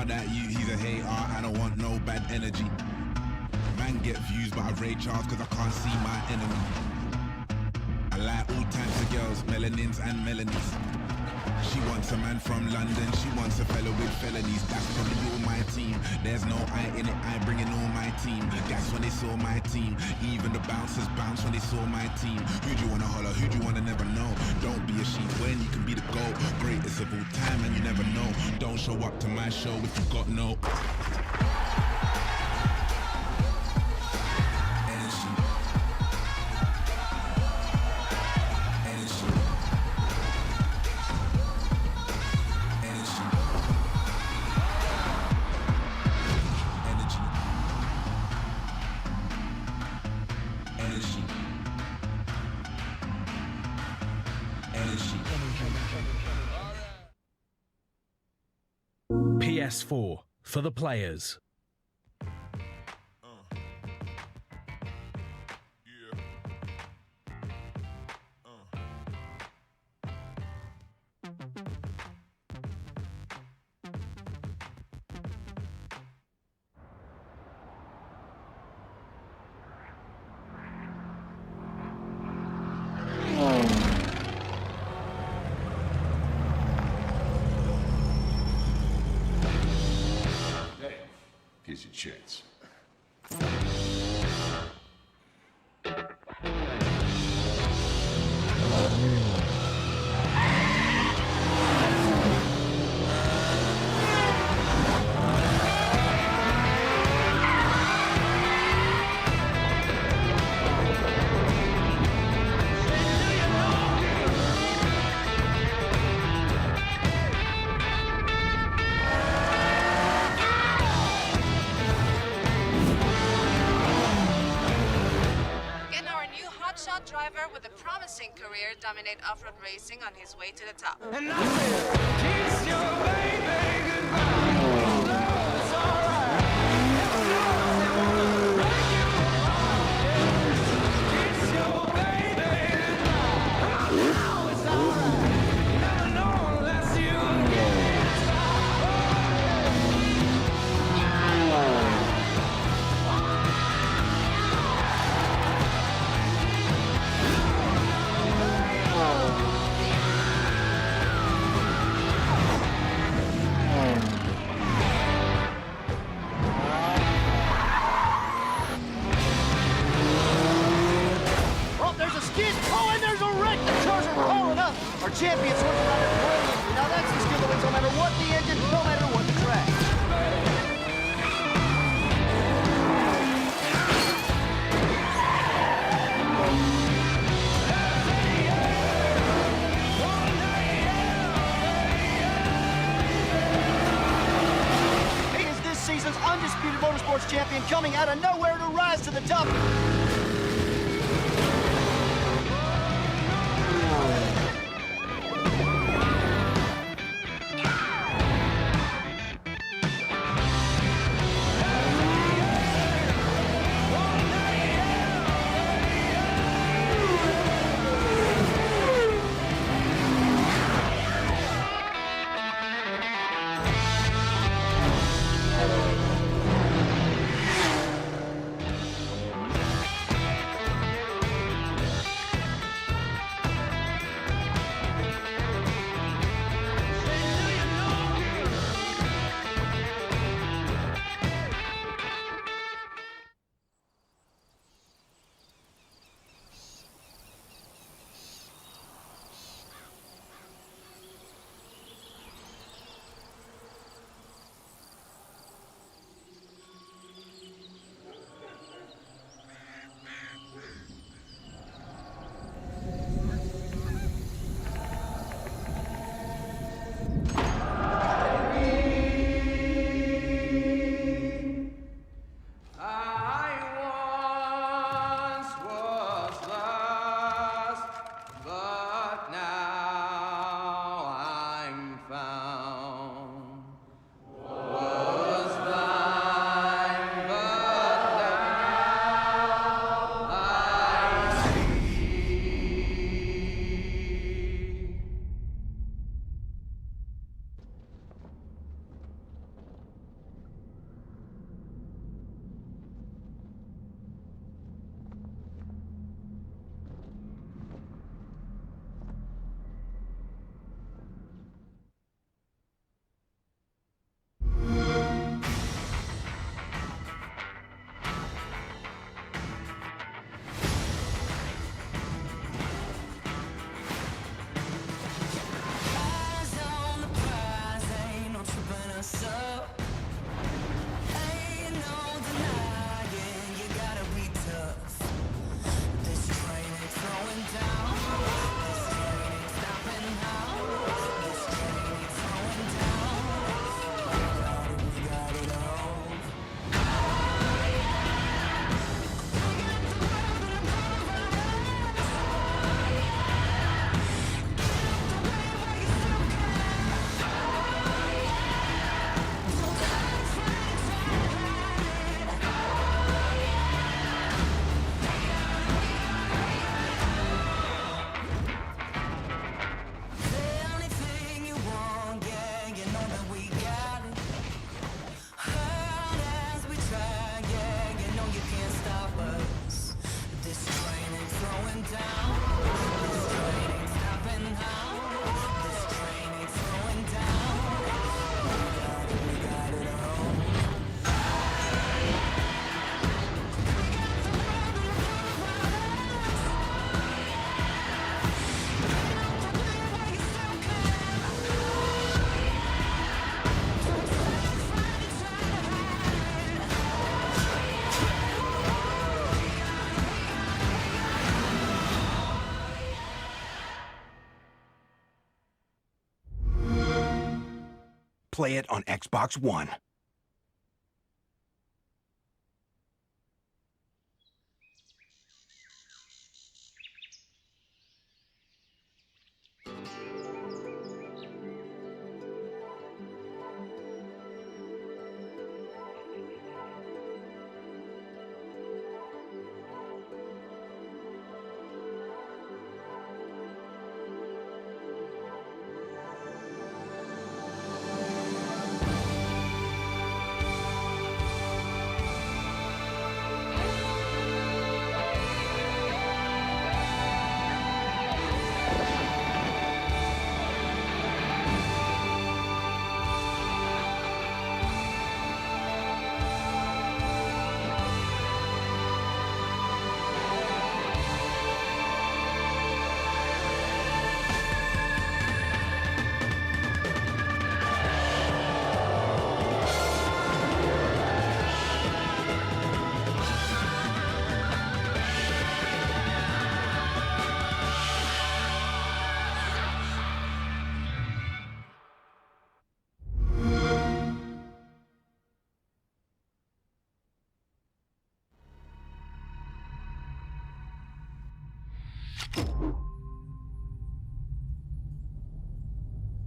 that you, he's a hater. I don't want no bad energy. Man get views, but I rage Charles cause I can't see my enemy. I like all types of girls, melanins and melanies. She wants a man from London, she wants a fellow with felonies. That's probably all my team. There's no I in it, I bring in all my team. Gas when they saw my team. Even the bouncers bounce when they saw my team. Who do you wanna holler, who do you wanna never know? Don't be a sheep when you can be the GOAT. Greatest of all time and you never know. Don't show up to my show if you got no PS4 for the players. Here's your chance. Dominate off-road racing on his way to the top. And I said, kiss your baby goodbye. No, it's alright. Never know they wanna break you apart. Kiss your baby goodbye. No, it's alright. Never know unless you Our champions work around it brilliantly. Now that's the skill that wins no matter what the engine, no matter what the track. He is this season's undisputed motorsports champion, coming out of nowhere to rise to the top. play it on Xbox One.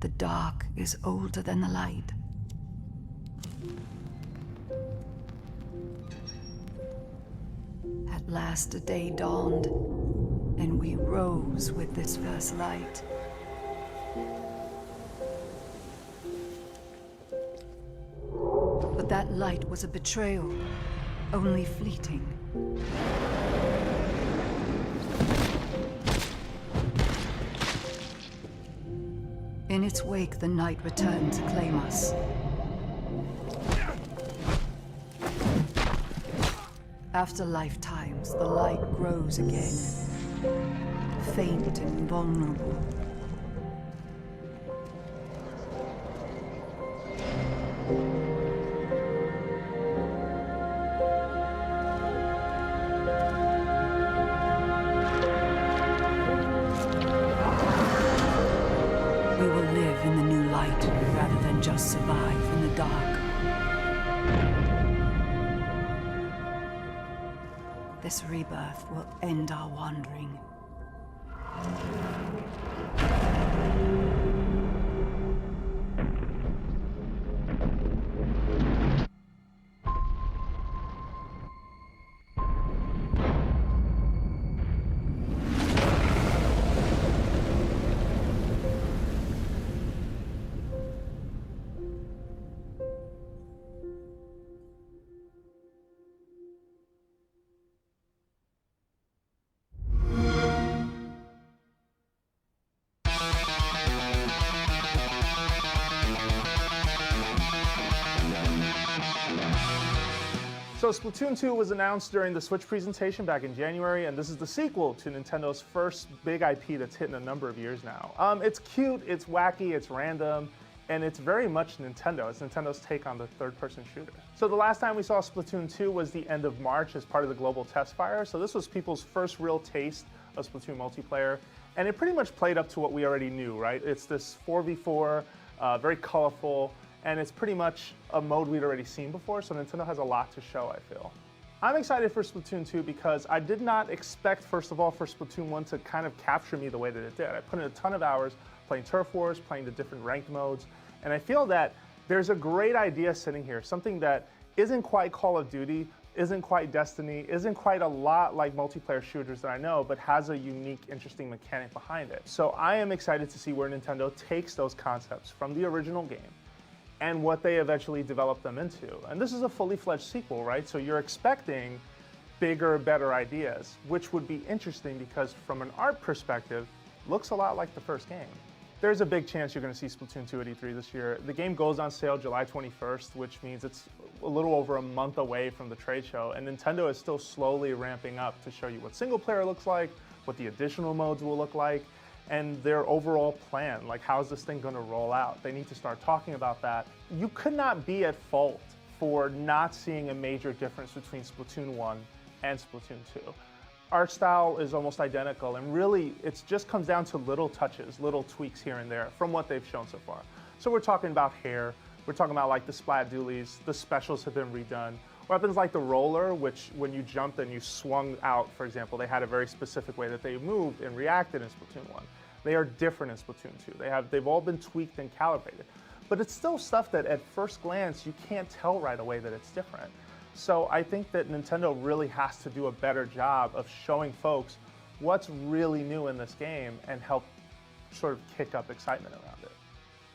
The dark is older than the light. At last a day dawned, and we rose with this first light. But that light was a betrayal, only fleeting. In its wake, the night returned to claim us. After lifetimes, the light grows again, faint and vulnerable. Survive in the dark. This rebirth will end our wandering. So Splatoon 2 was announced during the Switch presentation back in January, and this is the sequel to Nintendo's first big IP that's hit in a number of years now. It's cute, it's wacky, it's random, and it's very much Nintendo. It's Nintendo's take on the third-person shooter. So the last time we saw Splatoon 2 was the end of March as part of the global test fire, so this was people's first real taste of Splatoon multiplayer, and it pretty much played up to what we already knew, right? It's this 4v4, very colorful, and it's pretty much a mode we'd already seen before, so Nintendo has a lot to show, I feel. I'm excited for Splatoon 2 because I did not expect, first of all, for Splatoon 1 to kind of capture me the way that it did. I put in a ton of hours playing Turf Wars, playing the different ranked modes, and I feel that there's a great idea sitting here, something that isn't quite Call of Duty, isn't quite Destiny, isn't quite a lot like multiplayer shooters that I know, but has a unique, interesting mechanic behind it. So I am excited to see where Nintendo takes those concepts from the original game and what they eventually develop them into. And this is a fully fledged sequel, right? So you're expecting bigger, better ideas, which would be interesting because from an art perspective, looks a lot like the first game. There's a big chance you're gonna see Splatoon 2 at E3 this year. The game goes on sale July 21st, which means it's a little over a month away from the trade show, and Nintendo is still slowly ramping up to show you what single player looks like, what the additional modes will look like, and their overall plan, like how's this thing gonna roll out? They need to start talking about that. You could not be at fault for not seeing a major difference between Splatoon 1 and Splatoon 2. Art style is almost identical, and really it just comes down to little touches, little tweaks here and there from what they've shown so far. So we're talking about hair, We're talking about like the splat dualies, the specials have been redone. Weapons like the roller, which when you jumped and you swung out, for example, they had a very specific way that they moved and reacted in Splatoon 1. They are different in Splatoon 2. They've all been tweaked and calibrated. But it's still stuff that at first glance, you can't tell right away that it's different. So I think that Nintendo really has to do a better job of showing folks what's really new in this game and help sort of kick up excitement around it.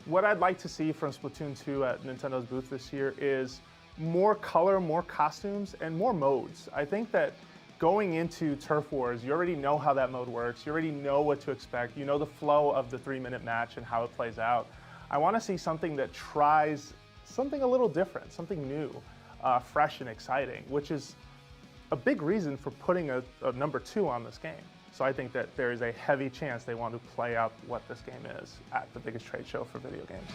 What I'd like to see from Splatoon 2 at Nintendo's booth this year is more color, more costumes, and more modes. I think that going into Turf Wars, you already know how that mode works. You already know what to expect. You know the flow of the 3-minute match and how it plays out. I want to see something that tries something a little different, something new, fresh and exciting, which is a big reason for putting a number 2 on this game. So I think that there is a heavy chance they want to play up what this game is at the biggest trade show for video games.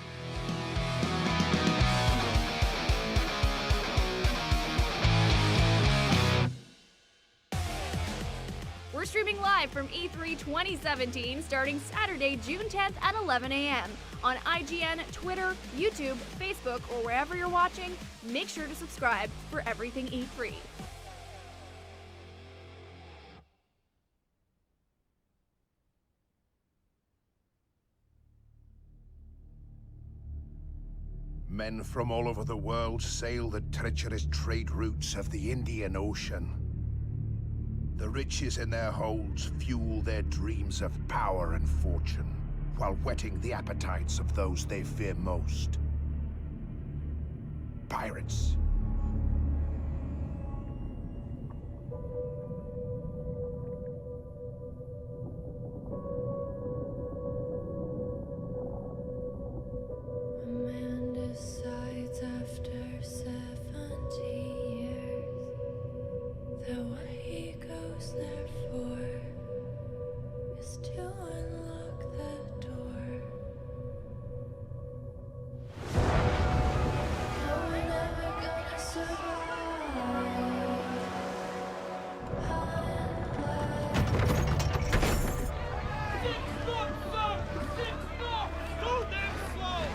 We're streaming live from E3 2017 starting Saturday, June 10th at 11 a.m. on IGN, Twitter, YouTube, Facebook, or wherever you're watching. Make sure to subscribe for everything E3. Men from all over the world sail the treacherous trade routes of the Indian Ocean. The riches in their holds fuel their dreams of power and fortune, while whetting the appetites of those they fear most. Pirates. Decides after 70 years that what he goes there for is to unlock the door. No, we're never gonna survive. High and black. 6 knots, son! 6 knots! So damn slow!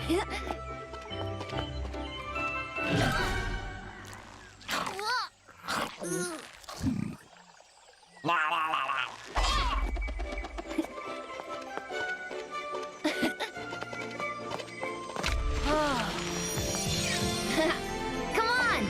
Come on!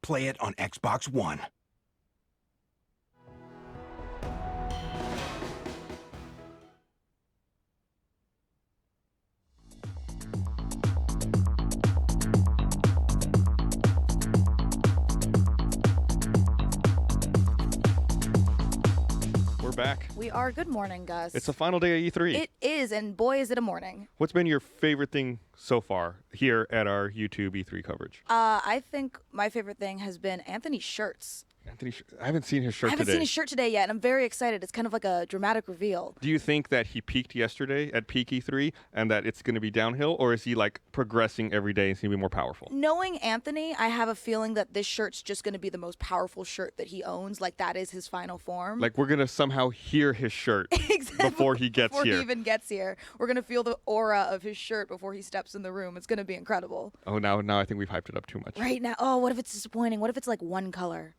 Play it on Xbox One. We're back. We are. Good morning, Gus. It's the final day of E3. It is, and boy, is it a morning. What's been your favorite thing so far here at our YouTube E3 coverage? I think my favorite thing has been Anthony's shirts. I haven't seen his shirt I haven't today. seen his shirt today yet, and I'm very excited. It's kind of like a dramatic reveal. Do you think that he peaked yesterday at peak E3 and that it's going to be downhill, or is he like progressing every day and he's going to be more powerful? Knowing Anthony, I have a feeling that this shirt's just going to be the most powerful shirt that he owns. Like, that is his final form. Like, we're going to somehow hear his shirt before he gets before here. he even gets here. We're going to feel the aura of his shirt before he steps in the room. It's going to be incredible. Oh, now I think we've hyped it up too much. Right now. Oh, what if it's disappointing? What if it's like one color?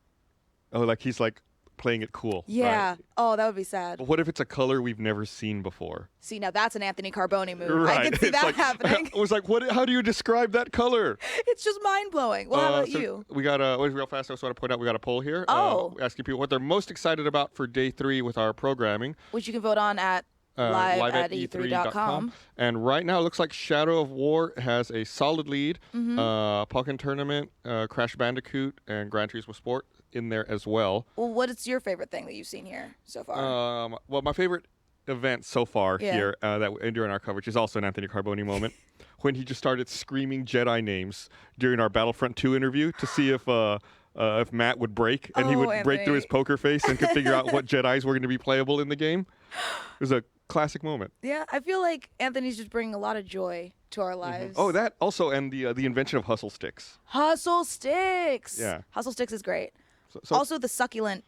Oh, like he's like playing it cool. Yeah. Right? Oh, that would be sad. But what if it's a color we've never seen before? See, now that's an Anthony Carboni move. Right. I can see It's that like, happening. I was like, what? How do you describe that color? It's just mind-blowing. Well, how about So you? We got real fast. I just want to point out we got a poll here. Oh. Asking people what they're most excited about for day 3 with our programming. Which you can vote on at live at e3.com. And right now, it looks like Shadow of War has a solid lead. Mhm. Pokken Tournament, Crash Bandicoot, and Gran Turismo Sport in there as well. Well, what is your favorite thing that you've seen here so far? Well, my favorite event so far Yeah. here during our coverage is also an Anthony Carboni moment when he just started screaming Jedi names during our Battlefront 2 interview to see if Matt would break, and he would break through his poker face and could figure out what Jedis were going to be playable in the game. It was a classic moment. Yeah, I feel like Anthony's just bringing a lot of joy to our lives. Oh, that also, and the invention of hustle sticks. Hustle Sticks! Yeah. Hustle Sticks is great. So Also, the succulent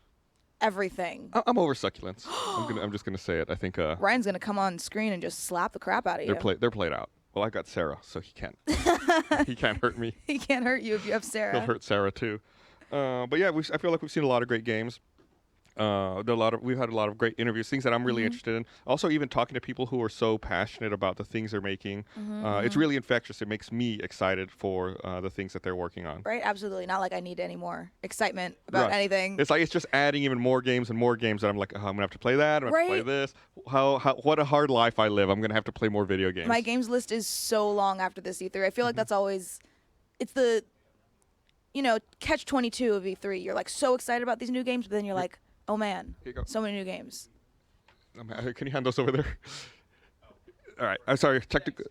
everything. I'm over succulents. I'm just gonna say it. I think Ryan's going to come on screen and just slap the crap out of you. they're played out. Well, I got Sarah, so he can't hurt me. He can't hurt you if you have Sarah. He'll hurt Sarah too. But yeah, I feel like we've seen a lot of great games. We've had a lot of great interviews, things that I'm really interested in. Also, even talking to people who are so passionate about the things they're making. It's really infectious. It makes me excited for the things that they're working on. Right? Absolutely. Not like I need any more excitement about Right. anything. It's like it's just adding even more games and more games that I'm like, oh, I'm gonna have to play that. I'm gonna have to play Right. this. What a hard life I live. I'm gonna have to play more video games. My games list is so long after this E3. I feel like that's always, it's the catch-22 of E3. You're like so excited about these new games, but then you're like, oh man, Here you go. so many new games. Can you hand those over there? All right. I'm sorry.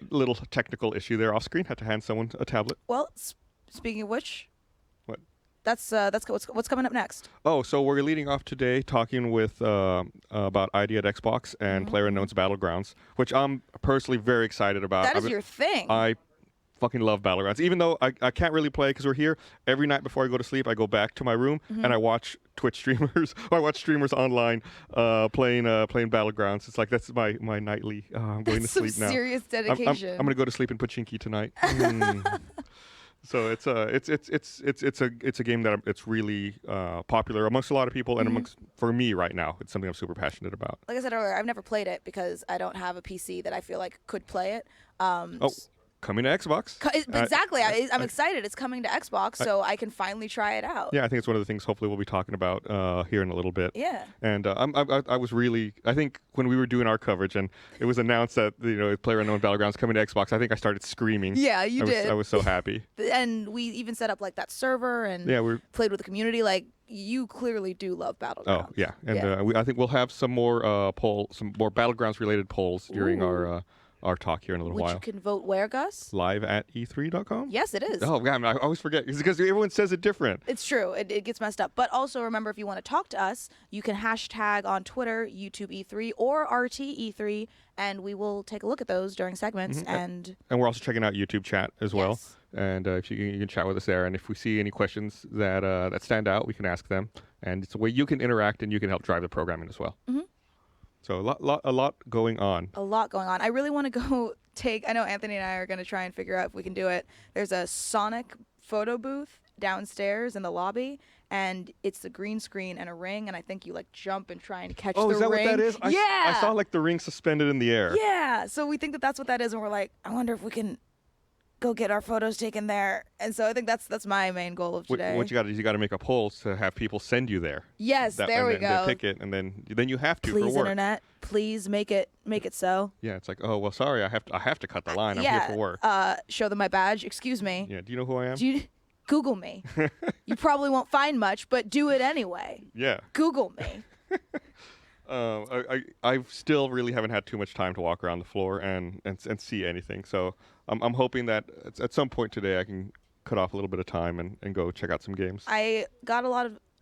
Little technical issue there off screen. Had to hand someone a tablet. Well, speaking of which, what? That's what's coming up next. Oh, so we're leading off today talking with about ID at Xbox and PlayerUnknown's Battlegrounds, which I'm personally very excited about. That is your thing. I fucking love Battlegrounds. Even though I can't really play because we're here every night before I go to sleep, I go back to my room and I watch Twitch streamers or I watch streamers online playing Battlegrounds. It's like that's my nightly. I'm going to sleep now. Serious dedication. I'm gonna go to sleep in Pachinki tonight. So it's a game that it's really popular amongst a lot of people and for me right now. It's something I'm super passionate about. Like I said earlier, I've never played it because I don't have a PC that I feel like could play it. Coming to Xbox. Exactly. I'm excited. It's coming to Xbox, so I can finally try it out. Yeah, I think it's one of the things hopefully we'll be talking about here in a little bit. Yeah. And I was really, I think when we were doing our coverage and it was announced that, PlayerUnknown Battlegrounds coming to Xbox, I think I started screaming. Yeah, you did. I was so happy. And we even set up like that server and played with the community. Like, you clearly do love Battlegrounds. Oh, yeah. And I think we'll have some more Battlegrounds related polls during our talk here in a little while. Which you can vote where, Gus? Live at e3.com? Yes, it is. Oh, man, I always forget. It's because everyone says it different. It's true. It gets messed up. But also remember, if you want to talk to us, you can hashtag on Twitter, YouTube E3 or RT E3, and we will take a look at those during segments. And we're also checking out YouTube chat as well. And if you can chat with us there. And if we see any questions that stand out, we can ask them. And it's a way you can interact and you can help drive the programming as well. So a lot going on. A lot going on. I really want to go I know Anthony and I are going to try and figure out if we can do it. There's a Sonic photo booth downstairs in the lobby, and it's the green screen and a ring, and I think you jump and try and catch the ring. Oh, is that what that is? Yeah. I saw the ring suspended in the air. Yeah. So we think that that's what that is, and we're like, I wonder if we can go get our photos taken there. And so I think that's my main goal of today. What you got to do is you got to make a poll to have people send you there. Yes, there we go. They pick it, and then you have to. Please, for work. internet, please make it so. Yeah, it's like, oh well, sorry, I have to cut the line. I'm here for work. Show them my badge. Excuse me. Yeah. Do you know who I am? Google me. You probably won't find much, but do it anyway. Yeah. Google me. I still really haven't had too much time to walk around the floor and see anything. So I'm hoping that at some point today I can cut off a little bit of time and go check out some games. I got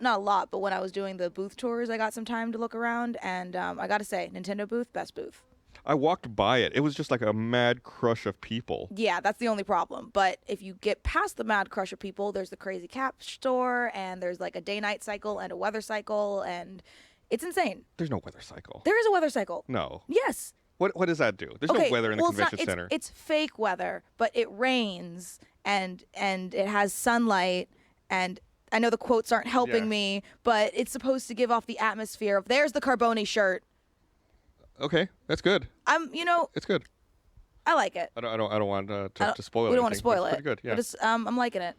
not a lot, but when I was doing the booth tours, I got some time to look around, and I got to say, Nintendo booth, best booth. I walked by it. It was just like a mad crush of people. Yeah, that's the only problem. But if you get past the mad crush of people, there's the Crazy Cap store, and there's like a day-night cycle and a weather cycle, and it's insane. There's no weather cycle. There is a weather cycle. No. Yes. What does that do? There's no weather in the convention center. It's fake weather, but it rains and it has sunlight, and I know the quotes aren't helping me, but it's supposed to give off the atmosphere of there's the Carboni shirt. Okay, that's good. It's good. I like it. I don't want to spoil it. We don't want to spoil it. Pretty good. Yeah. I'm liking it.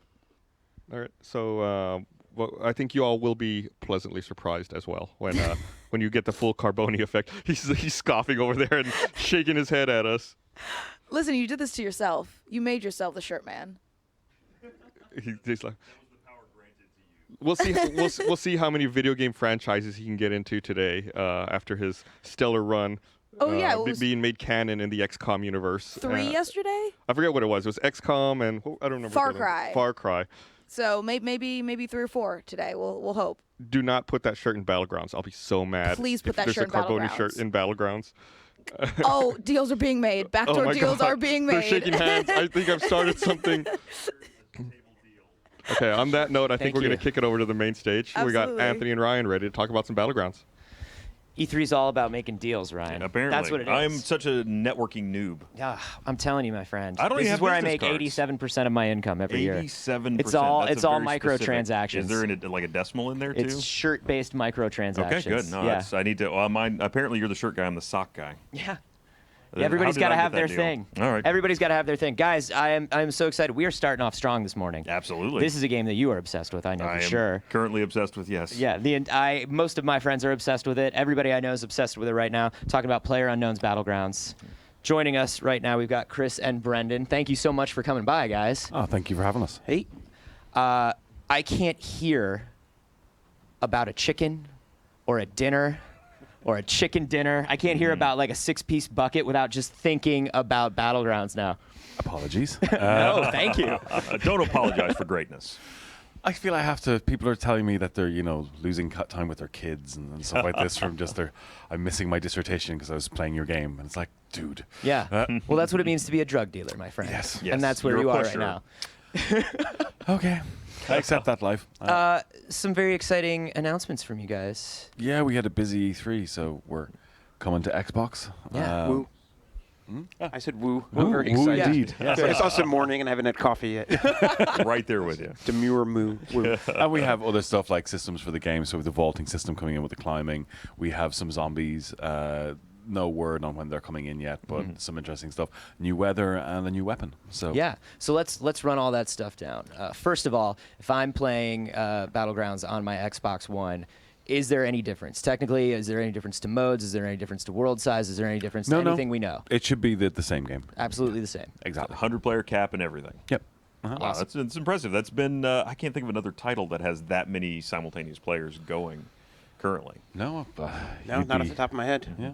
All right. So I think you all will be pleasantly surprised as well when you get the full Carboni effect. He's scoffing over there and shaking his head at us. Listen, you did this to yourself. You made yourself the shirt man. He's like. We'll see. We'll see how many video game franchises he can get into today after his stellar run. Oh yeah, being made canon in the XCOM universe. 3 yesterday. I forget what it was. It was XCOM and I don't remember. Far Cry. So maybe 3 or 4 today. We'll hope. Do not put that shirt in Battlegrounds. I'll be so mad. Please put that shirt in Battlegrounds. There's a Carboni shirt in Battlegrounds. Oh, deals are being made. Backdoor deals are being made. They're shaking hands. I think I've started something. Okay, on that note, I think we're going to kick it over to the main stage. Absolutely. We got Anthony and Ryan ready to talk about some Battlegrounds. E3 is all about making deals, Ryan. Apparently. That's what it is. I'm such a networking noob. Yeah, I'm telling you, my friend. This is where I make 87% of my income every year. 87%. It's all microtransactions. Is there like a decimal in there too? It's shirt-based microtransactions. Okay, good. No, I need to. Mine. Apparently, you're the shirt guy. I'm the sock guy. Yeah. Everybody's got to have their thing. All right. Everybody's got to have their thing. Guys, I'm so excited. We are starting off strong this morning. Absolutely. This is a game that you are obsessed with, I know for sure. I am currently obsessed with, yes. Yeah, most of my friends are obsessed with it. Everybody I know is obsessed with it right now. Talking about PlayerUnknown's Battlegrounds. Joining us right now, we've got Chris and Brendan. Thank you so much for coming by, guys. Oh, thank you for having us. Hey. I can't hear about a chicken or a dinner or a chicken dinner. I can't hear about like a 6-piece bucket without just thinking about Battlegrounds now. Apologies. No, thank you. Don't apologize for greatness. I feel I have to. People are telling me that they're, losing time with their kids and stuff like this from just I'm missing my dissertation because I was playing your game, and it's like, dude. Yeah. Well, that's what it means to be a drug dealer, my friend. Yes. And that's where You're you a are right pusher. now. Okay. I accept that life. Some very exciting announcements from you guys. Yeah, we had a busy E3, so we're coming to Xbox. Yeah. Woo. I said woo. Woo, I'm very woo excited. indeed. Yeah. It's also morning and I haven't had coffee yet. Right there with you. Demure moo. Woo. And we have other stuff like systems for the game. So with the vaulting system coming in with the climbing, we have some zombies. No word on when they're coming in yet, but some interesting stuff. New weather and a new weapon. So Yeah. So let's run all that stuff down. First of all, if I'm playing Battlegrounds on my Xbox One, is there any difference? Technically, is there any difference to modes? Is there any difference to world size? Is there any difference to anything we know? It should be the same game. Absolutely the same. Exactly. 100-player cap and everything. Yep. Wow, that's impressive. That's been I can't think of another title that has that many simultaneous players going currently. No, No, not off the top of my head. Yeah.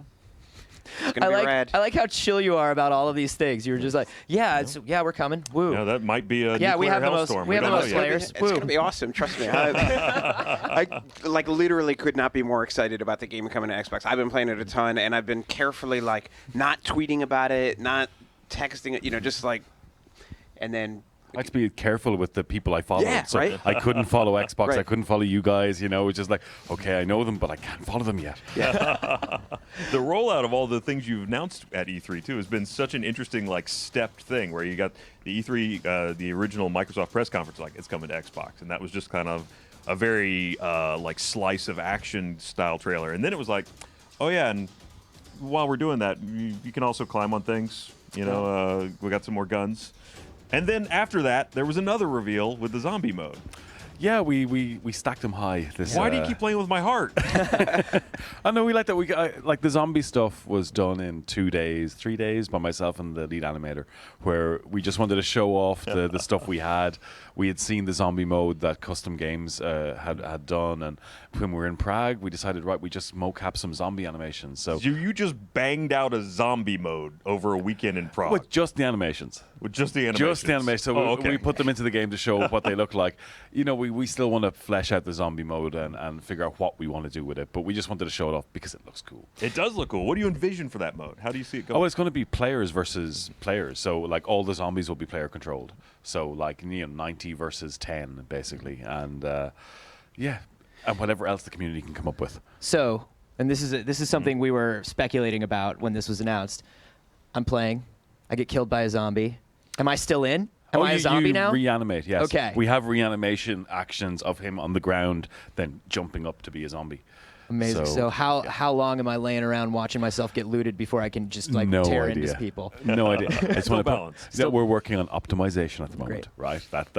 It's gonna be rad. I like how chill you are about all of these things. You're just like, we're coming. Woo. Yeah, that might be a we nuclear have the most. hellstorm. We have the don't most know yet. players. It's Woo. going to be awesome. Trust me. I like literally could not be more excited about the game coming to Xbox. I've been playing it a ton, and I've been carefully not tweeting about it, not texting it, just and then. I have to be careful with the people I follow. Yeah, so right? I couldn't follow Xbox. Right. I couldn't follow you guys. It's just like, okay, I know them, but I can't follow them yet. The rollout of all the things you've announced at E3 too has been such an interesting stepped thing where you got the E3 the original Microsoft press conference it's coming to Xbox, and that was just kind of a very slice of action style trailer, and then it was like, oh yeah, and while we're doing that you can also climb on things, we got some more guns. And then after that, there was another reveal with the zombie mode. Yeah, we stacked them high. Why do you keep playing with my heart? I know we like that. The zombie stuff was done in 2 days, 3 days by myself and the lead animator, where we just wanted to show off the stuff we had. We had seen the zombie mode that Custom Games had done, and when we were in Prague, we decided, we just mocap some zombie animations. So you just banged out a zombie mode over a weekend in Prague. with just the animations. With just the animations. Just the animation. So we put them into the game to show what they look like. We still want to flesh out the zombie mode and figure out what we want to do with it, but we just wanted to show it off because it looks cool. It does look cool. What do you envision for that mode? How do you see it going? Oh, it's going to be players versus players. So all the zombies will be player controlled. So 90 versus 10 basically, and and whatever else the community can come up with. So, and this is something we were speculating about when this was announced. I'm playing. I get killed by a zombie. Am I still in? Am I a zombie now? Reanimate, yes. Okay. We have reanimation actions of him on the ground, then jumping up to be a zombie. Amazing. So how long am I laying around watching myself get looted before I can just tear into people? No idea. It's Still balance. We're working on optimization at the moment, right? That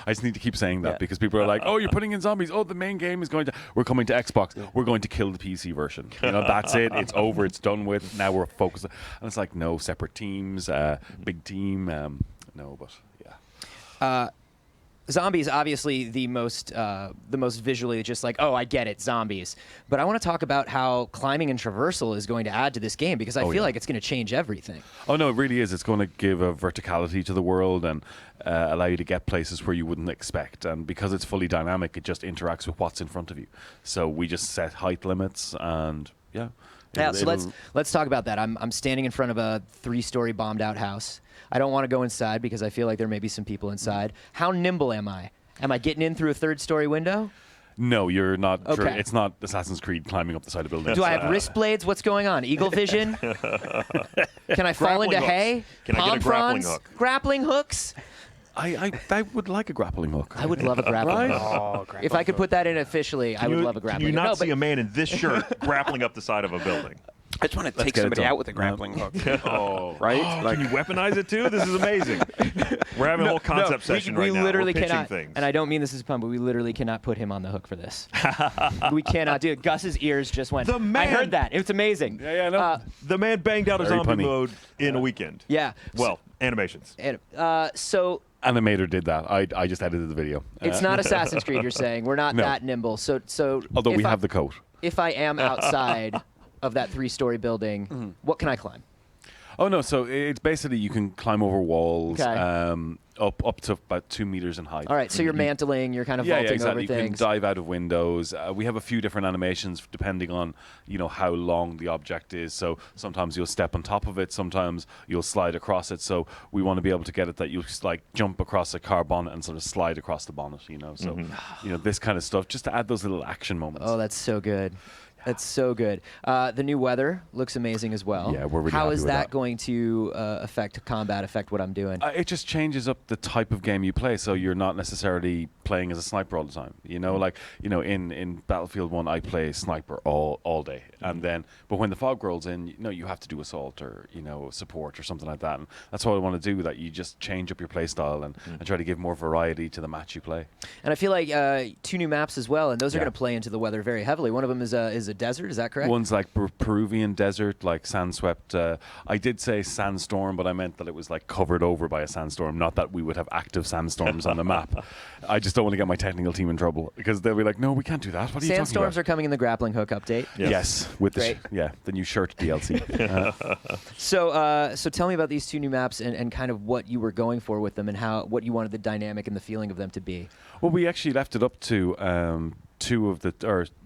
I just need to keep saying that because people are like, "Oh, you're putting in zombies. Oh, the main game is we're coming to Xbox. We're going to kill the PC version. That's it. It's over. It's done with. Now we're focused." And it's like, no, separate teams, big team. No, but yeah. Zombies, obviously the most visually just I get it, zombies. But I want to talk about how climbing and traversal is going to add to this game because I feel like it's going to change everything. Oh no, it really is. It's going to give a verticality to the world and allow you to get places where you wouldn't expect. And because it's fully dynamic, it just interacts with what's in front of you. So we just set height limits and yeah. So let's talk about that. I'm standing in front of a 3-story bombed out house. I don't want to go inside because I feel like there may be some people inside. How nimble am I? Am I getting in through a 3rd-story window? No, you're not. Okay. Sure. It's not Assassin's Creed climbing up the side of buildings. Do I have wrist blades? What's going on? Eagle vision? Can I fall into hay? Can I get a grappling hook? Grappling hooks? I would like a grappling hook. I would love a grappling hook. Oh, If I could put that in officially, I would love a grappling hook. Can you not hook. see a man in this shirt grappling up the side of a building? I just want to take somebody out with a grappling hook. Right? Can you weaponize it too? This is amazing. We're having a whole concept session right now. We literally We're pitching cannot, things. and I don't mean this as a pun, but we literally cannot put him on the hook for this. We cannot do it. Gus's ears just went. I heard that. It's amazing. Yeah, no. The man banged out a Very zombie punny. mode in a weekend. Yeah. Well, animations. So animator did that. I just edited the video. It's not Assassin's Creed, you're saying. We're not No. that nimble. So Although if we have the coat. If I am outside of that 3-story building, what can I climb? Oh no! So it's basically you can climb over walls, Okay. up to about 2 meters in height. All right, so you're mantling, you're kind of vaulting exactly. over things. You can dive out of windows. We have a few different animations depending on how long the object is. So sometimes you'll step on top of it, sometimes you'll slide across it. So we want to be able to get it that you like jump across a car bonnet and sort of slide across the bonnet. So this kind of stuff just to add those little action moments. Oh, that's so good. That's so good. The new weather looks amazing as well. Yeah, we're really How happy is with that that. going to affect combat, affect what I'm doing? It just changes up the type of game you play, so you're not necessarily playing as a sniper all the time. In Battlefield 1, I play sniper all day, and then but when the fog rolls in, you have to do assault or support or something like that, and that's what I want to do. That you just change up your play style and try to give more variety to the match you play. And I feel like 2 new maps as well, and those are Yeah. going to play into the weather very heavily. One of them is a desert, is that correct? One's like Peruvian desert, like sandswept. I did say sandstorm, but I meant that it was like covered over by a sandstorm. Not that we would have active sandstorms on the map. I just don't want to get my technical team in trouble because they'll be like, "No, we can't do that." What are you talking about? Sandstorms are coming in the grappling hook update. Yes, with Great. the new shirt DLC. So tell me about these 2 new maps and kind of what you were going for with them and what you wanted the dynamic and the feeling of them to be. Well, we actually left it up to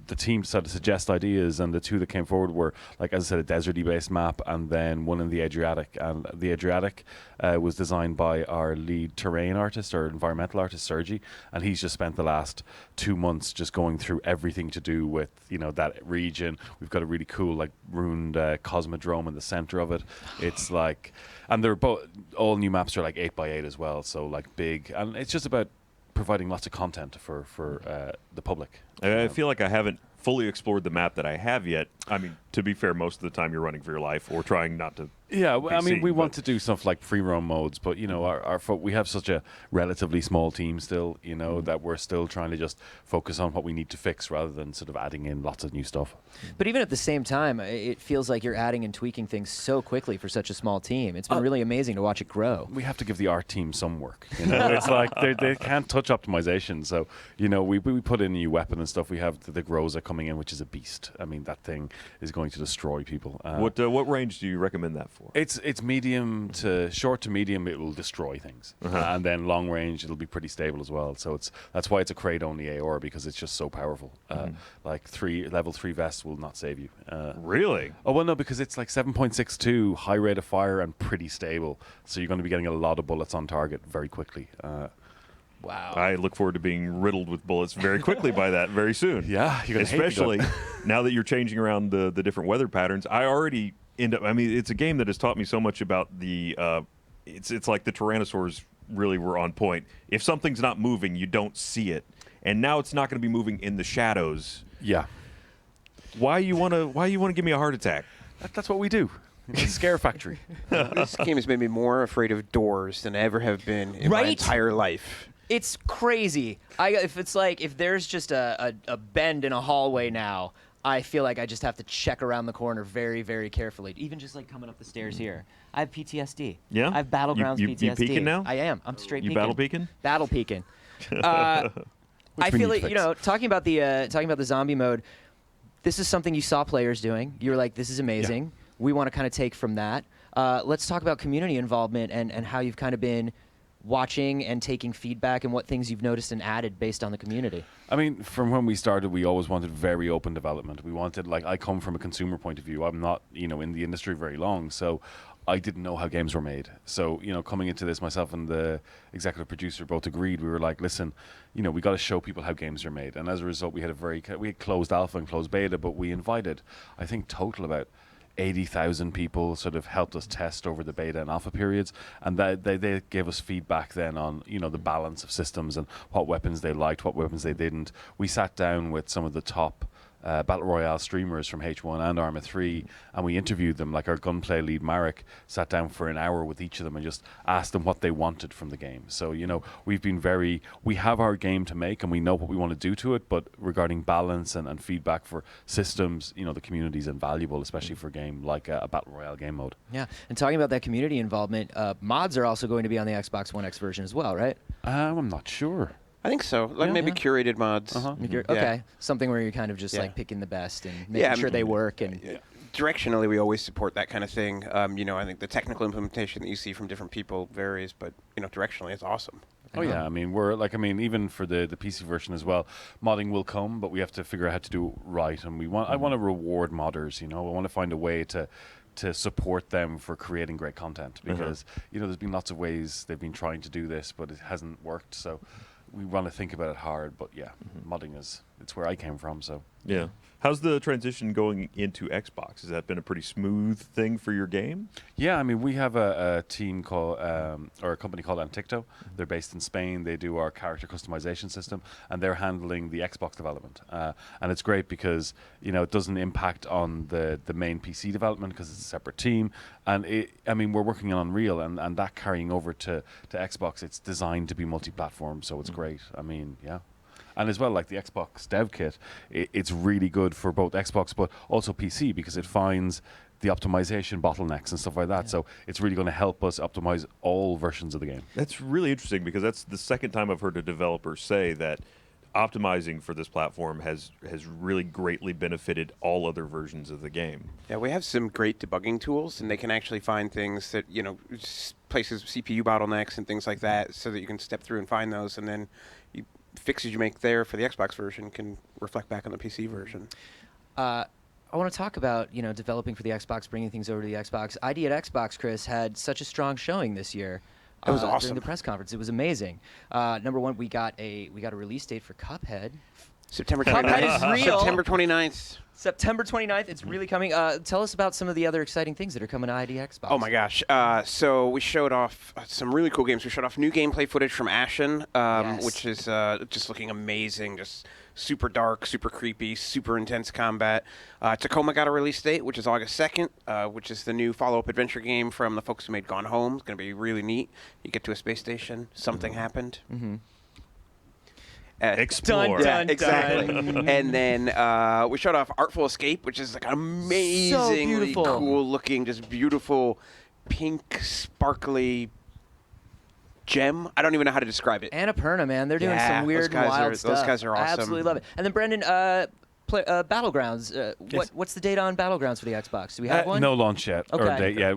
the team decided to suggest ideas, and the 2 that came forward were, like as I said, a deserty based map, and then one in the Adriatic. And the Adriatic was designed by our lead terrain artist or environmental artist, Sergi, and he's just spent the last 2 months just going through everything to do with that region. We've got a really cool like ruined cosmodrome in the center of it. It's like, and they're both all new maps are like 8x8 as well, so like big, and it's just about providing lots of content for the public. I feel like I haven't fully explored the map that I have yet. I mean, to be fair, most of the time you're running for your life or trying not to. Yeah, be I mean, seen, we but- want to do stuff like free roam modes, but we have such a relatively small team still, that we're still trying to just focus on what we need to fix rather than sort of adding in lots of new stuff. But even at the same time, it feels like you're adding and tweaking things so quickly for such a small team. It's been really amazing to watch it grow. We have to give the art team some work. It's like they can't touch optimization. So we put in a new weapon and stuff. We have the Groza coming in, which is a beast. I mean, that thing is going to destroy people. What range do you recommend that for? It's short to medium. It will destroy things, and then long range it'll be pretty stable as well. So that's why it's a crate only AOR, because it's just so powerful. Like level 3 vests will not save you. Really? Oh well, no, because it's like 7.62 high rate of fire and pretty stable. So you're going to be getting a lot of bullets on target very quickly. Wow. I look forward to being riddled with bullets very quickly by that very soon. Yeah, you're gonna hate the especially gun. now that you're changing around the different weather patterns. I already end up. I mean, it's a game that has taught me so much about the. It's like the Tyrannosaurs really were on point. If something's not moving, you don't see it, and now it's not going to be moving in the shadows. Yeah. Why you wanna give me a heart attack? That's what we do. It's a scare factory. This game has made me more afraid of doors than I ever have been in my Right? entire life. It's crazy. If there's just a bend in a hallway now, I feel like I just have to check around the corner very, very carefully. Even just like coming up the stairs here. I have PTSD. Yeah? I have Battlegrounds You PTSD. peeking now? I am. I'm straight You peeking. battle peeking? Battle peeking. I we feel need like, to talking about the zombie mode, this is something you saw players doing. You were like, this is amazing. We want to kind of take from that. Let's talk about community involvement and how you've kind of been watching and taking feedback and what things you've noticed and added based on the community. I mean, from when we started, we always wanted very open development. We wanted, like, I come from a consumer point of view. I'm not, in the industry very long, so I didn't know how games were made. So, coming into this, myself and the executive producer both agreed. We were like, listen, we got to show people how games are made. And as a result, we had closed alpha and closed beta, but we invited, I think, total about 80,000 people sort of helped us test over the beta and alpha periods, and they gave us feedback then on the balance of systems and what weapons they liked, what weapons they didn't. We sat down with some of the top Battle Royale streamers from H1 and Arma 3, and we interviewed them. Like our gunplay lead, Marek, sat down for an hour with each of them and just asked them what they wanted from the game. So, we have our game to make and we know what we want to do to it, but regarding balance and feedback for systems, the community is invaluable, especially for a game like a Battle Royale game mode. Yeah, and talking about that community involvement, mods are also going to be on the Xbox One X version as well, right? I'm not sure. I think so. Like maybe curated mods. Okay, something where you're kind of just like picking the best and making sure they work. And directionally, we always support that kind of thing. I think the technical implementation that you see from different people varies, but directionally, it's awesome. Oh yeah, even for the PC version as well, modding will come, but we have to figure out how to do it right. And I want to reward modders. I want to find a way to support them for creating great content, because there's been lots of ways they've been trying to do this, but it hasn't worked. So we want to think about it hard, but modding it's where I came from. So yeah. How's the transition going into Xbox? Has that been a pretty smooth thing for your game? Yeah, we have a team called, or a company called Anticto. They're based in Spain. They do our character customization system, and they're handling the Xbox development. And it's great because, it doesn't impact on the main PC development because it's a separate team. And we're working on Unreal, and that carrying over to Xbox, it's designed to be multi-platform, so it's great. Yeah. And as well, like the Xbox dev kit, it's really good for both Xbox but also PC, because it finds the optimization bottlenecks and stuff like that. So it's really going to help us optimize all versions of the game. That's really interesting, because that's the second time I've heard a developer say that optimizing for this platform has really greatly benefited all other versions of the game. Yeah, we have some great debugging tools, and they can actually find things that, places CPU bottlenecks and things like that, so that you can step through and find those, and then fixes you make there for the Xbox version can reflect back on the PC version. I want to talk about, developing for the Xbox, bringing things over to the Xbox. ID at Xbox, Chris, had such a strong showing this year. It was awesome. During the press conference. It was amazing. Number one, we got a release date for Cuphead. September 29th. Cuphead is real. September 29th. September 29th. It's really coming. Tell us about some of the other exciting things that are coming to ID Xbox. Oh my gosh. So we showed off some really cool games. We showed off new gameplay footage from Ashen, which is just looking amazing. Just super dark, super creepy, super intense combat. Tacoma got a release date, which is August 2nd, which is the new follow-up adventure game from the folks who made Gone Home. It's going to be really neat. You get to a space station. Something happened. Explore. Dun, exactly. And then we showed off Artful Escape, which is like an amazingly cool-looking, just beautiful, pink, sparkly gem. I don't even know how to describe it. Annapurna, man. They're doing some weird, wild stuff. Those guys are awesome. I absolutely love it. And then, Brendan, Battlegrounds. What's the date on Battlegrounds for the Xbox? Do we have one? No launch yet. Okay. Or date, yeah.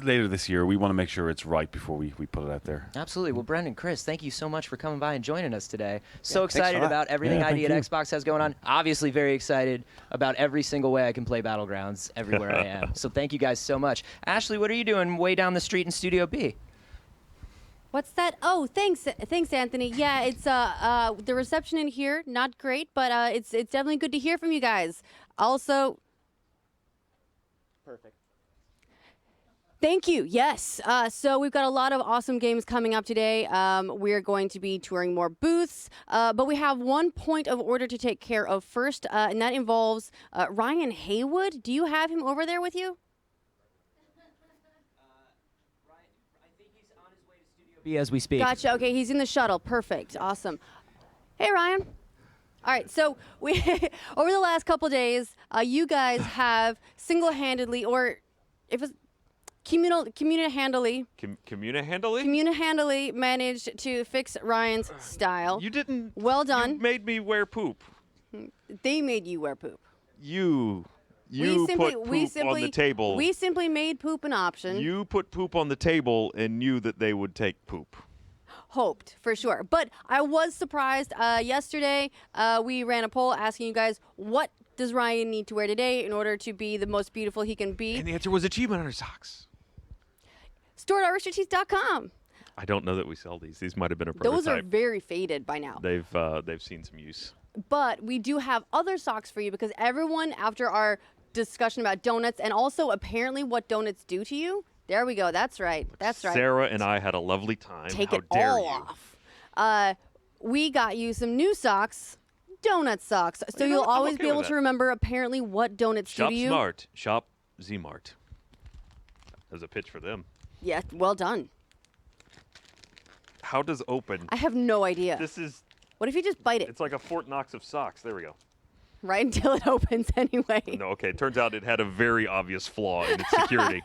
Later this year. We want to make sure it's right before we put it out there. Absolutely. Well, Brendan, Chris, thank you so much for coming by and joining us today. So excited a about everything ID at you. Xbox has going on. Obviously very excited about every single way I can play Battlegrounds everywhere I am. So thank you guys so much. Ashley, what are you doing way down the street in Studio B? What's that? Oh, thanks, Anthony. Yeah, it's the reception in here not great, but it's definitely good to hear from you guys. Also, perfect. Thank you. Yes. So we've got a lot of awesome games coming up today. We're going to be touring more booths, but we have one point of order to take care of first, and that involves Ryan Haywood. Do you have him over there with you? As we speak. Gotcha. Okay, he's in the shuttle. Perfect. Awesome. Hey, Ryan. All right, so we over the last couple days, you guys have single-handedly, or if it's community-handedly managed to fix Ryan's style. You didn't. Well done. You made me wear poop. They made you wear poop. You put poop on the table. We simply made poop an option. You put poop on the table and knew that they would take poop. Hoped, for sure. But I was surprised. Yesterday, we ran a poll asking you guys, what does Ryan need to wear today in order to be the most beautiful he can be? And the answer was achievement hunter socks. Store.roosterteeth.com. I don't know that we sell these. These might have been a prototype. Those are very faded by now. They've seen some use. But we do have other socks for you because everyone, after our discussion about donuts and also apparently what donuts do to you, there we go. That's right. That's right. Sarah and I had a lovely time. Take How it dare all you? off. We got you some new socks donut socks. So You know you'll what? I'm always okay be with able that. to remember apparently what donuts do Shop to you. smart. Shop Z-Mart. There's a pitch for them. Yeah, well done. How does open? I have no idea. This is. What if you just bite it? It's like a Fort Knox of socks. There we go. Right until it opens anyway. No, okay. It turns out it had a very obvious flaw in its security.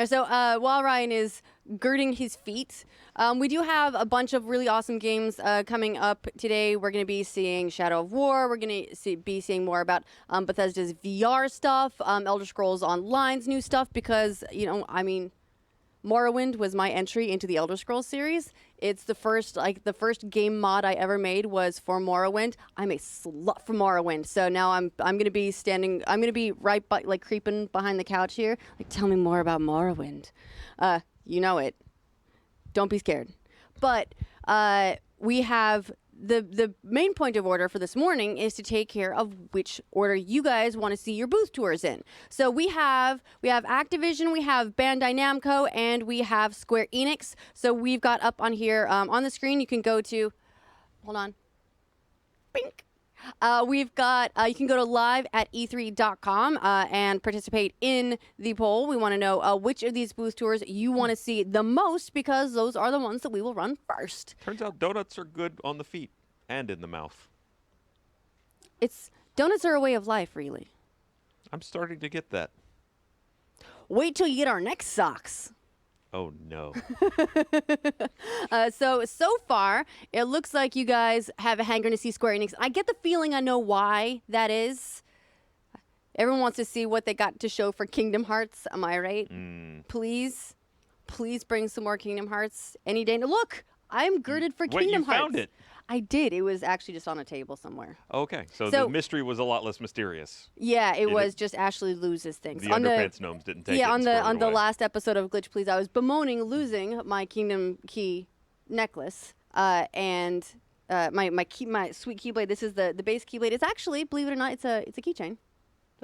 So while Ryan is girding his feet, we do have a bunch of really awesome games coming up today. We're going to be seeing Shadow of War. We're going to be seeing more about Bethesda's VR stuff, Elder Scrolls Online's new stuff, because, Morrowind was my entry into the Elder Scrolls series. It's the first game mod I ever made was for Morrowind. I'm a slut for Morrowind, so now I'm gonna be right by, creeping behind the couch here. Tell me more about Morrowind. You know it. Don't be scared. But we have the main point of order for this morning is to take care of which order you guys want to see your booth tours in. So we have Activision, we have Bandai Namco, and we have Square Enix. So we've got up on here on the screen. You can go to, hold on, bink. We've got, you can go to live at e3.com and participate in the poll. We want to know which of these booth tours you want to see the most, because those are the ones that we will run first. Turns out donuts are good on the feet and in the mouth. Donuts are a way of life, really. I'm starting to get that. Wait till you get our next socks. Oh, no. So far, it looks like you guys have a hankering to see Square Enix. I get the feeling I know why that is. Everyone wants to see what they got to show for Kingdom Hearts. Am I right? Please bring some more Kingdom Hearts any day. Look, I'm girded for Kingdom Hearts. Wait, you found it? I did. It was actually just on a table somewhere. Okay, so the mystery was a lot less mysterious. Yeah, it was just Ashley loses things. The underpants gnomes didn't take it. Yeah, and on the away. last episode of Glitch Please, I was bemoaning losing my Kingdom Key necklace and my sweet keyblade. This is the base keyblade. It's actually, believe it or not, it's a keychain.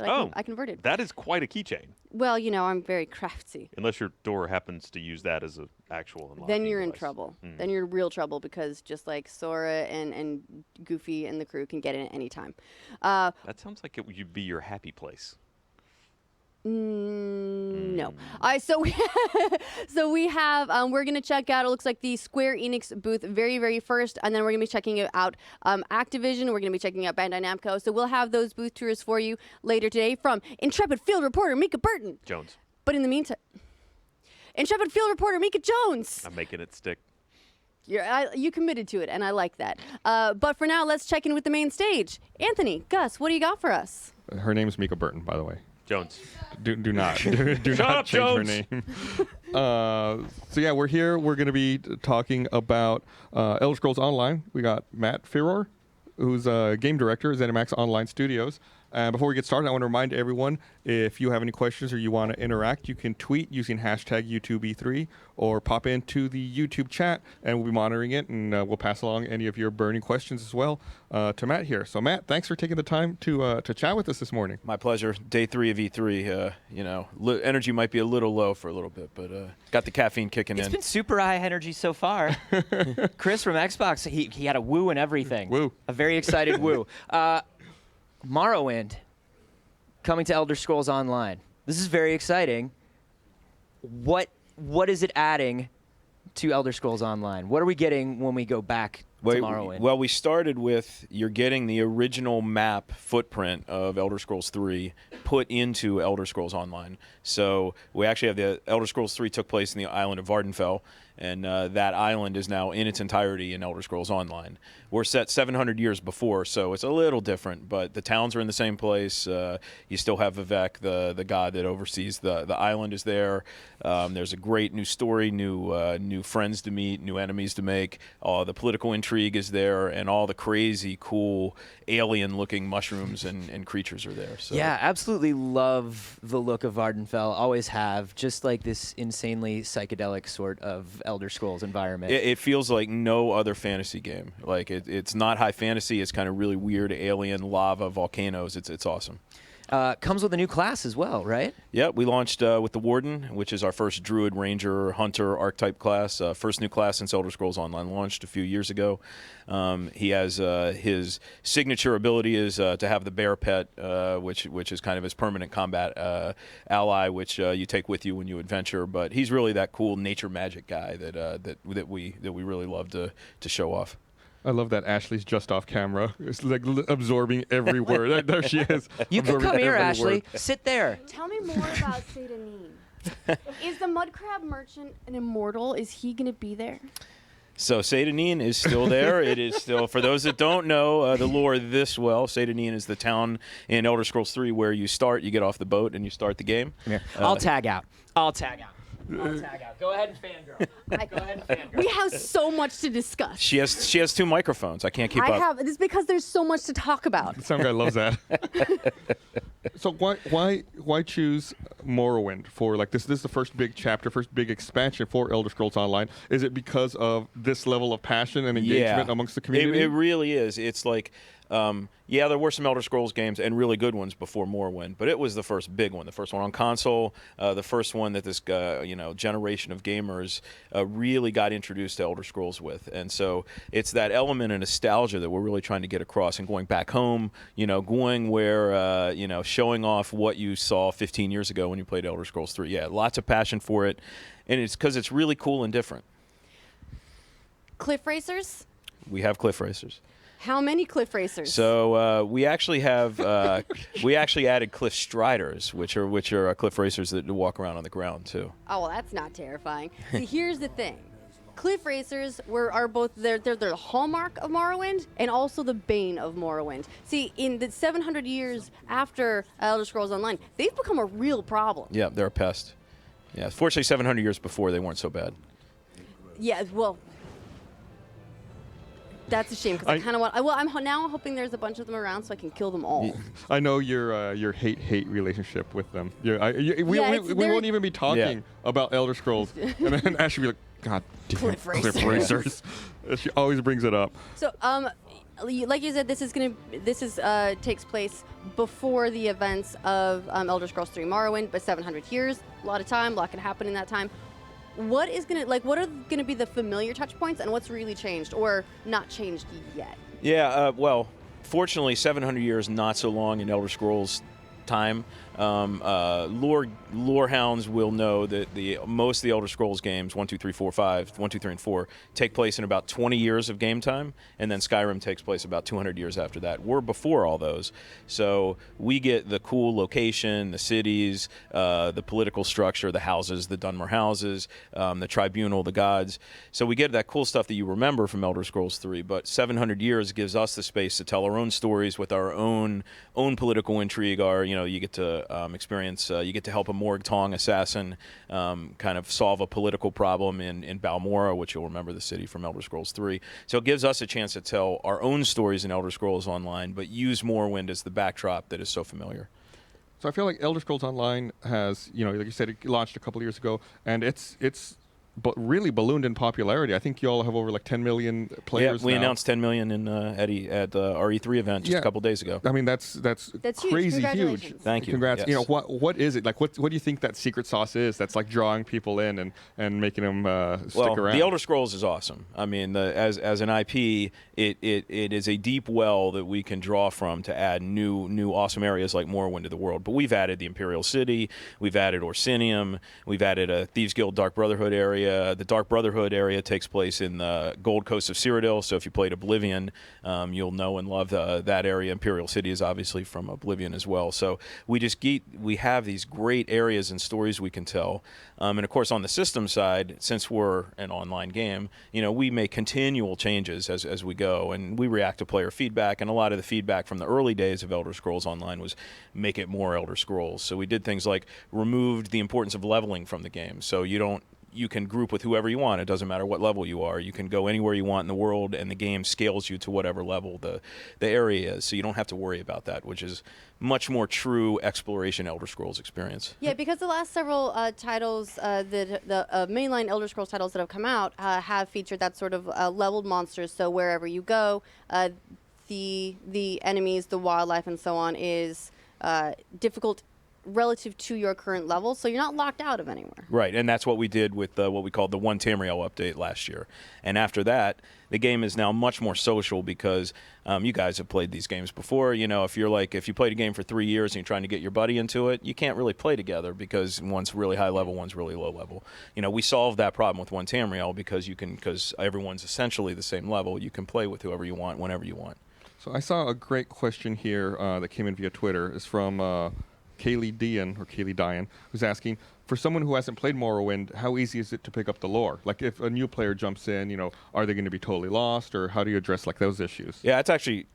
I converted. That is quite a keychain. Well, I'm very crafty. Unless your door happens to use that as an actual unlocking Then you're in device. trouble. Then you're in real trouble, because just like Sora and Goofy and the crew can get in at any time. That sounds like it would be your happy place. No. So we have, we're going to check out, it looks like the Square Enix booth very, very first, and then we're going to be checking out Activision. We're going to be checking out Bandai Namco. So we'll have those booth tours for you later today from intrepid field reporter Mika Burton. Jones. But in the meantime, intrepid field reporter Mika Jones. I'm making it stick. You committed to it, and I like that. But for now, let's check in with the main stage. Anthony, Gus, what do you got for us? Her name's Mika Burton, by the way. Jones. Do not do Shut not up, change her Jones. name. So yeah, we're here. We're going to be talking about Elder Scrolls Online. We got Matt Firor, who's a game director at ZeniMax Online Studios. Before we get started, I want to remind everyone, if you have any questions or you want to interact, you can tweet using hashtag YouTubeE3 or pop into the YouTube chat, and we'll be monitoring it, and we'll pass along any of your burning questions as well to Matt here. So Matt, thanks for taking the time to chat with us this morning. My pleasure. Day 3 of E3. Energy might be a little low for a little bit, but got the caffeine kicking in. It's been super high energy so far. Chris from Xbox, he had a woo and everything. Woo. A very excited woo. Morrowind coming to Elder Scrolls Online. This is very exciting. What is it adding to Elder Scrolls Online? What are we getting when we go back to Morrowind? Well, we started with you're getting the original map footprint of Elder Scrolls 3 put into Elder Scrolls Online. So we actually have the Elder Scrolls 3 took place in the island of Vardenfell, and that island is now in its entirety in Elder Scrolls Online. We're set 700 years before, so it's a little different, but the towns are in the same place. You still have Vivek, the god that oversees the island, is there. There's a great new story, new friends to meet, new enemies to make. The political intrigue is there, and all the crazy, cool, alien-looking mushrooms and creatures are there. So. Yeah, absolutely love the look of Vardenfell. Always have. Just like this insanely psychedelic sort of Elder Scrolls environment. It feels like no other fantasy game. Like it's not high fantasy. It's kind of really weird alien lava volcanoes. It's awesome. comes with a new class as well, right? Yeah, we launched with the Warden, which is our first Druid, Ranger, Hunter archetype class. First new class since Elder Scrolls Online launched a few years ago. He has his signature ability is to have the bear pet, which is kind of his permanent combat ally, which you take with you when you adventure. But he's really that cool nature magic guy that we really love to show off. I love that Ashley's just off camera. It's like absorbing every word. There she is. You can come here, Ashley. Word. Sit there. Tell me more about Sane. Is the mud crab merchant an immortal? Is he going to be there? So Satan is still there. It is still, for those that don't know the lore this well, Satan is the town in Elder Scrolls 3 where you start, you get off the boat, and you start the game. I'll tag out. I'll tag out. Go ahead and fangirl. Go ahead and fangirl. We have so much to discuss. She has 2 microphones. I can't keep up. It's because there's so much to talk about. Some guy loves that. So why choose Morrowind for like this? This is the first big chapter, first big expansion for Elder Scrolls Online. Is it because of this level of passion and engagement amongst the community? It really is. It's like, there were some Elder Scrolls games and really good ones before Morrowind, but it was the first big one, the first one on console, the first one that this generation of gamers really got introduced to Elder Scrolls with. And so it's that element of nostalgia that we're really trying to get across, and going back home, going where, showing off what you saw 15 years ago when you played Elder Scrolls 3. Yeah, lots of passion for it, and it's because it's really cool and different. Cliff racers? We have cliff racers. How many cliff racers? So we actually have we actually added cliff striders, which are cliff racers that walk around on the ground too. Oh, well, that's not terrifying. See, here's the thing. Cliff racers are both they're the hallmark of Morrowind and also the bane of Morrowind. See, in the 700 years after Elder Scrolls Online, they've become a real problem. Yeah, they're a pest. Yeah, fortunately, 700 years before they weren't so bad. Yeah, well, that's a shame because I kind of want. Well, I'm now hoping there's a bunch of them around so I can kill them all. I know your hate relationship with them. We won't even be talking about Elder Scrolls, and then Ash will be like, God damn, Cliff Cliff Racers. She always brings it up. So, like you said, this takes place before the events of Elder Scrolls 3 Morrowind, but 700 years, a lot of time, a lot can happen in that time. What are gonna be the familiar touch points, and what's really changed or not changed yet? Yeah, well, fortunately, 700 years not so long in Elder Scrolls time. Lore hounds will know that most of the Elder Scrolls games, 1, 2, 3, 4, 5, 1, 2, 3, and 4, take place in about 20 years of game time, and then Skyrim takes place about 200 years after that. We're before all those, so we get the cool location, the cities, the political structure, the houses, the Dunmer houses, the tribunal, the gods. So we get that cool stuff that you remember from Elder Scrolls 3, but 700 years gives us the space to tell our own stories with our own political intrigue. You get to experience, you get to help a Morg Tong assassin kind of solve a political problem in Balmora, which you'll remember the city from Elder Scrolls 3. So it gives us a chance to tell our own stories in Elder Scrolls Online, but use Morrowind as the backdrop that is so familiar. So I feel like Elder Scrolls Online has, like you said, it launched a couple of years ago, and it's but really ballooned in popularity. I think you all have over like 10 million players. Yeah, we now. announced 10 million at our E3 event just a couple days ago. I mean, that's crazy huge. Thank you. Congrats. Yes. What is it like? What do you think that secret sauce is that's like drawing people in and making them stick around? The Elder Scrolls is awesome. I mean, as an IP, it is a deep well that we can draw from to add new awesome areas like Morrowind to the world. But we've added the Imperial City, we've added Orsinium, we've added a Thieves Guild Dark Brotherhood area. The Dark Brotherhood area takes place in the Gold Coast of Cyrodiil, so if you played Oblivion, you'll know and love that area. Imperial City is obviously from Oblivion as well. So we have these great areas and stories we can tell. And of course, on the system side, since we're an online game, we make continual changes as we go, and we react to player feedback. And a lot of the feedback from the early days of Elder Scrolls Online was make it more Elder Scrolls. So we did things like removed the importance of leveling from the game. So you can group with whoever you want. It doesn't matter what level you are. You can go anywhere you want in the world, and the game scales you to whatever level the area is. So you don't have to worry about that, which is much more true exploration Elder Scrolls experience. Yeah, because the last several titles, the mainline Elder Scrolls titles that have come out have featured that sort of leveled monsters. So wherever you go, the enemies, the wildlife, and so on is difficult relative to your current level, so you're not locked out of anywhere. Right, and that's what we did with what we called the One Tamriel update last year. And after that, the game is now much more social because you guys have played these games before. You know, if you played a game for 3 years and you're trying to get your buddy into it, you can't really play together because one's really high level, one's really low level. You know, we solved that problem with One Tamriel because everyone's essentially the same level. You can play with whoever you want, whenever you want. So I saw a great question here that came in via Twitter. It's from Kaylee Dian, who's asking, for someone who hasn't played Morrowind, how easy is it to pick up the lore? Like, if a new player jumps in, you know, are they going to be totally lost, or how do you address like those issues? Yeah, it's actually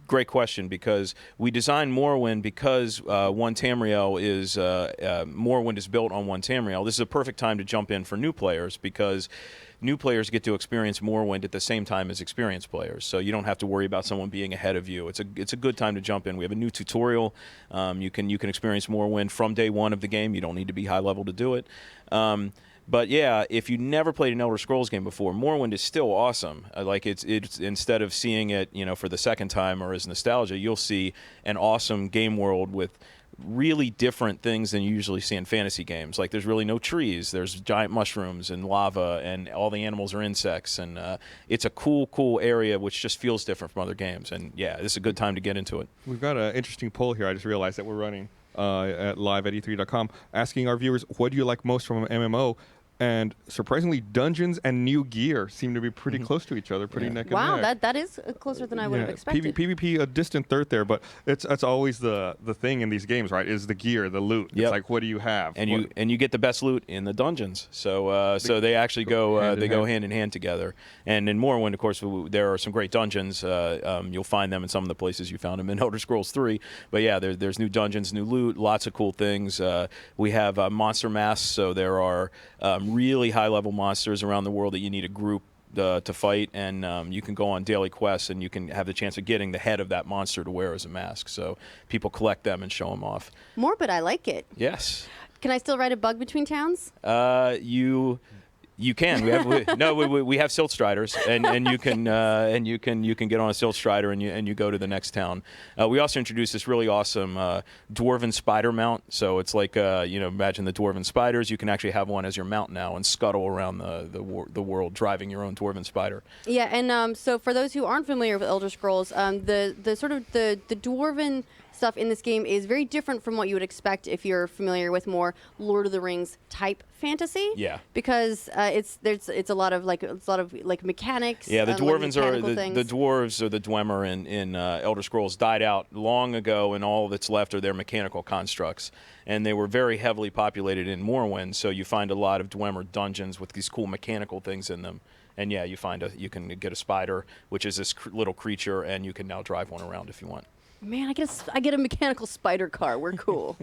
great question because we designed Morrowind because One Tamriel is Morrowind is built on One Tamriel. This is a perfect time to jump in for new players because new players get to experience Morrowind at the same time as experienced players, so you don't have to worry about someone being ahead of you. It's a good time to jump in. We have a new tutorial. You can experience Morrowind from day one of the game. You don't need to be high level to do it. But yeah, if you never played an Elder Scrolls game before, Morrowind is still awesome. Like it's instead of seeing it, you know, for the second time or as nostalgia, you'll see an awesome game world with really different things than you usually see in fantasy games. Like there's really no trees, there's giant mushrooms and lava, and all the animals are insects, and it's a cool area which just feels different from other games. And yeah, this is a good time to get into it. We've got an interesting poll here. I just realized that we're running at live at e3.com, asking our viewers, what do you like most from an MMO? And surprisingly, dungeons and new gear seem to be pretty close to each other, pretty neck and neck. Wow, that is closer than I would have expected. PvP, a distant third there, but it's always the thing in these games, right? Is the gear, the loot. Yep. It's like, what do you have? And you get the best loot in the dungeons. So they actually go hand in hand together. And in Morrowind, of course, there are some great dungeons. You'll find them in some of the places you found them in Elder Scrolls 3. But yeah, there's new dungeons, new loot, lots of cool things. We have monster masks, so there are really high-level monsters around the world that you need a group to fight, and you can go on daily quests, and you can have the chance of getting the head of that monster to wear as a mask. So people collect them and show them off. Morbid, I like it. Yes. Can I still ride a bug between towns? You can. We have Silt Striders, and you can get on a Silt Strider and you go to the next town. We also introduced this really awesome dwarven spider mount. So it's like imagine the dwarven spiders. You can actually have one as your mount now and scuttle around the world driving your own dwarven spider. Yeah, and so for those who aren't familiar with Elder Scrolls, the sort of the dwarven stuff in this game is very different from what you would expect if you're familiar with more Lord of the Rings type fantasy. Yeah. Because it's a lot of mechanics. Yeah, the dwarves the dwarves or the Dwemer in Elder Scrolls died out long ago, and all that's left are their mechanical constructs. And they were very heavily populated in Morrowind, so you find a lot of Dwemer dungeons with these cool mechanical things in them. And yeah, you can get a spider, which is this little creature, and you can now drive one around if you want. Man, I get a mechanical spider car. We're cool.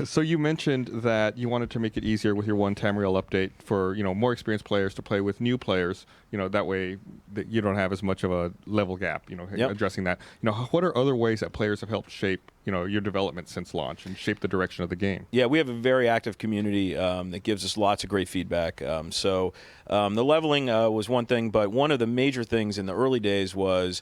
So you mentioned that you wanted to make it easier with your One Tamriel update for more experienced players to play with new players. That way that you don't have as much of a level gap. Yep. Addressing that. What are other ways that players have helped shape your development since launch and shape the direction of the game? Yeah, we have a very active community that gives us lots of great feedback. So the leveling was one thing, but one of the major things in the early days was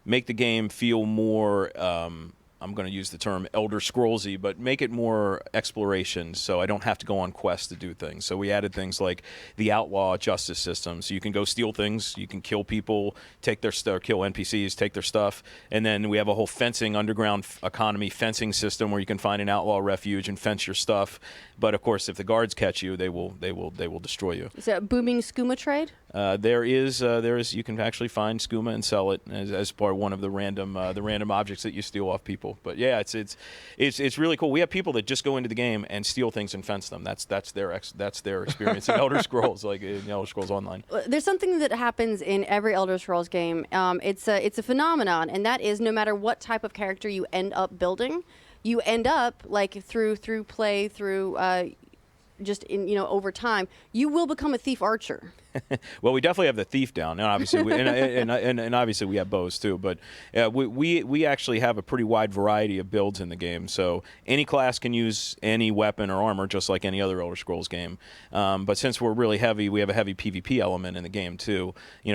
make the game feel more, I'm going to use the term Elder Scrollsy, but make it more exploration, so I don't have to go on quests to do things. So we added things like the outlaw justice system, so you can go steal things, you can kill people, take their stuff, kill NPCs, take their stuff, and then we have a whole fencing underground economy fencing system where you can find an outlaw refuge and fence your stuff. But of course, if the guards catch you, they will destroy you. Is that a booming skooma trade? There is you can actually find skooma and sell it as part of one of the random objects that you steal off people. But yeah, it's really cool. We have people that just go into the game and steal things and fence them. That's their experience in Elder Scrolls, like in Elder Scrolls Online. There's something that happens in every Elder Scrolls game. It's a phenomenon, and that is no matter what type of character you end up building, you end up like through play through. Just in over time, you will become a thief archer. Well, we definitely have the thief down, and obviously, and obviously we have bows too. But we actually have a pretty wide variety of builds in the game. So any class can use any weapon or armor, just like any other Elder Scrolls game. But since we're really heavy, we have a heavy PvP element in the game too.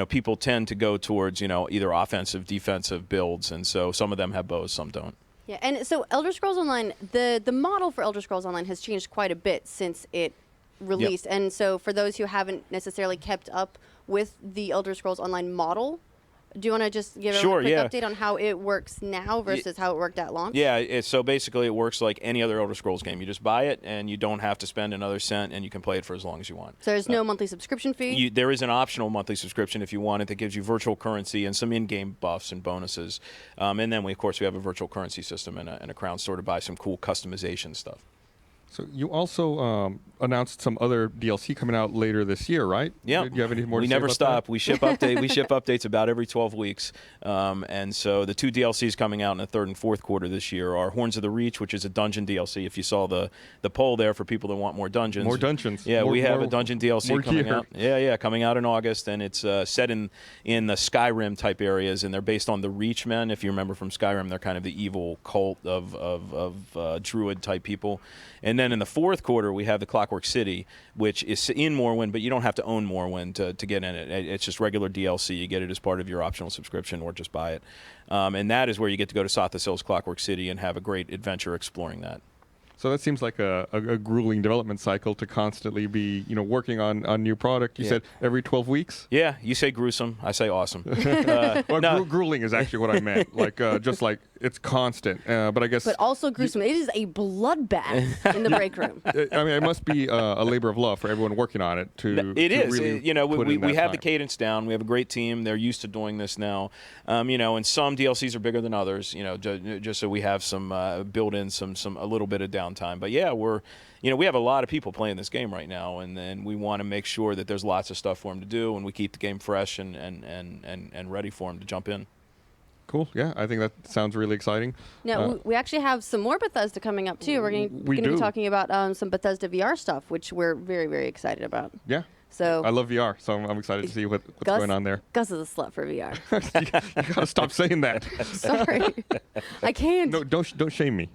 People tend to go towards either offensive, defensive builds, and so some of them have bows, some don't. Yeah, and so Elder Scrolls Online, the model for Elder Scrolls Online has changed quite a bit since it released. And so for those who haven't necessarily kept up with the Elder Scrolls Online model, do you want to just give a quick update on how it works now versus how it worked at launch? Yeah, so basically it works like any other Elder Scrolls game. You just buy it, and you don't have to spend another cent, and you can play it for as long as you want. So there's no monthly subscription fee? There is an optional monthly subscription if you want it that gives you virtual currency and some in-game buffs and bonuses. And then, of course, we have a virtual currency system and a crown store to buy some cool customization stuff. So you also announced some other DLC coming out later this year, right? Yeah. Do you have any more? We to say never about stop. that? We ship updates about every 12 weeks. And so the 2 DLCs coming out in the 3rd and 4th quarter this year are Horns of the Reach, which is a dungeon DLC. If you saw the poll there for people that want more dungeons. More dungeons. Yeah, we have a dungeon DLC coming gear. out. Yeah, coming out in August, and it's set in the Skyrim type areas, and they're based on the Reach Men. If you remember from Skyrim, they're kind of the evil cult of druid type people. And then in the 4th quarter, we have the Clockwork City, which is in Morrowind, but you don't have to own Morrowind to get in it. It's just regular DLC. You get it as part of your optional subscription or just buy it. And that is where you get to go to Sothis Hills Clockwork City and have a great adventure exploring that. So that seems like a grueling development cycle to constantly be, working on new product. You said every 12 weeks? Yeah, you say gruesome, I say awesome. Grueling is actually what I meant. Like just like it's constant. But I guess. But also gruesome. It is a bloodbath in the break room. I mean, it must be a labor of love for everyone working on it to. It is. Really we have the cadence down. We have a great team. They're used to doing this now. And some DLCs are bigger than others. Just so we have some build in a little bit of downtime. But yeah, we have a lot of people playing this game right now, and then we want to make sure that there's lots of stuff for them to do, and we keep the game fresh and ready for them to jump in. Cool. Yeah, I think that sounds really exciting. Now, we actually have some more Bethesda coming up, too. We're going to be talking about some Bethesda VR stuff, which we're very, very excited about. Yeah. So I love VR, so I'm excited to see what's going on there. Gus is a slut for VR. you gotta stop saying that. Sorry. I can't. No, don't shame me.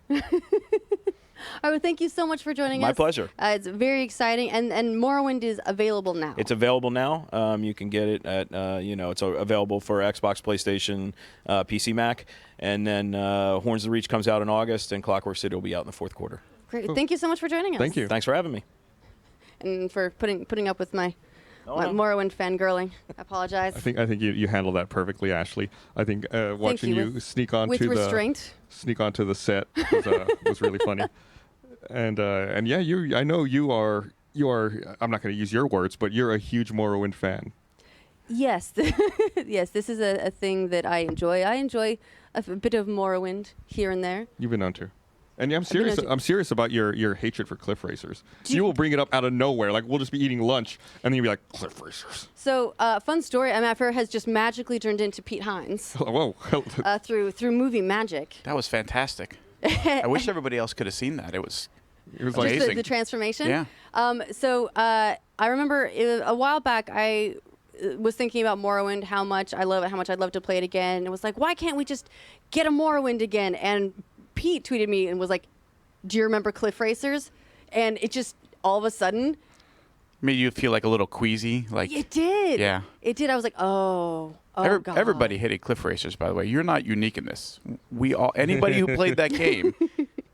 All right, well, thank you so much for joining us. My pleasure. It's very exciting, and Morrowind is available now. It's available now. You can get it at, it's available for Xbox, PlayStation, PC, Mac, and then Horns of the Reach comes out in August, and Clockwork City will be out in the 4th quarter. Great. Cool. Thank you so much for joining us. Thank you. Thanks for having me. And for putting up with my Morrowind fangirling. I apologize. I think you handled that perfectly, Ashley. I think watching you sneak onto the set was really funny. And yeah, I know you are. I'm not going to use your words, but you're a huge Morrowind fan. Yes, yes. This is a thing that I enjoy. I enjoy a bit of Morrowind here and there. You've been onto. And yeah, I'm serious about your hatred for cliff racers. You will bring it up out of nowhere. Like, we'll just be eating lunch, and then you'll be like, cliff racers. So, fun story. MFR has just magically turned into Pete Hines. Whoa. through movie magic. That was fantastic. I wish everybody else could have seen that. It was amazing. Just the transformation? Yeah. So, I remember a while back, I was thinking about Morrowind, how much I love it, how much I'd love to play it again. And it was like, why can't we just get a Morrowind again? And Pete tweeted me and was like, do you remember Cliff Racers? And it just all of a sudden made you feel like a little queasy. Like it did. Yeah. It did. I was like, God. Everybody hated Cliff Racers, by the way. You're not unique in this. Anybody who played that game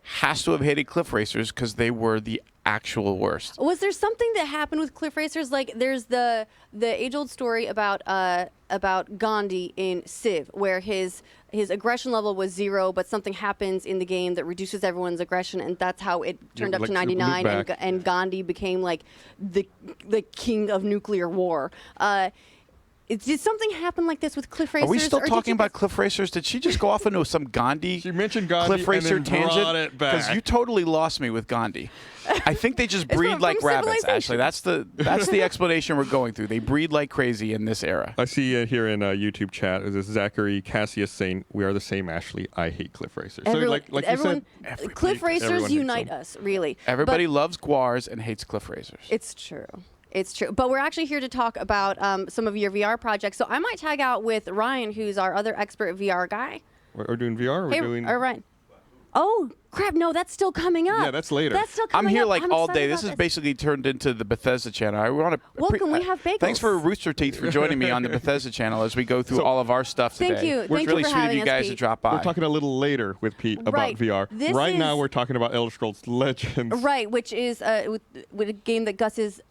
has to have hated Cliff Racers because they were the actual worst. Was there something that happened with Cliff Racers? Like, there's the age-old story about Gandhi in Civ, where his aggression level was 0, but something happens in the game that reduces everyone's aggression, and that's how it turned up to 99, and Gandhi became like the king of nuclear war. Did something happen like this with Cliff Racers? Are we still talking about Cliff Racers? Did she just go off into some Gandhi? She mentioned Gandhi Cliff Racer and then brought it back. Because you totally lost me with Gandhi. I think they just breed like rabbits. Actually, that's the explanation we're going through. They breed like crazy in this era. I see it here in YouTube chat. This is Zachary Cassius saying, "We are the same, Ashley. I hate Cliff Racers." Everyone, so, like you said, Cliff Racers unite us, really. Everybody loves Guars and hates Cliff Racers. It's true. It's true. But we're actually here to talk about some of your VR projects. So I might tag out with Ryan, who's our other expert VR guy. We're doing VR? Ryan. Oh crap! No, that's still coming up. Yeah, that's later. That's still I'm coming here up. like I'm all excited day. about This is basically turned into the Bethesda channel. I want to Welcome, we have bagels. Thanks for Rooster Teeth for joining me on the Bethesda channel as we go through all of our stuff today. Thank you. It's Thank you really for sweet of having you us, guys to Pete. drop by. We're talking a little later with Pete about Right. VR. This Right now, is- we're talking about Elder Scrolls Legends. Right, which is with a game that Gus is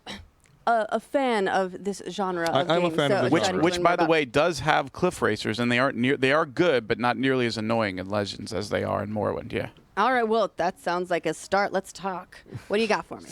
a fan of this genre of I'm a games. fan of so this which, excited to which learn by more the about. way, does have cliff racers, and they are good, but not nearly as annoying in Legends as they are in Morrowind. Yeah. All right, well, that sounds like a start. Let's talk. What do you got for me?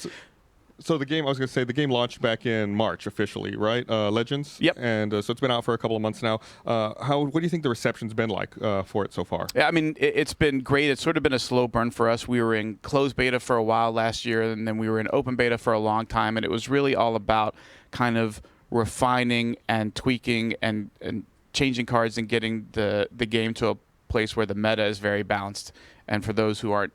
So the game, I was going to say, the game launched back in March officially, right? Legends. Yep. And so it's been out for a couple of months now. What do you think the reception's been like for it so far? Yeah, I mean, it's been great. It's sort of been a slow burn for us. We were in closed beta for a while last year, and then we were in open beta for a long time, and it was really all about kind of refining and tweaking and changing cards and getting the game to a place where the meta is very balanced. And for those who aren't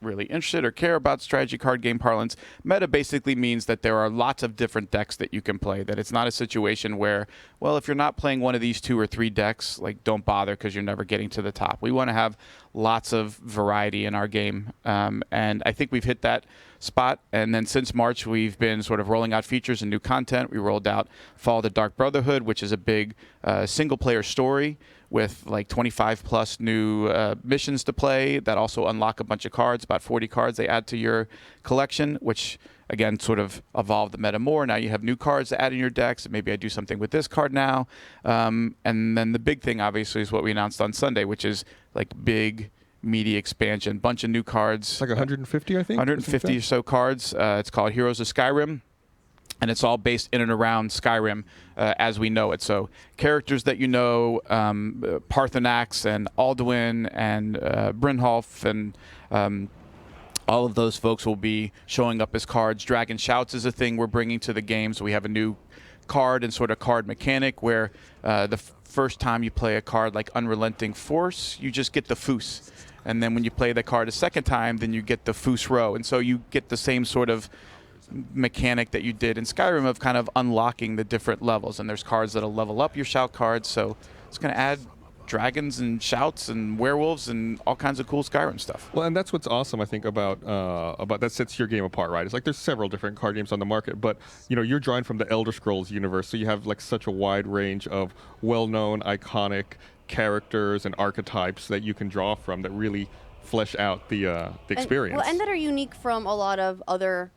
really interested or care about strategy card game parlance, meta basically means that there are lots of different decks that you can play, that it's not a situation where, well, if you're not playing one of these 2 or 3 decks, like, don't bother because you're never getting to the top. We want to have lots of variety in our game, and I think we've hit that spot. And then since March, we've been sort of rolling out features and new content. We rolled out Fall of the Dark Brotherhood, which is a big single-player story with like 25 plus new missions to play that also unlock a bunch of cards, about 40 cards they add to your collection, which again sort of evolved the meta more. Now you have new cards to add in your decks. Maybe I do something with this card now. And then the big thing obviously is what we announced on Sunday, which is like big media expansion, bunch of new cards. It's like 150, I think. 150 or so cards. It's called Heroes of Skyrim. And it's all based in and around Skyrim as we know it. So characters that you know, Parthenax and Alduin and Brynjolf and all of those folks will be showing up as cards. Dragon Shouts is a thing we're bringing to the game. So we have a new card and sort of card mechanic where the first time you play a card like Unrelenting Force, you just get the Foos. And then when you play the card a second time, then you get the Foos Row. And so you get the same sort of mechanic that you did in Skyrim of kind of unlocking the different levels. And there's cards that'll level up your shout cards. So it's going to add dragons and shouts and werewolves and all kinds of cool Skyrim stuff. Well, and that's what's awesome, I think, about that sets your game apart, right? It's like there's several different card games on the market, but you know, you're drawing from the Elder Scrolls universe, so you have like such a wide range of well-known, iconic characters and archetypes that you can draw from that really flesh out the experience. And that are unique from a lot of other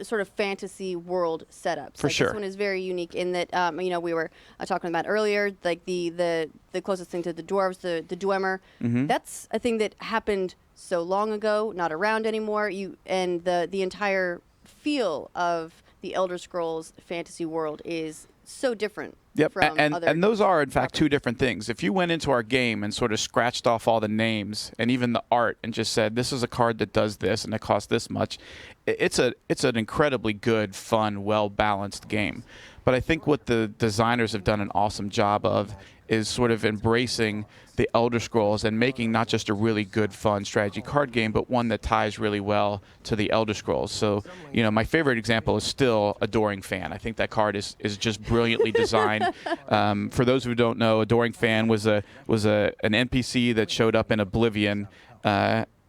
sort of fantasy world setups. For sure. This one is very unique in that, you know, we were talking about earlier, like the closest thing to the dwarves, the Dwemer. Mhm. That's a thing that happened so long ago, not around anymore. And the entire feel of the Elder Scrolls fantasy world is so different. Yep, From and other those are in fact two different things. If you went into our game and sort of scratched off all the names and even the art and just said this is a card that does this and it costs this much, it's an incredibly good, fun, well balanced game. But I think what the designers have done an awesome job of is sort of embracing the Elder Scrolls and making not just a really good, fun strategy card game, but one that ties really well to the Elder Scrolls. So, you know, my favorite example is still Adoring Fan. I think that card is just brilliantly designed. For those who don't know, Adoring Fan was an NPC that showed up in Oblivion.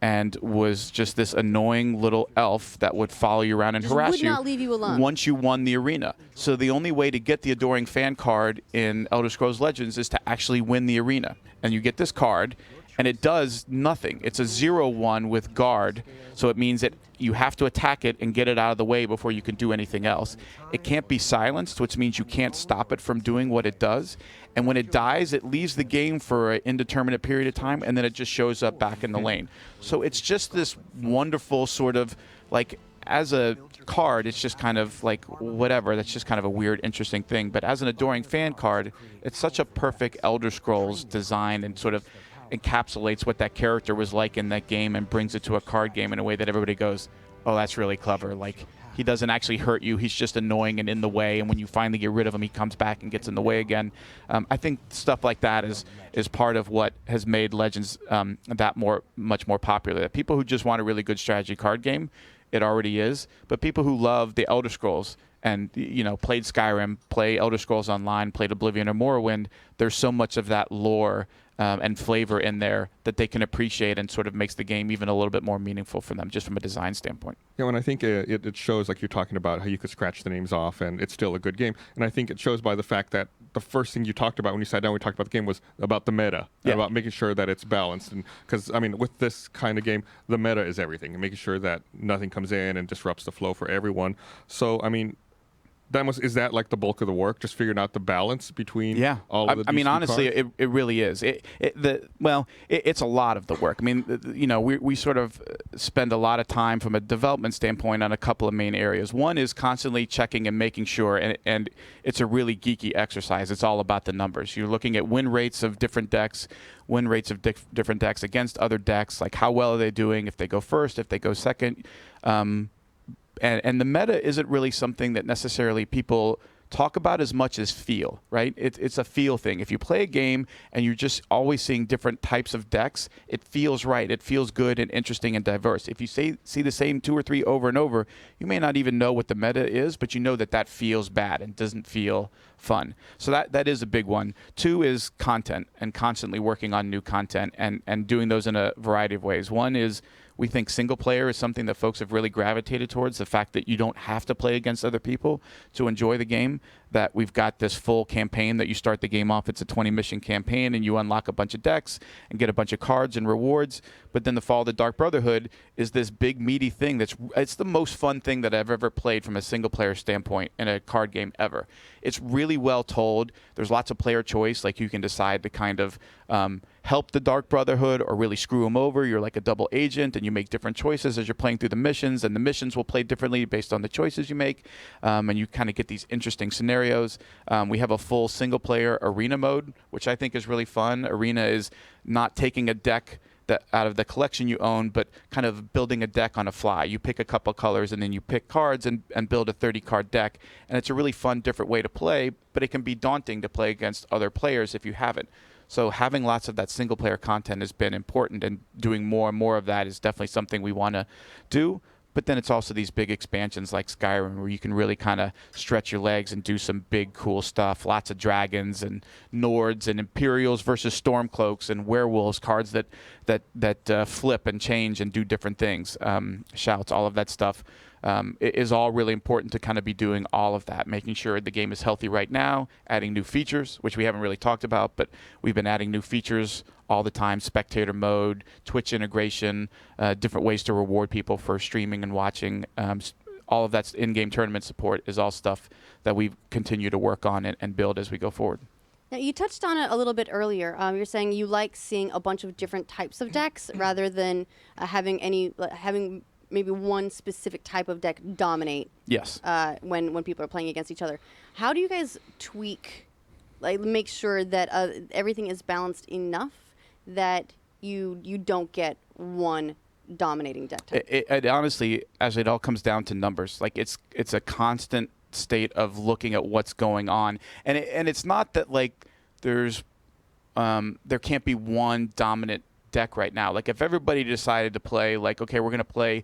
And was just this annoying little elf that would follow you around and Just harass would you not leave you alone. once you won the arena. So the only way to get the Adoring Fan card in Elder Scrolls Legends is to actually win the arena. And you get this card, and it does nothing. It's a 0/1 with guard, so it means that you have to attack it and get it out of the way before you can do anything else. It can't be silenced, which means you can't stop it from doing what it does. And when it dies, it leaves the game for an indeterminate period of time, and then it just shows up back in the lane. So it's just this wonderful sort of, like, as a card, it's just kind of like whatever. That's just kind of a weird, interesting thing. But as an Adoring Fan card, it's such a perfect Elder Scrolls design and sort of encapsulates what that character was like in that game and brings it to a card game in a way that everybody goes, oh, that's really clever. Like, he doesn't actually hurt you. He's just annoying and in the way. And when you finally get rid of him, he comes back and gets in the way again. I think stuff like that is part of what has made Legends much more popular. People who just want a really good strategy card game, it already is. But people who love the Elder Scrolls and, you know, played Skyrim, play Elder Scrolls Online, played Oblivion or Morrowind, there's so much of that lore and flavor in there that they can appreciate, and sort of makes the game even a little bit more meaningful for them, just from a design standpoint. Yeah, and I think it shows, like you're talking about, how you could scratch the names off, and it's still a good game. And I think it shows by the fact that the first thing you talked about when you sat down, we talked about the game, was about the meta, and about making sure that it's balanced. And because I mean, with this kind of game, the meta is everything, and making sure that nothing comes in and disrupts the flow for everyone. So I mean, is that like the bulk of the work, just figuring out the balance between all of the I mean, honestly, cards? it really is. It's a lot of the work. I mean, we sort of spend a lot of time from a development standpoint on a couple of main areas. One is constantly checking and making sure, and it's a really geeky exercise. It's all about the numbers. You're looking at win rates of different decks, win rates of different decks against other decks, like how well are they doing, if they go first, if they go second. And the meta isn't really something that necessarily people talk about as much as feel, right? It's a feel thing. If you play a game and you're just always seeing different types of decks, it feels right. It feels good and interesting and diverse. If you see the same 2 or 3 over and over, you may not even know what the meta is, but you know that feels bad and doesn't feel fun. So that is a big one. 2 is content, and constantly working on new content and doing those in a variety of ways. One is, we think single player is something that folks have really gravitated towards, the fact that you don't have to play against other people to enjoy the game, that we've got this full campaign that you start the game off. It's a 20-mission campaign, and you unlock a bunch of decks and get a bunch of cards and rewards. But then the Fall of the Dark Brotherhood is this big, meaty thing it's the most fun thing that I've ever played from a single-player standpoint in a card game ever. It's really well told. There's lots of player choice. Like, you can decide to kind of help the Dark Brotherhood or really screw them over. You're like a double agent, and you make different choices as you're playing through the missions, and the missions will play differently based on the choices you make, and you kind of get these interesting scenarios. We have a full single-player arena mode, which I think is really fun. Arena is not taking a deck out of the collection you own, but kind of building a deck on a fly. You pick a couple colors, and then you pick cards and build a 30-card deck. And it's a really fun, different way to play, but it can be daunting to play against other players if you haven't. So having lots of that single-player content has been important, and doing more and more of that is definitely something we want to do. But then it's also these big expansions like Skyrim, where you can really kind of stretch your legs and do some big, cool stuff. Lots of dragons and Nords and Imperials versus Stormcloaks and Werewolves, cards that flip and change and do different things. Shouts, all of that stuff. It is all really important to kind of be doing all of that, making sure the game is healthy right now, adding new features, which we haven't really talked about, but we've been adding new features all the time: spectator mode, Twitch integration, different ways to reward people for streaming and watching. All of that's in-game tournament support is all stuff that we continue to work on and build as we go forward. Now, you touched on it a little bit earlier. You're saying you like seeing a bunch of different types of decks rather than having maybe one specific type of deck dominate. Yes. When people are playing against each other. How do you guys tweak, make sure that everything is balanced enough that you don't get one dominating deck type? It honestly, as it all comes down to numbers, like it's a constant state of looking at what's going on, and it's not that like there can't be one dominant deck right now. Like, if everybody decided to play, like, okay, we're going to play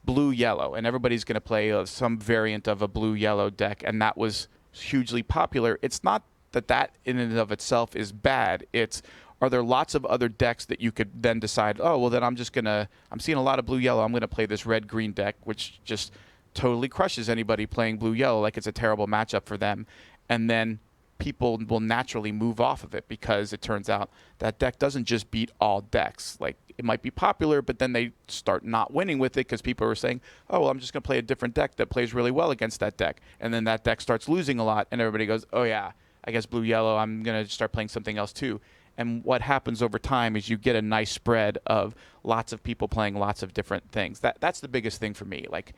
blue-yellow, and everybody's going to play some variant of a blue-yellow deck, and that was hugely popular, it's not that in and of itself is bad. It's, are there lots of other decks that you could then decide, oh, well, then I'm seeing a lot of blue-yellow, I'm going to play this red-green deck, which just totally crushes anybody playing blue-yellow, like it's a terrible matchup for them. And then people will naturally move off of it, because it turns out that deck doesn't just beat all decks. Like, it might be popular, but then they start not winning with it because people are saying, oh, well, I'm just going to play a different deck that plays really well against that deck. And then that deck starts losing a lot, and everybody goes, oh, yeah, I guess blue-yellow, I'm going to start playing something else too. And what happens over time is you get a nice spread of lots of people playing lots of different things. That's the biggest thing for me. Like,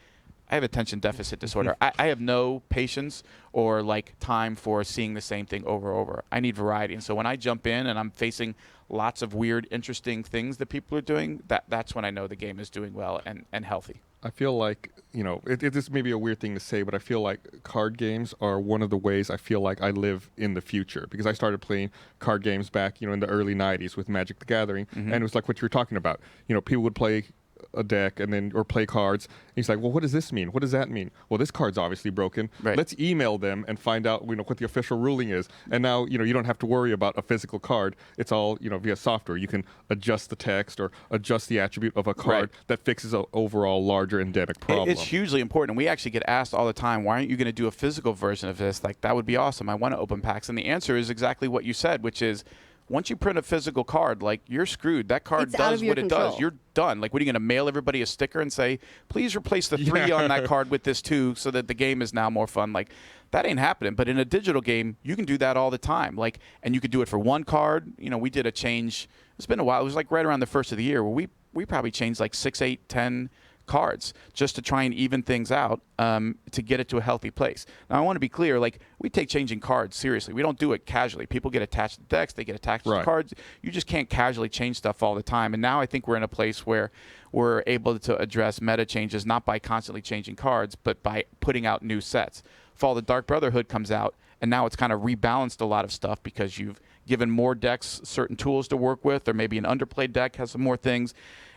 I have attention deficit disorder. I have no patience or like time for seeing the same thing over and over. I need variety. And so when I jump in and I'm facing lots of weird, interesting things that people are doing, that's when I know the game is doing well and healthy. I feel like, this may be a weird thing to say, but I feel like card games are one of the ways I feel like I live in the future, because I started playing card games back, in the early 90s with Magic the Gathering, and it was like what you were talking about. People would play a deck and then or play cards. And he's like, well, what does this mean? What does that mean? Well, this card's obviously broken. Right. Let's email them and find out what the official ruling is. And now you don't have to worry about a physical card. It's all via software. You can adjust the text or adjust the attribute of a card that fixes an overall larger endemic problem. It's hugely important. We actually get asked all the time, why aren't you going to do a physical version of this? Like, that would be awesome. I want to open packs. And the answer is exactly what you said, which is, once you print a physical card, like, you're screwed. That card does what it does. You're done. Like, what are you going to mail everybody a sticker and say, please replace the 3 on that card with this 2 so that the game is now more fun? Like, that ain't happening. But in a digital game, you can do that all the time. Like, and you could do it for one card. We did a change. It's been a while. It was like right around the first of the year where we probably changed like 6, 8, 10 cards just to try and even things out to get it to a healthy place. Now, I want to be clear, like, we take changing cards seriously. We don't do it casually. People get attached to decks, they get attached to cards. You just can't casually change stuff all the time. And now I think we're in a place where we're able to address meta changes, not by constantly changing cards, but by putting out new sets. Fall of the Dark Brotherhood comes out, and now it's kind of rebalanced a lot of stuff because you've given more decks certain tools to work with, or maybe an underplayed deck has some more things.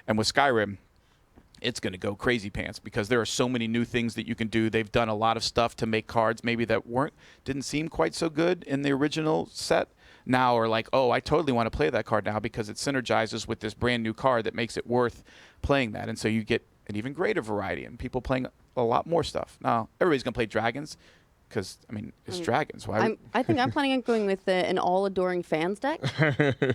And with Skyrim, it's going to go crazy pants because there are so many new things that you can do. They've done a lot of stuff to make cards maybe that didn't seem quite so good in the original set. Now are like, oh, I totally want to play that card now because it synergizes with this brand new card that makes it worth playing that. And so you get an even greater variety and people playing a lot more stuff. Now, everybody's going to play Dragons because, it's Dragons. I think I'm planning on going with an all-adoring fans deck.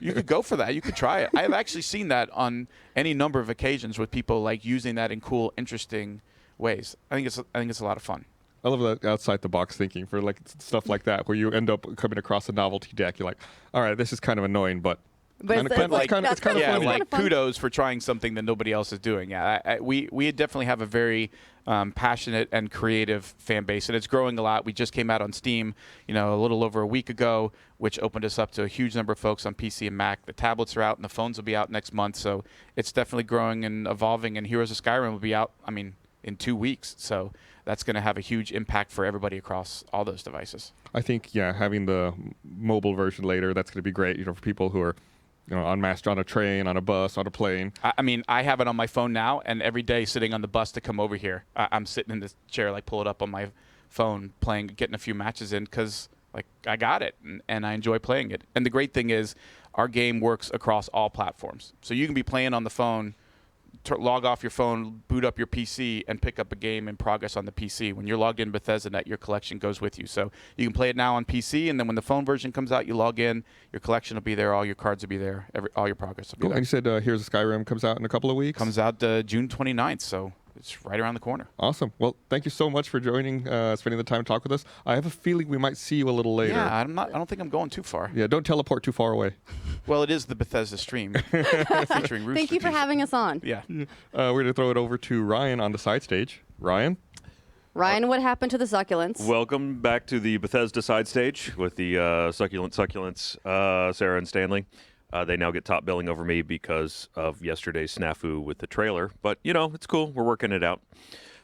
You could go for that. You could try it. I have actually seen that on any number of occasions with people like using that in cool, interesting ways. I think it's a lot of fun. I love that outside the box thinking for like stuff like that, where you end up coming across a novelty deck. You're like, all right, this is kind of annoying, but it's kind of funny. Like kudos for trying something that nobody else is doing. Yeah, we definitely have a very passionate and creative fan base, and it's growing a lot. We just came out on Steam, a little over a week ago, which opened us up to a huge number of folks on PC and Mac. The tablets are out, and the phones will be out next month. So it's definitely growing and evolving. And Heroes of Skyrim will be out, in 2 weeks. So that's going to have a huge impact for everybody across all those devices. I think, having the mobile version later, that's going to be great, for people who are unmasked on a train, on a bus, on a plane. I have it on my phone now, and every day sitting on the bus to come over here, I'm sitting in this chair, like, pull it up on my phone, playing, getting a few matches in, because, like, I got it, and I enjoy playing it. And the great thing is, our game works across all platforms. So you can be playing on the phone, log off your phone, boot up your PC, and pick up a game in progress on the PC. When you're logged in Bethesda Net, your collection goes with you. So you can play it now on PC, and then when the phone version comes out, you log in, your collection will be there, all your cards will be there, all your progress will be there. And you said Here's a Skyrim comes out in a couple of weeks? Comes out June 29th, so it's right around the corner. Awesome. Well, thank you so much for joining, spending the time to talk with us. I have a feeling we might see you a little later. Yeah, I don't think I'm going too far. Yeah, don't teleport too far away. Well, it is the Bethesda stream featuring Rooster Thank you for Teeth. having us on. Yeah. We're going to throw it over to Ryan on the side stage. Ryan? Ryan, what happened to the succulents? Welcome back to the Bethesda side stage with the succulents, Sarah and Stanley. They now get top billing over me because of yesterday's snafu with the trailer. But, it's cool. We're working it out.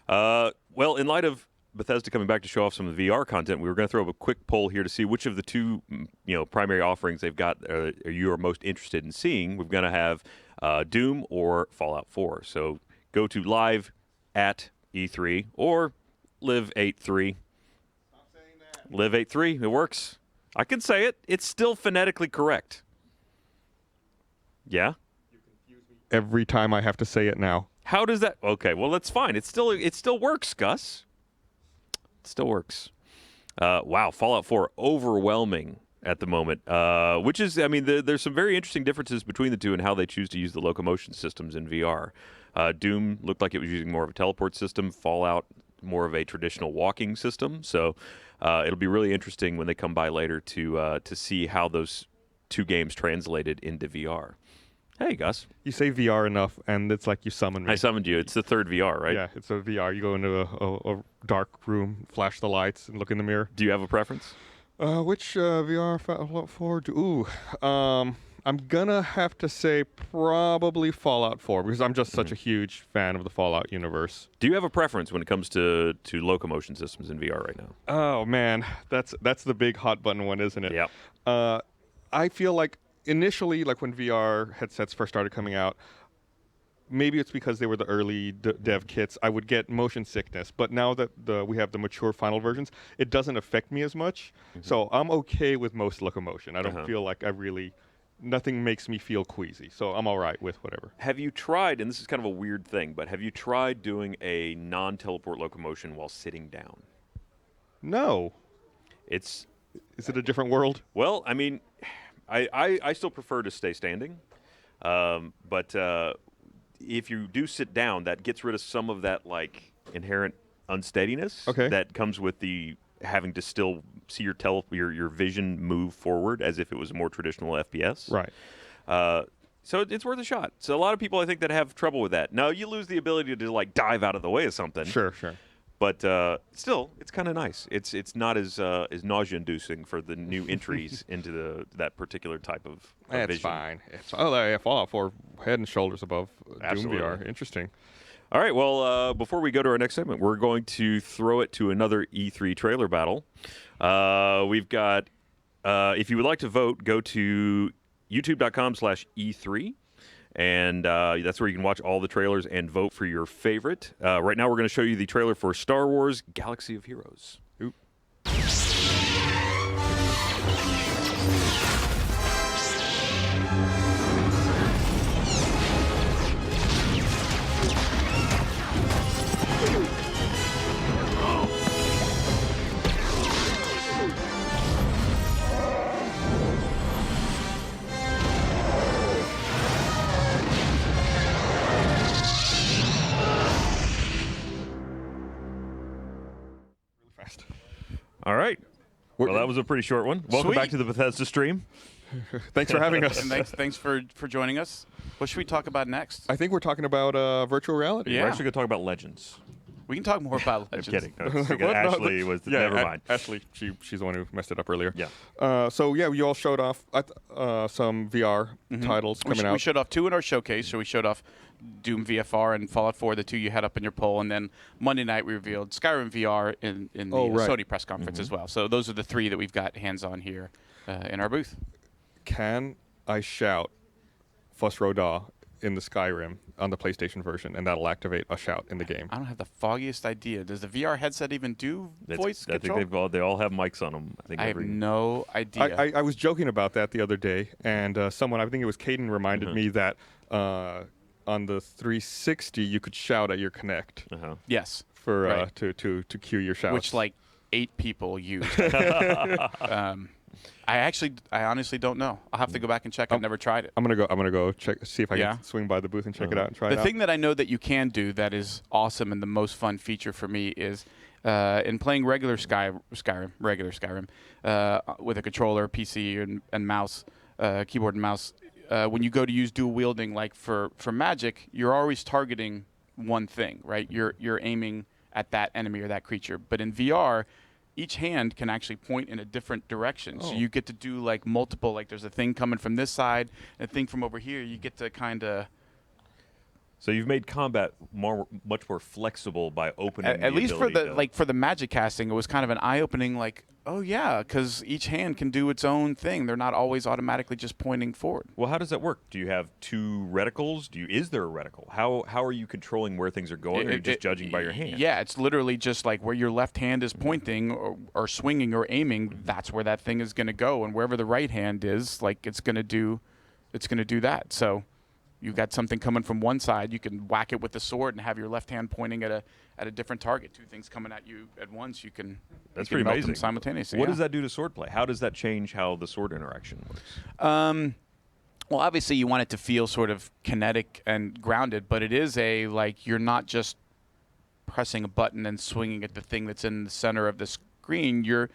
Well, in light of Bethesda coming back to show off some of the VR content, we were going to throw up a quick poll here to see which of the two, primary offerings they've got you are most interested in seeing. We're going to have Doom or Fallout 4. So go to live at E3 or Live83. Live83. It works. I can say it. It's still phonetically correct. Yeah? Every time I have to say it now. How does that? Okay, well, that's fine. It still works, Gus. It still works. Wow, Fallout 4 overwhelming at the moment, which is, there's some very interesting differences between the two and how they choose to use the locomotion systems in VR. Doom looked like it was using more of a teleport system. Fallout, more of a traditional walking system. So it'll be really interesting when they come by later to see how those two games translated into VR. Hey, Gus. You say VR enough, and it's like you summoned me. I summoned you. It's the third VR, right? Yeah, it's a VR. You go into a dark room, flash the lights, and look in the mirror. Do you have a preference? Which VR Fallout 4? Ooh, I'm gonna have to say probably Fallout 4 because I'm just such a huge fan of the Fallout universe. Do you have a preference when it comes to locomotion systems in VR right now? Oh man, that's the big hot button one, isn't it? Yeah. I feel like initially, like when VR headsets first started coming out, maybe it's because they were the early dev kits, I would get motion sickness. But now that we have the mature final versions, it doesn't affect me as much. So I'm okay with most locomotion. I don't feel like nothing makes me feel queasy. So I'm all right with whatever. Have you tried, and this is kind of a weird thing, but have you tried doing a non-teleport locomotion while sitting down? No. Is it a different world? Well, I mean, I still prefer to stay standing. But if you do sit down, that gets rid of some of that like inherent unsteadiness that comes with the having to still see your vision move forward as if it was a more traditional FPS. Right. So it's worth a shot. So a lot of people, I think, that have trouble with that. Now, you lose the ability to like dive out of the way of something. Sure. But still, it's kind of nice. It's not as nausea-inducing for the new entries into that particular type of It's vision. fine. Fallout 4 head and shoulders above Doom VR. Interesting. All right, well, before we go to our next segment, we're going to throw it to another E3 trailer battle. We've got, if you would like to vote, go to youtube.com/E3. And that's where you can watch all the trailers and vote for your favorite. Right now, we're going to show you the trailer for Star Wars Galaxy of Heroes. Oop. All right. Well, that was a pretty short one. Welcome back to the Bethesda stream. Thanks for having us. And thanks for joining us. What should we talk about next? I think we're talking about virtual reality. Yeah. We're actually going to talk about Legends. We can talk more about Legends. I'm kidding. No, Ashley was never mind. Ashley, she's the one who messed it up earlier. Yeah. So you all showed off some VR titles coming out. We showed off 2 in our showcase. So we showed off Doom VFR and Fallout 4, the 2 you had up in your poll, and then Monday night we revealed Skyrim VR in the Sony press conference as well. So those are the 3 that we've got hands on here in our booth. Can I shout Fuss Roda in the Skyrim on the PlayStation version, and that'll activate a shout in the game? I don't have the foggiest idea. Does the VR headset even do voice control? I think they all have mics on them. I have no idea. I was joking about that the other day, and someone, I think it was Caden, reminded me that on the 360 you could shout at your Kinect. Yes. For to cue your shouts. Which like 8 people used. I honestly don't know. I'll have to go back and check. I've never tried it. I'm gonna go check, see if I can swing by the booth and check it out and try it out. The thing that I know that you can do that is awesome and the most fun feature for me is in playing regular Skyrim with a controller, PC, and mouse, keyboard and mouse. When you go to use dual wielding, like for magic, you're always targeting one thing, right? You're aiming at that enemy or that creature. But in VR, each hand can actually point in a different direction. So you get to do like multiple, like there's a thing coming from this side, a thing from over here. You get to kind of... So you've made combat much more flexible by opening at least for the magic casting, it was kind of an eye-opening, like, oh yeah, because each hand can do its own thing. They're not always automatically just pointing forward. Well, how does that work? Do you have 2 reticles? Is there a reticle? How are you controlling where things are going? Or are you just judging by your hand? Yeah, it's literally just like where your left hand is pointing or swinging or aiming. That's where that thing is going to go, and wherever the right hand is, like it's going to do that. So. You've got something coming from one side, you can whack it with the sword and have your left hand pointing at a different target. 2 things coming at you at once, you can pretty melt amazing. them simultaneously. What does that do to swordplay? How does that change how the sword interaction works? Well, obviously you want it to feel sort of kinetic and grounded, but it is you're not just pressing a button and swinging at the thing that's in the center of the screen. You're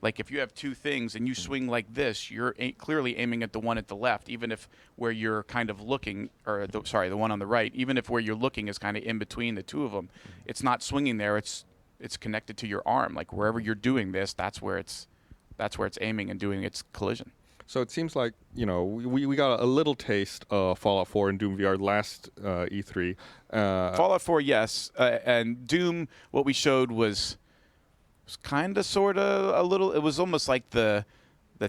like, if you have 2 things and you swing like this, you're clearly aiming at the one at the left, even if where you're kind of looking, or the one on the right, even if where you're looking is kind of in between the 2 of them, it's not swinging there. It's connected to your arm. Like wherever you're doing this, that's where it's aiming and doing its collision. So it seems like, we got a little taste of Fallout 4 and Doom VR last E3. Fallout 4, yes, and Doom. What we showed was kind of, sort of, a little. It was almost like the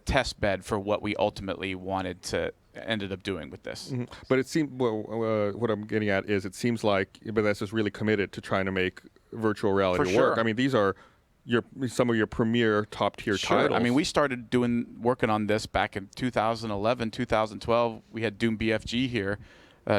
test bed for what we ultimately wanted to ended up doing with this. But it seems what I'm getting at is it seems like Bethesda's really committed to trying to make virtual reality For work. sure. I mean, these are some of your premier top tier titles. I mean, we started working on this back in 2011, 2012. We had Doom BFG here,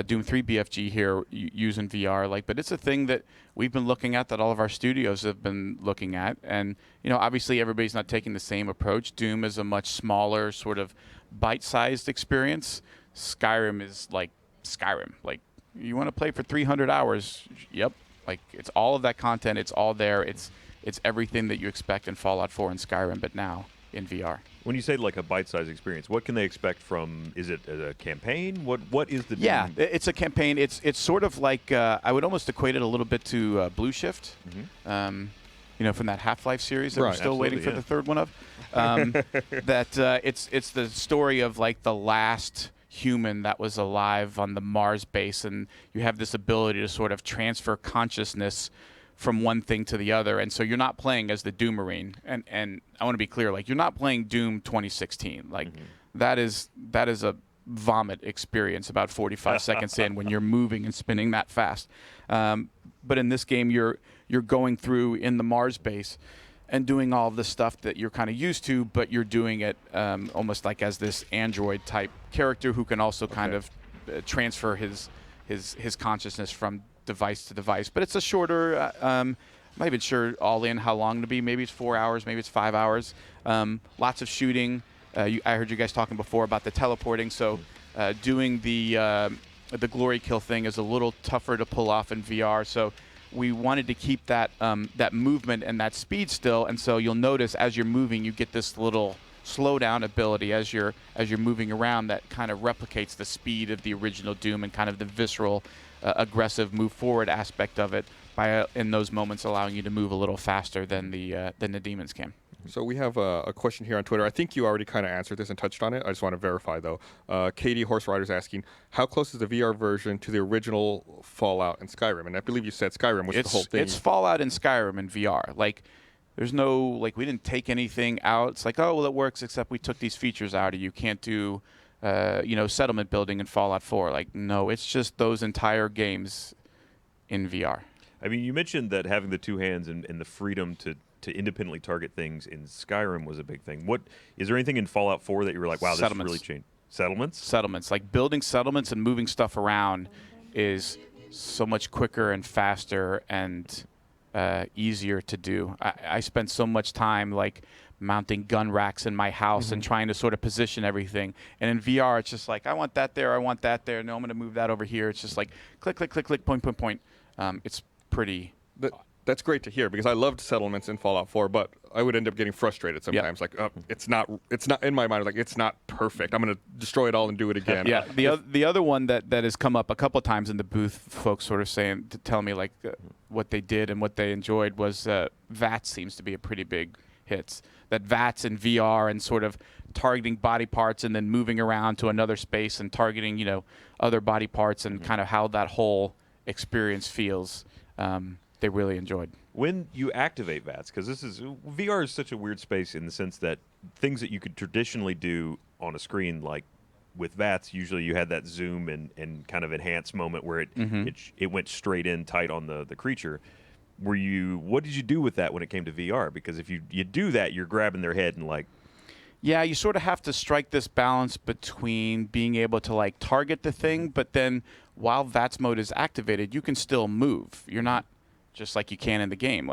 Doom 3 BFG here using VR. But it's a thing that we've been looking at, that all of our studios have been looking at. And, obviously everybody's not taking the same approach. Doom is a much smaller sort of bite-sized experience. Skyrim is like Skyrim. Like, you want to play for 300 hours? Yep. Like, it's all of that content. It's all there. It's everything that you expect in Fallout 4 and Skyrim, but now in VR. When you say like a bite-sized experience, what can they expect from? Is it a campaign? What is the? Yeah, it's a campaign. It's sort of like I would almost equate it a little bit to Blue Shift, from that Half-Life series that we're still waiting for the third one of. It's the story of like the last human that was alive on the Mars base, and you have this ability to sort of transfer consciousness from one thing to the other. And so you're not playing as the Doom Marine. And I want to be clear, like, you're not playing Doom 2016. Like, that is a vomit experience about 45 seconds in when you're moving and spinning that fast. But in this game, you're going through in the Mars base and doing all of the stuff that you're kind of used to, but you're doing it almost like as this android type character who can also kind of transfer his consciousness from device to device. But it's a shorter, I'm not even sure all in how long to be. Maybe it's 4 hours, maybe it's 5 hours. Lots of shooting. I heard you guys talking before about the teleporting. So doing the glory kill thing is a little tougher to pull off in VR. So we wanted to keep that that movement and that speed still. And so you'll notice as you're moving, you get this little slowdown ability as you're moving around that kind of replicates the speed of the original Doom and kind of the visceral, aggressive move forward aspect of it by in those moments allowing you to move a little faster than the demons can. So we have a question here on Twitter. I think you already kind of answered this and touched on it. I just want to verify, though. Katie Horse Rider's asking, how close is the VR version to the original Fallout and Skyrim? And I believe you said Skyrim was the whole thing. It's Fallout and Skyrim in VR. Like, there's no, like, we didn't take anything out. It's like, oh, well, it works, except we took these features out. You can't do, settlement building in Fallout 4. Like, no, it's just those entire games in VR. I mean, you mentioned that having the two hands and the freedom to independently target things in Skyrim was a big thing. What is there anything in Fallout 4 that you were like, wow, this really changed? Settlements? Like building settlements and moving stuff around is so much quicker and faster and easier to do. I spent so much time like mounting gun racks in my house and trying to sort of position everything. And in VR, it's just like, I want that there, I want that there. No, I'm going to move that over here. It's just like click, click, click, click, point, point, point. It's pretty... That's great to hear because I loved settlements in Fallout 4, but I would end up getting frustrated sometimes. Like, it's not in my mind. Like, it's not perfect. I'm going to destroy it all and do it again. Yeah. The other one that has come up a couple of times in the booth, folks sort of telling me like what they did and what they enjoyed was VATS seems to be a pretty big hit. That VATS in VR and sort of targeting body parts and then moving around to another space and targeting other body parts and kind of how that whole experience feels. They really enjoyed. When you activate VATS, because VR is such a weird space in the sense that things that you could traditionally do on a screen, like with VATS, usually you had that zoom and kind of enhance moment where it went straight in tight on the creature. What did you do with that when it came to VR? Because if you do that, you're grabbing their head and like... Yeah, you sort of have to strike this balance between being able to like target the thing, but then while VATS mode is activated, you can still move. You're not just like you can in the game.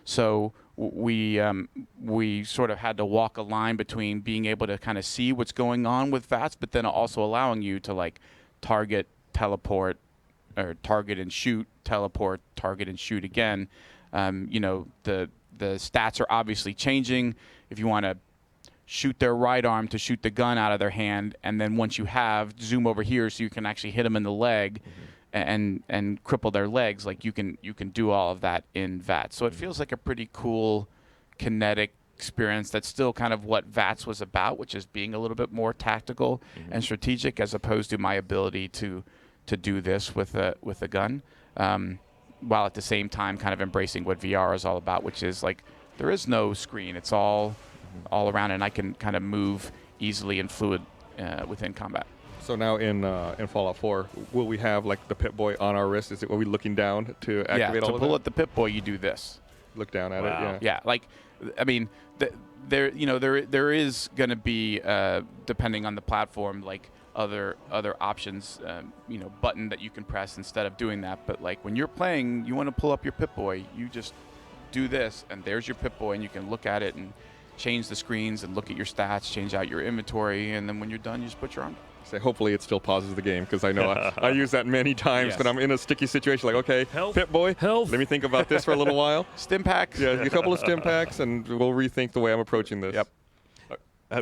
So we sort of had to walk a line between being able to kind of see what's going on with VATS, but then also allowing you to like target, teleport, or target and shoot, teleport, target and shoot again. The stats are obviously changing. If you want to shoot their right arm to shoot the gun out of their hand, and then once you have, zoom over here so you can actually hit them in the leg and cripple their legs. Like you can do all of that in VATS. So it feels like a pretty cool kinetic experience. That's still kind of what VATS was about, which is being a little bit more tactical and strategic, as opposed to my ability to do this with a gun, while at the same time kind of embracing what VR is all about, which is like there is no screen. It's all around, and I can kind of move easily and fluid within combat. So now in Fallout 4, will we have like the Pip-Boy on our wrist? Are we looking down to activate all to of pull that? up the Pip-Boy, you do this. Look down at it. Yeah. Yeah, like, I mean, there is going to be, depending on the platform, like other options, button that you can press instead of doing that. But like when you're playing, you want to pull up your Pip-Boy, you just do this, and there's your Pip-Boy, and you can look at it and change the screens and look at your stats, change out your inventory, and then when you're done, you just put your arm down. Say, hopefully it still pauses the game, because I know I use that many times when I'm in a sticky situation. Like, okay, Pip-Boy, let me think about this for a little while. Stim packs. Yeah, a couple of stim packs, and we'll rethink the way I'm approaching this. Yep.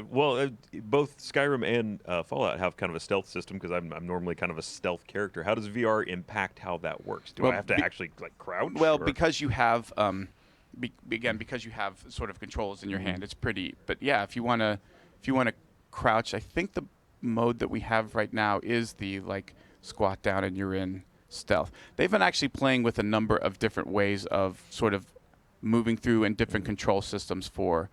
Both Skyrim and Fallout have kind of a stealth system, because I'm normally kind of a stealth character. How does VR impact how that works? Do I have to actually like crouch? Well, or? because you have because you have sort of controls in your hand, it's pretty. But yeah, if you wanna crouch, I think the mode that we have right now is the like squat down and you're in stealth. They've been actually playing with a number of different ways of sort of moving through and different control systems for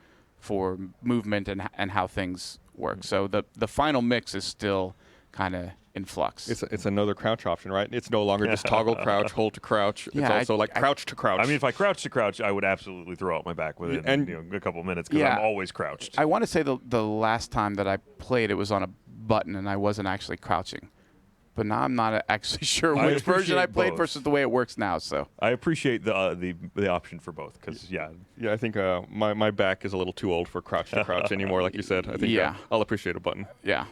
movement and how things work. So the final mix is still kind of in flux. It's another crouch option, right? It's no longer just toggle crouch, hold to crouch. Yeah, it's also like crouch to crouch. I mean, if I crouch to crouch, I would absolutely throw out my back within a couple of minutes, because I'm always crouched. I want to say the last time that I played, it was on a button and I wasn't actually crouching. But now I'm not actually sure which version I played versus the way it works now. So I appreciate the option for both, because yeah, I think my back is a little too old for crouch to crouch anymore. Like you said, I think I'll appreciate a button. Yeah.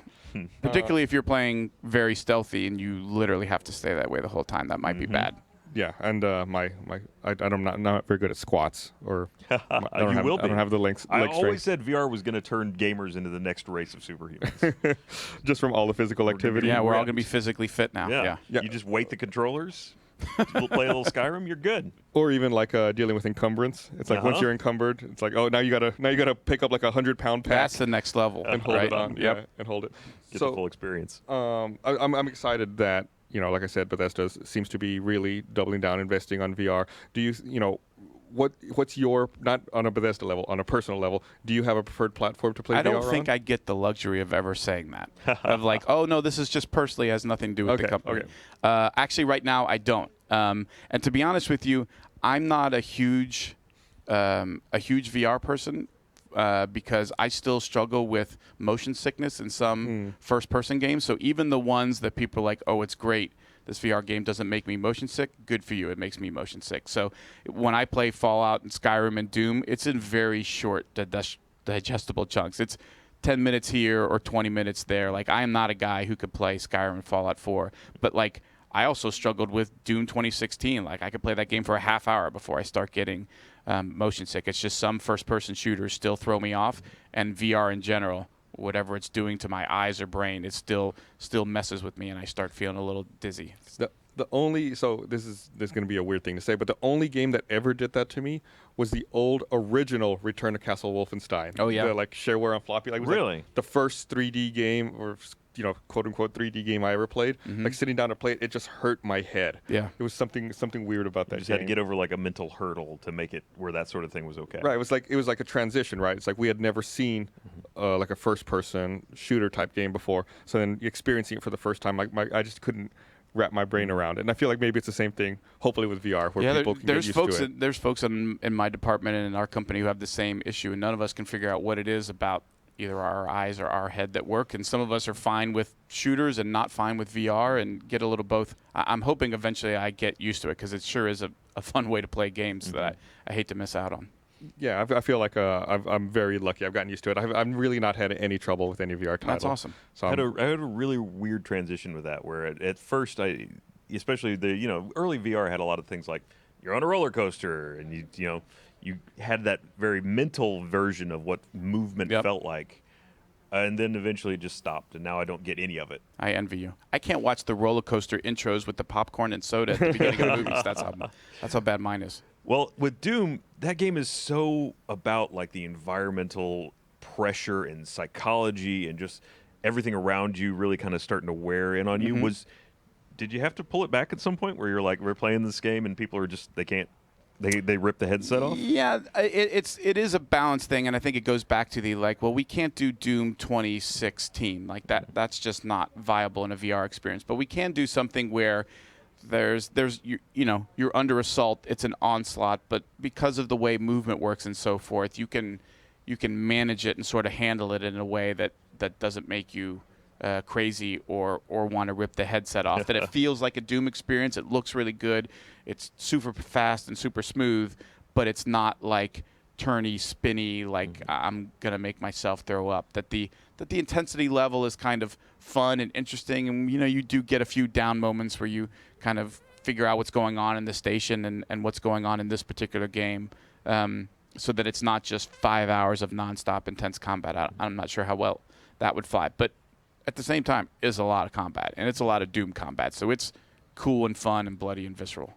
Particularly if you're playing very stealthy and you literally have to stay that way the whole time, that might be bad. Yeah, and I'm not very good at squats, or I don't have the leg I strength. always said VR was going to turn gamers into the next race of superhumans. Just from all the physical activity. Yeah, we're all going to be physically fit now. Yeah. You just weight the controllers, play a little Skyrim, you're good. Or even like dealing with encumbrance. It's like once you're encumbered, it's like, oh, now you gotta pick up like 100-pound pack. That's the next level. And hold it on. Yep. Yeah, and hold it. Get the full experience. I'm excited that, like I said, Bethesda seems to be really doubling down, investing on VR. Do you, what's your, not on a Bethesda level, on a personal level, do you have a preferred platform to play VR on? I don't think I get the luxury of ever saying that. Of like, oh, no, this is just personally has nothing to do with the company. Okay. Actually, right now, I don't. And to be honest with you, I'm not a huge VR person. Because I still struggle with motion sickness in some first-person games. So even the ones that people are like, oh, it's great, this VR game doesn't make me motion sick, good for you, it makes me motion sick. So when I play Fallout and Skyrim and Doom, it's in very short, digestible chunks. It's 10 minutes here or 20 minutes there. Like, I am not a guy who could play Skyrim and Fallout 4. But, like, I also struggled with Doom 2016. Like, I could play that game for a half hour before I start getting motion sick. It's just some first-person shooters still throw me off, and VR in general, whatever it's doing to my eyes or brain, it still messes with me, and I start feeling a little dizzy. The only, so this is going to be a weird thing to say, but the only game that ever did that to me was the old original Return to Castle Wolfenstein. Oh yeah, the, like shareware on floppy. Like, it was really like the first 3D game, or quote unquote 3D game I ever played. Like sitting down to play it, it just hurt my head. Yeah, it was something weird about that. You just game. had to get over like a mental hurdle to make it where that sort of thing was okay. Right. It was like a transition. Right. It's like we had never seen like a first-person shooter type game before. So then experiencing it for the first time, like I just couldn't wrap my brain around it. And I feel like maybe it's the same thing, hopefully with VR, where people can get used to it. There's folks in my department and in our company who have the same issue, and none of us can figure out what it is about either our eyes or our head that work. And some of us are fine with shooters and not fine with VR, and get a little both. I'm hoping eventually I get used to it, because it sure is a fun way to play games that I hate to miss out on. Yeah, I feel like I'm very lucky. I've gotten used to it. I've really not had any trouble with any VR title. That's awesome. So I had a really weird transition with that, where at first especially the early VR had a lot of things like you're on a roller coaster, and you had that very mental version of what movement felt like. And then eventually it just stopped, and now I don't get any of it. I envy you. I can't watch the roller coaster intros with the popcorn and soda at the beginning of the movies. That's how bad mine is. Well, with Doom, that game is so about like the environmental pressure and psychology and just everything around you really kind of starting to wear in on you. Did you have to pull it back at some point where you're like, we're playing this game and people are just, they can't They rip the headset off? Yeah, it is a balance thing, and I think it goes back to the well, we can't do Doom 2016 like that. That's just not viable in a VR experience. But we can do something where there's you're under assault. It's an onslaught, but because of the way movement works and so forth, you can manage it and sort of handle it in a way that doesn't make you crazy or want to rip the headset off. That it feels like a Doom experience. It looks really good. It's super fast and super smooth, but it's not like turny, spinny, like I'm gonna make myself throw up. That the intensity level is kind of fun and interesting, and you do get a few down moments where you kind of figure out what's going on in the station and what's going on in this particular game, so that it's not just 5 hours of nonstop intense combat. I'm not sure how well that would fly, but at the same time, it's a lot of combat, and it's a lot of Doom combat, so it's cool and fun and bloody and visceral.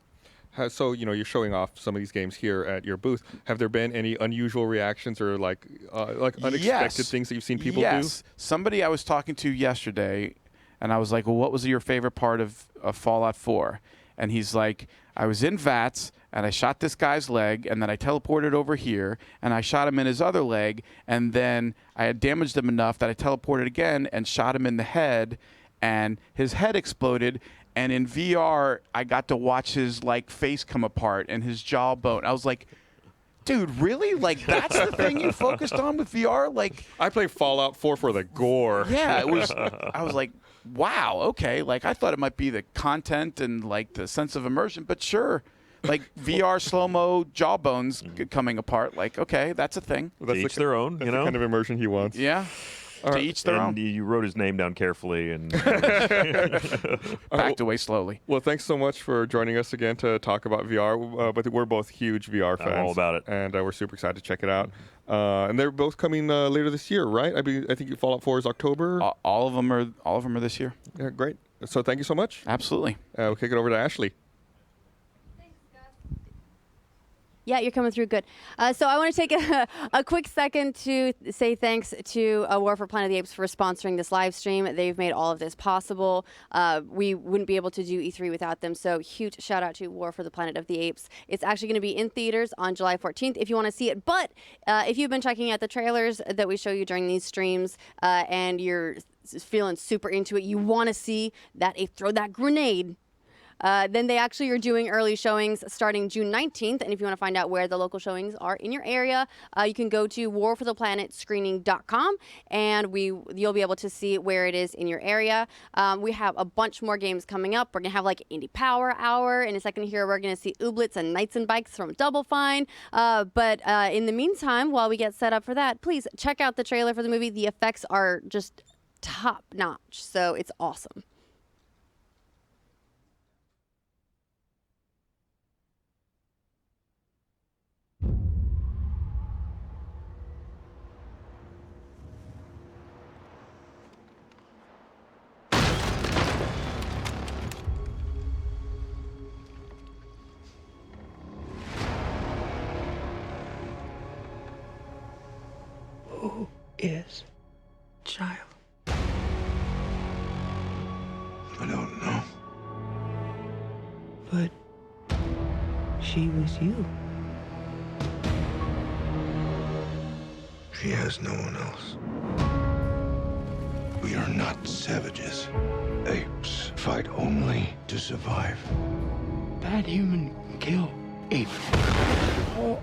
So, you're showing off some of these games here at your booth. Have there been any unusual reactions or like unexpected things that you've seen people do? Yes. Somebody I was talking to yesterday, and I was like, well, what was your favorite part of Fallout 4? And he's like, I was in VATS, and I shot this guy's leg, and then I teleported over here, and I shot him in his other leg, and then I had damaged him enough that I teleported again and shot him in the head, and his head exploded. And in VR, I got to watch his face come apart and his jawbone. I was like, dude, really? Like, that's the thing you focused on with VR? Like, I played Fallout 4 for the gore. Yeah, it was. I was like, wow, okay. Like, I thought it might be the content and the sense of immersion, but sure. Like VR slow-mo jawbones coming apart. Like, okay, that's a thing. To each their own, That's the kind of immersion he wants. Yeah. To each their own. You wrote his name down carefully and backed away slowly. Well, thanks so much for joining us again to talk about VR. But we're both huge VR fans. I'm all about it. And we're super excited to check it out. And they're both coming later this year, right? I think Fallout 4 is October. All of them are this year. Yeah, great. So thank you so much. Absolutely. We'll kick it over to Ashley. Yeah, you're coming through good. So I want to take a quick second to say thanks to War for Planet of the Apes for sponsoring this live stream. They've made all of this possible. We wouldn't be able to do E3 without them. So huge shout out to War for the Planet of the Apes. It's actually going to be in theaters on July 14th if you want to see it. But if you've been checking out the trailers that we show you during these streams and you're feeling super into it, you want to see that ape throw that grenade. Then they actually are doing early showings starting June 19th. And if you want to find out where the local showings are in your area, you can go to warfortheplanetscreening.com and you'll be able to see where it is in your area. We have a bunch more games coming up. We're going to have Indie Power Hour. In a second here, we're going to see Ooblets and Knights and Bikes from Double Fine. But in the meantime, while we get set up for that, please check out the trailer for the movie. The effects are just top notch. So it's awesome. Who is child? I don't know. But she was you. She has no one else. We are not savages. Apes fight only to survive. Bad human kill ape.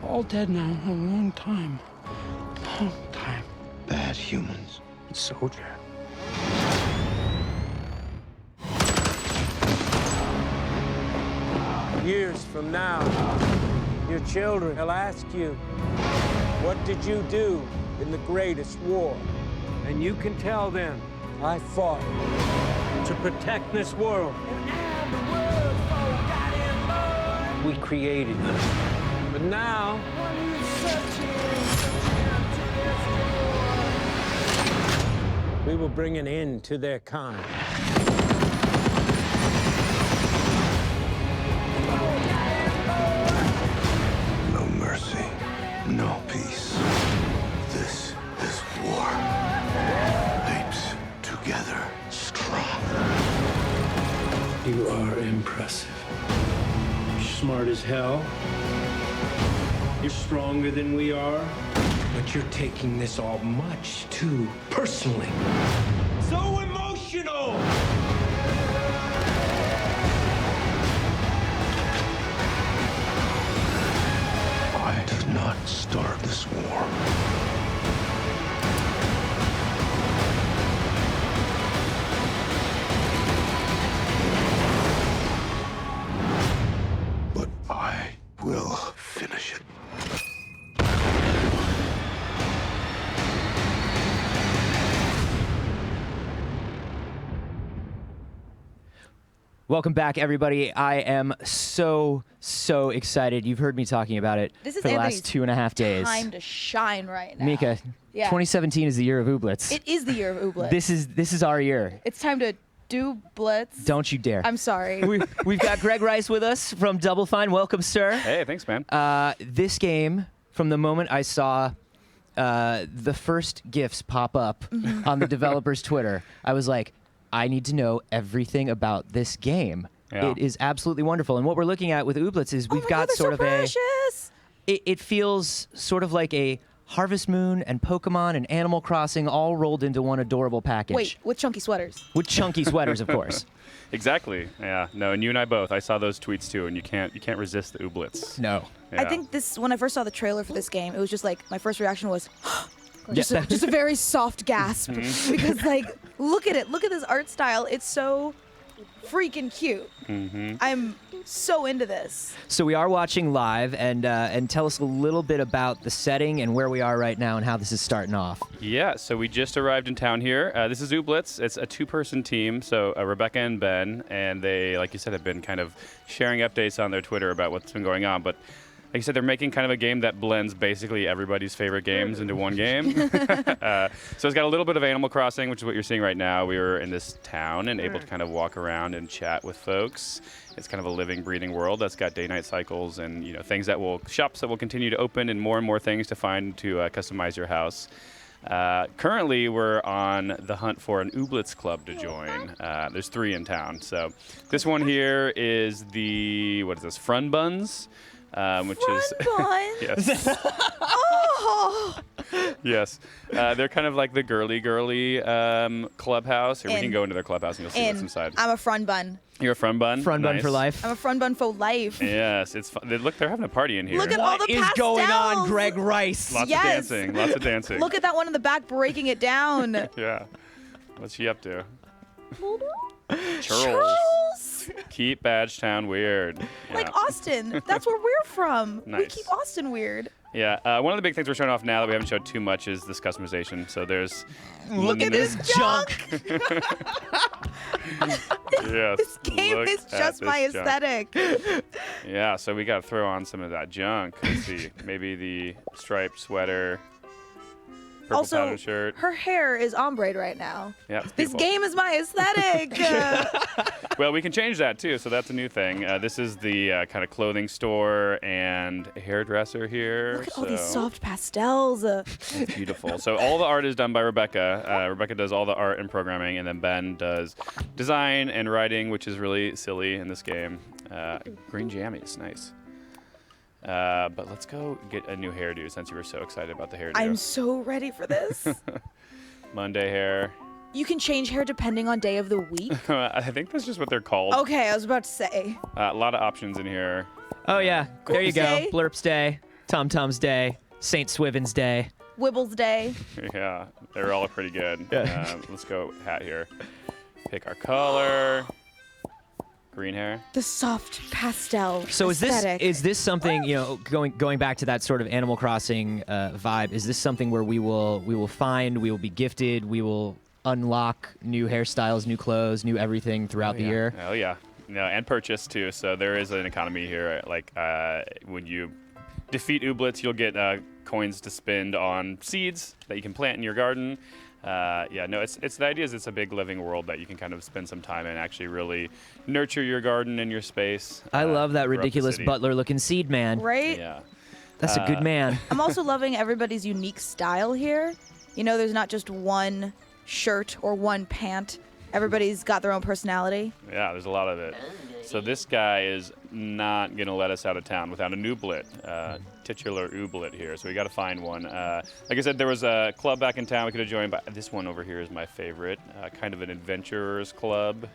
All dead now. A long time. Long time. Bad humans. Soldier. Years from now, your children will ask you, what did you do in the greatest war? And you can tell them, I fought to protect this world. We created them. But now, we will bring an end to their kind. No mercy, no peace. This is war. Apes together, strong. You are impressive. Smart as hell, You're stronger than we are, but you're taking this all much too personally. So emotional! I did not start this war. But I will finish it. Welcome back, everybody. I am so excited. You've heard me talking about it This is for the Anthony's last 2.5 days. Time to shine right now. Mika, Yeah. 2017 is the year of Ooblets. It is the year of Ooblets. This is our year. It's time to do Blitz. Don't you dare. I'm sorry. We've got Greg Rice with us from Double Fine. Welcome, sir. Hey, thanks, man. This game, from the moment I saw the first GIFs pop up on the developer's Twitter, I was like, I need to know everything about this game. Yeah. It is absolutely wonderful. And what we're looking at with Ooblets is we've got sort of precious. it feels sort of like a Harvest Moon and Pokemon and Animal Crossing all rolled into one adorable package. Wait, with chunky sweaters. With chunky sweaters, of course. Exactly. Yeah. No, and you and I both. I saw those tweets too, and you can't resist the Ooblets. No. Yeah. I think when I first saw the trailer for this game, it was just like my first reaction was just, Yeah. just a very soft gasp because like look at it, look at this art style. It's so freaking cute. I'm so into this. So we are watching live, and tell us a little bit about the setting and where we are right now and how this is starting off. Yeah, so we just arrived in town here. This is Ooblets. It's a two-person team, so Rebecca and Ben, and they, like you said, have been kind of sharing updates on their Twitter about what's been going on. But like you said, they're making kind of a game that blends basically everybody's favorite games into one game. So it's got a little bit of Animal Crossing, which is what you're seeing right now. We were in this town and able to kind of walk around and chat with folks. It's kind of a living, breathing world that's got day-night cycles and shops that will continue to open and more things to find to customize your house. Currently, we're on the hunt for an Ooblets club to join. There's 3 in town. So this one here is Frun Buns. Which is yes. Oh. Yes, they're kind of like the girly clubhouse. Here, we can go into their clubhouse and you'll see what's inside. I'm a front bun. You're a front bun. Front bun Nice. for life. I'm a front bun for life. Yes, it's fun. Look, they're having a party in here. Look at all the What is pastels. going on, Greg Rice? Lots Yes. of dancing. Lots of dancing. Look at that one in the back breaking it down. Yeah. What's she up to? Charles. Charles. Keep Badgetown weird. Like Yeah. Austin. That's where we're from. We Nice. keep Austin weird. Yeah, one of the big things we're showing off now that we haven't showed too much is this customization. So there's Look at this junk. Yes. This game look is at just this my junk. aesthetic. Yeah, so we got to throw on some of that junk. Let's see, maybe the striped sweater, purple Also, patterned shirt. her hair is ombre right now. Yeah, it's This beautiful. game is my aesthetic. Well, we can change that too, so that's a new thing. This is the kind of clothing store and hairdresser here. Look at all these soft pastels. It's beautiful. So all the art is done by Rebecca. Rebecca does all the art and programming, and then Ben does design and writing, which is really silly in this game. Green jammies, nice. But let's go get a new hairdo since you were so excited about the hairdo. I'm so ready for this. Monday hair. You can change hair depending on day of the week. I think that's just what they're called. Okay, I was about to say. A lot of options in here. Oh yeah, there you go. Day. Blurp's Day, Tom Tom's Day, St. Swithin's Day. Wibbles Day. Yeah, they're all pretty good. Yeah. Let's go hat here. Pick our color. Green hair. The soft pastel. So aesthetic. is this something, going back to that sort of Animal Crossing vibe? Is this something where we will be gifted, we will unlock new hairstyles, new clothes, new everything throughout the year? Oh yeah, no, and purchase too. So there is an economy here. Like when you defeat Ooblets, you'll get coins to spend on seeds that you can plant in your garden. It's the idea is it's a big living world that you can kind of spend some time in, actually really nurture your garden and your space. I love that grow up the ridiculous city. butler-looking seed man. Right? Yeah. That's a good man. I'm also loving everybody's unique style here. There's not just one shirt or one pant. Everybody's got their own personality. Yeah, there's a lot of it. So this guy is not going to let us out of town without an ooblet, titular ooblet here. So we got to find one. Like I said, there was a club back in town we could have joined, but this one over here is my favorite. Kind of an adventurers club.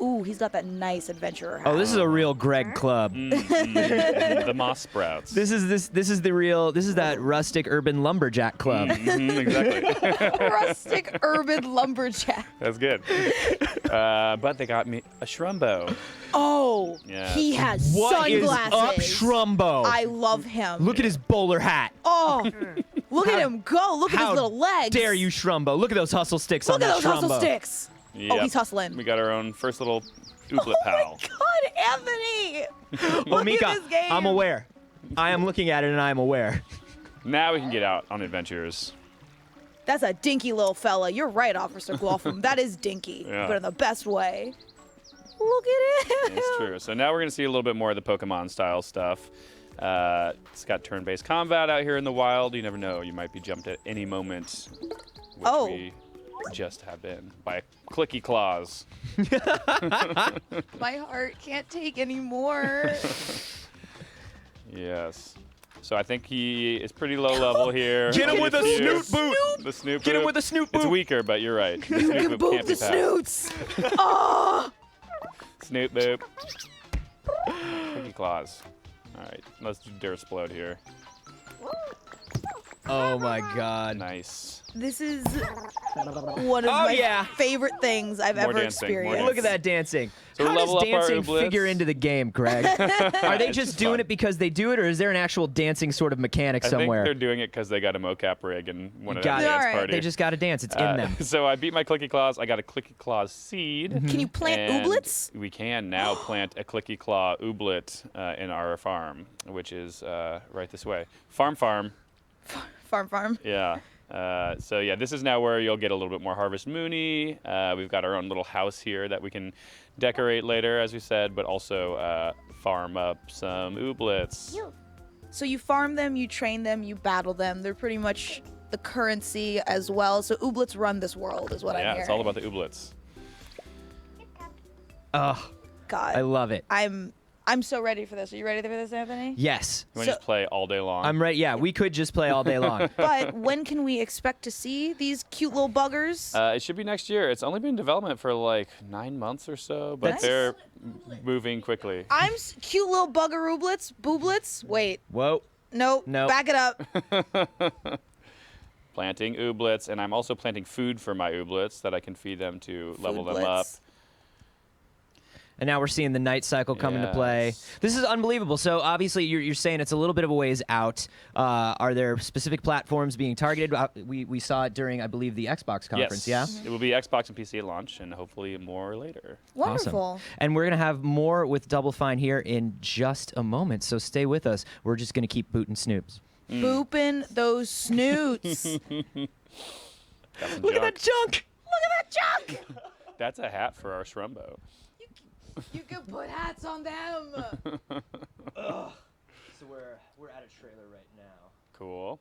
Ooh, he's got that nice adventurer hat. Oh, this is a real Greg club. The Moss Sprouts. This is that rustic urban lumberjack club. Exactly. Rustic urban lumberjack. That's good. But they got me a Shrumbo. Oh, Yes. he has What is sunglasses. up, Shrumbo? I love him. Look at his bowler hat. Oh, look at him go. Look at his little legs. Dare you, Shrumbo? Look at those hustle sticks Look on at that those Shrumbo. hustle sticks. Oh, he's hustling. We got our own first little ooblet pal. God, Anthony. Well, Look Mika, at this game. I'm aware. I am looking at it and I am aware. Now we can get out on adventures. That's a dinky little fella. You're right, Officer Guelpham. That is dinky, Yeah. but in the best way. Look at him. It's true. So now we're going to see a little bit more of the Pokemon style stuff. It's got turn-based combat out here in the wild. You never know. You might be jumped at any moment, which we just have been by clicky claws. My heart can't take any more. Yes. So I think he is pretty low level here. Get him with a snoot boot. The snoot boot. Get him with a snoot boot. It's weaker, but you're right. The You snoot can boot boop can't the be passed. snoots. Oh. Snoot boop. Clicky claws. All right, let's do Durasplode here. Oh my God. Nice. This is one of my favorite things I've More ever dancing, more experienced. Look at that dancing. So How level does up our dancing Ooblets. figure into the game, Greg? Are they just doing it because they do it, or is there an actual dancing sort of mechanic I somewhere? think they're doing it because they got a mocap rig and wanted to Got have a it. dance All right. party. They just got to dance. It's in them. So I beat my Clicky Claws. I got a Clicky Claws seed. Can you plant and ooblets? We can now plant a Clicky Claw ooblet in our farm, which is right this way. Farm. Farm. Yeah. So yeah, this is now where you'll get a little bit more Harvest Moony. We've got our own little house here that we can decorate later, as we said, but also farm up some ooblets. So you farm them, you train them, you battle them. They're pretty much the currency as well. So ooblets run this world, is what I'm Yeah, hearing. it's all about the ooblets. Oh, God, I love it. I'm so ready for this. Are you ready for this, Anthony? Yes. You want to just play all day long? I'm ready. Yeah, we could just play all day long. But when can we expect to see these cute little buggers? It should be next year. It's only been in development for like 9 months or so, but Nice. they're moving quickly. Cute little bugger ooblets, booblets. Wait, Whoa. nope. Nope. Back it up. Planting ooblets, and I'm also planting food for my ooblets that I can feed them to level them up. Foodblets. And now we're seeing the night cycle come into play. This is unbelievable. So obviously you're saying it's a little bit of a ways out. Are there specific platforms being targeted? We saw it during, I believe, the Xbox conference, Yes. It will be Xbox and PC at launch, and hopefully more later. Wonderful. Awesome. And we're going to have more with Double Fine here in just a moment. So stay with us. We're just going to keep booting Snoops. Booping those snoots. Look at that junk. Look at that junk. That's a hat for our Shrumbo. You can put hats on them. Ugh. So we're at a trailer right now. Cool.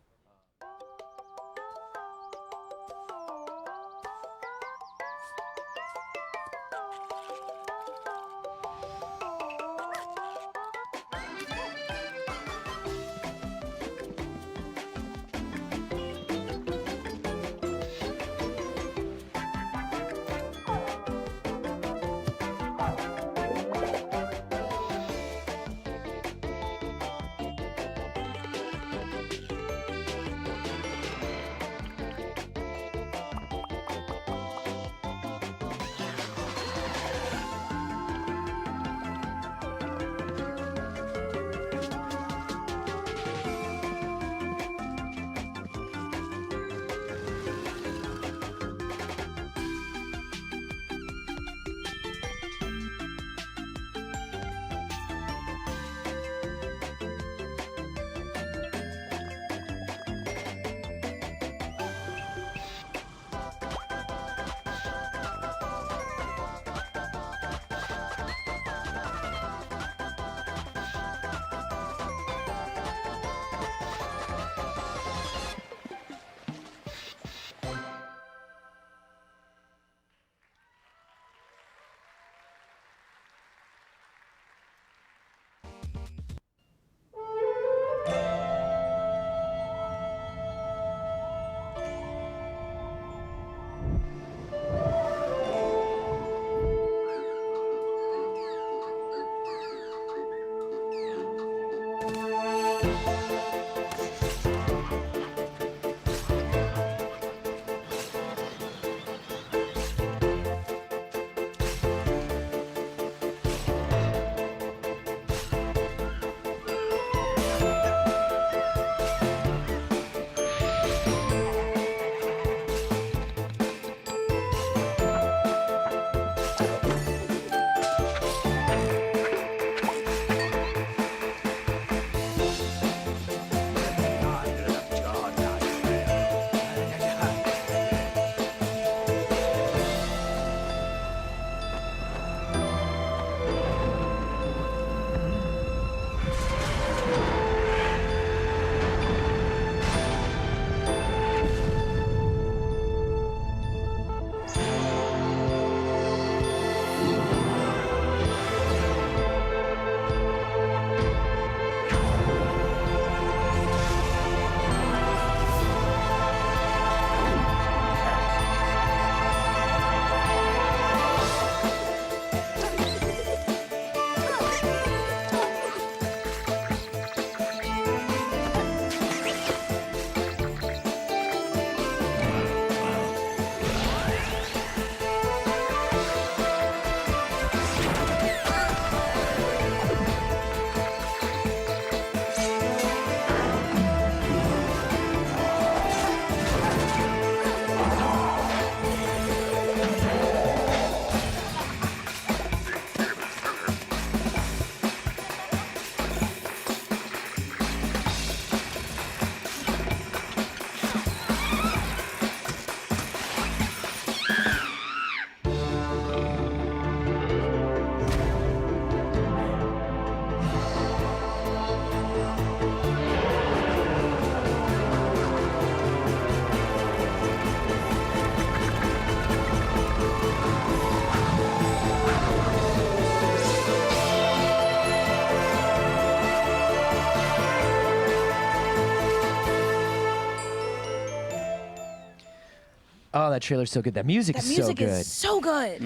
Oh, that trailer's so good. That music is so good. Is so good.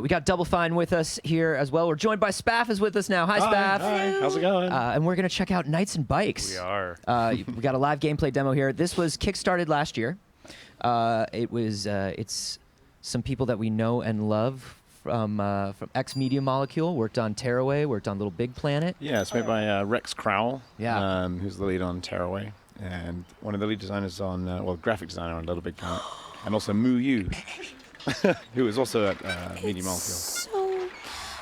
We got Double Fine with us here as well. We're joined by Spaff is with us now. Hi, Spaff. Hi. How's it going? And we're going to check out Knights and Bikes. We are. We got a live gameplay demo here. This was kickstarted last year. It's some people that we know and love from X Media Molecule. Worked on Tearaway. Worked on Little Big Planet. Yeah, it's made by Rex Crowell. Yeah. Who's the lead on Tearaway, and one of the lead designers on graphic designer on Little Big Planet, and also Moo Yu, who is also at Media Molecule. So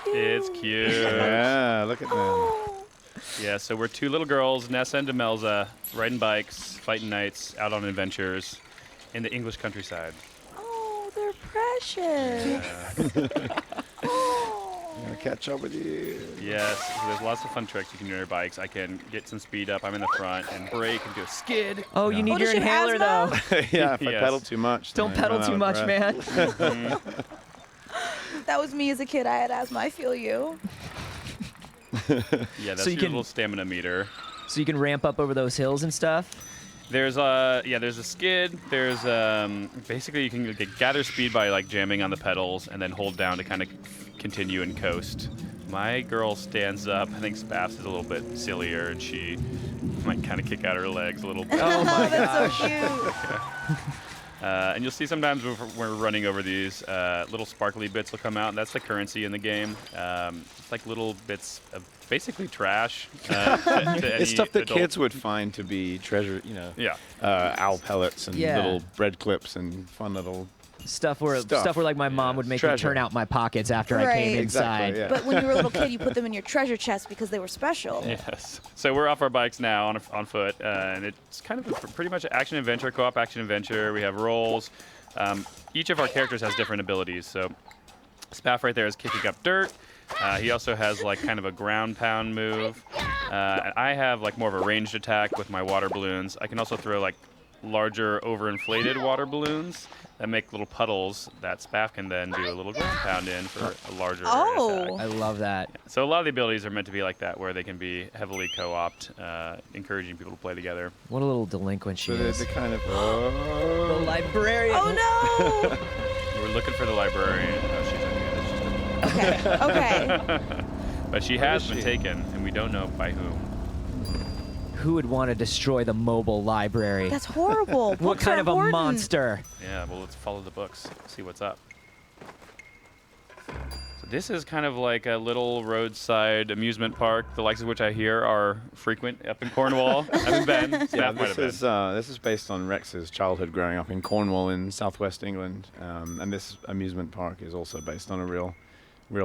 It's cute. Yeah, look at them. Yeah, so we're two little girls, Nessa and Demelza, riding bikes, fighting knights, out on adventures in the English countryside. Oh, they're precious. I'm gonna catch up with you. Yes, so there's lots of fun tricks you can do on your bikes. I can get some speed up. I'm in the front and brake and do a skid. Oh, you need your inhaler though. Yeah, if I Yes. pedal too much. Don't then I pedal run too out much, of man. breath. That was me as a kid. I had asthma. I feel you. Yeah, that's So you your can- little stamina meter. So you can ramp up over those hills and stuff. There's there's a skid. There's basically you can gather speed by like jamming on the pedals and then hold down to kind of continue and coast. My girl stands up. I think Spaff's is a little bit sillier, and she might kind of kick out her legs a little bit. Oh my That's so gosh. cute. And you'll see sometimes when we're running over these little sparkly bits will come out, and that's the currency in the game. It's like little bits of basically trash. To It's stuff that adult. kids would find to be treasure, Yeah. owl pellets and Yeah. little bread clips and fun little Stuff where like my mom would make me Treasure. turn out my pockets after I Right. came Exactly, inside. yeah. But when you were a little kid, you put them in your treasure chest because they were special. Yes. So we're off our bikes now on foot, and it's kind of pretty much action adventure, co-op action adventure. We have roles. Each of our characters has different abilities. So Spaff right there is kicking up dirt. He also has like kind of a ground pound move. And I have like more of a ranged attack with my water balloons. I can also throw like larger overinflated water balloons that make little puddles that Spaff can then do a little ground pound in for a larger attack. I love that. So a lot of the abilities are meant to be like that, where they can be heavily co-opt, encouraging people to play together. What a little delinquent she So they're is. the kind of The librarian. Oh no! We're looking for the librarian. No, she's okay. That's just Okay. but she has been taken, and we don't know by whom. Who would want to destroy the mobile library? That's horrible. What Books kind are of a important. monster? Yeah, well, let's follow the books, see what's up. So this is kind of like a little roadside amusement park, the likes of which I hear are frequent up in Cornwall. I haven't been. Yeah, Staff might have been. this is based on Rex's childhood growing up in Cornwall in southwest England, and this amusement park is also based on a real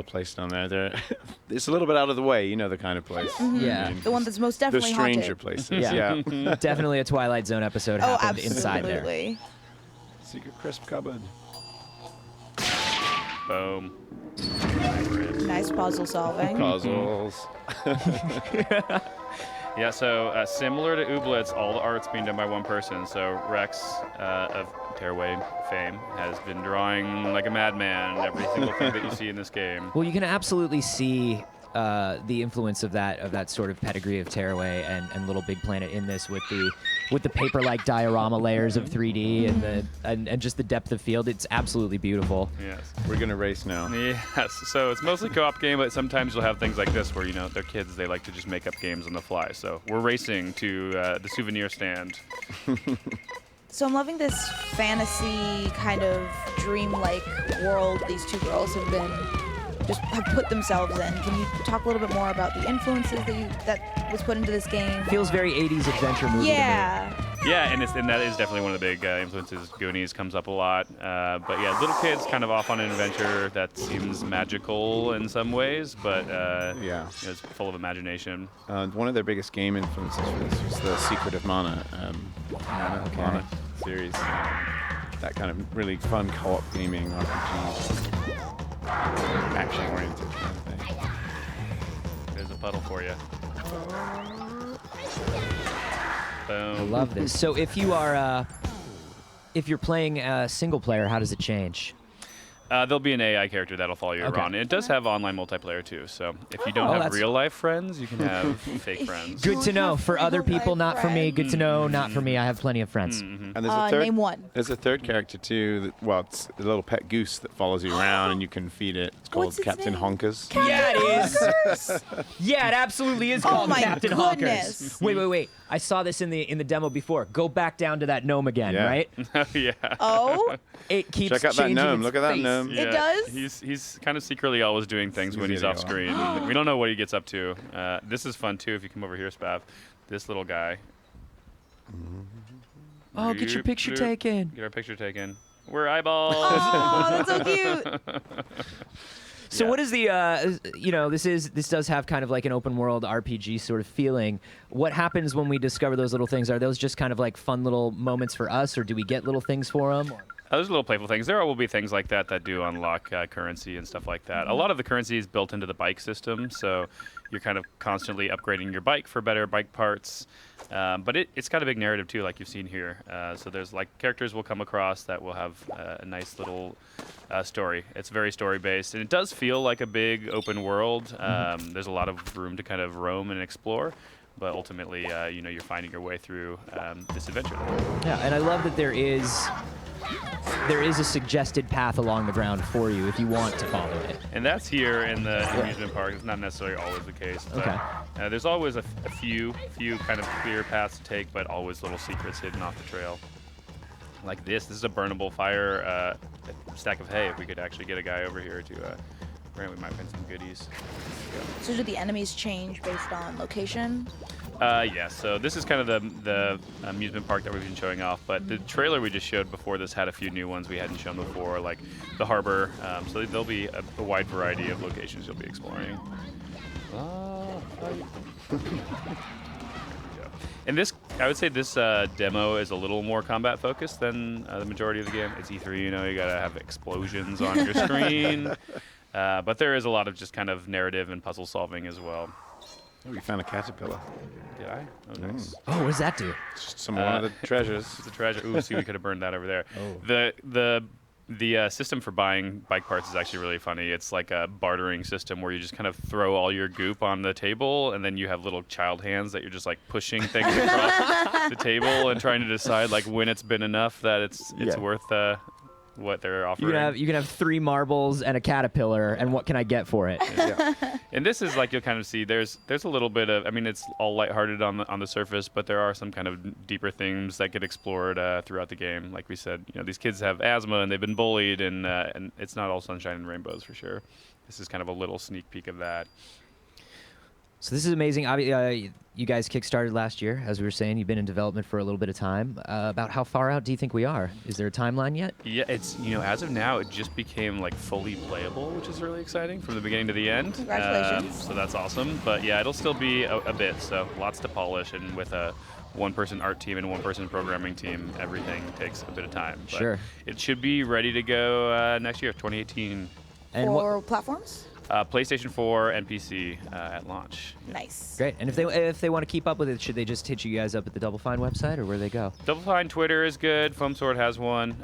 place down there. It's a little bit out of the way, you know, the kind of place. Yeah. The one that's most The definitely stranger haunted. places. Yeah. Yeah. Definitely a Twilight Zone episode Oh, happened inside there. absolutely. Secret crisp cupboard. Boom. Nice puzzle solving. Puzzles. Yeah, so similar to Ooblets, all the art's being done by one person. So Rex of Tearaway fame has been drawing like a madman every single thing that you see in this game. Well, you can absolutely see the influence of that sort of pedigree of Tearaway and Little Big Planet in this with the paper-like diorama layers of 3D and just the depth of field. It's absolutely beautiful. Yes. We're gonna race now. Yes, so it's mostly co-op game, but sometimes you'll have things like this where, you know, they're kids, they like to just make up games on the fly. So we're racing to the souvenir stand. So I'm loving this fantasy kind of dream-like world these two girls have put themselves in. Can you talk a little bit more about the influences that was put into this game? Feels very 80s adventure movie. Yeah. Yeah, and that is definitely one of the big influences. Goonies comes up a lot. But yeah, little kids kind of off on an adventure that seems magical in some ways, but Yeah. it's full of imagination. One of their biggest game influences for this was the Secret of Mana, Mana series. That kind of really fun co-op gaming RPG. Action-oriented kind of thing. There's a puddle for you. Boom. I love this. So if you're playing single player, how does it change? There'll be an AI character that'll follow you around. And it does have online multiplayer too. So if you don't have that's- real life friends, you can have fake friends. Good to know. For other people, not for me. Good to know, not for me. I have plenty of friends. And there's a third, name one. There's a third character too. Well, it's a little pet goose that follows you around, and you can feed it. It's called Captain Honkers. Yeah, it is. Yeah, it absolutely is called my Captain goodness. Honkers. Wait. I saw this in the demo before. Go back down to that gnome again, right? Yeah. Oh. It keeps Check out that changing gnome. its Look at that face. gnome. It does? He's kind of secretly always doing things when he's off screen. We don't know what he gets up to. This is fun too. If you come over here, Spav, this little guy. Oh, get your picture Bloop. taken. Get our picture taken. We're eyeballs. Oh, that's so cute. So what is the this does have kind of like an open world RPG sort of feeling. What happens when we discover those little things? Are those just kind of like fun little moments for us, or do we get little things for them? There's little playful things. There will be things like that that do unlock currency and stuff like that. A lot of the currency is built into the bike system, so you're kind of constantly upgrading your bike for better bike parts. But it's got a big narrative too, like you've seen here. So there's like characters we'll come across that will have a nice little story. It's very story based, and it does feel like a big open world. There's a lot of room to kind of roam and explore. But ultimately, you're finding your way through this adventure. Yeah, and I love that there is a suggested path along the ground for you if you want to follow it. And that's here in the amusement park. It's not necessarily always the case. But, Okay. there's always a few kind of clear paths to take, but always little secrets hidden off the trail. Like this. This is a burnable fire stack of hay. If we could actually get a guy over here to grant, we might find some goodies. So do the enemies change based on location? Yeah, so this is kind of the amusement park that we've been showing off, but the trailer we just showed before this had a few new ones we hadn't shown before, like the harbor. So there'll be a wide variety of locations you'll be exploring. And this, I would say this demo is a little more combat focused than the majority of the game. It's E3, you gotta have explosions on your screen. But there is a lot of just kind of narrative and puzzle solving as well. Oh, you found a caterpillar. Did I? Oh, nice. Oh, what does that do? Just some one of the treasures. It's a treasure. Ooh, see, we could have burned that over there. Oh. The system for buying bike parts is actually really funny. It's like a bartering system where you just kind of throw all your goop on the table, and then you have little child hands that you're just like pushing things across the table and trying to decide like when it's been enough that it's worth what they're offering. You can have 3 marbles and a caterpillar, and what can I get for it? And this is like you'll kind of see there's a little bit of, I mean, it's all lighthearted on the surface, but there are some kind of deeper themes that get explored throughout the game. Like we said, these kids have asthma and they've been bullied, and it's not all sunshine and rainbows for sure. This is kind of a little sneak peek of that. So this is amazing. You guys kickstarted last year, as we were saying. You've been in development for a little bit of time. About how far out do you think we are? Is there a timeline yet? Yeah, it's as of now, it just became like fully playable, which is really exciting from the beginning to the end. Congratulations. So that's awesome. But yeah, it'll still be a bit. So lots to polish, and with a one-person art team and one-person programming team, everything takes a bit of time. But Sure. It should be ready to go next year, 2018. And For platforms? PlayStation 4 and PC at launch. Nice. Great. And if they want to keep up with it, should they just hit you guys up at the Double Fine website, or where they go? Double Fine Twitter is good. Foam Sword has one.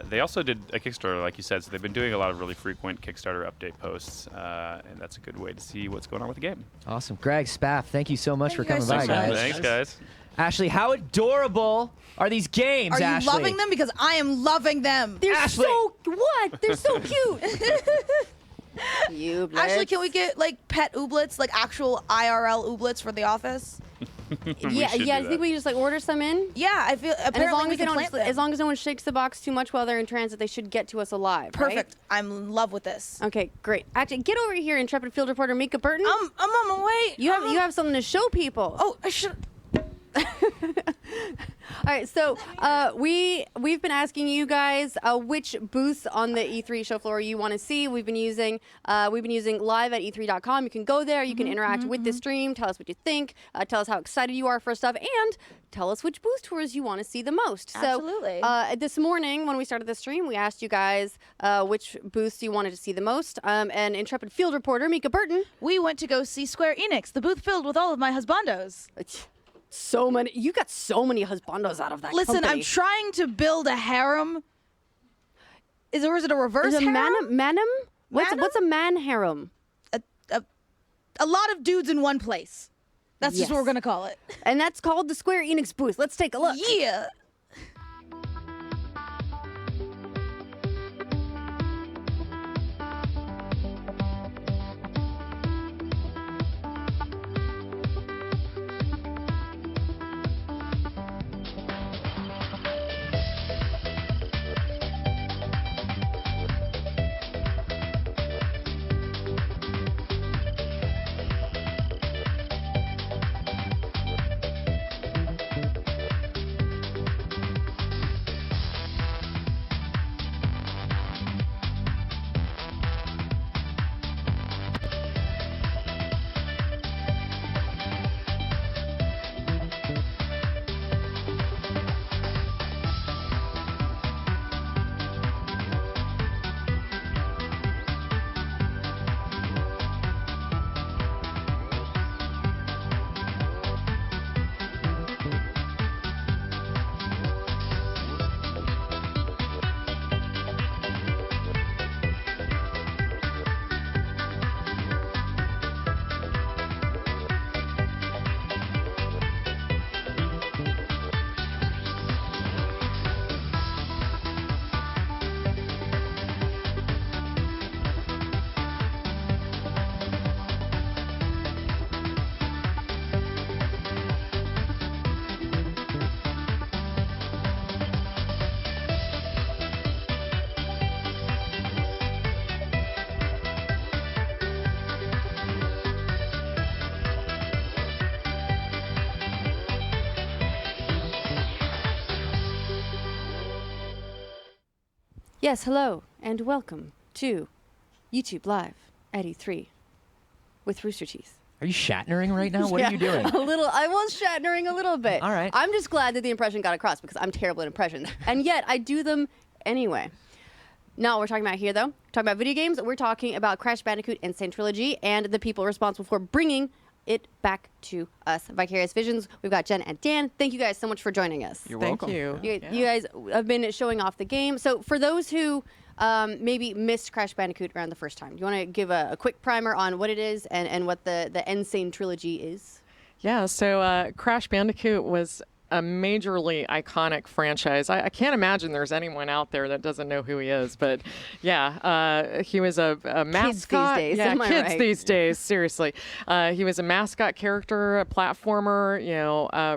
They also did a Kickstarter, like you said, so they've been doing a lot of really frequent Kickstarter update posts, and that's a good way to see what's going on with the game. Awesome. Greg, Spaff, thank you so much for coming by, so guys. much. Thanks, guys. Ashley, how adorable are these games, Are you Ashley? loving them? Because I am loving them. They're Ashley. They're so cute. Ashley, can we get like pet ooblets, like actual IRL ooblets for the office? Yeah, I think we just like order some in. Yeah, I feel And apparently we they can don't, plant them. as long as no one shakes the box too much while they're in transit, they should get to us alive. Perfect. I'm in love with this. Right? Okay, great. Actually, get over here, intrepid field reporter Mika Burton. I'm on my way. You have something to show people. Oh, I should. All right, so we've been asking you guys which booths on the E3 show floor you want to see. We've been using live at e3.com. You can go there. You can interact with the stream. Tell us what you think. Tell us how excited you are for stuff, and tell us which booth tours you want to see the most. Absolutely. So this morning when we started the stream, we asked you guys which booths you wanted to see the most. And intrepid field reporter Mika Burton. We went to go see Square Enix, the booth filled with all of my husbandos. So many. You got so many husbandos out of that Listen, company. I'm trying to build a harem. Or is it a reverse Is it harem? Manum? What's Manum? a man harem? A lot of dudes in one place. That's just what we're Yes. gonna call it. And that's called the Square Enix booth. Let's take a look. Yeah. Yes, hello, and welcome to YouTube Live at E3 with Rooster Teeth. Are you Shatnering right now? What are you doing? A little. I was Shatnering a little bit. All right. I'm just glad that the impression got across because I'm terrible at impressions, and yet I do them anyway. Not what we're talking about here, though. We're talking about video games. We're talking about Crash Bandicoot and Sane Trilogy and the people responsible for bringing it back to us. Vicarious Visions. We've got Jen and Dan. Thank you guys so much for joining us. You're welcome. You guys have been showing off the game. So for those who maybe missed Crash Bandicoot around the first time, do you want to give a quick primer on what it is and what the Insane Trilogy is? Yeah, so Crash Bandicoot was a majorly iconic franchise. I can't imagine there's anyone out there that doesn't know who he is, but yeah, he was a mascot. Kids these days, yeah, am I kids right? these days, seriously. He was a mascot character, a platformer,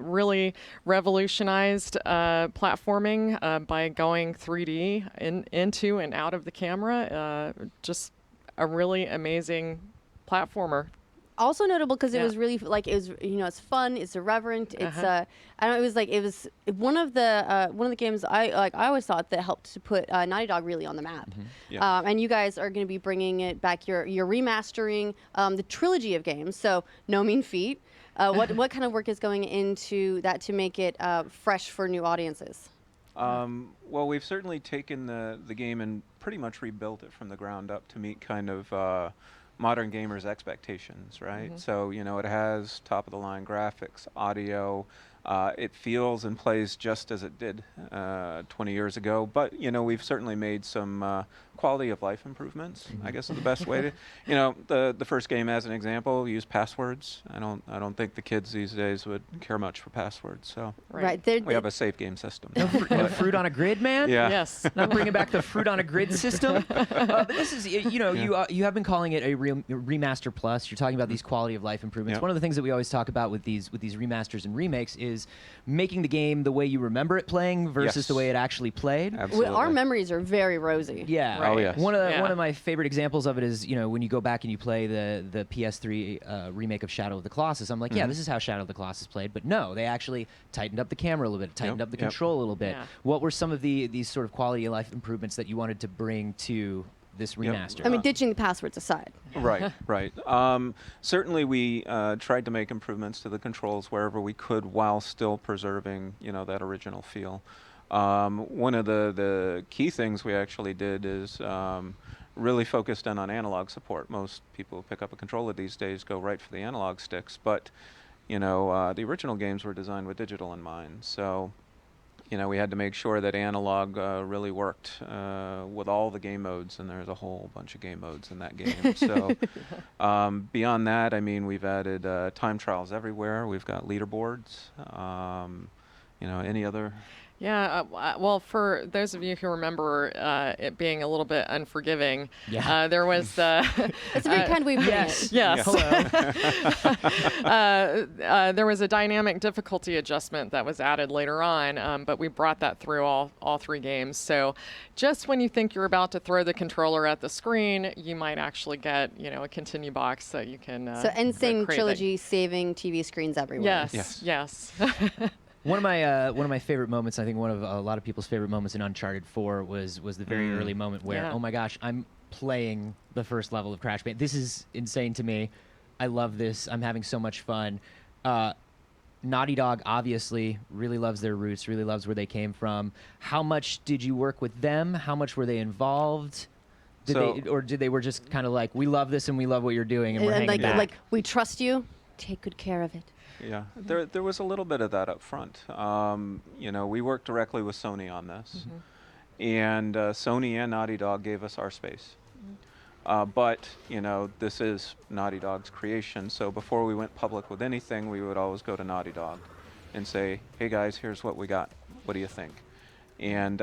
really revolutionized platforming by going 3D into and out of the camera. Just a really amazing platformer. Also notable because it Yeah. was really it's fun, it's irreverent, it's I don't know, it was one of the games I always thought that helped to put Naughty Dog really on the map. Yeah. And you guys are going to be bringing it back. You're remastering the trilogy of games, so no mean feat. What kind of work is going into that to make it fresh for new audiences? Well, we've certainly taken the game and pretty much rebuilt it from the ground up to meet kind of modern gamers' expectations, right? So, it has top-of-the-line graphics, audio. It feels and plays just as it did 20 years ago. But, we've certainly made some quality of life improvements, I guess is the best way to, the first game as an example, used passwords. I don't think the kids these days would care much for passwords. So Right. we have a safe game system. No fruit on a grid, man. Yeah. Yes. Not bringing back the fruit on a grid system. But this is, you have been calling it a remaster plus. You're talking about these quality of life improvements. Yep. One of the things that we always talk about with these remasters and remakes is making the game the way you remember it playing versus Yes. the way it actually played. Absolutely. Our memories are very rosy. Yeah. Right. Oh, yes. One of my favorite examples of it is, when you go back and you play the PS3 remake of Shadow of the Colossus. I'm like, yeah, this is how Shadow of the Colossus played, but no, they actually tightened up the camera a little bit, tightened up the control a little bit. Yeah. What were some of these sort of quality of life improvements that you wanted to bring to this remaster? I mean, ditching the passwords aside. Right. Certainly, we tried to make improvements to the controls wherever we could, while still preserving, that original feel. One of the key things we actually did is really focused in on analog support. Most people who pick up a controller these days go right for the analog sticks, but the original games were designed with digital in mind. So, we had to make sure that analog really worked with all the game modes, and there's a whole bunch of game modes in that game. So beyond that, I mean, we've added time trials everywhere. We've got leaderboards. Any other? Yeah, well, for those of you who remember it being a little bit unforgiving, there was... That's a very kind way of putting yes, it. yes. Hello. There was a dynamic difficulty adjustment that was added later on, but we brought that through all 3 games. So just when you think you're about to throw the controller at the screen, you might actually get, a continue box that you can So Insane create Trilogy saving TV screens everywhere. Yes. One of my favorite moments, I think one of a lot of people's favorite moments in Uncharted 4 was the very early moment where, oh my gosh, I'm playing the first level of Crash Bandicoot. This is insane to me. I love this. I'm having so much fun. Naughty Dog obviously really loves their roots, really loves where they came from. How much did you work with them? How much were they involved? Did they were just kind of like, we love this and we love what you're doing and we're hanging back? Like, we trust you. Take good care of it. Yeah, there was a little bit of that up front. We worked directly with Sony on this, and Sony and Naughty Dog gave us our space. But this is Naughty Dog's creation, so before we went public with anything, we would always go to Naughty Dog and say, "Hey guys, here's what we got. What do you think?" And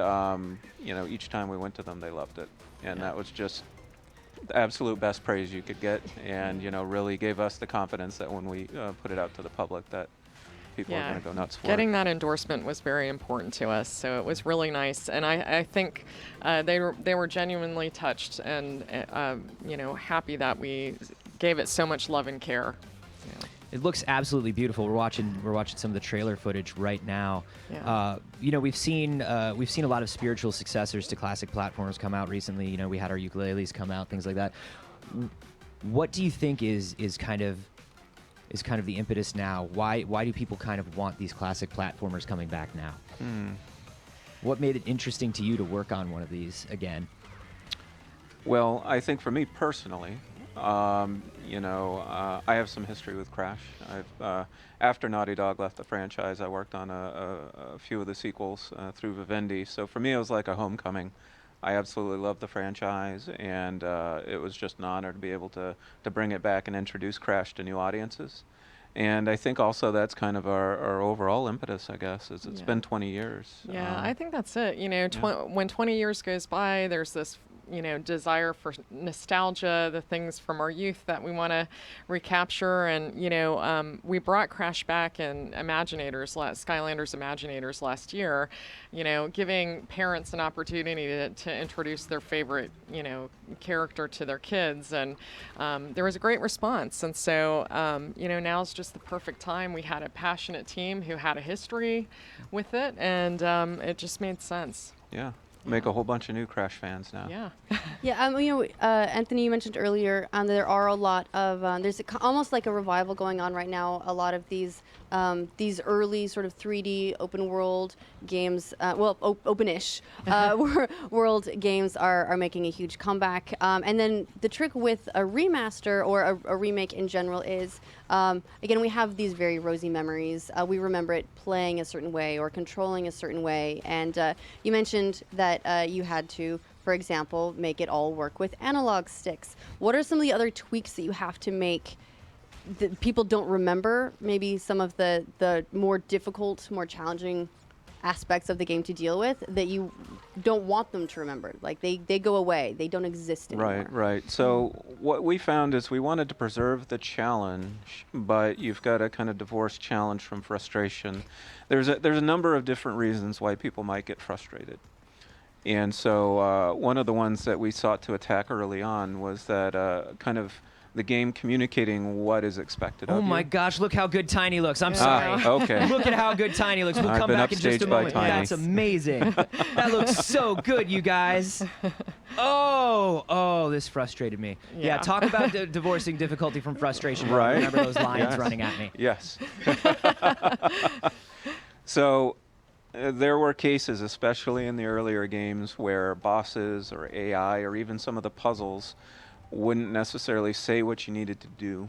each time we went to them, they loved it, and that was just the absolute best praise you could get, and really gave us the confidence that when we put it out to the public that people are going to go nuts for Getting it. that endorsement was very important to us, so it was really nice, and I think they were genuinely touched and happy that we gave it so much love and care. It looks absolutely beautiful. We're watching some of the trailer footage right now. Yeah. We've seen a lot of spiritual successors to classic platformers come out recently. We had our ukuleles come out, things like that. What do you think is kind of the impetus now? Why do people kind of want these classic platformers coming back now? What made it interesting to you to work on one of these again? Well, I think for me personally, I have some history with Crash. After Naughty Dog left the franchise, I worked on a few of the sequels through Vivendi. So for me, it was like a homecoming. I absolutely loved the franchise, and it was just an honor to be able to bring it back and introduce Crash to new audiences. And I think also that's kind of our overall impetus, I guess, is it's been 20 years. Yeah, I think that's it. When 20 years goes by, there's this desire for nostalgia, the things from our youth that we want to recapture. And, we brought Crash back in Skylanders Imaginators last year, giving parents an opportunity to introduce their favorite, character to their kids. And there was a great response. And so, now's just the perfect time. We had a passionate team who had a history with it, and it just made sense. Yeah. Make a whole bunch of new Crash fans now. Yeah. Anthony, you mentioned earlier there are a lot of there's almost like a revival going on right now. A lot of these early sort of 3D open world games, open-ish world games are making a huge comeback. And then the trick with a remaster or a remake in general is, again, we have these very rosy memories. We remember it playing a certain way or controlling a certain way. And you mentioned that you had to, for example, make it all work with analog sticks. What are some of the other tweaks that you have to make that people don't remember? Maybe some of the more difficult, more challenging aspects of the game to deal with that you don't want them to remember. Like they go away. They don't exist anymore. Right. So what we found is we wanted to preserve the challenge, but you've got to kind of divorce challenge from frustration. There's a number of different reasons why people might get frustrated. And so one of the ones that we sought to attack early on was that kind of the game communicating what is expected of you. Oh my gosh, look how good Tiny looks. I'm sorry. Okay. Look at how good Tiny looks. We'll I've come been back in just a upstaged by moment. Tiny. That's amazing. That looks so good, you guys. Oh, this frustrated me. Yeah, talk about divorcing difficulty from frustration. Right. Remember those lines Yes. running at me. Yes. So there were cases, especially in the earlier games, where bosses or AI or even some of the puzzles wouldn't necessarily say what you needed to do,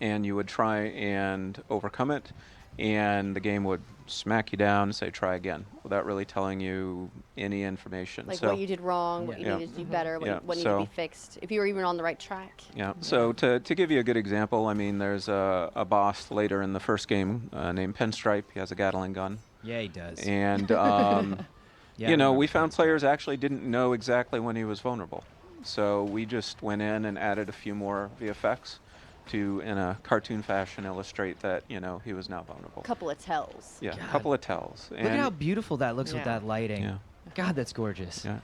and you would try and overcome it, and the game would smack you down and say try again without really telling you any information. Like so, what you did wrong, what you Yeah. needed to do better, what, Yeah, what needed to be so- fixed, if you were even on the right track. Yeah. So to give you a good example, I mean, there's a boss later in the first game named Pinstripe. He has a Gatling gun. Yeah, he does. And Yeah, I you know, remember we found players actually didn't know exactly when he was vulnerable. So we just went in and added a few more VFX to, in a cartoon fashion, illustrate that, you know, he was now vulnerable. Couple of tells. Yeah, a God. couple of tells. Look at how beautiful that looks with Yeah. that lighting. Yeah. God, that's gorgeous. Yeah.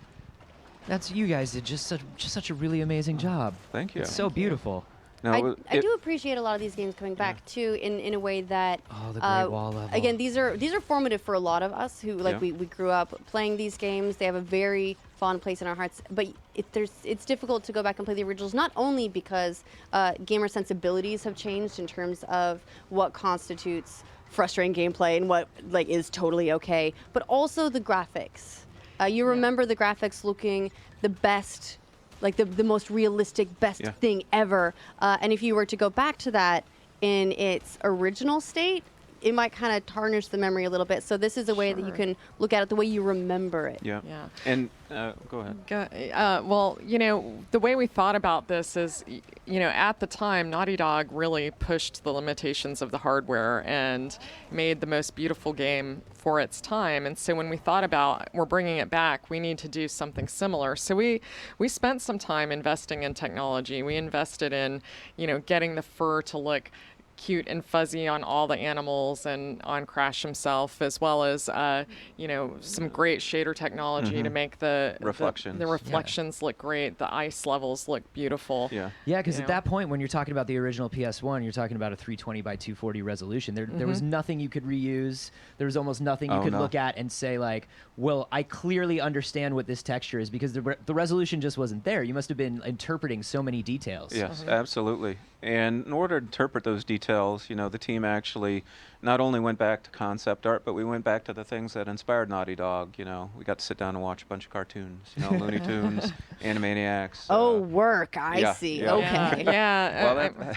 That's you guys did just such a really amazing job. Thank you. It's so beautiful. No, I do appreciate a lot of these games coming back too in a way that Oh, the Great Wall level. again these are formative for a lot of us who like Yeah. we grew up playing these games. They have a very fond place in our hearts, but it's difficult to go back and play the originals, not only because gamer sensibilities have changed in terms of what constitutes frustrating gameplay and what like is totally okay, but also the graphics. You remember the graphics looking the best, like the most realistic, best Yeah. thing ever. And if you were to go back to that in its original state, it might kind of tarnish the memory a little bit. So this is a way that you Sure. can look at it the way you remember it. Yeah. Yeah. And go ahead. Well, you know, the way we thought about this is, you know, at the time, Naughty Dog really pushed the limitations of the hardware and made the most beautiful game for its time. And so when we thought about we're bringing it back, we need to do something similar. So we spent some time investing in technology. We invested in, you know, getting the fur to look cute and fuzzy on all the animals and on Crash himself, as well as you know, some great shader technology to make the Reflections. the reflections look great. The ice levels look beautiful. Yeah. Yeah, because You at know? that point, when you're talking about the original PS1, you're talking about a 320 by 240 resolution. There was nothing you could reuse. There was almost nothing you Oh, could no. look at and say like, well, I clearly understand what this texture is, because the resolution just wasn't there. You must have been interpreting so many details. Yes, absolutely. And in order to interpret those details, you know, the team actually not only went back to concept art, but we went back to the things that inspired Naughty Dog. You know, we got to sit down and watch a bunch of cartoons. You know, Looney Tunes, Animaniacs. Oh, work! I yeah, see. yeah. Okay. Yeah. Well,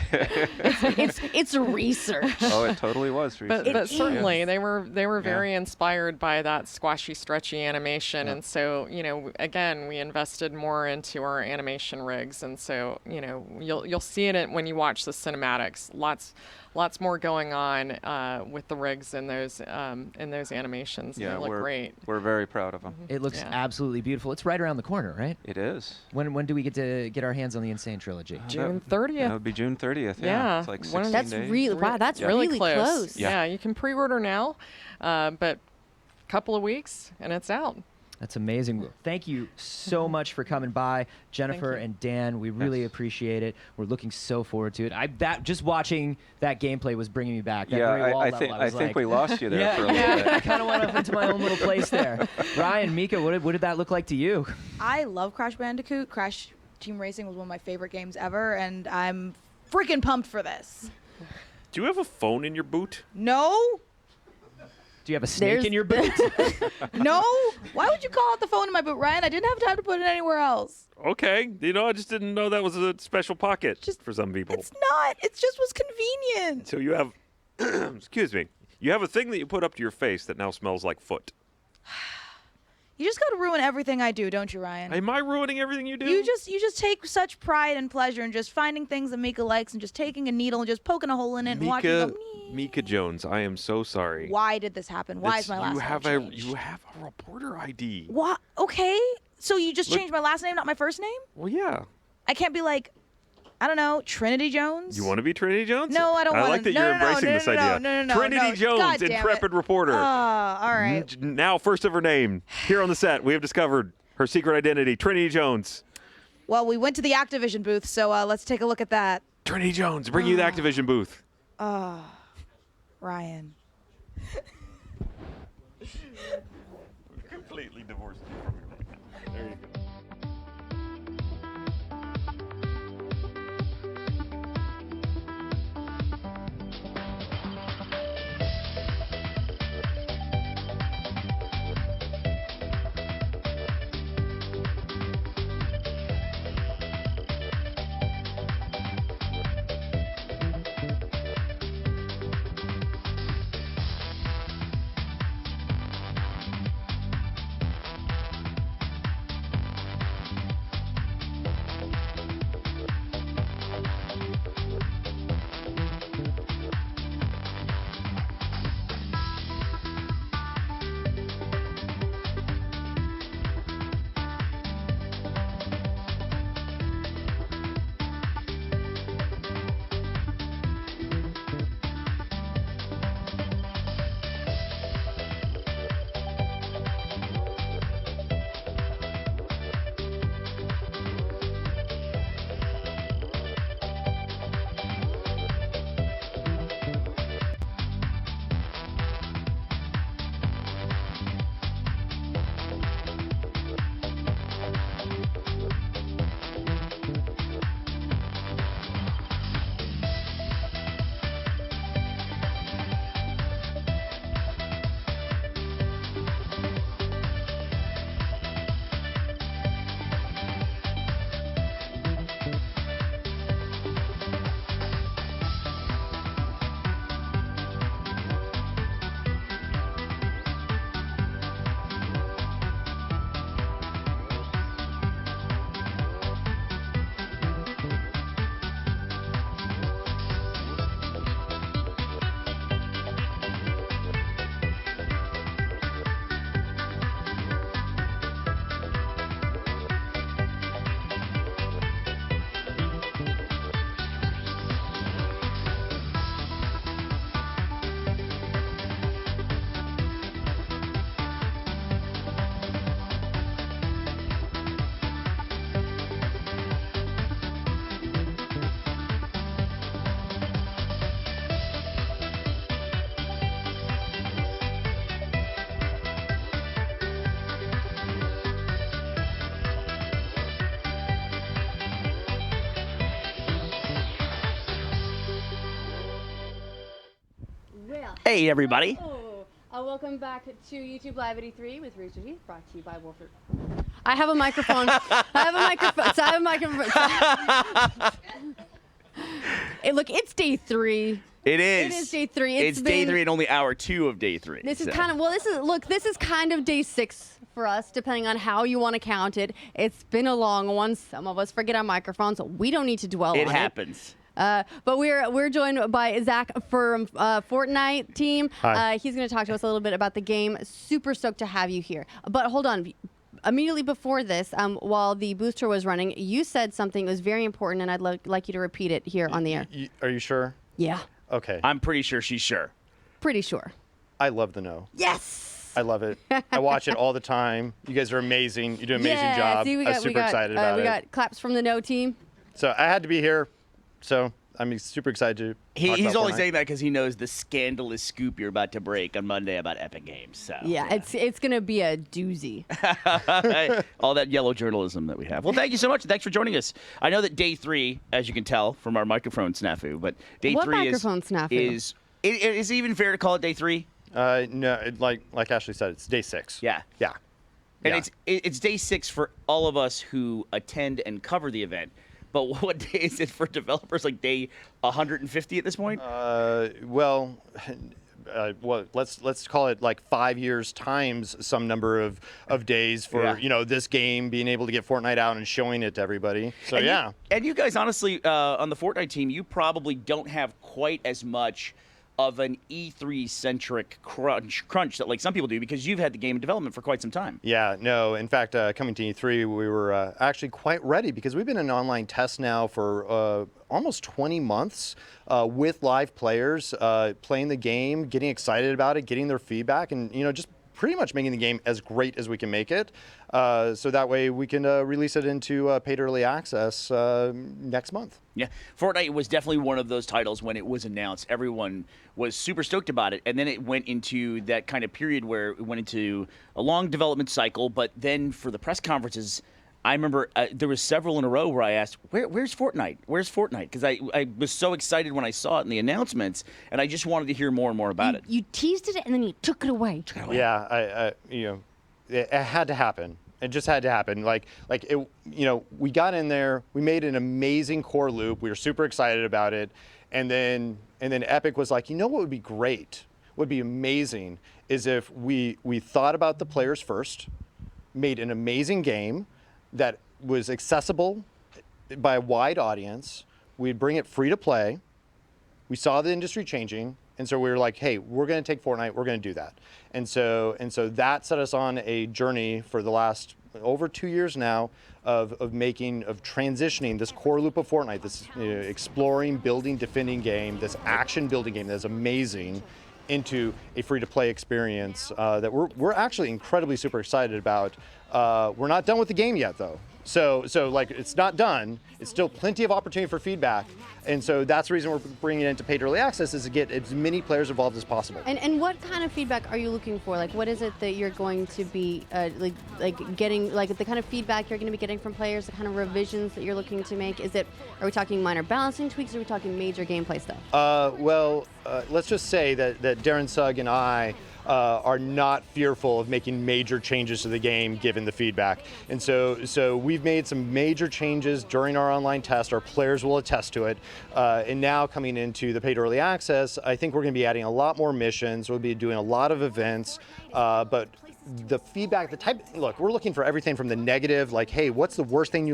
It's research. oh, it totally was research. But certainly they were Yeah. very inspired by that squashy, stretchy animation, and so you know, again, we invested more into our animation rigs, and so you know, you'll see it when you watch the cinematics. Lots more going on with the rigs in those animations. Yeah, they look we're great. We're very proud of them. It looks Yeah. absolutely beautiful. It's right around the corner, right? It is. When do we get to get our hands on the Insane Trilogy? June That 30th. would be June 30th. Yeah. Yeah. It's like One 16 of- That's days. really wow. That's Yeah. really close. Yeah. Yeah, you can pre-order now, but couple of weeks and it's out. That's amazing. Thank you so much for coming by, Jennifer and Dan. We really appreciate it. We're looking so forward to it. Just watching that gameplay was bringing me back. That Yeah, Great Wall I level, think was like, we lost you there yeah, for a little yeah, bit. I kind of went off into my own little place there. Ryan, Mika, what did that look like to you? I love Crash Bandicoot. Crash Team Racing was one of my favorite games ever, and I'm freaking pumped for this. Do you have a phone in your boot? No? Do you have a snake in your boot? No? Why would you call out the phone in my boot, Ryan? I didn't have time to put it anywhere else. Okay, you know, I just didn't know that was a special pocket for some people. It's not. It just was convenient. So you have, excuse me, you have a thing that you put up to your face that now smells like foot. You just got to ruin everything I do, don't you, Ryan? Am I ruining everything you do? You just take such pride and pleasure in just finding things that Mika likes and just taking a needle and just poking a hole in it and watching them. Mika Jones, I am so sorry. Why did this happen? Why is my last you name have changed? You have a reporter ID. What? Okay. So you just Look- changed my last name, not my first name? Well, yeah. I can't be like, I don't know, Trinity Jones? You want to be Trinity Jones? No, I don't I want like to. that you're embracing this idea. No, Trinity Jones, God damn it. intrepid reporter. Oh, all right. Now, first of her name. Here on the set, we have discovered her secret identity, Trinity Jones. Well, we went to the Activision booth, so let's take a look at that. Trinity Jones, bring you the Activision booth. Oh, Ryan. Completely divorced. There you go. Hey, everybody. Welcome back to YouTube Live at E3 with Rooster Teeth, brought to you by Wolford. I have a microphone. Hey, look, it's day 3. It is. It is day 3. It's day 3 and only hour 2 of day 3. This is kind of, this is kind of day 6 for us, depending on how you want to count it. It's been a long one. Some of us forget our microphones. We don't need to dwell on it. It happens. But we're joined by Zach from Fortnite team. Hi. He's going to talk to us a little bit about the game. Super stoked to have you here. But hold on. Immediately before this, while the booth tour was running, you said something that was very important, and I'd like you to repeat it here on the air. Are you sure? Yeah. Okay. I'm pretty sure she's sure. Pretty sure. I love the No. Yes. I love it. I watch it all the time. You guys are amazing. You do an amazing job. See, I'm super excited about it. We got claps from the No team. So I had to be here. So I'm super excited to talk He's about only Fortnite. saying that because he knows the scandalous scoop you're about to break on Monday about Epic Games. So Yeah, it's going to be a doozy. all that yellow journalism that we have. Well, thank you so much. Thanks for joining us. I know that day 3, as you can tell from our microphone snafu, but day What 3 microphone snafu? is it even fair to call it day 3? No, like Ashley said, it's day 6. Yeah. Yeah. And it's day 6 for all of us who attend and cover the event. But what day is it for developers? Like day 150 at this point? Well, let's call it like 5 years times some number of days for this game being able to get Fortnite out and showing it to everybody. So And and you guys, honestly, on the Fortnite team, you probably don't have quite as much of an E3-centric crunch that like some people do because you've had the game in development for quite some time. Yeah, no. In fact, coming to E3, we were actually quite ready because we've been in online test now for almost 20 months with live players playing the game, getting excited about it, getting their feedback, and just pretty much making the game as great as we can make it. So that way we can release it into paid early access next month. Yeah, Fortnite was definitely one of those titles when it was announced. Everyone was super stoked about it, and then it went into that kind of period where it went into a long development cycle, but then for the press conferences, I remember there was several in a row where I asked, where's Fortnite? Where's Fortnite? Because I was so excited when I saw it in the announcements, and I just wanted to hear more and more about it. You teased it and then you took it away. Yeah, it had to happen. It just had to happen. Like it, we got in there, we made an amazing core loop. We were super excited about it, and then Epic was like, what would be great, would be amazing, is if we thought about the players first, made an amazing game that was accessible by a wide audience. We'd bring it free to play. We saw the industry changing, and so we were like, hey, we're going to take Fortnite, we're going to do that. And so that set us on a journey for the last over 2 years now of transitioning this core loop of Fortnite, this exploring, building, defending game, this action building game that's amazing, into a free-to-play experience that we're actually incredibly super excited about. We're not done with the game yet, though. So like it's not done. It's still plenty of opportunity for feedback, and so that's the reason we're bringing it into paid early access, is to get as many players involved as possible. And what kind of feedback are you looking for? Like, what is it that you're going to be like getting? Like the kind of feedback you're going to be getting from players, the kind of revisions that you're looking to make. Are we talking minor balancing tweaks, or are we talking major gameplay stuff? Let's just say that Darren Sugg and I are not fearful of making major changes to the game given the feedback. And so we've made some major changes during our online test. Our players will attest to it. And now coming into the paid early access, I think we're going to be adding a lot more missions. We'll be doing a lot of events. But the feedback, look, we're looking for everything from the negative, like, hey, what's the worst thing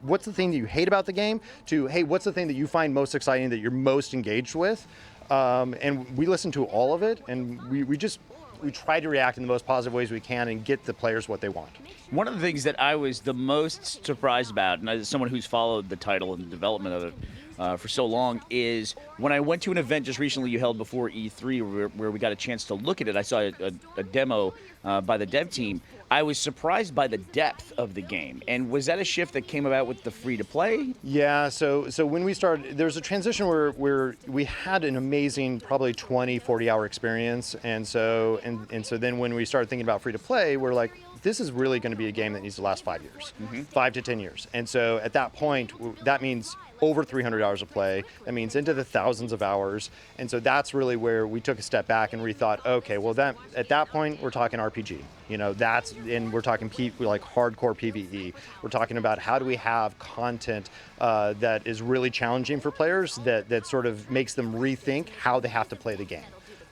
what's the thing that you hate about the game, to, hey, what's the thing that you find most exciting, that you're most engaged with? And we listen to all of it, and we try to react in the most positive ways we can and get the players what they want. One of the things that I was the most surprised about, and as someone who's followed the title and the development of it for so long, is when I went to an event just recently you held before E3 where we got a chance to look at it. I saw a demo by the dev team. I was surprised by the depth of the game. And was that a shift that came about with the free-to-play? Yeah, so when we started, there's a transition where we had an amazing, probably 20, 40-hour experience. And so then when we started thinking about free-to-play, we're like, this is really going to be a game that needs to last 5 years, 5 to 10 years. And so at that point, that means over 300 hours of play. That means into the thousands of hours. And so that's really where we took a step back and rethought, okay, well, at that point, we're talking RPG. And we're talking like hardcore PvE. We're talking about how do we have content that is really challenging for players that sort of makes them rethink how they have to play the game.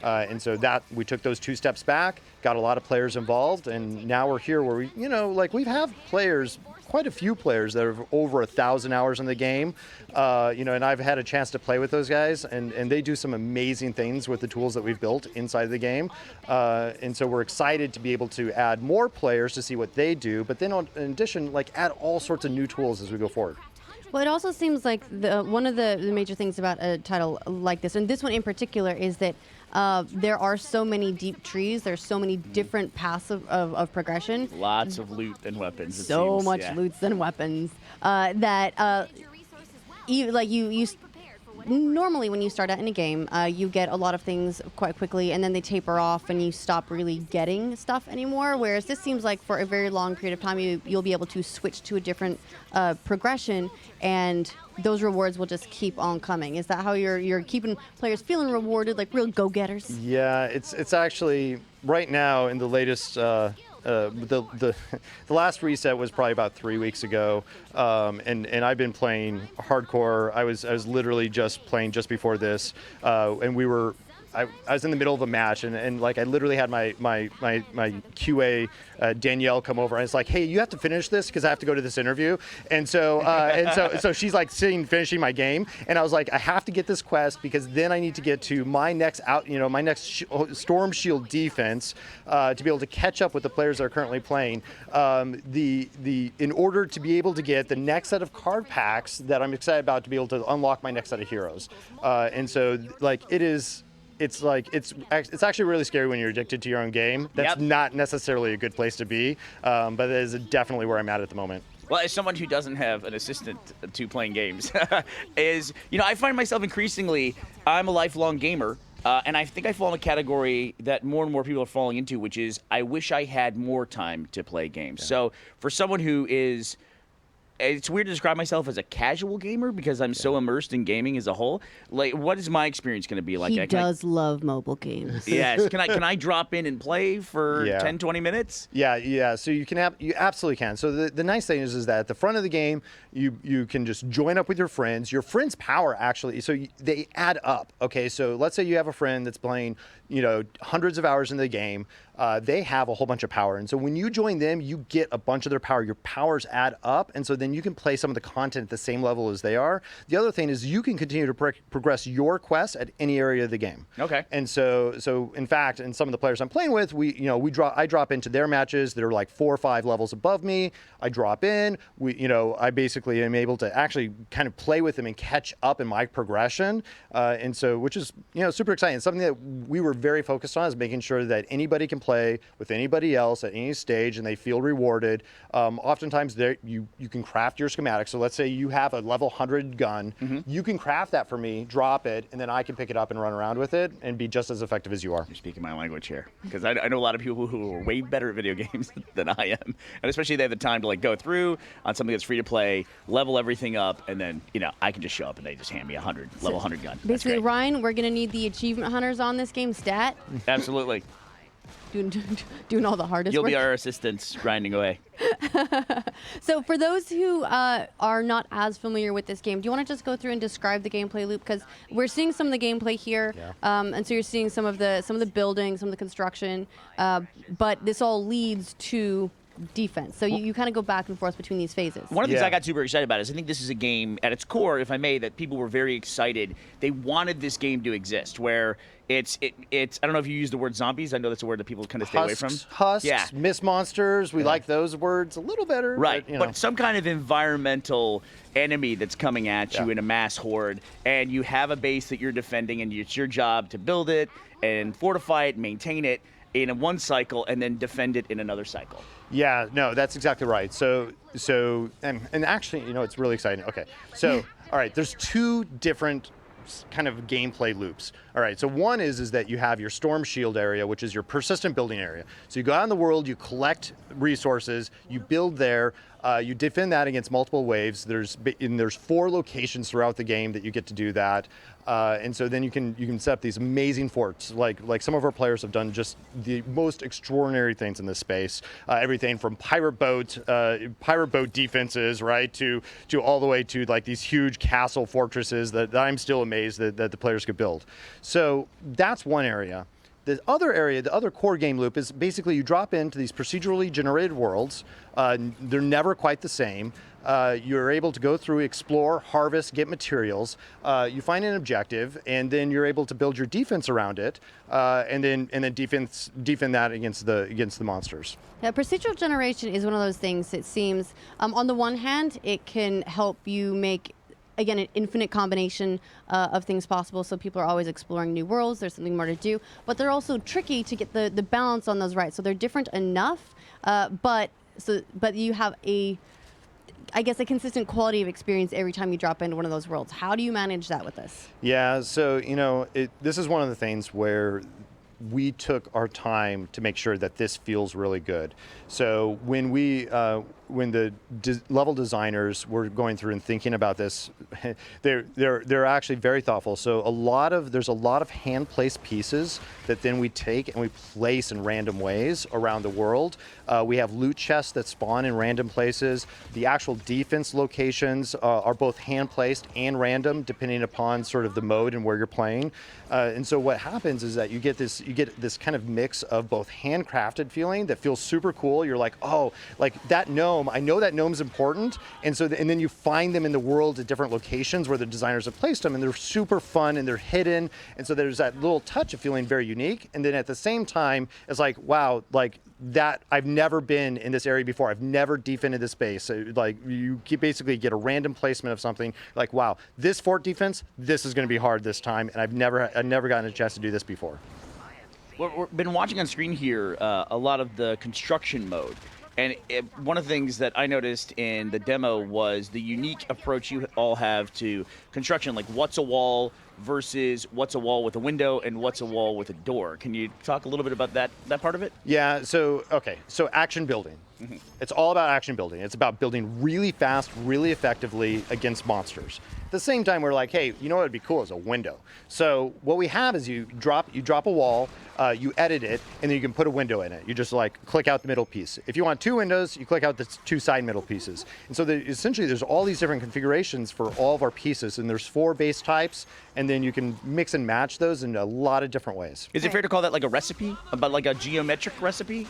And so that we took those 2 steps back, got a lot of players involved, and now we're here where we have players, quite a few players that have over 1,000 hours in the game, and I've had a chance to play with those guys, and they do some amazing things with the tools that we've built inside the game. And so we're excited to be able to add more players to see what they do, but then in addition, add all sorts of new tools as we go forward. Well, it also seems like one of the major things about a title like this, and this one in particular, is that there are so many deep trees. There's so many different paths of progression. Lots of loot and weapons. It So seems, much yeah. loots and weapons that you normally when you start out in a game, you get a lot of things quite quickly, and then they taper off, and you stop really getting stuff anymore. Whereas this seems like for a very long period of time, you'll be able to switch to a different progression, and those rewards will just keep on coming. Is that how you're keeping players feeling rewarded, like real go-getters? Yeah, it's actually right now in the latest. The last reset was probably about 3 weeks ago, and I've been playing hardcore. I was literally just playing just before this, and I was in the middle of a match, and I literally had my QA Danielle come over, and it's like, hey, you have to finish this because I have to go to this interview, and so she's finishing my game, and I was like, I have to get this quest because then I need to get to my next Storm Shield defense to be able to catch up with the players that are currently playing. In order to be able to get the next set of card packs that I'm excited about to be able to unlock my next set of heroes, and so it's actually really scary when you're addicted to your own game. That's not necessarily a good place to be, but that is definitely where I'm at the moment. Well, as someone who doesn't have an assistant to playing games, I find myself increasingly, I'm a lifelong gamer, and I think I fall in a category that more and more people are falling into, which is I wish I had more time to play games. Yeah. So for someone who is... It's weird to describe myself as a casual gamer because I'm so immersed in gaming as a whole. What is my experience going to be like? He does love mobile games. Yes. Can I drop in and play for 10, 20 minutes? Yeah. So you absolutely can. So the nice thing is that at the front of the game, you can just join up with your friends. Your friends' power actually, they add up. Okay. So let's say you have a friend that's playing, hundreds of hours in the game. They have a whole bunch of power. And so when you join them, you get a bunch of their power. Your powers add up. And so then you can play some of the content at the same level as they are. The other thing is you can continue to progress your quests at any area of the game. Okay. And so in fact, and some of the players I'm playing with, I drop into their matches. They're like 4 or 5 levels above me. I drop in. I basically am able to actually kind of play with them and catch up in my progression. And so, which is, super exciting. Something that we were very focused on is making sure that anybody can play with anybody else at any stage and they feel rewarded. Oftentimes you can craft your schematics. So let's say you have a level 100 gun. Mm-hmm. You can craft that for me, drop it, and then I can pick it up and run around with it and be just as effective as you are. You're speaking my language here because I know a lot of people who are way better at video games than I am. And especially they have the time to go through on something that's free to play, level everything up, and then, I can just show up and they just hand me a level 100 gun. Basically, Ryan, we're going to need the achievement hunters on this game stat. Absolutely. Doing all the hardest You'll work. be our assistants grinding away. So for those who are not as familiar with this game, do you want to just go through and describe the gameplay loop? Because we're seeing some of the gameplay here, and so you're seeing some of the building, some of the construction, but this all leads to defense. So you kind of go back and forth between these phases. One of the things I got super excited about is I think this is a game at its core, if I may, that people were very excited. They wanted this game to exist where it's I don't know if you use the word zombies. I know that's a word that people kind of stay away from. Husks, mist monsters. We like those words a little better. Right. But some kind of environmental enemy that's coming at you in a mass horde, and you have a base that you're defending, and it's your job to build it and fortify it, maintain it in one cycle, and then defend it in another cycle. Yeah, no, that's exactly right. So and actually, it's really exciting. Okay, so all right, there's 2 different kind of gameplay loops. All right, so one is that you have your storm shield area, which is your persistent building area. So you go out in the world, you collect resources, you build there, you defend that against multiple waves. There's 4 locations throughout the game that you get to do that. And so then you can set up these amazing forts. Like some of our players have done just the most extraordinary things in this space. Everything from pirate boat defenses, right, to all the way to like these huge castle fortresses that I'm still amazed that the players could build. So that's one area. The other area, the other core game loop, is basically you drop into these procedurally generated worlds. They're never quite the same. You're able to go through, explore, harvest, get materials. You find an objective, and then you're able to build your defense around it, and then defend that against the monsters. Yeah, procedural generation is one of those things. It seems, on the one hand, it can help you make, again, an infinite combination of things possible, so people are always exploring new worlds. There's something more to do, but they're also tricky to get the balance on those right. So they're different enough, but you have a consistent quality of experience every time you drop into one of those worlds. How do you manage that with this? Yeah, so this is one of the things where we took our time to make sure that this feels really good. So when the level designers were going through and thinking about this, they're actually very thoughtful. So there's a lot of hand-placed pieces that then we take and we place in random ways around the world. We have loot chests that spawn in random places. The actual defense locations are both hand-placed and random, depending upon sort of the mode and where you're playing. And so what happens is that you get this kind of mix of both handcrafted feeling that feels super cool. You're like, oh, like that gnome, I know that gnome's important. And so, and then you find them in the world at different locations where the designers have placed them, and they're super fun and they're hidden. And so there's that little touch of feeling very unique. And then at the same time, it's like, wow, like that, I've never been in this area before. I've never defended this space. So, like you basically get a random placement of something. Like, wow, this fort defense, this is going to be hard this time, and I've never gotten a chance to do this before. We've been watching on screen here a lot of the construction mode. And one of the things that I noticed in the demo was the unique approach you all have to construction, like what's a wall versus what's a wall with a window and what's a wall with a door. Can you talk a little bit about that part of it? Yeah, so action building. Mm-hmm. It's all about action building. It's about building really fast, really effectively against monsters. At the same time, we're like, hey, you know what would be cool is a window. So what we have is you drop a wall, you edit it, and then you can put a window in it. You just like click out the middle piece. If you want 2 windows, you click out the 2 side middle pieces. And so essentially there's all these different configurations for all of our pieces, and there's 4 base types, and then you can mix and match those in a lot of different ways. Is it fair to call that like a recipe? About like a geometric recipe?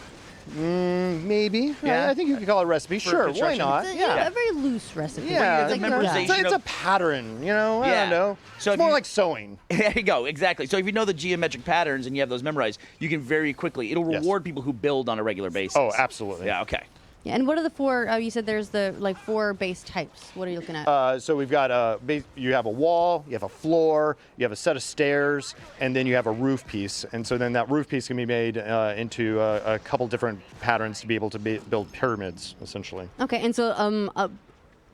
Maybe. Yeah. I think you could call it a recipe. Sure, why not? It's a very loose recipe. Yeah, memorization it's a pattern, I don't know. So it's more like sewing. There you go, exactly. So if you know the geometric patterns and you have those memorized, you can very quickly, it'll reward people who build on a regular basis. Oh, absolutely. Yeah, okay. Yeah, and what are the 4? You said there's the 4 base types. What are you looking at? So we've got you have a wall, you have a floor, you have a set of stairs, and then you have a roof piece. And so then that roof piece can be made into a couple different patterns to be able to build pyramids, essentially. Okay, and so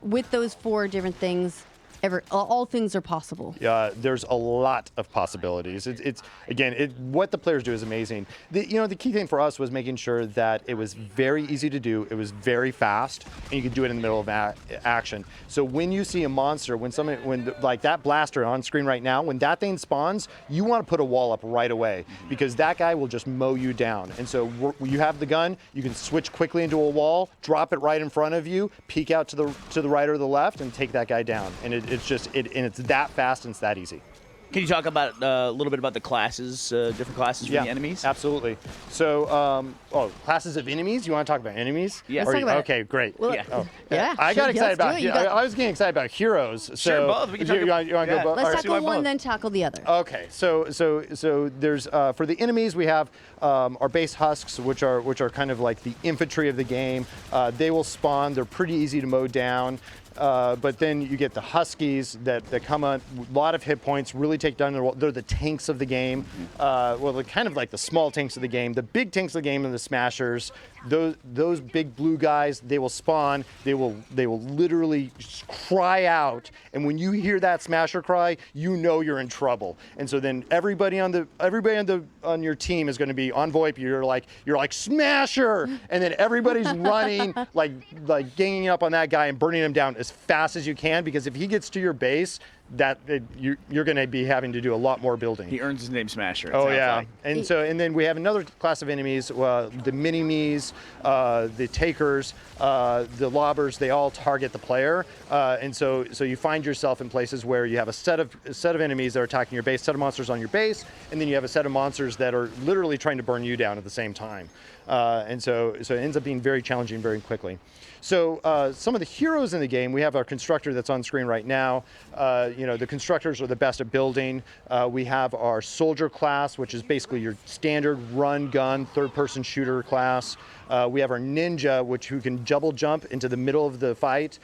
with those 4 different things, all things are possible. There's a lot of possibilities. What the players do is amazing. The key thing for us was making sure that it was very easy to do, it was very fast, and you could do it in the middle of action. So when you see a monster, when like that blaster on screen right now, when that thing spawns, you want to put a wall up right away because that guy will just mow you down. And so you have the gun, you can switch quickly into a wall, drop it right in front of you, peek out to the right or the left, and take that guy down. And it's that fast and it's that easy. Can you talk about a little bit about the classes, different classes for the enemies? Absolutely. So, classes of enemies? You want to talk about enemies? Yeah. Let's talk about okay, great. Well, yeah. I got excited about. I was getting excited about heroes. So sure, both. We can talk you want to go both? Let's tackle one, then tackle the other. Okay. So there's for the enemies we have our base husks, which are kind of like the infantry of the game. They will spawn. They're pretty easy to mow down. but then you get the Huskies that come on, a lot of hit points, really take down they're the tanks of the game. Well, they're kind of like the small tanks of the game. The big tanks of the game are the Smashers. Those big blue guys, they will spawn. They will literally cry out, and when you hear that Smasher cry, you know you're in trouble. And so then everybody on your team is going to be on VoIP. You're like Smasher, and then everybody's running like ganging up on that guy and burning him down as fast as you can, because if he gets to your base, you're going to be having to do a lot more building. He earns his name Smasher. Oh yeah, and then we have another class of enemies, the mini-me's, the takers, the lobbers. They all target the player, and so you find yourself in places where you have a set of enemies that are attacking your base, set of monsters on your base, and then you have a set of monsters that are literally trying to burn you down at the same time, and so it ends up being very challenging very quickly. So some of the heroes in the game, we have our constructor that's on screen right now. The constructors are the best at building. We have our soldier class, which is basically your standard run gun third-person shooter class. We have our ninja, who can double jump into the middle of the fight,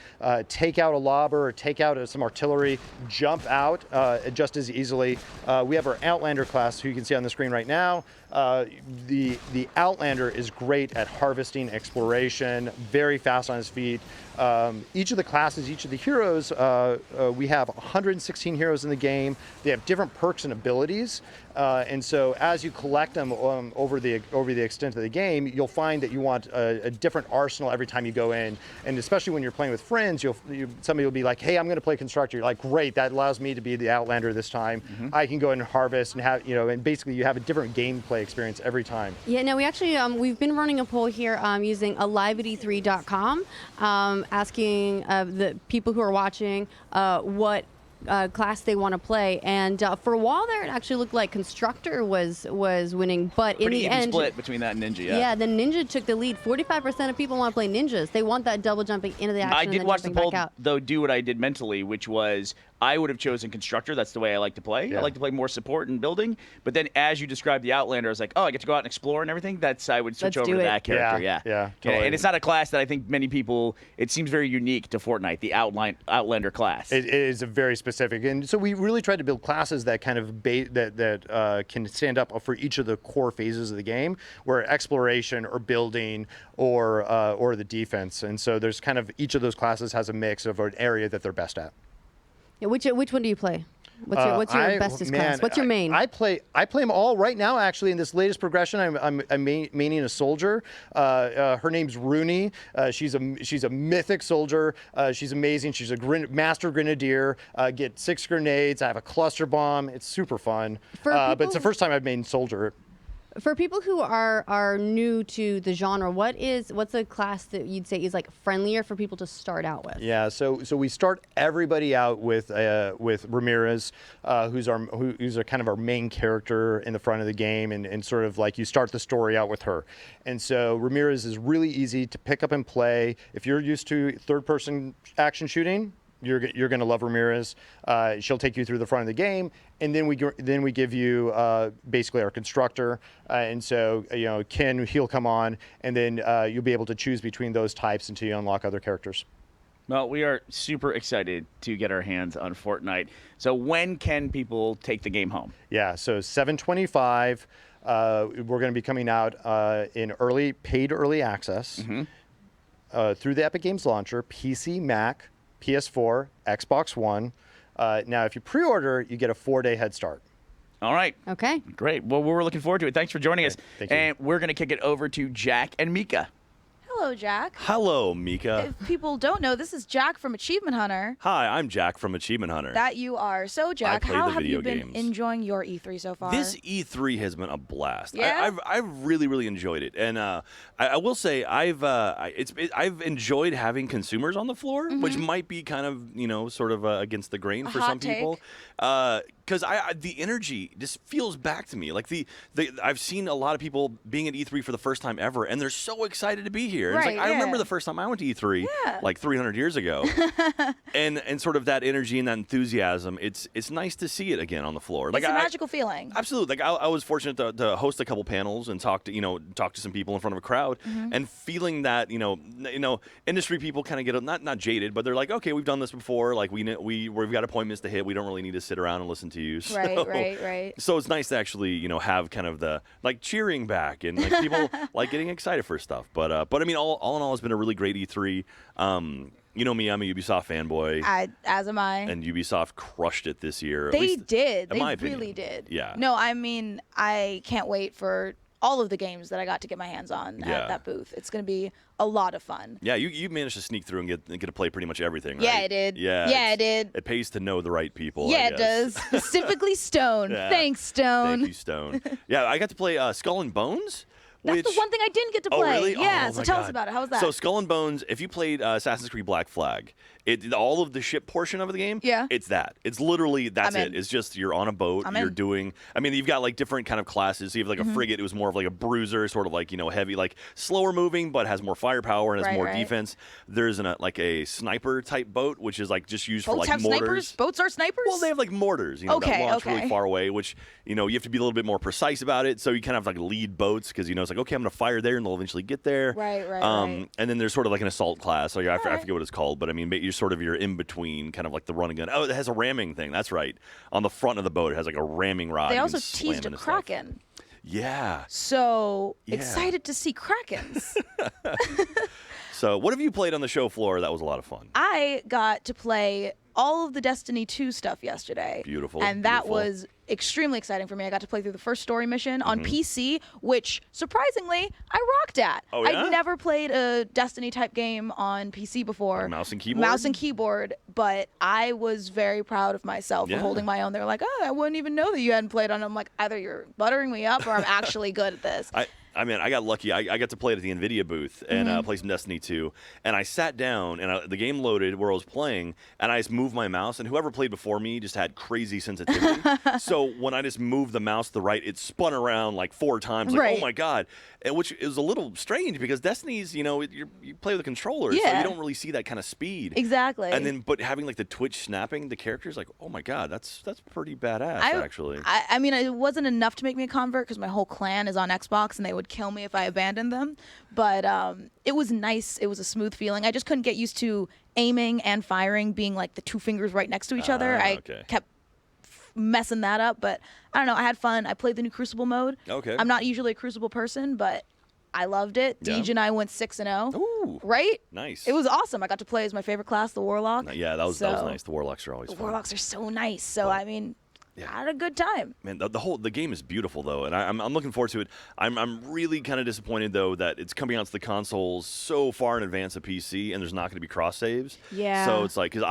take out a lobber, or take out some artillery, jump out just as easily. We have our Outlander class, who you can see on the screen right now. The Outlander is great at harvesting, exploration, very fast on his feet. Each of the classes, each of the heroes, we have 116 heroes in the game. They have different perks and abilities, and so as you collect them over the extent of the game, you'll find that you want a different arsenal every time you go in. And especially when you're playing with friends, somebody will be like, "Hey, I'm going to play constructor." You're like, "Great, that allows me to be the Outlander this time. I can go in and harvest and have and basically you have a different gameplay experience every time." Yeah, no, we actually we've been running a poll here using alive@e3.com, asking the people who are watching what class they want to play, and for a while there, it actually looked like constructor was winning, but in the end, split between that and ninja. Yeah, the ninja took the lead. 45% of people want to play ninjas. They want that double jumping into the action. I and did then watch the jumping poll, back out. though, do what I did mentally, which was I would have chosen constructor. That's the way I like to play. Yeah. I like to play more support and building. But then, as you described the Outlander, I was like, oh, I get to go out and explore and everything. I would switch over to that character. Yeah, totally. And it's not a class that I think many people. It seems very unique to Fortnite, the Outlander class. It is a very specific, and so we really tried to build classes that kind of can stand up for each of the core phases of the game, where exploration or building or the defense. And so there's kind of each of those classes has a mix of an area that they're best at. Yeah, which one do you play? What's your bestest class? What's your main? I play them all right now. Actually, in this latest progression, I'm maining a soldier. Her name's Rooney. She's a mythic soldier. She's amazing. She's a master grenadier. Get 6 grenades. I have a cluster bomb. It's super fun. But it's the first time I've made soldier. For people who are new to the genre, what's a class that you'd say is like friendlier for people to start out with? Yeah, so we start everybody out with Ramirez, who's kind of our main character in the front of the game, and sort of like you start the story out with her. And so Ramirez is really easy to pick up and play. If you're used to third-person action shooting, you're going to love Ramirez. She'll take you through the front of the game, and then we give you basically our constructor, and so Ken, he'll come on, and then you'll be able to choose between those types until you unlock other characters. Well, we are super excited to get our hands on Fortnite. So when can people take the game home? Yeah, so 7/25. We're going to be coming out in paid early access through the Epic Games launcher, PC, Mac, PS4, Xbox One. Now, if you pre-order, you get a 4-day head start. All right. Okay. Great. Well, we're looking forward to it. Thanks for joining us. Thank you. And we're going to kick it over to Jack and Mika. Hello, Jack. Hello, Mika. If people don't know, this is Jack from Achievement Hunter. Hi, I'm Jack from Achievement Hunter. That you are. So, Jack, play how the have you video been games. enjoying your E3 so far? This E3 has been a blast. Yeah? I've really, really enjoyed it, and I will say I've enjoyed having consumers on the floor, which might be kind of sort of against the grain for hot some people. Because the energy just feels back to me. Like I've seen a lot of people being at E3 for the first time ever, and they're so excited to be here. year. And it's Right, like I remember yeah. the first time I went to E3 Yeah. like 300 years ago, and sort of that energy and that enthusiasm. It's nice to see it again on the floor. Like It's a magical feeling. Absolutely. Like I was fortunate to host a couple panels and talk to some people in front of a crowd, Mhm. and feeling that industry people kind of get not jaded, but they're like, okay, we've done this before. Like we've got appointments to hit. We don't really need to sit around and listen to you. So, Right. So it's nice to actually have kind of the like cheering back and like people like getting excited for stuff. But I mean, all in all, it's been a really great E3. You know me, I'm a Ubisoft fanboy. As am I. And Ubisoft crushed it this year. at They least did. in They my opinion. really did. Yeah. No, I mean, I can't wait for all of the games that I got to get my hands on Yeah. at that booth. It's going to be a lot of fun. Yeah, you managed to sneak through and get to play pretty much everything, right? Yeah, I did. Yeah, Yeah, I it's- did. It pays to know the right people. Yeah, I it guess. does. Specifically Stone. Yeah. Thanks, Stone. Thank you, Stone. Yeah, I got to play Skull and Bones. That's which, the one thing I didn't get to Oh, play. really? Yeah, Oh, so my tell us God. about it. How was that? So Skull and Bones, if you played Assassin's Creed Black Flag, all of the ship portion of the game, Yeah. it's that. It's literally, that's I'm it. in. It's just you're on a boat, I'm you're in. doing, I mean, you've got like different kind of classes. So you have like a Mhm. frigate, it was more of like a bruiser, sort of like, heavy, like slower moving, but has more firepower and has Right, more right. defense. There's like a sniper type boat, which is like just used for Boats like have mortars. snipers? Boats are snipers? Well, they have like mortars, that Okay, launch okay. really far away, which, you have to be a little bit more precise about it. So you kind of have like lead boats because, it's like, okay, I'm going to fire there and they'll eventually get there. Right. And then there's sort of like an assault class. So I forget what it's called, but I mean, you're in between kind of like the running gun. Oh, it has a ramming thing. That's right. On the front of the boat, it has like a ramming rod. They you also can slam teased a into stuff. Kraken. Yeah. So Yeah. excited to see Krakens. So what have you played on the show floor? That was a lot of fun. I got to play all of the Destiny 2 stuff yesterday. Beautiful, And that beautiful. was extremely exciting for me. I got to play through the first story mission on Mhm. PC, which surprisingly I rocked at. Oh, yeah? I'd never played a Destiny type game on PC before. Like mouse and keyboard? Mouse and keyboard, but I was very proud of myself Yeah. for holding my own. They were like, "Oh, I wouldn't even know that you hadn't played on." I'm like, either you're buttering me up or I'm actually good at this. I mean, I got lucky. I got to play it at the NVIDIA booth and Mhm. play some Destiny 2. And I sat down and the game loaded where I was playing, and I just moved my mouse. And whoever played before me just had crazy sensitivity. So when I just moved the mouse to the right, it spun around like 4 times. Like, Right. oh my God. And which is a little strange because Destiny's, you play with a controller, so Yeah. you don't really see that kind of speed. Exactly. And then, but having like the twitch snapping the characters, like, oh my God, that's pretty badass, actually. I mean, it wasn't enough to make me a convert because my whole clan is on Xbox and they would kill me if I abandoned them. But it was nice. It was a smooth feeling. I just couldn't get used to aiming and firing being like the 2 fingers right next to each other. I kept messing that up, but I don't know. I had fun. I played the new Crucible mode. Okay. I'm not usually a Crucible person, but I loved it. Yeah. Deej and I went 6-0. Ooh. Right? Nice. It was awesome. I got to play as my favorite class, the Warlock. Yeah, that was So- nice. The Warlocks are always The fun. Warlocks are so nice. So, I mean, I had a good time. Man, the game is beautiful though, and I'm looking forward to it. I'm really kind of disappointed though that it's coming out to the consoles so far in advance of PC, and there's not going to be cross saves. Yeah. So it's like, because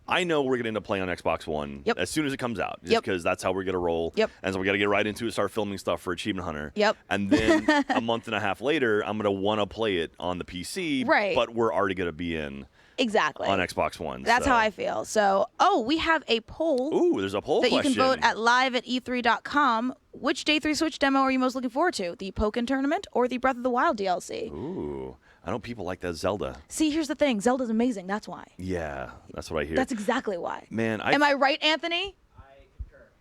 I know we're going to end up playing on Xbox One as soon as it comes out, just because that's how we're going to roll. Yep. And so we got to get right into it, start filming stuff for Achievement Hunter. Yep. And then a month and a half later, I'm going to want to play it on the PC. Right. But we're already going to be in Exactly. on Xbox One. That's so. how I feel. So, we have a poll. Ooh, there's a poll that question. you can vote at live@e3.com. Which Day 3 Switch demo are you most looking forward to? The Pokken Tournament or the Breath of the Wild DLC? Ooh, I know people like that Zelda. See, here's the thing. Zelda's amazing. That's why. Yeah, that's what I hear. That's exactly why. Man, Am I right, Anthony?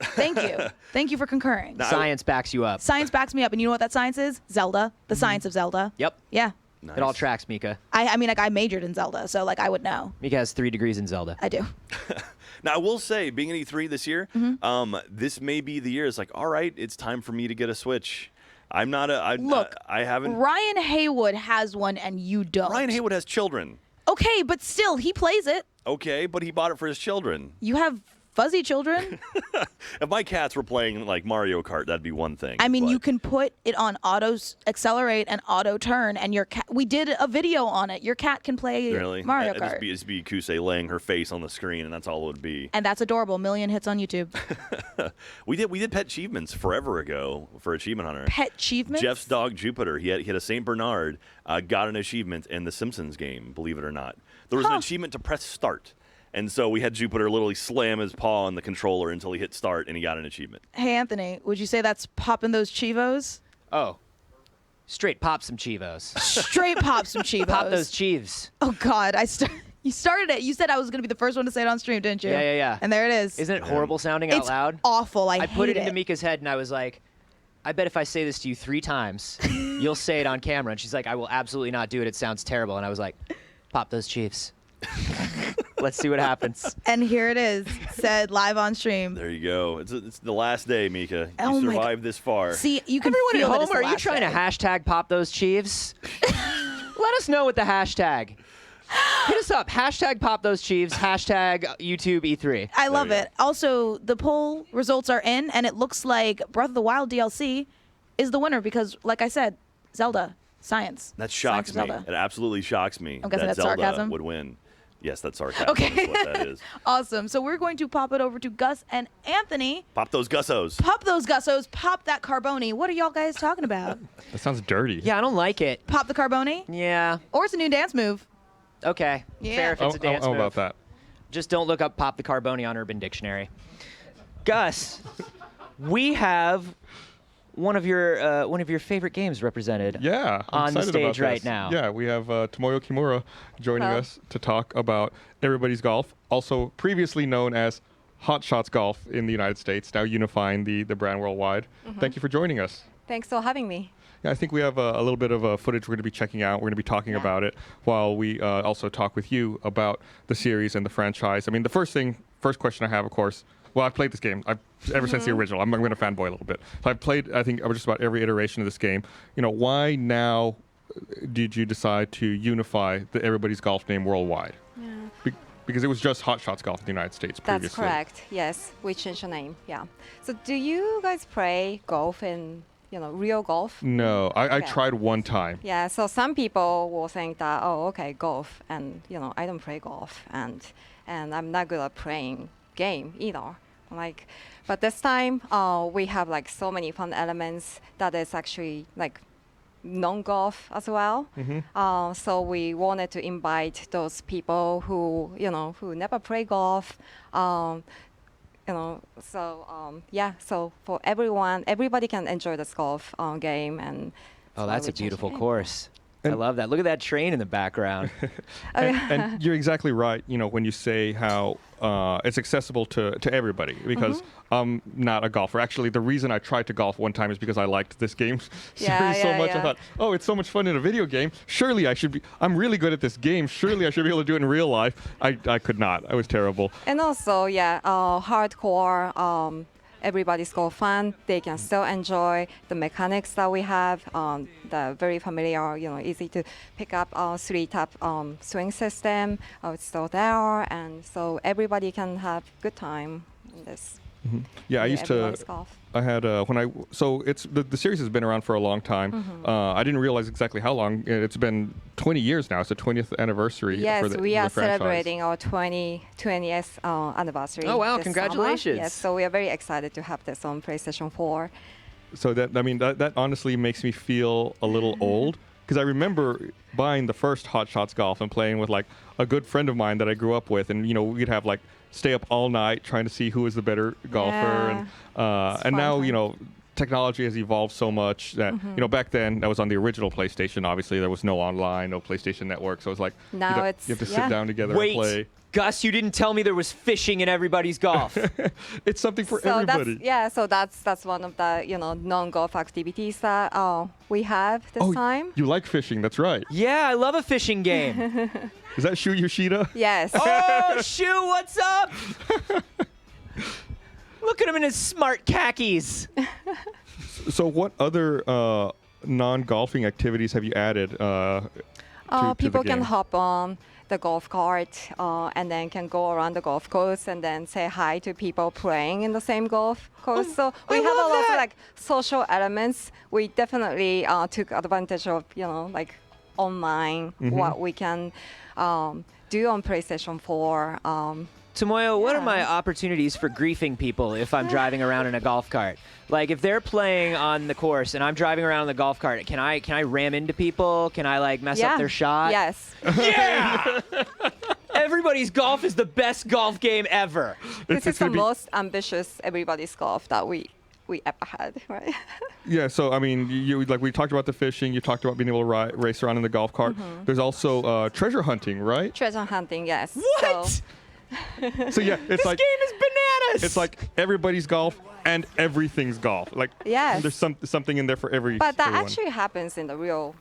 Thank you. Thank you for concurring. Science backs you up. Science backs me up. And you know what that science is? Zelda. The science of Zelda. Yep. Yeah. It all tracks, Mika. I mean, like, I majored in Zelda, so, like, I would know. Mika has 3 degrees in Zelda. I do. Now, I will say, being in E3 this year, Mm-hmm. this may be the year. It's like, all right, it's time for me to get a Switch. I'm not a. Look, I haven't. Ryan Haywood has one and you don't. Ryan Haywood has children. Okay, but still, he plays it. Okay, but he bought it for his children. You have fuzzy children. If my cats were playing like Mario Kart, that'd be one thing. I mean, but- you can put it on auto accelerate and auto turn, and your cat. We did a video on it. Your cat can play really Mario It'd Kart, just be Kusei laying her face on the screen, and that's all it would be. and that's adorable. 1 million hits on YouTube. We did pet achievements forever ago for Achievement Hunter. Pet achievements. Jeff's dog Jupiter. He had a Saint Bernard. Got an achievement in the Simpsons game. Believe it or not, there was an achievement to press start. And so we had Jupiter literally slam his paw on the controller until he hit start, and he got an achievement. Hey, Anthony, would you say that's popping those Chivos? Oh. Straight pop some Chivos. Straight pop some Chivos. Pop those Chiefs. Oh God, you started it. You said I was gonna be the first one to say it on stream, didn't you? Yeah. And there it is. Isn't it horrible sounding out It's loud? awful. I put hate it into Mika's head and I was like, I bet if I say this to you 3 times, you'll say it on camera. And she's like, I will absolutely not do it. It sounds terrible. And I was like, pop those Chiefs. Let's see what happens. And here it is, said live on stream. There you go. It's the last day, Mika. Oh You my survived this far. See, you can Everyone feel at that it's home, the are you last trying day. to hashtag pop those Chiefs? Let us know with the hashtag. Hit us up. Hashtag pop those Chiefs. Hashtag YouTube E3. I love it. Also, the poll results are in, and it looks like Breath of the Wild DLC is the winner because, like I said, Zelda, science. That Science shocks for me. Zelda. It absolutely shocks me I'm guessing that that's Zelda sarcasm? would win. Yes, that's sarcasm. Okay. That's what that is. Awesome. So we're going to pop it over to Gus and Anthony. Pop those gussos. Pop those Gussos. Pop that Carboni. What are y'all guys talking about? That sounds dirty. Yeah, I don't like it. Pop the Carboni? Yeah. Or it's a new dance move. Okay. Yeah. Fair if it's a dance How move. about that? Just don't look up Pop the Carboni on Urban Dictionary. Gus, we have one of your favorite games represented. Yeah, I'm on the excited about stage right this. now. Yeah, we have Tomoyo Kimura joining Hello. us to talk about Everybody's Golf, also previously known as Hot Shots Golf in the United States, now unifying the brand worldwide. Mhm. Thank you for joining us. Thanks for having me. Yeah, I think we have a little bit of footage we're going to be checking out. We're going to be talking about it while we also talk with you about the series and the franchise. I mean, the first question I have, of course, well, I've played this game ever since the original. I'm going to fanboy a little bit. So I've played, I think, just about every iteration of this game. You know, why now did you decide to unify the Everybody's Golf name worldwide? Yeah. Because it was just Hot Shots Golf in the United States previously. That's correct. Yes, we changed the name. Yeah. So do you guys play golf in, real golf? No, I Okay. tried one time. Yeah. So some people will think that, oh, okay, golf, and I don't play golf, and I'm not good at playing game either. But this time we have so many fun elements that is actually non-golf as well. Mm-hmm. So we wanted to invite those people who never play golf. So for everybody can enjoy this golf game. And Oh, that's a beautiful course. I love that. Look at that train in the background. and you're exactly right, when you say how it's accessible to everybody, because I'm not a golfer. Actually, the reason I tried to golf one time is because I liked this game series so much. I thought, oh, it's so much fun in a video game. Surely I'm really good at this game. Surely I should be able to do it in real life. I could not. I was terrible. And also, hardcore. Everybody's golf fan. They can still enjoy the mechanics that we have. The very familiar, easy to pick up 3-tap swing system. It's still there, and so everybody can have good time in this. Mm-hmm. Yeah, I used to. Everybody's golf. I had so it's the series has been around for a long time. I didn't realize exactly how long. It's been 20 years now. It's the 20th anniversary. Yes, for the, we the are franchise. celebrating our 20th anniversary. Oh, wow, this congratulations. Summer. Yes, so we are very excited to have this on PlayStation 4. So that honestly makes me feel a little old, because I remember buying the first Hot Shots Golf and playing with a good friend of mine that I grew up with, and we'd have stay up all night trying to see who was the better golfer, and now technology has evolved so much that back then that was on the original PlayStation. Obviously, there was no online, no PlayStation Network, so it's now you have to sit down together Wait, and play. Gus, you didn't tell me there was fishing in Everybody's Golf. It's something for So everybody. that's one of the non-golf activities that we have this time. You like fishing? That's right. Yeah, I love a fishing game. Is that Shu Yoshida? Yes. Oh, Shu, what's up? Look at him in his smart khakis. So what other non-golfing activities have you added to People the can game? hop on the golf cart and then can go around the golf course and then say hi to people playing in the same golf course. So we have a lot of social elements. We definitely took advantage of online what we can do on PlayStation 4. Tomoyo, what are my opportunities for griefing people if I'm driving around in a golf cart? If they're playing on the course and I'm driving around in the golf cart, can I ram into people? Can I mess up their shot? Yes. Yeah! Everybody's Golf is the best golf game ever. This is the most ambitious Everybody's Golf that we we ever had, right? Yeah, so I mean, you like we talked about the fishing. You talked about being able to race around in the golf cart. There's also treasure hunting, right? Treasure hunting, yes. What? So yeah, it's This like game is bananas. it's like everybody's golf and everything's golf. Like Yes. there's something in there for every. But that everyone. actually happens in the real,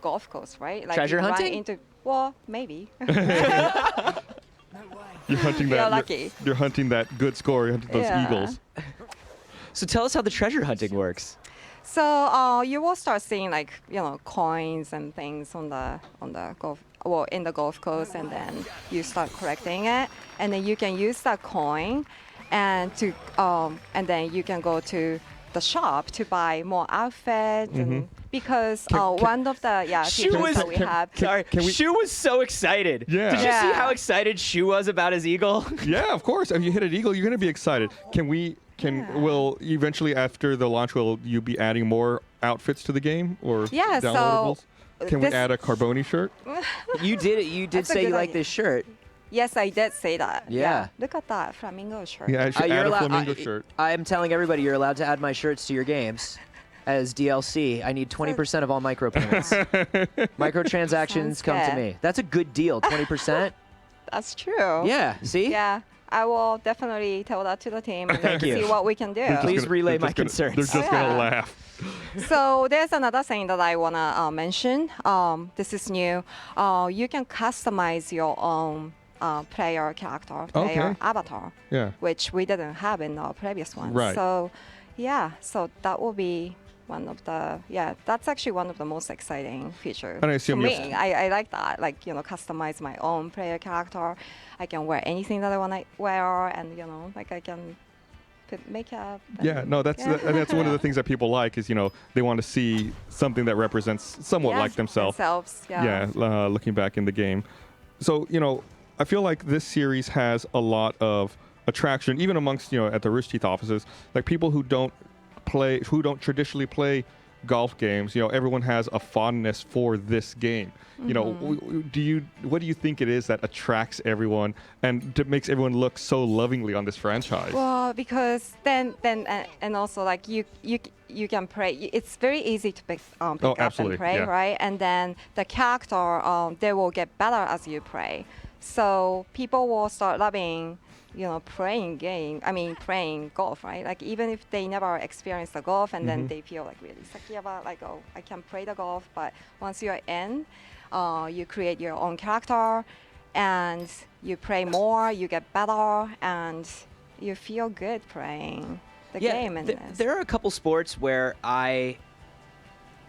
golf course, right? Like Treasure you run hunting? into, well, maybe. You're hunting that. You're lucky. You're hunting that good score. You're hunting those Yeah. eagles. So tell us how the treasure hunting works. So you will start seeing like coins and things on the golf, well, in the golf course, and then you start collecting it, and then you can use that coin, and then you can go to the shop to buy more outfits, and because one of the Shu features was that we have. sorry. Shu was so excited. Yeah. Did you see how excited Shu was about his eagle? Yeah, of course. If you hit an eagle, you're gonna be excited. Will eventually after the launch, will you be adding more outfits to the game or Yeah, so downloadables? Can we this- add a Carboni shirt? You did That's a say you good like idea. this shirt. Yes, I did say that. Yeah. Look at that flamingo shirt. Yeah, I should You're add a allowed- flamingo shirt. I'm telling everybody you're allowed to add my shirts to your games as DLC. I need 20% of all micropayments. Microtransactions Sounds come to good. me. That's a good deal, 20%. That's true. Yeah, see? Yeah, I will definitely tell that to the team and Thank you. see what we can do. Please relay my They're concerns. just gonna laugh. So there's another thing that I wanna mention. This is new. You can customize your own player character, player avatar, which we didn't have in our previous ones. Right. So, yeah, so that will be one of the that's actually one of the most exciting features And I assume for you're me. I like that, like customize my own player character. I can wear anything that I want to wear, and like I can put makeup. Yeah, no, that's Yeah. and that's one of the things that people like is they want to see something that represents somewhat like themselves. Yeah. Looking back in the game. So I feel like this series has a lot of attraction, even amongst at the Rooster Teeth offices, like people who don't traditionally play golf games. Everyone has a fondness for this game. What do you think it is that attracts everyone and makes everyone look so lovingly on this franchise? Well, because then and also like you can pray. It's very easy to pick up absolutely, and pray, yeah. right? And then the character they will get better as you pray. So people will start loving playing golf, right? Like even if they never experienced the golf and then they feel like really sucky about like, oh, I can play the golf, but once you're in, you create your own character and you play more, you get better, and you feel good playing the game. And there are a couple sports where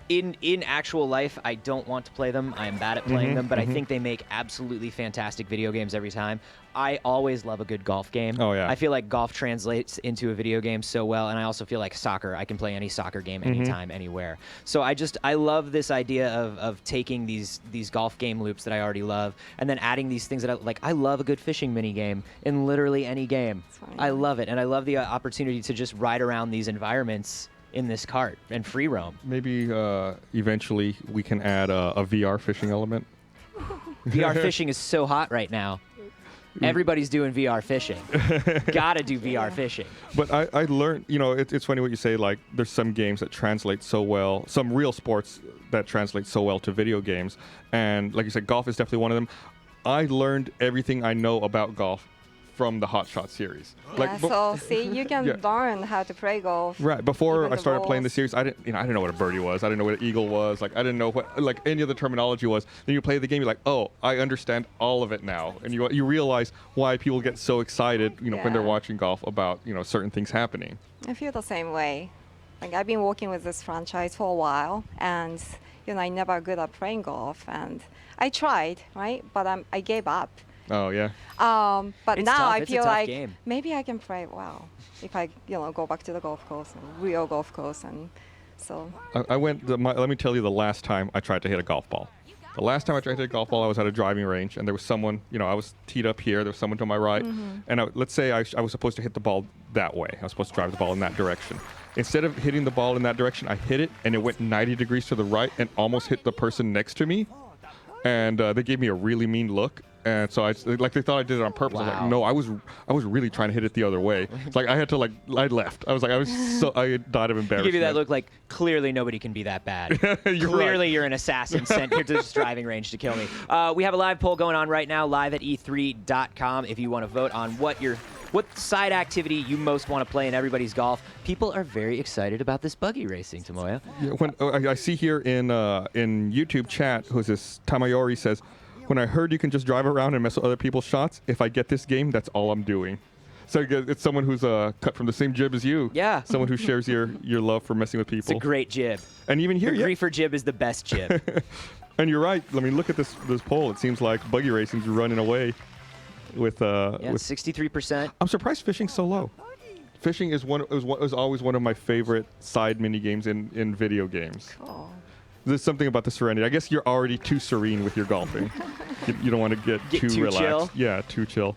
in actual life, I don't want to play them. I am bad at playing them, but I think they make absolutely fantastic video games every time. I always love a good golf game. Oh, yeah. I feel like golf translates into a video game so well, and I also feel like soccer. I can play any soccer game anytime, anywhere. So I love this idea of taking these golf game loops that I already love, and then adding these things that I like. I love a good fishing mini game in literally any game. I love it, and I love the opportunity to just ride around these environments in this cart and free roam. Maybe eventually we can add a VR fishing element. VR fishing is so hot right now. Everybody's doing VR fishing. Gotta do VR fishing. But I learned, it's funny what you say, like there's some games that translate so well, some real sports that translate so well to video games. And like you said, golf is definitely one of them. I learned everything I know about golf from the Hot Shot series. So see, you can learn how to play golf. Right. Before even I the started playing the rules. series, I didn't know what a birdie was. I didn't know what an eagle was. Like I didn't know what any of the terminology was. Then you play the game, you're like, oh, I understand all of it now, and you realize why people get so excited, when they're watching golf about certain things happening. I feel the same way. Like I've been working with this franchise for a while, and I never good at playing golf, and I tried, right, but I gave up. Oh yeah. But It's now tough. I It's a feel tough like game. maybe I can play well if I go back to the golf course, real golf course, and so. I went. Let me tell you the last time I tried to hit a golf ball. The last time I tried to hit a golf ball, I was at a driving range, and there was someone. I was teed up here. There was someone to my right, and let's say I was supposed to hit the ball that way. I was supposed to drive the ball in that direction. Instead of hitting the ball in that direction, I hit it, and it went 90 degrees to the right, and almost hit the person next to me. And they gave me a really mean look. And so they thought I did it on purpose. I was like, no, I was really trying to hit it the other way. It's like I had to I left. I died of embarrassment. He gave you that look like clearly nobody can be that bad. You're clearly right. you're an assassin sent here to this driving range to kill me. We have a live poll going on right now, live at e3.com. If you want to vote on what side activity you most want to play in everybody's golf. People are very excited about this buggy racing, Tomoya. Yeah, when I see here in YouTube chat, who's this Tamayori says, when I heard you can just drive around and mess with other people's shots, if I get this game, that's all I'm doing. So it's someone who's cut from the same jib as you. Yeah. Someone who shares your love for messing with people. It's a great jib. And even here, the griefer jib is the best jib. And you're right. I mean, look at this poll. It seems like buggy racing's running away with 63%. I'm surprised fishing's so low. Fishing is was always one of my favorite side mini games in video games. Cool. There's something about the serenity. I guess you're already too serene with your golfing. You don't want to get too relaxed. Chill. Yeah, too chill.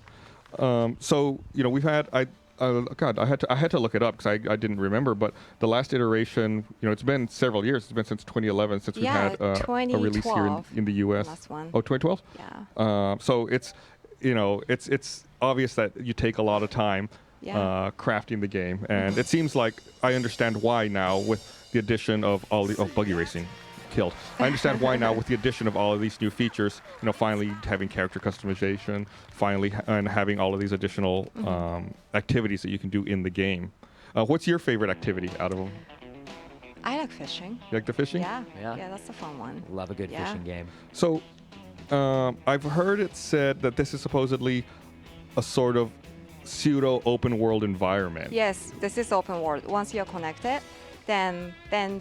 So we've had I had to look it up because I didn't remember. But the last iteration, it's been several years. It's been since 2011 since we've had a release here in the U.S. Last one. Oh, 2012. Yeah. So it's it's obvious that you take a lot of time crafting the game, and it seems like I understand why now with the addition of all the buggy racing. Killed. I understand why now with the addition of all of these new features, finally having character customization, and having all of these additional activities that you can do in the game. What's your favorite activity out of them? I like fishing. You like the fishing? Yeah, that's a fun one. Love a good fishing game. So, I've heard it said that this is supposedly a sort of pseudo open world environment. Yes, this is open world. Once you're connected, then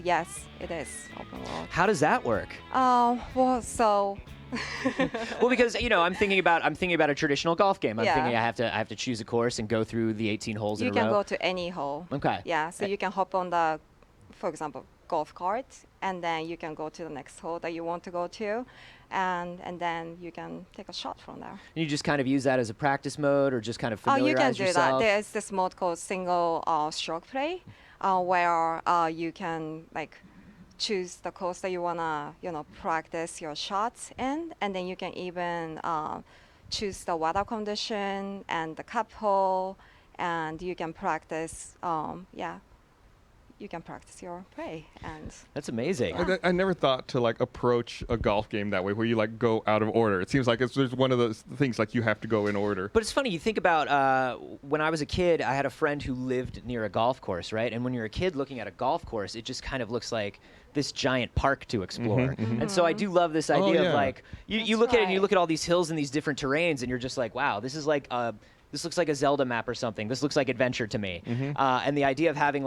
yes, it is open world. How does that work? Well, because I'm thinking about a traditional golf game. I'm Yeah. thinking I have to choose a course and go through the 18 holes in you a row. can go to any hole. Okay. Yeah, so you can hop on the, for example, golf cart, and then you can go to the next hole that you want to go to, and then you can take a shot from there. And you just kind of use that as a practice mode, or just kind of familiarize you can do yourself? that. There's this mode called single stroke play, where you can choose the course that you wanna practice your shots in, and then you can even choose the weather condition and the cup hole, and you can practice. You can practice your play, and that's amazing. I never thought to approach a golf game that way, where you go out of order. It seems like there's one of those things you have to go in order. But it's funny, you think about when I was a kid, I had a friend who lived near a golf course, right? And when you're a kid looking at a golf course, it just kind of looks like this giant park to explore. And so I do love this idea of you look at it and you look at all these hills and these different terrains, and you're just like, wow, this is this looks like a Zelda map or something. This looks like adventure to me. And the idea of having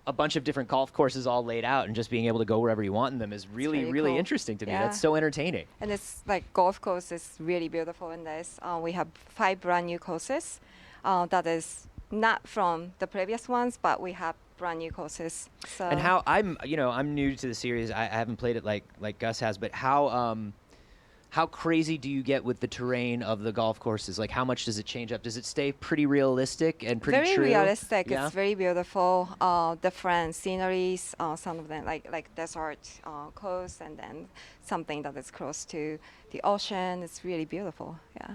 a bunch of different golf courses all laid out and just being able to go wherever you want in them is really cool. interesting to me. Yeah. That's so entertaining. And it's golf course is really beautiful in this. We have 5 brand new courses. That is not from the previous ones, but we have brand new courses. So. And how I'm new to the series. I haven't played it like Gus has, but how crazy do you get with the terrain of the golf courses? How much does it change up? Does it stay pretty realistic and pretty very true? Very realistic. Yeah? It's very beautiful. Different sceneries. Some of them like desert coast, and then something that is close to the ocean. It's really beautiful. Yeah.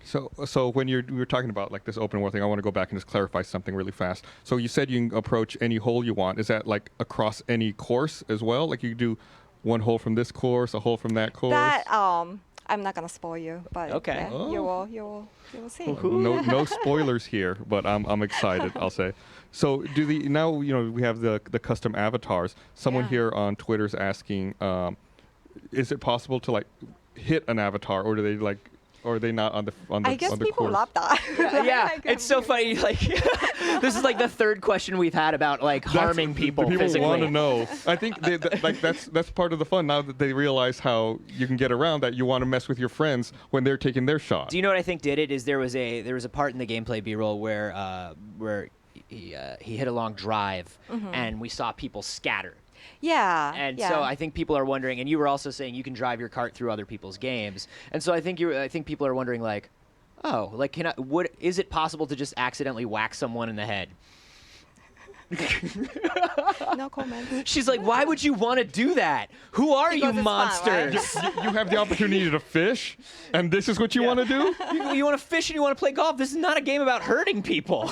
So when we were talking about this open world thing, I want to go back and just clarify something really fast. So you said you can approach any hole you want. Is that across any course as well? You do one hole from this course, a hole from that course? That I'm not gonna spoil you, but okay. Yeah, you will see. No spoilers here, but I'm excited. I'll say. So now we have the custom avatars. Someone here on Twitter's asking, is it possible to hit an avatar, or do they or are they not on the I guess on the people course? love that. Yeah, it's so funny. This is the third question we've had about harming people physically. People want to know. I think that's part of the fun now that they realize how you can get around that. You want to mess with your friends when they're taking their shot. Do you know what I think did it? Is there was a part in the gameplay B-roll where he hit a long drive and we saw people scatter. Yeah. And so I think people are wondering, and you were also saying you can drive your cart through other people's games, and so I think people are wondering is it possible to just accidentally whack someone in the head? No comment. She's like, why would you want to do that? Who are Because you, it's fun, monsters? right? You have the opportunity to fish, and this is what you want to do? You want to fish and you want to play golf. This is not a game about hurting people.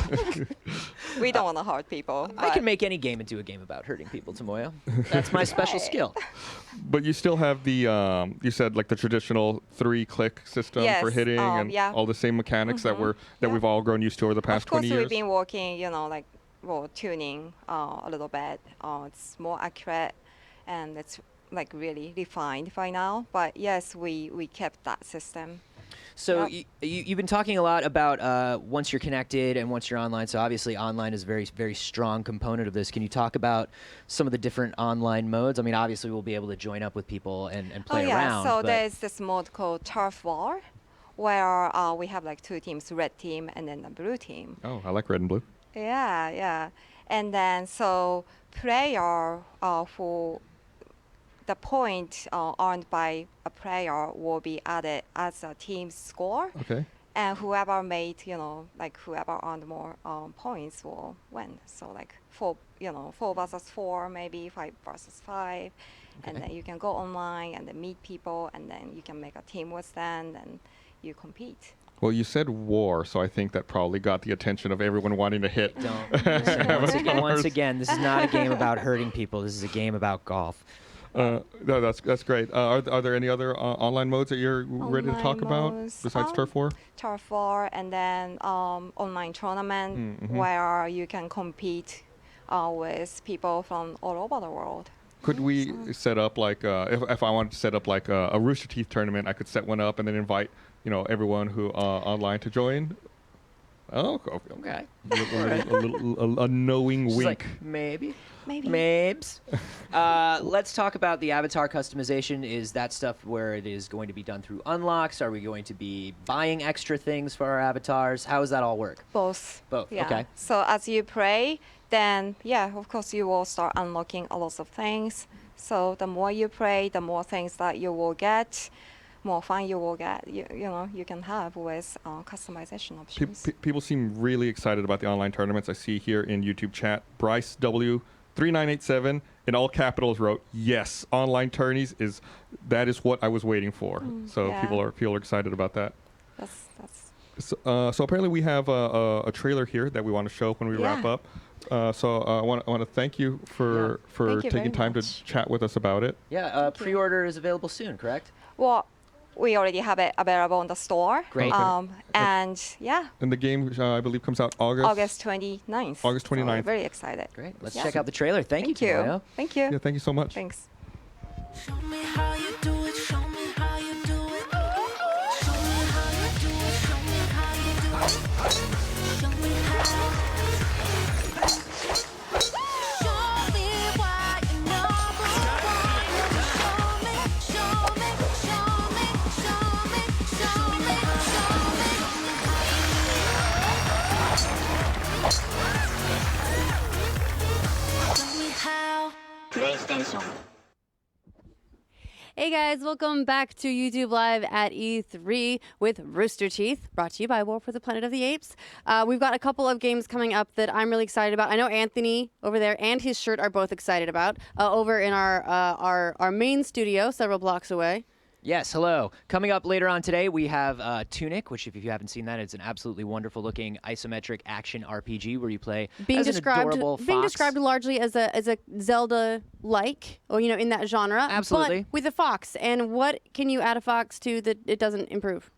We don't want to hurt people. I can make any game into a game about hurting people, Tomoyo. That's my special skill. But you still have the, you said like the traditional 3-click system Yes, for hitting and yeah. all the same mechanics that we've all grown used to over the past Of course, 20 years. we've been working, like tuning a little bit. It's more accurate, and it's like really refined by now. But yes, we kept that system. So you've been talking a lot about once you're connected and once you're online. So obviously online is a very, very strong component of this. Can you talk about some of the different online modes? I mean, obviously we'll be able to join up with people and play around. So there's this mode called Turf War, where we have like 2 teams, red team and then the blue team. Oh, I like red and blue. Yeah. And then so player who the point earned by a player will be added as a team score. Okay. And whoever made, whoever earned more points will win. So like 4 versus 4, maybe 5 versus 5. And then you can go online and then meet people, and then you can make a team with them, and you compete. Well, you said war, so I think that probably got the attention of everyone wanting to hit. Listen, once again, this is not a game about hurting people. This is a game about golf. No, that's great. Are there any other online modes that you're ready to talk about besides Turf War? Turf War, and then online tournament where you can compete with people from all over the world. Could we set up like if I wanted to set up like a Rooster Teeth tournament, I could set one up and then invite everyone who online to join. Oh, okay. A knowing She's wink. like, maybe. Mabes. Let's talk about the avatar customization. Is that stuff where it is going to be done through unlocks? Are we going to be buying extra things for our avatars? How does that all work? Both. Yeah. Okay. So as you play, then of course you will start unlocking a lot of things. So the more you play, the more things that you will get, more fun you will get. You can have with customization options. People seem really excited about the online tournaments. I see here in YouTube chat, Bryce W3987 in all capitals wrote, "Yes, online tourneys is what I was waiting for." So people are excited about that. So apparently we have a trailer here that we want to show when we wrap up. So I want to thank you for taking time to chat with us about it. Yeah, pre-order is available soon, correct? Well, we already have it available in the store. Great. And the game, I believe, comes out August 29th. August 29th. So we're very excited. Great. Let's check out the trailer. Thank you, Tomoyo. Thank you. Yeah, thank you so much. Thanks. Show me how you do it. Show me how you do it. Show me how you do it. Show me how you do it. Show me how. Show me why you're number one. Show me, show me, show me, show me, show me, show me how. PlayStation. Hey guys, welcome back to YouTube Live at E3 with Rooster Teeth, brought to you by War for the Planet of the Apes. We've got a couple of games coming up that I'm really excited about. I know Anthony over there and his shirt are both excited about over in our main studio several blocks away. Yes, hello. Coming up later on today, we have Tunic, which if you haven't seen that, it's an absolutely wonderful looking isometric action RPG where you play as an adorable fox. Being described largely as a Zelda-like, or in that genre. Absolutely. But with a fox. And what can you add a fox to that it doesn't improve?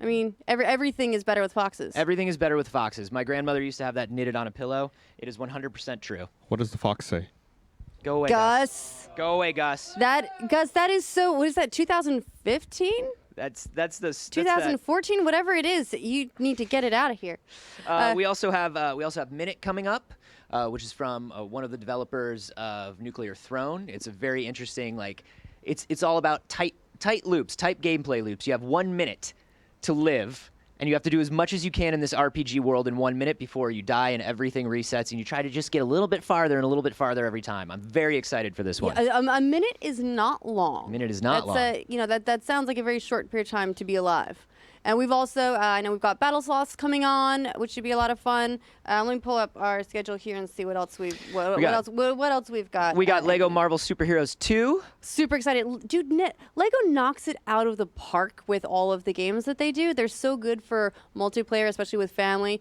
I mean, everything is better with foxes. Everything is better with foxes. My grandmother used to have that knitted on a pillow. It is 100% true. What does the fox say? Go away, Gus. Go away, Gus. Gus, that is so. What is that? 2015? That's the 2014, whatever it is. You need to get it out of here. We also have Minute coming up, which is from one of the developers of Nuclear Throne. It's a very interesting, it's all about tight loops, tight gameplay loops. You have 1 minute to live. And you have to do as much as you can in this RPG world in 1 minute before you die and everything resets. And you try to just get a little bit farther and a little bit farther every time. I'm very excited for this one. Yeah, a minute is not long. A minute is not long. That sounds like a very short period of time to be alive. And we've also, I know we've got Battle Sloths coming on, which should be a lot of fun. Let me pull up our schedule here and see what else what else we've got. We got Lego Marvel Superheroes 2. Super excited. Dude, Lego knocks it out of the park with all of the games that they do. They're so good for multiplayer, especially with family.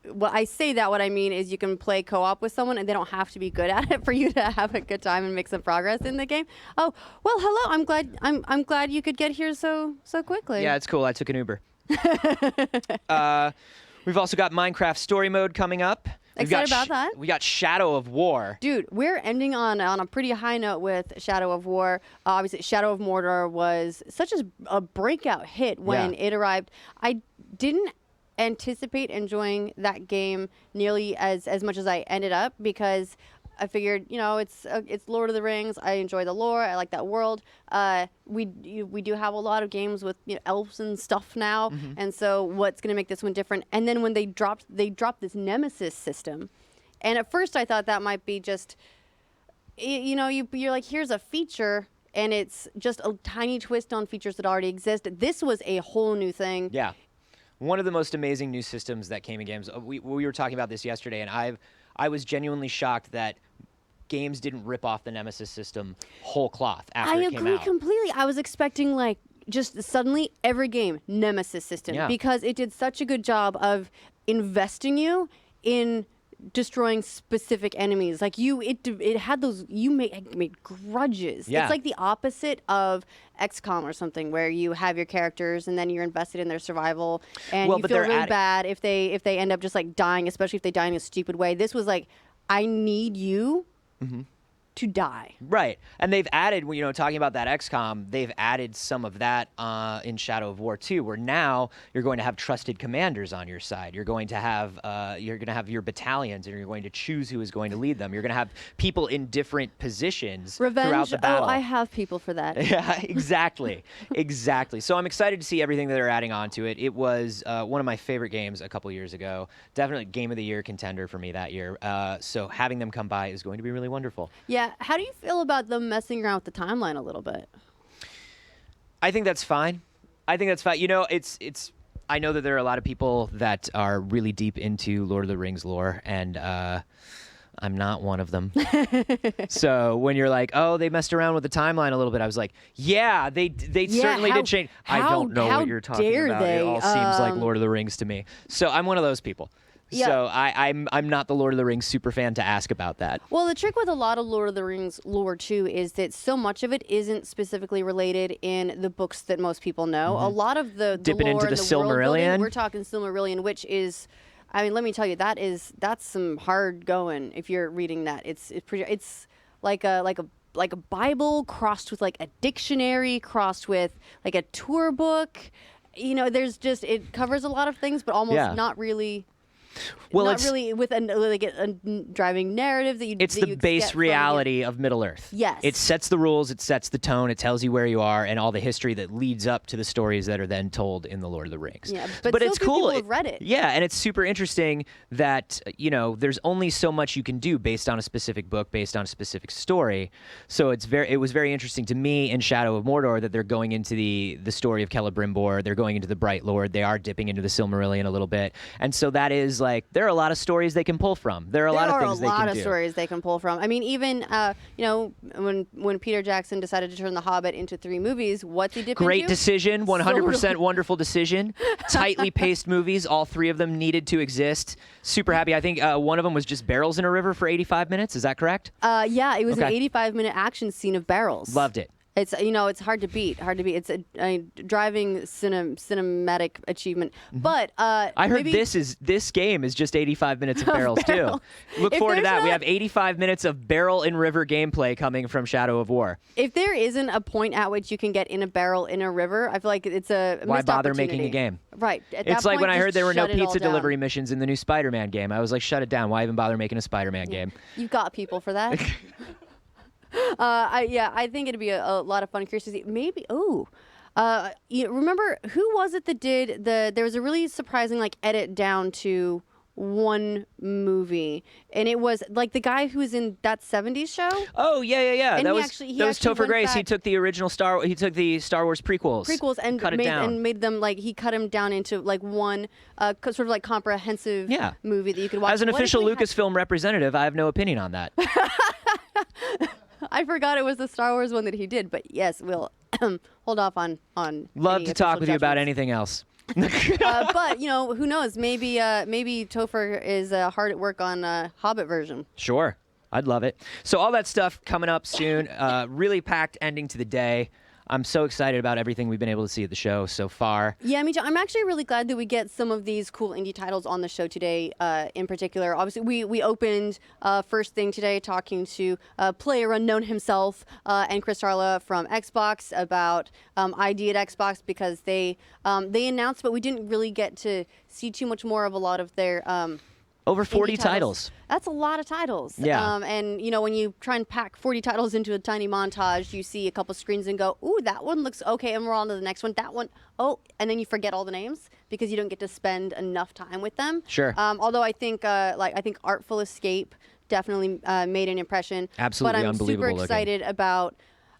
Well, I say that, what I mean is you can play co-op with someone and they don't have to be good at it for you to have a good time and make some progress in the game. Oh, well, hello. I'm glad you could get here so quickly. Yeah, it's cool. I took an Uber. We've also got Minecraft Story Mode coming up. Excited about that. We got Shadow of War. Dude, we're ending on a pretty high note with Shadow of War. Obviously, Shadow of Mordor was such a breakout hit when it arrived. I didn't anticipate enjoying that game nearly as much as I ended up, because I figured, it's Lord of the Rings. I enjoy the lore. I like that world. We do have a lot of games with elves and stuff now, and so what's going to make this one different? And then when they dropped this Nemesis system, and at first I thought that might be just, you're like, here's a feature, and it's just a tiny twist on features that already exist. This was a whole new thing. Yeah. One of the most amazing new systems that came in games. We were talking about this yesterday, and I was genuinely shocked that games didn't rip off the Nemesis system whole cloth after it came out. I agree completely. I was expecting just suddenly every game Nemesis system, because it did such a good job of investing you in destroying specific enemies. Like it had those, you made grudges. Yeah. It's like the opposite of XCOM or something, where you have your characters and then you're invested in their survival, and you feel really bad if they end up just dying, especially if they die in a stupid way. This was like, I need you to die. Right. And they've added, talking about that XCOM, they've added some of that in Shadow of War 2, where now you're going to have trusted commanders on your side. You're going to have your battalions, and you're going to choose who is going to lead them. You're going to have people in different positions throughout the battle. Oh, I have people for that. Yeah, exactly. Exactly. So I'm excited to see everything that they're adding on to it. It was one of my favorite games a couple years ago. Definitely Game of the Year contender for me that year. So having them come by is going to be really wonderful. Yeah. How do you feel about them messing around with the timeline a little bit? I think that's fine. It's. I know that there are a lot of people that are really deep into Lord of the Rings lore, and I'm not one of them. So when you're like, oh, they messed around with the timeline a little bit, I was like, yeah, they certainly did change. I don't know what you're talking about. It all seems like Lord of the Rings to me. So I'm one of those people. Yeah. So I'm not the Lord of the Rings super fan to ask about that. Well, the trick with a lot of Lord of the Rings lore too is that so much of it isn't specifically related in the books that most people know. A lot of the dipping lore into the Silmarillion. We're talking Silmarillion, which is, I mean, let me tell you, that's some hard going if you're reading that. It's like a Bible crossed with like a dictionary crossed with like a tour book. There's just, it covers a lot of things, but almost not really. Well, not really with a driving narrative that you. It's the base reality of Middle Earth. Yes. It sets the rules. It sets the tone. It tells you where you are and all the history that leads up to the stories that are then told in the Lord of the Rings. Yeah, but it's cool. People have read it. Yeah, and it's super interesting that there's only so much you can do based on a specific book, based on a specific story. So it was very interesting to me in Shadow of Mordor that they're going into the story of Celebrimbor. They're going into the Bright Lord. They are dipping into the Silmarillion a little bit, and so that is like there are a lot of stories they can pull from. There are a lot of things they can do. There are a lot of stories they can pull from. I mean, even when Peter Jackson decided to turn The Hobbit into 3 movies, what's he dip into? Great decision, 100% wonderful decision. Tightly paced movies, all 3 of them needed to exist. Super happy. I think one of them was just barrels in a river for 85 minutes. Is that correct? Yeah, it was an 85-minute action scene of barrels. Loved it. It's it's hard to beat. It's a driving cinematic achievement. But I heard this game is just 85 minutes of barrels too. Look forward to that. We have 85 minutes of barrel in river gameplay coming from Shadow of War. If there isn't a point at which you can get in a barrel in a river, I feel like it's a why missed bother opportunity. making a game? Right. It's like when I heard there were no pizza delivery missions in the new Spider-Man game. I was like, shut it down. Why even bother making a Spider-Man game? You've got people for that. I think it'd be a lot of fun. Curious to see. Maybe. Remember who was it that did there was a really surprising edit down to one movie, and it was like the guy who was in that '70s show. Oh yeah. And That he was actually Topher went Grace. He back- took the original Star Wars prequels. And cut it down. made them like he cut them down into like one sort of like comprehensive movie that you could watch. As an What if official we had- Lucasfilm representative, I have no opinion on that. I forgot it was the Star Wars one that he did, but yes, we'll hold off on. Love any to talk official with you about judgments. anything else. But who knows? Maybe Topher is hard at work on Hobbit version. Sure. I'd love it. So all that stuff coming up soon. Really packed ending to the day. I'm so excited about everything we've been able to see at the show so far. Yeah, me too. I'm actually really glad that we get some of these cool indie titles on the show today. In particular, obviously, we opened first thing today talking to PlayerUnknown himself and Chris Harla from Xbox about ID at Xbox, because they announced, but we didn't really get to see too much more of a lot of their over 40 indie titles. That's a lot of titles. Yeah. And when you try and pack 40 titles into a tiny montage, you see a couple screens and go, "Ooh, that one looks okay," and we're on to the next one. That one, oh, and then you forget all the names because you don't get to spend enough time with them. Sure. Although I think Artful Escape definitely made an impression. Absolutely but I'm unbelievable super looking. excited about.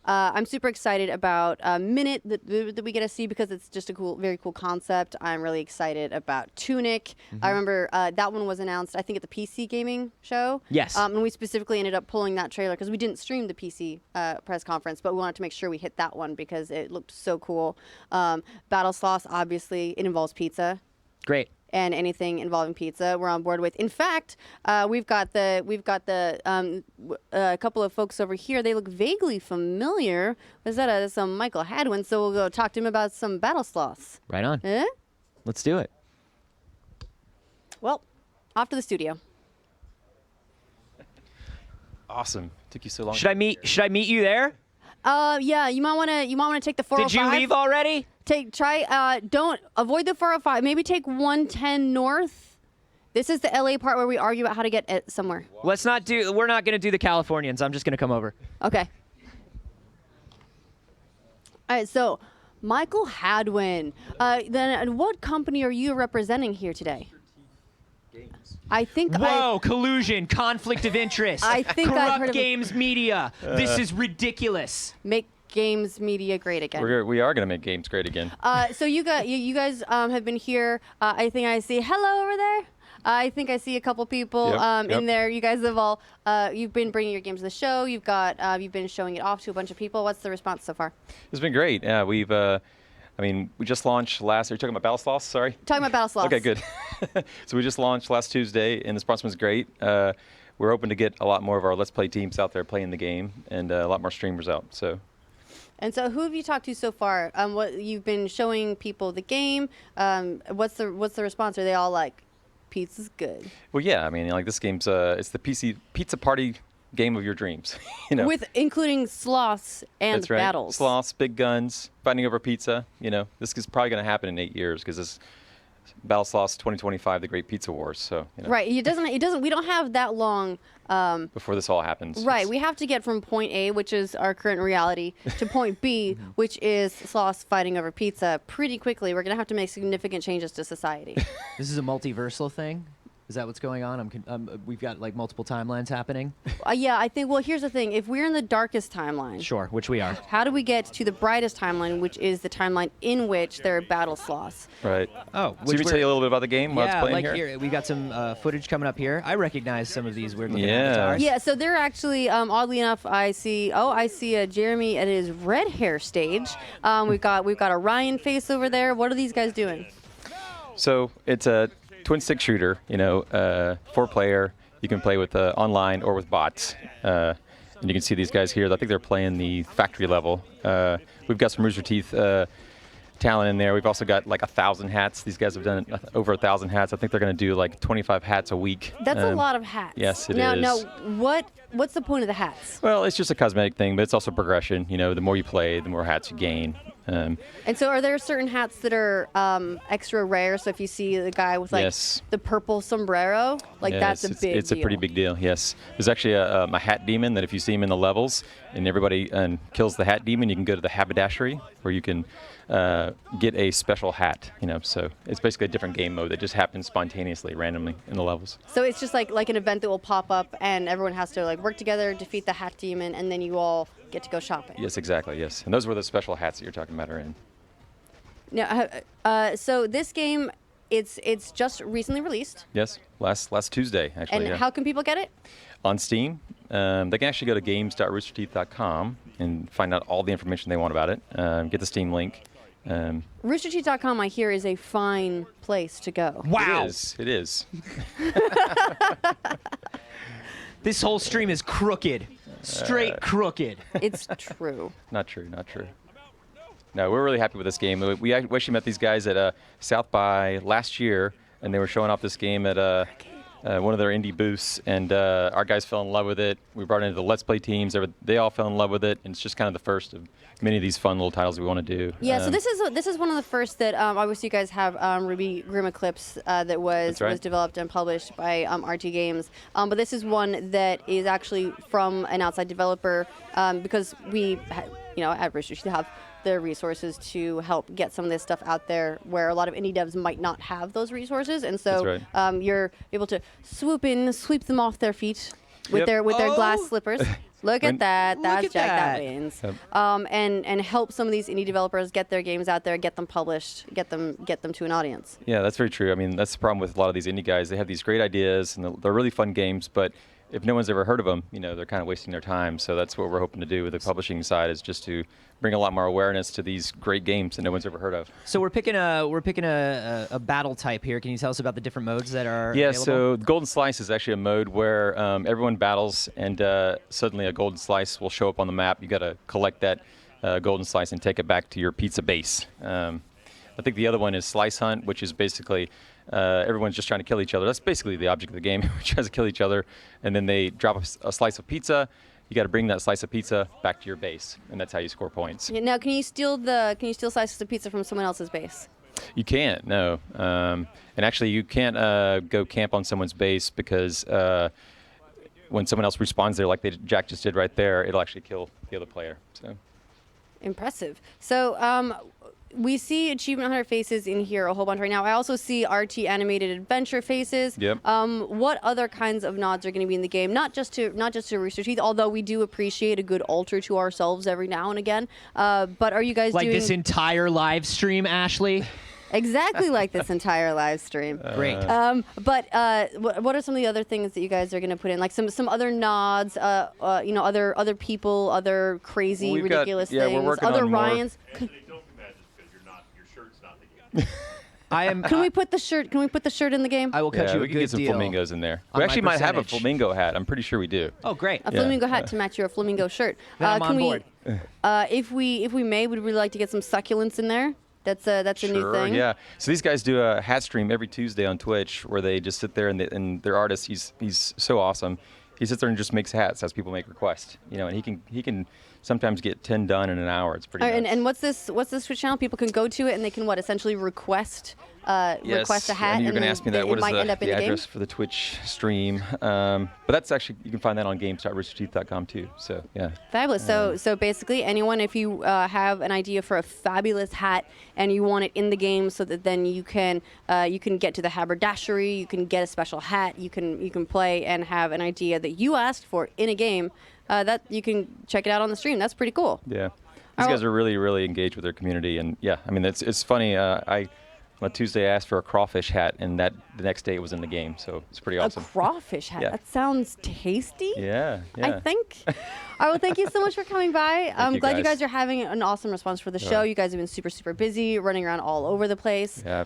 I'm super excited about Minute that we get to see, because it's just a very cool concept. I'm really excited about Tunic. I remember that one was announced, I think, at the PC gaming show. Yes. And we specifically ended up pulling that trailer because we didn't stream the PC press conference, but we wanted to make sure we hit that one because it looked so cool. Battle Sloths, obviously, it involves pizza. Great. And anything involving pizza, we're on board with. In fact, we've got a couple of folks over here. They look vaguely familiar. Was that some Michael Hadwin? So we'll go talk to him about some Battle Sloths. Right on. Eh? Let's do it. Well, off to the studio. Awesome. Took you so long. Should I meet you there? Yeah, you might want to take the 405. Did you leave already? Don't avoid the 405. Maybe take 110 north. This is the LA part where we argue about how to get it somewhere. We're not going to do the Californians. I'm just going to come over. Okay. All right, so Michael Hadwin. Then what company are you representing here today? I think collusion, conflict of interest. I think I've Corrupt heard of Games Media. This is ridiculous. Make Games Media great again. We are going to make games great again. So you guys have been here. I think I see hello over there. I think I see a couple people in there. You guys have all you've been bringing your games to the show. You've been showing it off to a bunch of people. What's the response so far? It's been great. Yeah, we just launched last. Are you talking about Battle Sloths? Sorry. Talking about Battle Sloths. Okay, good. So we just launched last Tuesday, and the response was great. We're hoping to get a lot more of our Let's Play teams out there playing the game, and a lot more streamers out. So. And so, who have you talked to so far? What you've been showing people the game? What's the response? Are they all like, "Pizza's good"? Well, yeah. I mean, like this game's it's the pizza party game of your dreams. With including sloths and That's right. battles. Sloths, big guns, fighting over pizza. This is probably going to happen in 8 years because this Battle Sloths 2025, the Great Pizza Wars. So Right. It doesn't. We don't have that long. Before this all happens. Right. We have to get from point A, which is our current reality, to point B, which is sloths fighting over pizza, pretty quickly. We're going to have to make significant changes to society. This is a multiversal thing? Is that what's going on? We've got like multiple timelines happening. Yeah, I think. Well, here's the thing: if we're in the darkest timeline, Sure, which we are. how do we get to the brightest timeline, which is the timeline in which there are battle sloths? Right. Oh, so you can tell you a little bit about the game while it's Yeah, playing like here? here we got some footage coming up here. I recognize some of these weird looking Yeah. avatars. Yeah, so they're actually, oddly enough, I see Jeremy at his red hair stage. We've got a Ryan face over there. What are these guys doing? So it's a twin stick shooter, 4-player. You can play with online or with bots. And you can see these guys here. I think they're playing the factory level. We've got some Rooster Teeth talent in there. We've also got like 1,000 hats. These guys have done over 1,000 hats. I think they're going to do like 25 hats a week. That's a lot of hats. Yes, it is. Now, what's the point of the hats? Well, it's just a cosmetic thing, but it's also progression. The more you play, the more hats you gain. And so are there certain hats that are extra rare? So if you see the guy with like Yes. the purple sombrero, that's a big deal. It's a pretty big deal, yes. There's actually a hat demon that if you see him in the levels and everybody kills the hat demon, you can go to the haberdashery where you can get a special hat. So it's basically a different game mode that just happens spontaneously, randomly in the levels. So it's just like an event that will pop up, and everyone has to like work together, defeat the hat demon, and then you all get to go shopping. Yes, exactly. Yes, and those were the special hats that you're talking about are in. Now, so this game, it's just recently released. Yes, last Tuesday actually. And yeah. how can people get it? On Steam. They can actually go to games.roosterteeth.com and find out all the information they want about it. Get the Steam link. Roosterteeth.com, I hear, is a fine place to go. Wow! It is. This whole stream is crooked. Straight crooked. It's true. Not true. No, we're really happy with this game. We actually met these guys at South by last year, and they were showing off this game at one of their indie booths, and our guys fell in love with it. We brought it into the Let's Play teams. They all fell in love with it, and it's just kind of the first of many of these fun little titles we want to do. Yeah, so this is one of the first that obviously you guys have Ruby Grim Eclipse that was developed and published by RT Games, but this is one that is actually from an outside developer because we, at Rooster Teeth have the resources to help get some of this stuff out there where a lot of indie devs might not have those resources, and so you're able to sweep them off their feet with their glass slippers. Look at that. That's Jack that wins. Yep. And help some of these indie developers get their games out there, get them published, get them to an audience. Yeah, that's very true. I mean, that's the problem with a lot of these indie guys. They have these great ideas, and they're really fun games, but if no one's ever heard of them, they're kind of wasting their time. So that's what we're hoping to do with the publishing side, is just to bring a lot more awareness to these great games that no one's ever heard of. So we're picking a battle type here. Can you tell us about the different modes that are available? So Golden Slice is actually a mode where everyone battles, and suddenly a golden slice will show up on the map. You got to collect that golden slice and take it back to your pizza base. I think the other one is Slice Hunt, which is basically everyone's just trying to kill each other. That's basically the object of the game, which has to kill each other, and then they drop a slice of pizza. You got to bring that slice of pizza back to your base, and that's how you score points. Now, can you steal slices of pizza from someone else's base? You can't, no. And actually, you can't go camp on someone's base because when someone else respawns there, like Jack just did right there, it'll actually kill the other player. So impressive. So we see Achievement Hunter faces in here a whole bunch right now. I also see RT animated adventure faces. Yep. What other kinds of nods are going to be in the game? Not just to Rooster Teeth, although we do appreciate a good alter to ourselves every now and again. But are you guys doing this entire live stream, Ashley? Exactly like this entire live stream. Great. But what are some of the other things that you guys are going to put in? Like some other nods, other people, other crazy, ridiculous things, we're working other on more. Ryans. Can we put the shirt? Can we put the shirt in the game? I will cut you a we can get some deal flamingos in there. on We my actually might have a percentage. flamingo hat. I'm pretty sure we do. Oh, great. A flamingo hat to match your flamingo shirt. Then I'm on board. If we may, would really like to get some succulents in there. That's a new thing. Yeah. So these guys do a hat stream every Tuesday on Twitch where they just sit there and their artist, he's so awesome. He sits there and just makes hats as people make requests. And he can sometimes get 10 done in an hour. It's pretty. All right, nuts. and what's this Twitch channel? People can go to it and they can essentially request request a hat. And you're going to then ask me that. What is might end up in the the address game? for the Twitch stream? But that's actually, you can find that on games.roosterteeth.com too. So yeah. Fabulous. So basically, anyone, if you have an idea for a fabulous hat and you want it in the game, so that then you can get to the haberdashery, you can get a special hat, you can play and have an idea that you asked for in a game, that you can check it out on the stream. That's pretty cool. Yeah. These guys are really, really engaged with their community, and yeah, I mean it's funny. On Tuesday, I asked for a crawfish hat, and the next day it was in the game, so it's pretty awesome. A crawfish hat. Yeah. That sounds tasty. Yeah. I think. All right, well, thank you so much for coming by. I'm glad you guys are having an awesome response for the show. You guys have been super, super busy, running around all over the place. Yeah.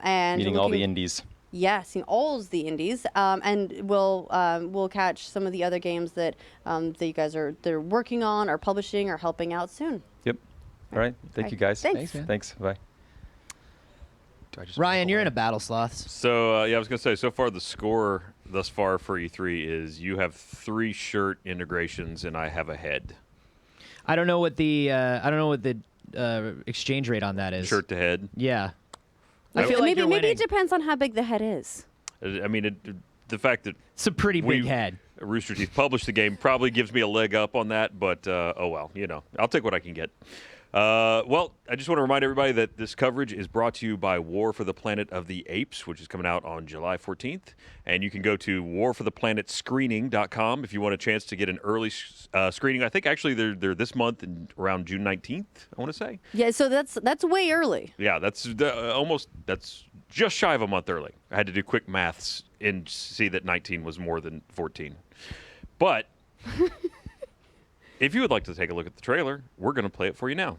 And meeting all the indies. Yeah, seeing all the indies, and we'll catch some of the other games that you guys they're working on, or publishing, or helping out soon. Yep. All right. Thank you guys. Thanks. Thanks. Bye. Ryan, you're in a battle, Sloths. So I was going to say, so far the score thus far for E3 is you have 3 shirt integrations and I have a head. I don't know what the exchange rate on that is. Shirt to head. Yeah. I feel like maybe you're maybe winning. it depends on how big the head is. I mean, the fact that it's a pretty big head. Rooster Teeth published the game probably gives me a leg up on that, but oh well, I'll take what I can get. Well, I just want to remind everybody that this coverage is brought to you by War for the Planet of the Apes, which is coming out on July 14th. And you can go to warfortheplanetscreening.com if you want a chance to get an early screening. I think actually they're this month and around June 19th, I want to say. Yeah, so that's way early. Yeah, that's that's just shy of a month early. I had to do quick maths and see that 19 was more than 14. But if you would like to take a look at the trailer, we're going to play it for you now.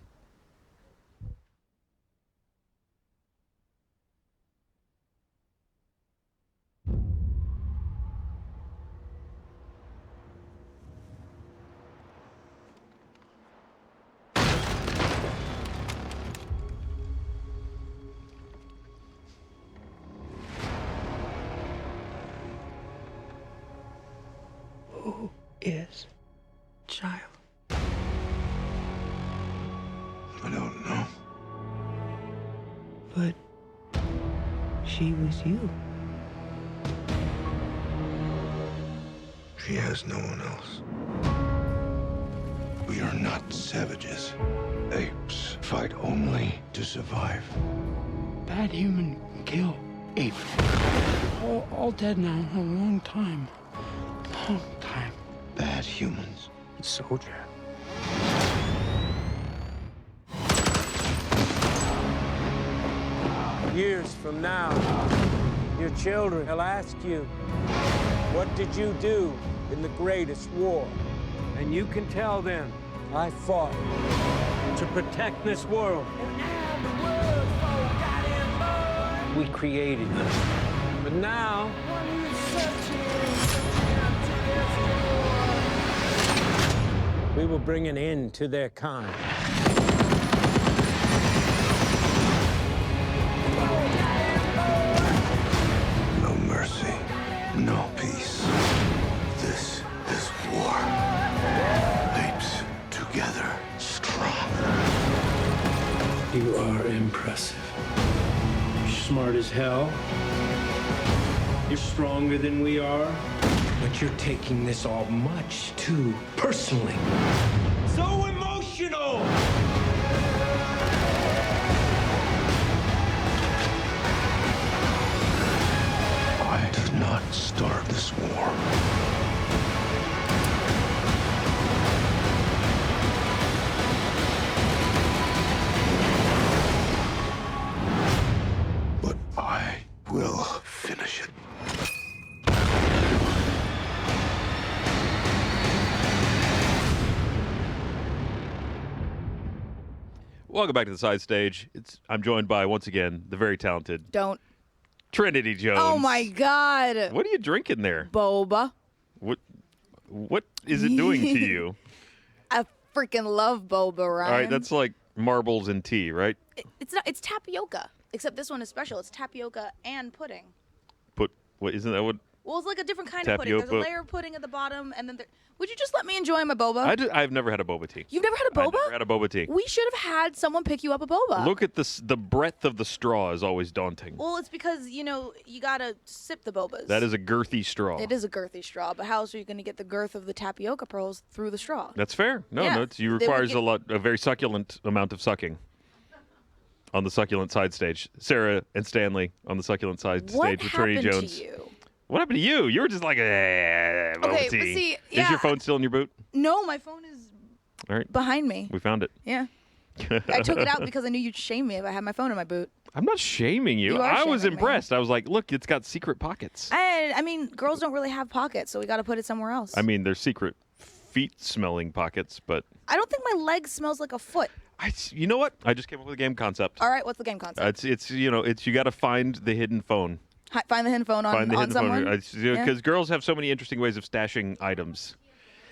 Who is child? I don't know. But she was you. She has no one else. We are not savages. Apes fight only to survive. Bad human can kill ape. All dead now a long time. Long time. Bad humans. Soldier. Years from now, your children will ask you, what did you do in the greatest war? And you can tell them, I fought to protect this world. We created them. But now, we will bring an end to their kind. No mercy, no peace. This is war. Apes together, strong. You are impressive. You're smart as hell. You're stronger than we are. But you're taking this all much too personally. So emotional! I did not start this war. But I will finish it. Welcome back to the side stage. I'm joined by, once again, the very talented Don't. Trinity Jones. Oh my God. What are you drinking there? Boba. What is it doing to you? I freaking love boba, Ryan. All right, that's like marbles and tea, right? It's not. It's tapioca. Except this one is special. It's tapioca and pudding. Isn't that what? Well, it's like a different kind of pudding. There's a Tapioca. layer of pudding at the bottom, and then would you just let me enjoy my boba? I've never had a boba tea. You've never had a boba? I've never had a boba tea. We should have had someone pick you up a boba. Look at this. The breadth of the straw is always daunting. Well, it's because, you gotta sip the bobas. That is a girthy straw. It is a girthy straw, but how else are you gonna get the girth of the tapioca pearls through the straw? That's fair. No, Yeah. it They would requires get- a very succulent amount of sucking. On the succulent side stage, Sarah and Stanley on the succulent side stage with Trinity happened Jones. to you? What happened to you? You were just like, boba Okay, but tea. see, Is yeah. your phone still in your boot? No, my phone is All right. behind me. We found it. Yeah. I took it out because I knew you'd shame me if I had my phone in my boot. I'm not shaming you. You are I was shaming me. impressed. I was like, look, it's got secret pockets. I mean, girls don't really have pockets, so we got to put it somewhere else. I mean, they're secret feet-smelling pockets, but I don't think my leg smells like a foot. you know what? I just came up with a game concept. All right, what's the game concept? It's you got to find the hidden phone. Find the hidden phone on, Find the on hidden someone? phone. Yeah. Because girls have so many interesting ways of stashing items.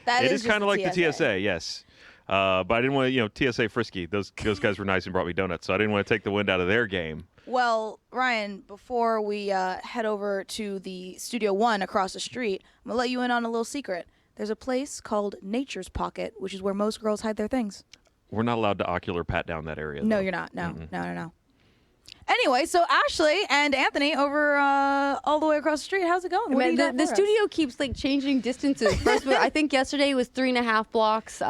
That It is is kind of just like the TSA, yes. But I didn't want to, TSA frisky. Those guys were nice and brought me donuts, so I didn't want to take the wind out of their game. Well, Ryan, before we head over to the Studio One across the street, I'm going to let you in on a little secret. There's a place called Nature's Pocket, which is where most girls hide their things. We're not allowed to ocular pat down that area. No, though. you're not. No. Anyway, so Ashley and Anthony over all the way across the street. How's it going? What do you got the for us? studio keeps changing distances. First, I think yesterday was 3.5 blocks.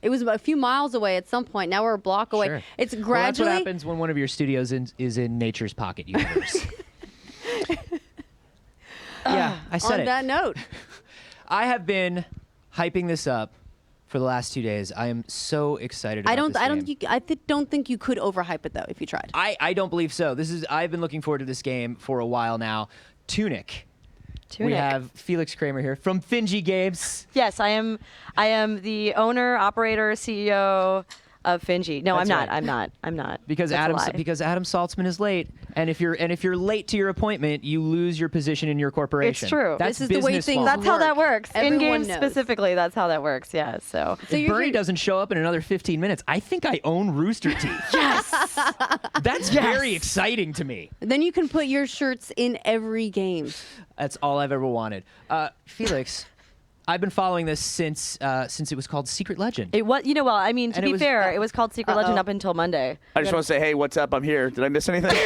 It was a few miles away at some point. Now we're a block away. Sure. It's Well, gradually. that's what happens when one of your studios is in nature's pocket universe. Yeah, I said On it. that note, I have been hyping this up for the last 2 days. I am so excited about this game. don't think you could overhype it though if you tried. I don't believe so. I've been looking forward to this game for a while now. Tunic. We have Felix Kramer here from Finji Games. Yes, I am the owner, operator, CEO of Finji. No, That's right. I'm not. Because That's Adam Saltzman is late, and if you're late to your appointment, you lose your position in your corporation. It's true. That's This is the way business things law. That's how that works. In Everyone games knows. specifically, that's how that works. Yeah. So If Bernie doesn't show up in another 15 minutes, I think I own Rooster Teeth. Yes. That's very exciting to me. Then you can put your shirts in every game. That's all I've ever wanted. Felix, I've been following this since it was called Secret Legend. it was, I mean, to And it be was- fair, it was called Secret Legend up until Monday. I just want to say, hey, what's up? I'm here. Did I miss anything?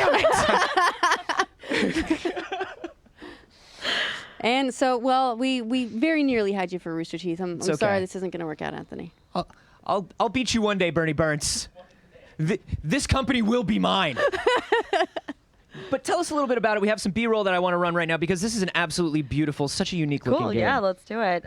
And so, well, we very nearly had you for Rooster Teeth. I'm okay. sorry this isn't going to work out, Anthony. I'll beat you one day, Bernie Burns. This company will be mine. But tell us a little bit about it. We have some B-roll that I want to run right now because this is an absolutely beautiful, such a unique looking Cool. game. Yeah, let's do it.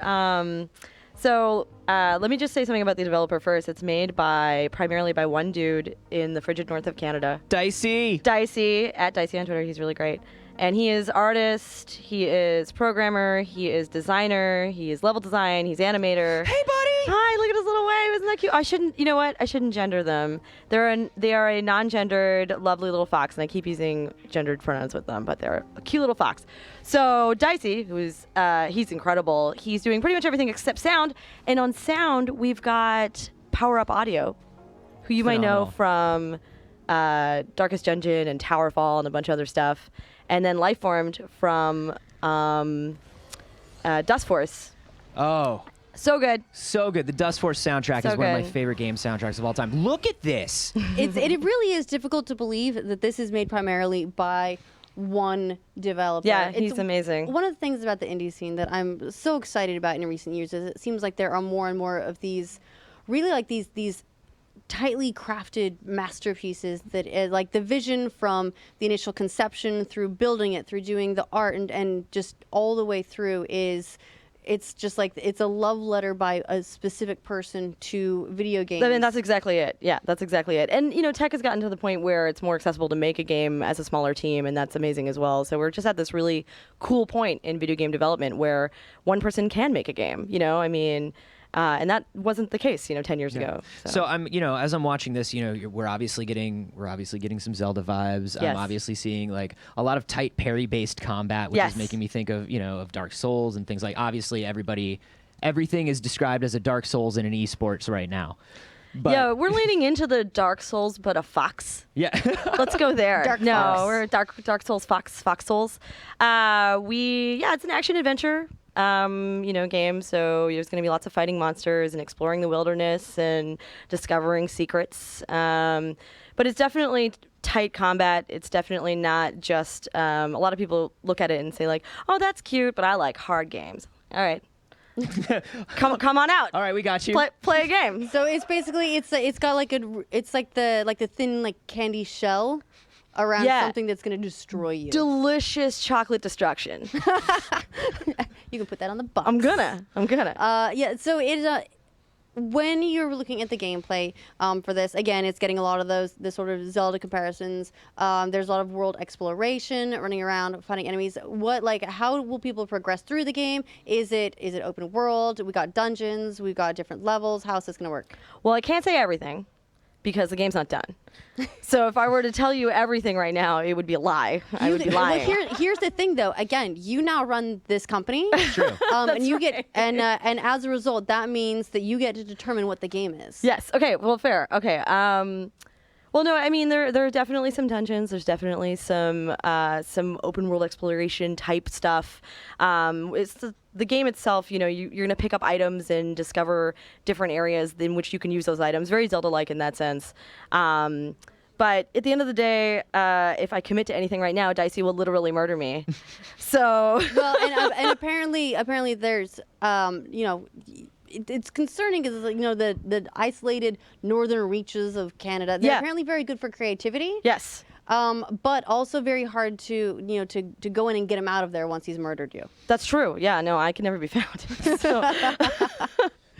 So let me just say something about the developer first. It's made primarily by one dude in the frigid north of Canada. Dicey at Dicey on Twitter. He's really great. And he is artist, he is programmer, he is designer, he is level design, he's animator. Hey, buddy! Hi, look at his little wave. Isn't that cute? I shouldn't gender them. They are a non-gendered, lovely little fox, and I keep using gendered pronouns with them, but they're a cute little fox. So Dicey, he's incredible. He's doing pretty much everything except sound. And on sound, we've got Power Up Audio, who you might know from Darkest Dungeon and Towerfall and a bunch of other stuff. And then Lifeformed from Dustforce. Oh. So good. So good. The Dustforce soundtrack So is one of my good. favorite game soundtracks of all time. Look at this. It really is difficult to believe that this is made primarily by one developer. Yeah, he's amazing. One of the things about the indie scene that I'm so excited about in recent years is it seems like there are more and more of these, really like these tightly crafted masterpieces that like the vision from the initial conception through building it, through doing the art and just all the way through it's just like it's a love letter by a specific person to video games. I mean, that's exactly it. Yeah, that's exactly it. And, tech has gotten to the point where it's more accessible to make a game as a smaller team, and that's amazing as well. So we're just at this really cool point in video game development where one person can make a game, and that wasn't the case, 10 years ago. So I'm, as I'm watching this, we're obviously getting some Zelda vibes. Yes. I'm obviously seeing like a lot of tight parry-based combat, which is making me think of, of Dark Souls and things like. Obviously, everything is described as a Dark Souls in an esports right now. But yeah, we're leaning into the Dark Souls, but a fox. Yeah. Let's go there. Dark no, Fox. we're Dark Souls, Fox Souls. It's an action adventure. Game. So there's going to be lots of fighting monsters and exploring the wilderness and discovering secrets. But it's definitely tight combat. It's definitely not just, a lot of people look at it and say like, oh, that's cute, but I like hard games. All right. come on out. All right, we got you. Play a game. So it's basically it's got like the thin like candy shell around something that's going to destroy you. Delicious chocolate destruction. You can put that on the box. I'm gonna. So it when you're looking at the gameplay for this, again, it's getting a lot of the sort of Zelda comparisons. There's a lot of world exploration, running around, fighting enemies. How will people progress through the game? Is it open world? We got dungeons. We've got different levels. How's this going to work? Well, I can't say everything because the game's not done. So if I were to tell you everything right now, it would be a lie. I would be lying. Well, here's the thing, though. Again, you now run this company. True. And you get and as a result, that means that you get to determine what the game is. Yes. Okay. Well, fair. Okay. Well, no. I mean, there are definitely some dungeons. There's definitely some open world exploration type stuff. It's the game itself. You're gonna pick up items and discover different areas in which you can use those items. Very Zelda-like in that sense. But at the end of the day, if I commit to anything right now, Dicey will literally murder me. So Well, and apparently there's it's concerning is the isolated northern reaches of Canada. They're apparently very good for creativity. Yes. But also very hard to to go in and get him out of there once he's murdered you. That's true. Yeah, no, I can never be found.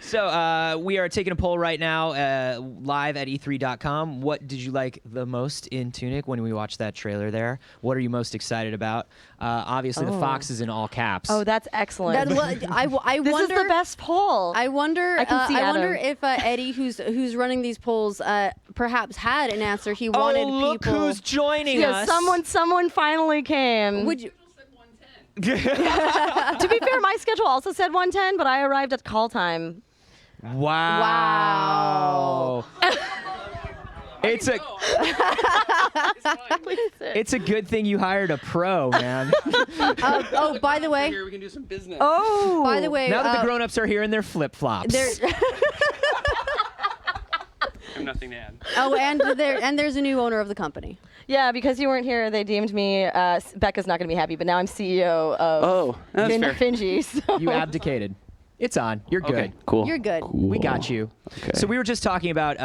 So we are taking a poll right now, live at e3.com. What did you like the most in Tunic when we watched that trailer there? What are you most excited about? Obviously, the fox is in all caps. Oh, that's excellent. That's what I This wonder. is the best poll. I wonder. I can see I wonder Adam. if Eddie, who's running these polls, perhaps had an answer he wanted look people. who's joining Yeah, us. someone finally came. Would you? To be fair, my schedule also said 110, but I arrived at call time. Wow. It's a it's a good thing you hired a pro, man. Oh, by the way. Here we can do some business. Oh. By the way. Now that the grown-ups are here in their flip-flops. I have nothing to add. Oh, and there's a new owner of the company. Yeah, because you weren't here, they deemed me. Becca's not going to be happy, but now I'm CEO of that's fair. Finji. So. You abdicated. It's on. You're good. Okay, cool. You're good. We got you. Okay. So we were just talking about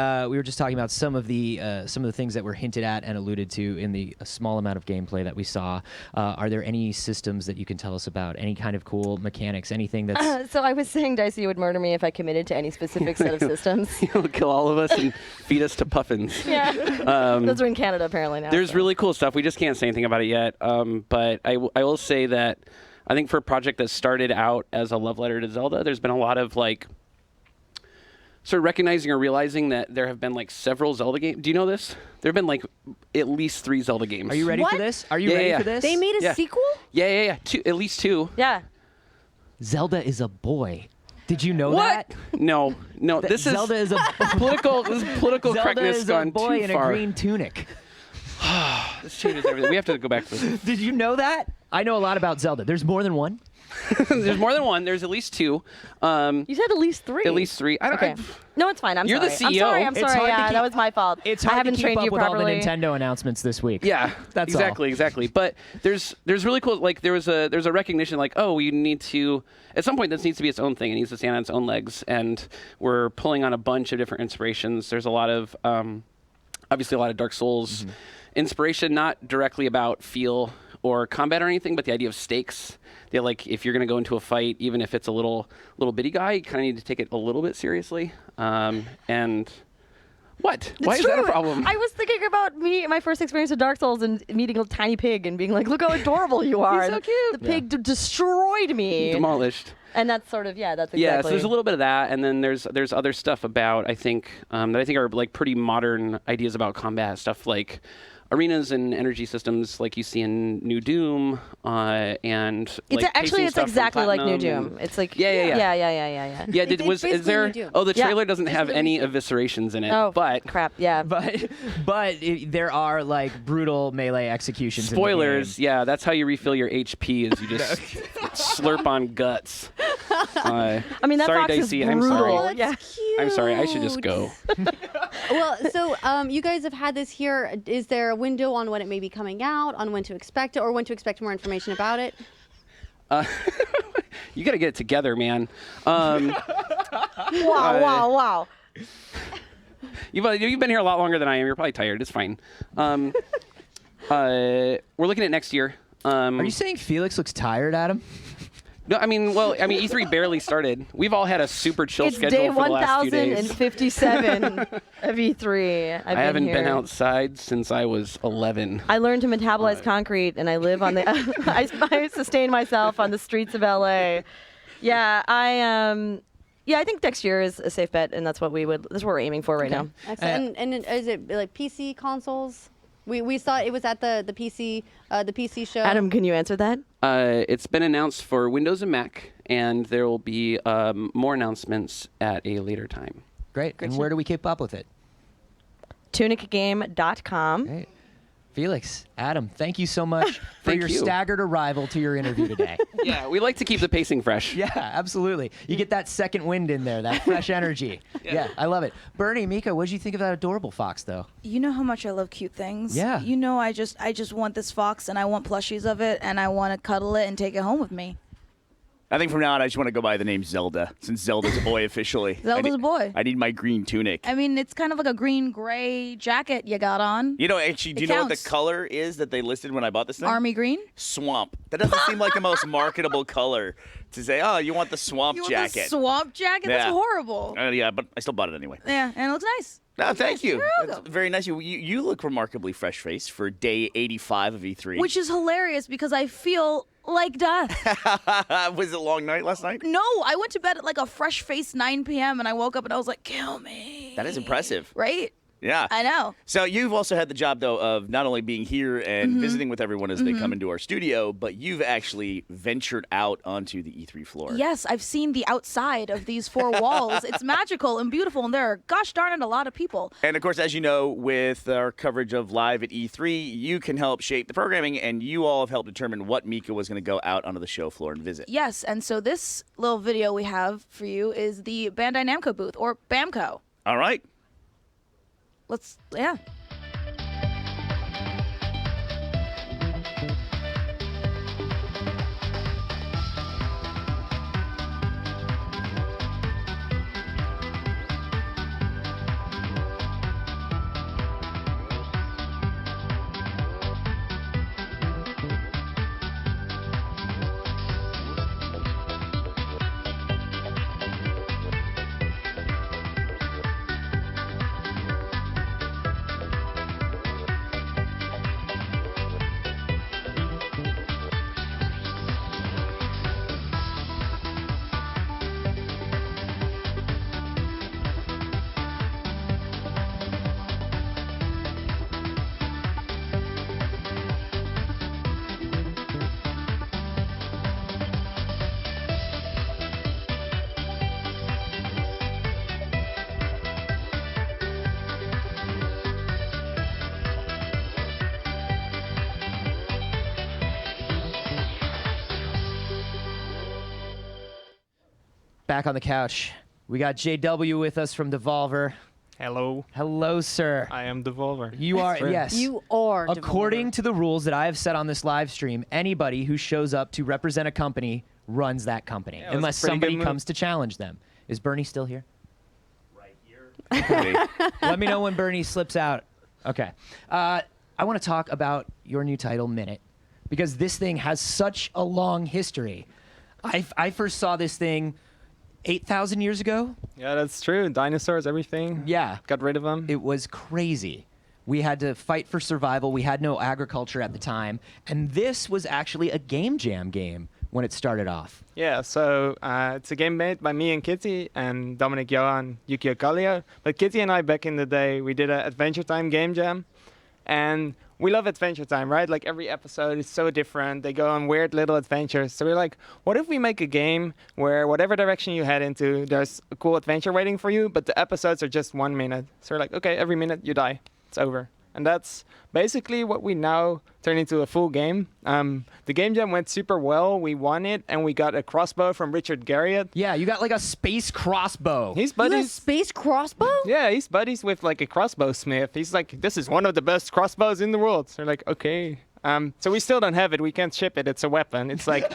some of the things that were hinted at and alluded to in the small amount of gameplay that we saw. Are there any systems that you can tell us about? Any kind of cool mechanics? Anything that's So I was saying Dicey would murder me if I committed to any specific set of systems. He'll kill all of us and feed us to puffins. Yeah. Those are in Canada apparently now. There's so. really cool stuff. We just can't say anything about it yet. But I will say that I think for a project that started out as a love letter to Zelda, there's been a lot of like sort of recognizing or realizing that there have been like several Zelda games. Do you know this? There have been like at least 3 Zelda games. Are you ready for this? Are you ready for this? They made a sequel? Yeah. At least 2. Yeah. Zelda is a boy. Did you know What? that? No. This Zelda is a political. This is political Zelda correctness is gone a boy too in far. a green tunic. This changes everything. We have to go back to this. Did you know that? I know a lot about Zelda. There's more than one. There's more than one. There's at least 2. You said at least 3. At least 3. Okay. No, it's fine. I'm You're sorry. the CEO. I'm sorry. Yeah, that was my fault. It's I hard haven't to keep trained up you with all the properly. Nintendo announcements this week. Yeah, That's exactly. But there's really cool. Like there's a recognition. Like we need to at some point this needs to be its own thing. It needs to stand on its own legs. And we're pulling on a bunch of different inspirations. There's a lot of obviously a lot of Dark Souls inspiration, not directly about feel or combat or anything, but the idea of stakes. They're like, if you're going to go into a fight, even if it's a little bitty guy, you kind of need to take it a little bit seriously. And what? Why is that a problem? I was thinking about my first experience with Dark Souls and meeting a tiny pig and being like, look how adorable you are. He's so cute. The pig destroyed me. Demolished. And that's sort of, that's exactly. Yeah, so there's a little bit of that, and then there's other stuff about, I think, that I think are like pretty modern ideas about combat, stuff like arenas and energy systems like you see in New Doom, and It's like actually pacing it's stuff from exactly like New Platinum Doom. and- It's like Yeah. yeah. Yeah, It's is basically there? New Doom. Oh, the Yeah. trailer doesn't have any eviscerations in it. Oh, but crap. Yeah. But there are like brutal melee executions. spoilers. Yeah, that's how you refill your HP. Is you just slurp on guts. I mean, that sorry, fox is Dicey. brutal. I'm sorry. Oh, that's Yeah. cute. I'm sorry. I should just go. Well, so you guys have had this here. Is there a window on when it may be coming out, on when to expect it, or when to expect more information about it? You got to get it together, man. Wow. You've been here a lot longer than I am. You're probably tired. It's fine. We're looking at next year. Are you saying Felix looks tired, Adam? No, I mean, E3 barely started. We've all had a super chill It's schedule day for the last few days. 1057 of E3. I haven't been here. outside since I was 11. I learned to metabolize concrete, and I live on the. I sustain myself on the streets of LA. Yeah, I think next year is a safe bet, and that's what we're aiming for right now. Excellent. And is it like PC consoles? We saw it was at the PC show. Adam, can you answer that? It's been announced for Windows and Mac, and there will be more announcements at a later time. Great. And where do we keep up with it? tunicgame.com. Great. Felix, Adam, thank you so much for Thank your you. staggered arrival to your interview today. Yeah, we like to keep the pacing fresh. Yeah, absolutely. You get that second wind in there, that fresh energy. Yeah, I love it. Bernie, Mika, what did you think of that adorable fox, though? You know how much I love cute things. Yeah. You know, I just want this fox, and I want plushies of it, and I want to cuddle it and take it home with me. I think from now on, I just want to go by the name Zelda, since Zelda's a boy officially. Zelda's a boy. I need my green tunic. I mean, it's kind of like a green-gray jacket you got on. You know, actually, do you know what the color is that they listed when I bought this thing? Army green? Swamp. That doesn't seem like the most marketable color to say, oh, you want the swamp You want jacket. the swamp jacket? That's Yeah. horrible. Yeah, but I still bought it anyway. Yeah, and it looks nice. No, thank you. You're That's welcome. very nice. You look remarkably fresh-faced for day 85 of E3. Which is hilarious because I feel like death. Was it a long night last night? No, I went to bed at like a fresh-faced 9 p.m. and I woke up and I was like, kill me. That is impressive. Right? Yeah. I know. So you've also had the job, though, of not only being here and visiting with everyone as they come into our studio, but you've actually ventured out onto the E3 floor. Yes, I've seen the outside of these four walls. It's magical and beautiful, and there are, gosh darn it, a lot of people. And, of course, as you know, with our coverage of Live at E3, you can help shape the programming, and you all have helped determine what Mika was going to go out onto the show floor and visit. Yes, and so this little video we have for you is the Bandai Namco booth, or BAMCO. All right. Yeah. Back on the couch, we got JW with us from Devolver. Hello. Hello, sir. I am Devolver. You are, Sure. yes. You are Devolver. According to the rules that I have set on this live stream, anybody who shows up to represent a company runs that company, Yeah, it was a unless pretty somebody good move. comes to challenge them. Is Bernie still here? Right here. Let me know when Bernie slips out. Okay. I want to talk about your new title, Minute, because this thing has such a long history. I first saw this thing 8,000 years ago. Yeah, that's true. Dinosaurs, everything. Yeah. Got rid of them. It was crazy. We had to fight for survival. We had no agriculture at the time. And this was actually a game jam game when it started off. Yeah, so it's a game made by me and Kitty and Dominic Johan, Yukio Kallio. But Kitty and I, back in the day, we did an Adventure Time game jam. And we love Adventure Time, right? Like every episode is so different. They go on weird little adventures. So we're like, what if we make a game where whatever direction you head into, there's a cool adventure waiting for you, but the episodes are just 1 minute. So we're like, okay, every minute you die. It's over. And that's basically what we now turn into a full game. The game jam went super well. We won it, and we got a crossbow from Richard Garriott. Yeah, you got like a space crossbow. He's You got a buddies. space crossbow? Yeah, he's buddies with like a crossbow smith. He's like, this is one of the best crossbows in the world. So we're like, okay. So we still don't have it. We can't ship it. It's a weapon. It's like,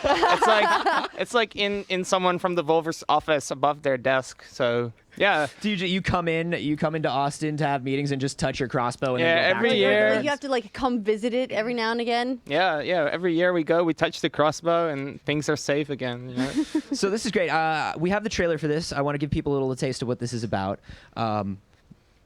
it's like in someone from the Devolver's office above their desk. So yeah. Do you come into Austin to have meetings and just touch your crossbow? And Yeah, then go back every to your year. desk? You have to like come visit it every now and again. Yeah. Every year we go, we touch the crossbow, and things are safe again. You know? So this is great. We have the trailer for this. I want to give people a little taste of what this is about.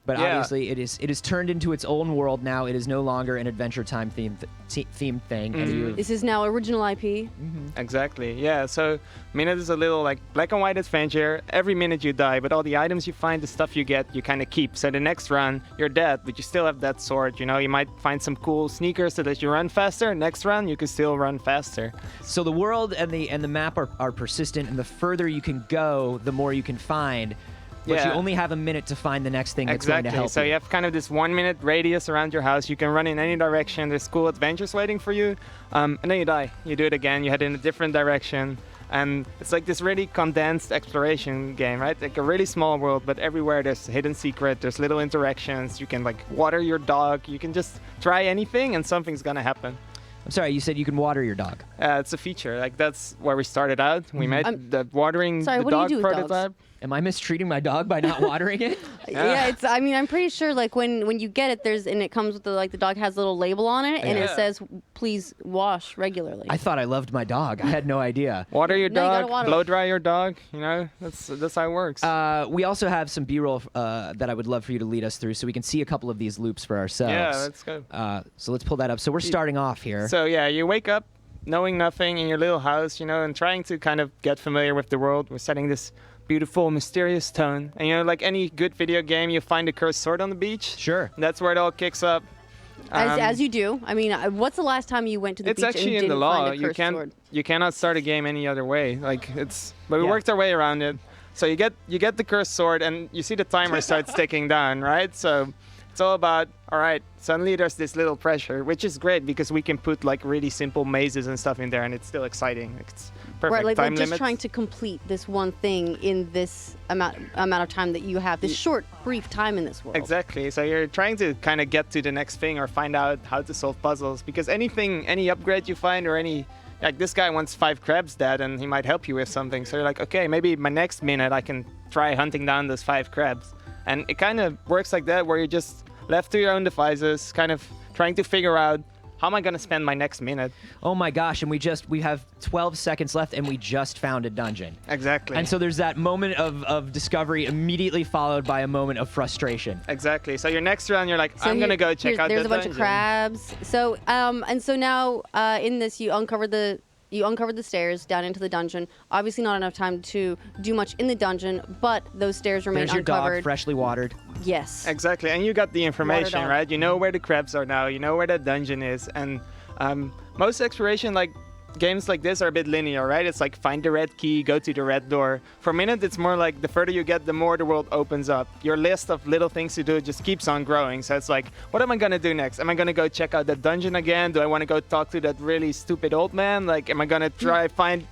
But Yeah. obviously, it is turned into its own world now. It is no longer an Adventure Time themed thing. And you- This is now original IP. Exactly. Yeah. So Minute is a little like black and white adventure. Every minute you die, but all the items you find, the stuff you get, you kind of keep. So the next run, you're dead, but you still have that sword. You know, you might find some cool sneakers so that you run faster. Next run, you can still run faster. So the world and the map are persistent, and the further you can go, the more you can find. But Yeah. you only have a minute to find the next thing that's going to help So you. you have kind of this 1 minute radius around your house. You can run in any direction. There's cool adventures waiting for you. And then you die. You do it again. You head in a different direction. And it's like this really condensed exploration game, right? Like a really small world, but everywhere there's a hidden secret. There's little interactions. You can like water your dog. You can just try anything and something's going to happen. I'm sorry, you said you can water your dog. It's a feature. Like that's where we started out. We made the watering sorry, the what do you dog do with prototype. dogs? Am I mistreating my dog by not watering it? Yeah, it's. I mean, I'm pretty sure like when you get it, and it comes with the dog has a little label on it, and it says please wash regularly. I thought I loved my dog. I had no idea. Water your No, you gotta dog, water blow it. dry your dog. You know, that's how it works. We also have some B-roll that I would love for you to lead us through, so we can see a couple of these loops for ourselves. Yeah, let's go. So let's pull that up. So we're starting off here. So yeah, you wake up knowing nothing in your little house, you know, and trying to kind of get familiar with the world. We're setting this beautiful, mysterious tone. And you know, like any good video game, you find a cursed sword on the beach. Sure. That's where it all kicks up. As you do. I mean, what's the last time you went to the It's beach actually and in the didn't law. find a cursed sword? You cannot start a game any other way. Like but we worked our way around it. So you get the cursed sword, and you see the timer starts ticking down, right? So it's all about, all right, suddenly there's this little pressure, which is great because we can put like really simple mazes and stuff in there, and it's still exciting. It's perfect. Right, like time just limits. trying to complete this one thing in this amount of time that you have, this short, brief time in this world. Exactly. So you're trying to kind of get to the next thing or find out how to solve puzzles, because any upgrade you find or like this guy wants 5 crabs dead and he might help you with something. So you're like, okay, maybe my next minute I can try hunting down those 5 crabs. And it kind of works like that, where you're just left to your own devices, kind of trying to figure out how am I going to spend my next minute. Oh my gosh, and we have 12 seconds left, and we just found a dungeon. Exactly. And so there's that moment of discovery immediately followed by a moment of frustration. Exactly. So your next round, you're like, So I'm going to go check out there's the a bunch dungeon. of crabs. So and so now in this you uncovered the stairs down into the dungeon. Obviously not enough time to do much in the dungeon, but those stairs remain There's your uncovered. dog, freshly watered. Yes. Exactly, and you got the information, Watered on. right? You know where the crabs are now, you know where the dungeon is, and most exploration, like games like this, are a bit linear, right? It's like find the red key, go to the red door. For Minute, it's more like the further you get, the more the world opens up. Your list of little things to do just keeps on growing. So it's like, what am I gonna do next? Am I gonna go check out that dungeon again? Do I want to go talk to that really stupid old man? Like, am I gonna try find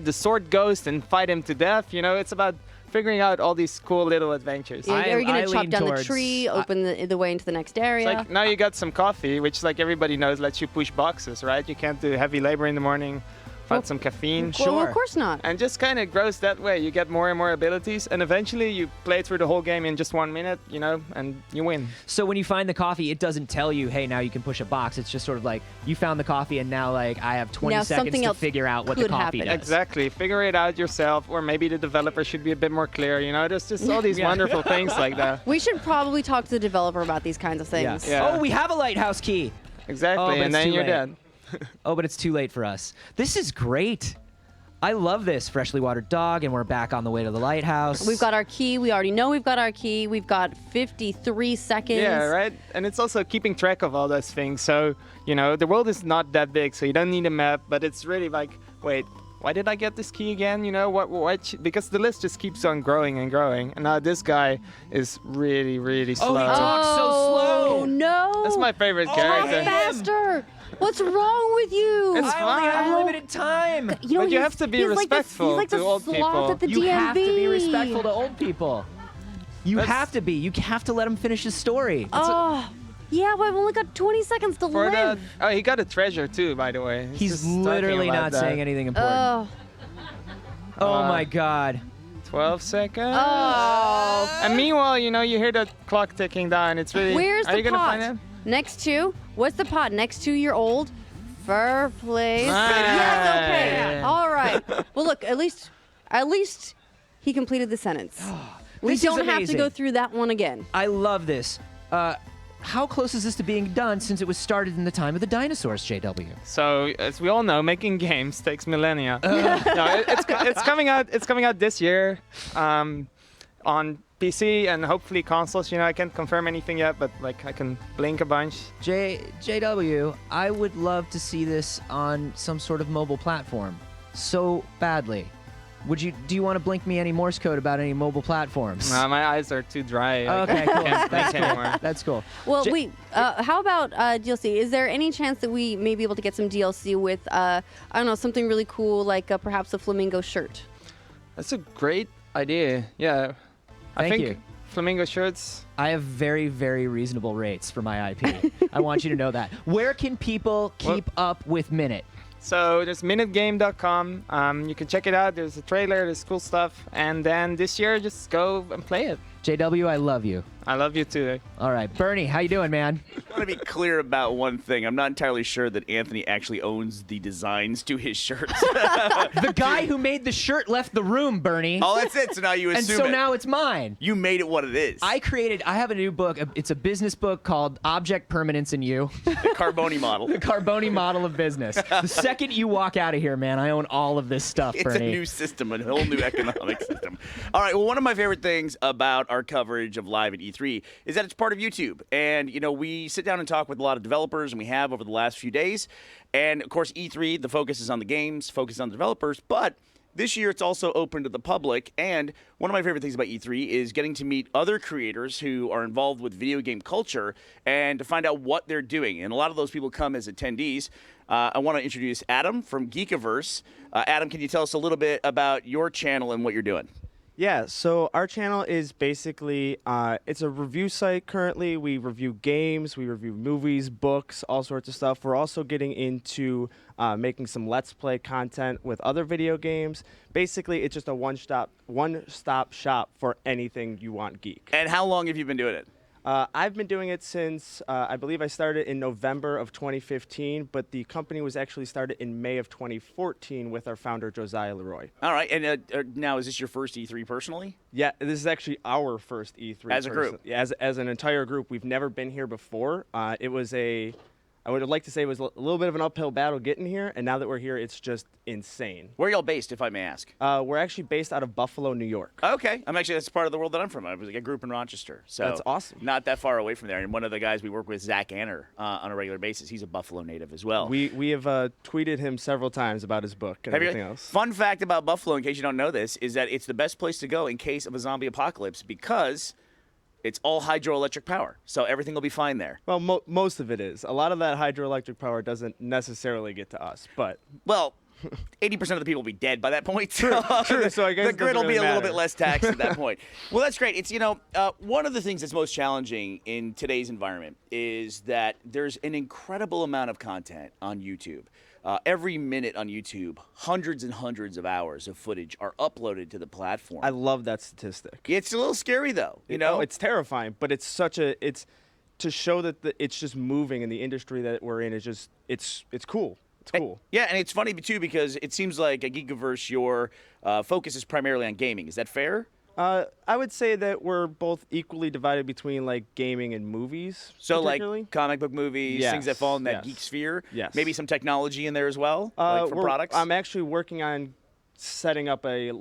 the sword ghost and fight him to death? You know, it's about figuring out all these cool little adventures. Yeah, are you going to chop down the tree, open the way into the next area? It's like now you got some coffee, which like everybody knows lets you push boxes, right? You can't do heavy labor in the morning. Find some caffeine. Well, of course not. And just kind of grows that way. You get more and more abilities, and eventually you play through the whole game in just 1 minute, you know, and you win. So when you find the coffee, it doesn't tell you, hey, now you can push a box. It's just sort of like, you found the coffee, and now like I have 20 Now seconds something to else figure out what the could coffee does. Exactly. Figure it out yourself, or maybe the developer should be a bit more clear. You know, there's just all these Yeah. wonderful things like that. We should probably talk to the developer about these kinds of things. Yeah. Oh, we have a lighthouse key. Exactly, Oh, but and it's then too you're late. dead. Oh, but it's too late for us. This is great. I love this freshly watered dog, and we're back on the way to the lighthouse. We've got our key. We already know we've got our key. We've got 53 seconds. Yeah, right? And it's also keeping track of all those things. So, you know, the world is not that big, so you don't need a map, but it's really like, wait, why did I get this key again? You know, because the list just keeps on growing and growing. And now this guy is really, really slow. Oh, he talks so slow. Oh, no. That's my favorite Talk character. faster. What's wrong with you? It's I only have fine. limited time. You know, But you he's- have to be he's like the- respectful he's like to the old sloth people. at the You have to be DMV. respectful to old people. You have to be. You have to let him finish his story. Oh, yeah, but I've only got 20 seconds to For live. that, he got a treasure too, by the way. He's just talking literally about not that. saying anything important. Oh my God. 12 seconds. Oh. And meanwhile, you know, you hear the clock ticking down. It's really. Where's Are the you gonna pot? find it? Next to, what's the pot? Next to your old fireplace. Nice. Yes, okay. All right. Well, look, at least he completed the sentence. We This is don't have to amazing. go through that one again. I love this. How close is this to being done since it was started in the time of the dinosaurs, JW? So, as we all know, making games takes millennia. No, it's coming out. It's coming out this year, on PC and hopefully consoles. You know, I can't confirm anything yet, but like I can blink a bunch. JW, I would love to see this on some sort of mobile platform so badly. Do you want to blink me any Morse code about any mobile platforms? No, my eyes are too dry. Okay, cool. Can't That's blink cool. anymore. That's cool. Well, wait. How about DLC? Is there any chance that we may be able to get some DLC with, I don't know, something really cool like perhaps a flamingo shirt? That's a great idea. Yeah. I Thank think you. Flamingo shirts. I have very, very reasonable rates for my IP. I want you to know that. Where can people keep up with Minute? So there's minutegame.com. You can check it out. There's a trailer. There's cool stuff. And then this year, just go and play it. JW, I love you. I love you too. All right, Bernie, how you doing, man? I want to be clear about one thing. I'm not entirely sure that Anthony actually owns the designs to his shirts. The guy who made the shirt left the room, Bernie. Oh, that's it. So now you assume And so it. now it's mine. You made it what it is. I have a new book. It's a business book called Object Permanence in You. The Carboni model. The Carboni model of business. The second you walk out of here, man, I own all of this stuff, It's Bernie. a new system, a whole new economic system. All right, well, one of my favorite things about our coverage of Live at E3 is that it's part of YouTube. And, you know, we sit down and talk with a lot of developers, and we have over the last few days. And, of course, E3, the focus is on the games, focus on the developers, but this year it's also open to the public. And one of my favorite things about E3 is getting to meet other creators who are involved with video game culture and to find out what they're doing. And a lot of those people come as attendees. I want to introduce Adam from Geekiverse. Adam, can you tell us a little bit about your channel and what you're doing? Yeah, so our channel is basically, it's a review site currently. We review games, we review movies, books, all sorts of stuff. We're also getting into making some Let's Play content with other video games. Basically, it's just a one-stop shop for anything you want geek. And how long have you been doing it? I've been doing it since, I believe I started in November of 2015, but the company was actually started in May of 2014 with our founder, Josiah Leroy. All right, and now is this your first E3 personally? Yeah, this is actually our first E3. As a group? Yeah, as an entire group. We've never been here before. I would like to say it was a little bit of an uphill battle getting here, and now that we're here, it's just insane. Where are y'all based, if I may ask? We're actually based out of Buffalo, New York. Okay, that's part of the world that I'm from. I grew up in Rochester, so that's awesome. Not that far away from there. And one of the guys we work with, Zach Anner, on a regular basis, he's a Buffalo native as well. We have tweeted him several times about his book and everything else. Fun fact about Buffalo, in case you don't know this, is that it's the best place to go in case of a zombie apocalypse because it's all hydroelectric power, so everything will be fine there. Well, most of it is. A lot of that hydroelectric power doesn't necessarily get to us, but... Well, 80% of the people will be dead by that point. True, so I guess the grid will be a little matter. bit less taxed at that point. Well, that's great. It's, one of the things that's most challenging in today's environment is that there's an incredible amount of content on YouTube. Every minute on YouTube, hundreds and hundreds of hours of footage are uploaded to the platform. I love that statistic. It's a little scary, though. You know, it's terrifying, but it's to show that it's just moving, and the industry that we're in is just it's cool. It's cool. Yeah, and it's funny too because it seems like at Geekiverse your focus is primarily on gaming. Is that fair? I would say that we're both equally divided between like gaming and movies. So like comic book movies, things that fall in that geek sphere. Yes. Maybe some technology in there as well, like for products. I'm actually working on setting up a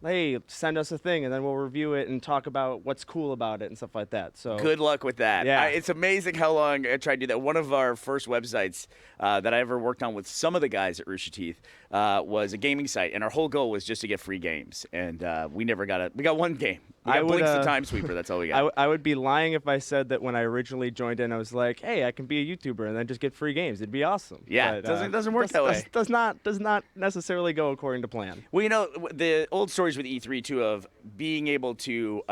hey, send us a thing, and then we'll review it and talk about what's cool about it and stuff like that. So good luck with that. Yeah. It's amazing how long I tried to do that. One of our first websites that I ever worked on with some of the guys at Rooster Teeth was a gaming site, and our whole goal was just to get free games, and we never got it. We got one game. We got Blinks the Time Sweeper. That's all we got. I would be lying if I said that when I originally joined in, I was like, hey, I can be a YouTuber and then just get free games. It'd be awesome. Yeah, but, it doesn't work that way. Does not necessarily go according to plan. Well, the old stories with E3 too of being able to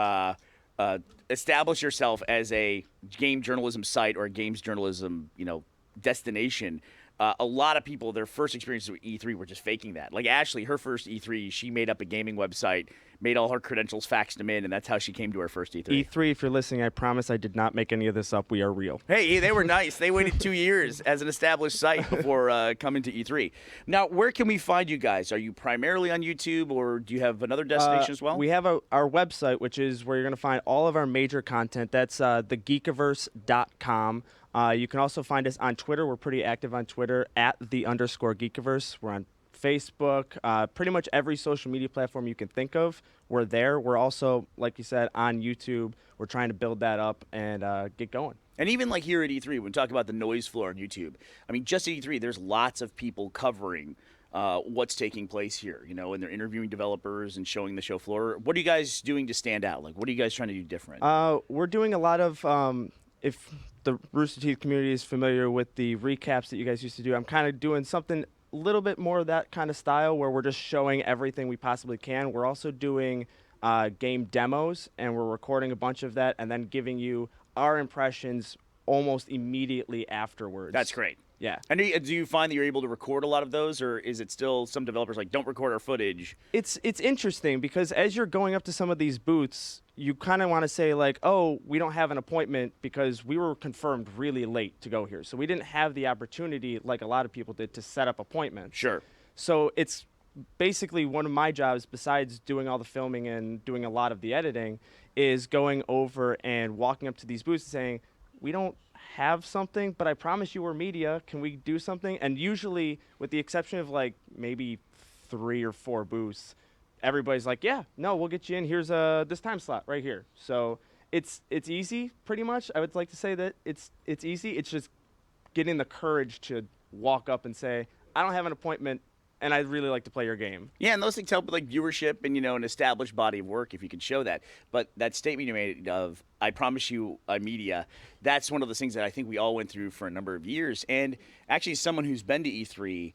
establish yourself as a game journalism site or a games journalism, destination. A lot of people, their first experiences with E3 were just faking that. Like Ashley, her first E3, she made up a gaming website, made all her credentials, faxed them in, and that's how she came to her first E3. E3, if you're listening, I promise I did not make any of this up. We are real. Hey, they were nice. They waited 2 years as an established site before coming to E3. Now, where can we find you guys? Are you primarily on YouTube, or do you have another destination as well? We have our website, which is where you're going to find all of our major content. That's thegeekiverse.com. You can also find us on Twitter. We're pretty active on Twitter @the_Geekiverse. We're on Facebook, pretty much every social media platform you can think of. We're there. We're also, like you said, on YouTube. We're trying to build that up and get going. And even like here at E3, when we talk about the noise floor on YouTube, I mean, just at E3, there's lots of people covering what's taking place here, and they're interviewing developers and showing the show floor. What are you guys doing to stand out? Like, what are you guys trying to do different? We're doing a lot of, if the Rooster Teeth community is familiar with the recaps that you guys used to do, I'm kind of doing something a little bit more of that kind of style where we're just showing everything we possibly can. We're also doing game demos, and we're recording a bunch of that and then giving you our impressions almost immediately afterwards. That's great. Yeah. And do you find that you're able to record a lot of those, or is it still some developers like, don't record our footage? It's interesting because as you're going up to some of these booths, you kind of want to say like, oh, we don't have an appointment because we were confirmed really late to go here. So we didn't have the opportunity, like a lot of people did, to set up appointments. Sure. So it's basically one of my jobs, besides doing all the filming and doing a lot of the editing, is going over and walking up to these booths and saying, we don't have something, but I promise you we're media. Can we do something? And usually, with the exception of like maybe 3 or 4 booths, everybody's like, yeah, no, we'll get you in. Here's this time slot right here. So it's easy, pretty much. I would like to say that it's easy. It's just getting the courage to walk up and say, I don't have an appointment, and I'd really like to play your game. Yeah, and those things help with like viewership and, an established body of work if you can show that. But that statement you made of, I promise you, media, that's one of those things that I think we all went through for a number of years. And actually, someone who's been to E3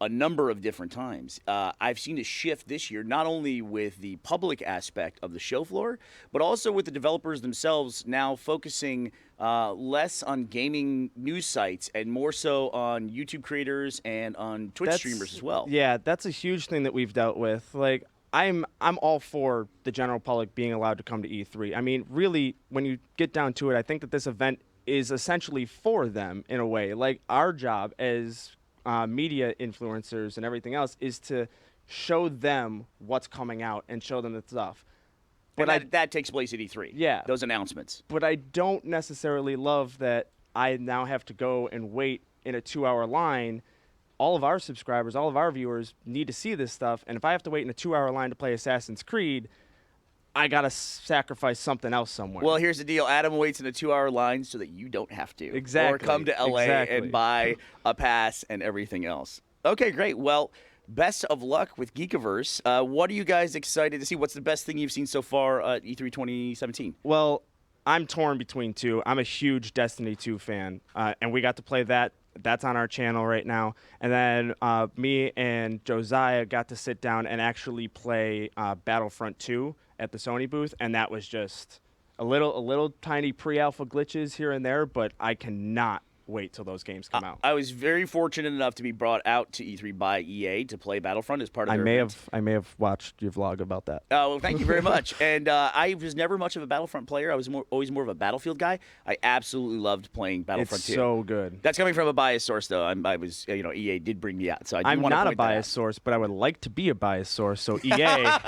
a number of different times, I've seen a shift this year, not only with the public aspect of the show floor, but also with the developers themselves now focusing less on gaming news sites and more so on YouTube creators and on Twitch streamers as well. Yeah, that's a huge thing that we've dealt with. Like, I'm all for the general public being allowed to come to E3. I mean, really, when you get down to it, I think that this event is essentially for them in a way. Like, our job as media influencers and everything else is to show them what's coming out and show them the stuff. But that takes place at E3. Yeah. Those announcements. But I don't necessarily love that I now have to go and wait in a 2-hour line. All of our subscribers, all of our viewers need to see this stuff. And if I have to wait in a 2-hour line to play Assassin's Creed, I got to sacrifice something else somewhere. Well, here's the deal. Adam waits in a 2-hour line so that you don't have to. Exactly. Or come to LA and buy a pass and everything else. Okay, great. Well, best of luck with Geekiverse. What are you guys excited to see? What's the best thing you've seen so far at E3 2017? Well, I'm torn between two. I'm a huge Destiny 2 fan, and we got to play that. That's on our channel right now. And then me and Josiah got to sit down and actually play Battlefront 2 at the Sony booth, and that was just a little tiny pre-alpha glitches here and there, but I cannot wait till those games come out. I was very fortunate enough to be brought out to E3 by EA to play Battlefront as part of their event. I may have watched your vlog about that. Oh, well, thank you very much. And I was never much of a Battlefront player. I was always more of a Battlefield guy. I absolutely loved playing Battlefront 2. It's so good. That's coming from a biased source, though. EA did bring me out, so I'm not a biased source, but I would like to be a biased source. So EA,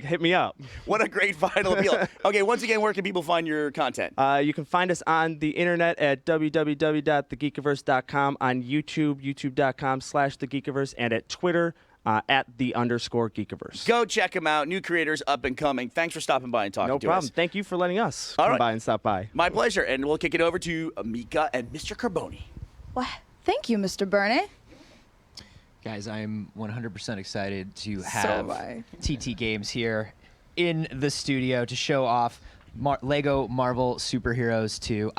hit me up. What a great final appeal. Okay, once again, where can people find your content? You can find us on the internet at www.thegeekiverse.com, on YouTube, youtube.com/thegeekiverse, and at Twitter at @the_Geekiverse. Go check them out. New creators up and coming. Thanks for stopping by and talking to us. No problem. Thank you for letting us come by and stop by. My pleasure. And we'll kick it over to Mika and Mr. Carboni. Well, thank you, Mr. Burney. Guys, I'm 100% excited to So have am I. TT Games here in the studio to show off Lego Marvel Superheroes 2.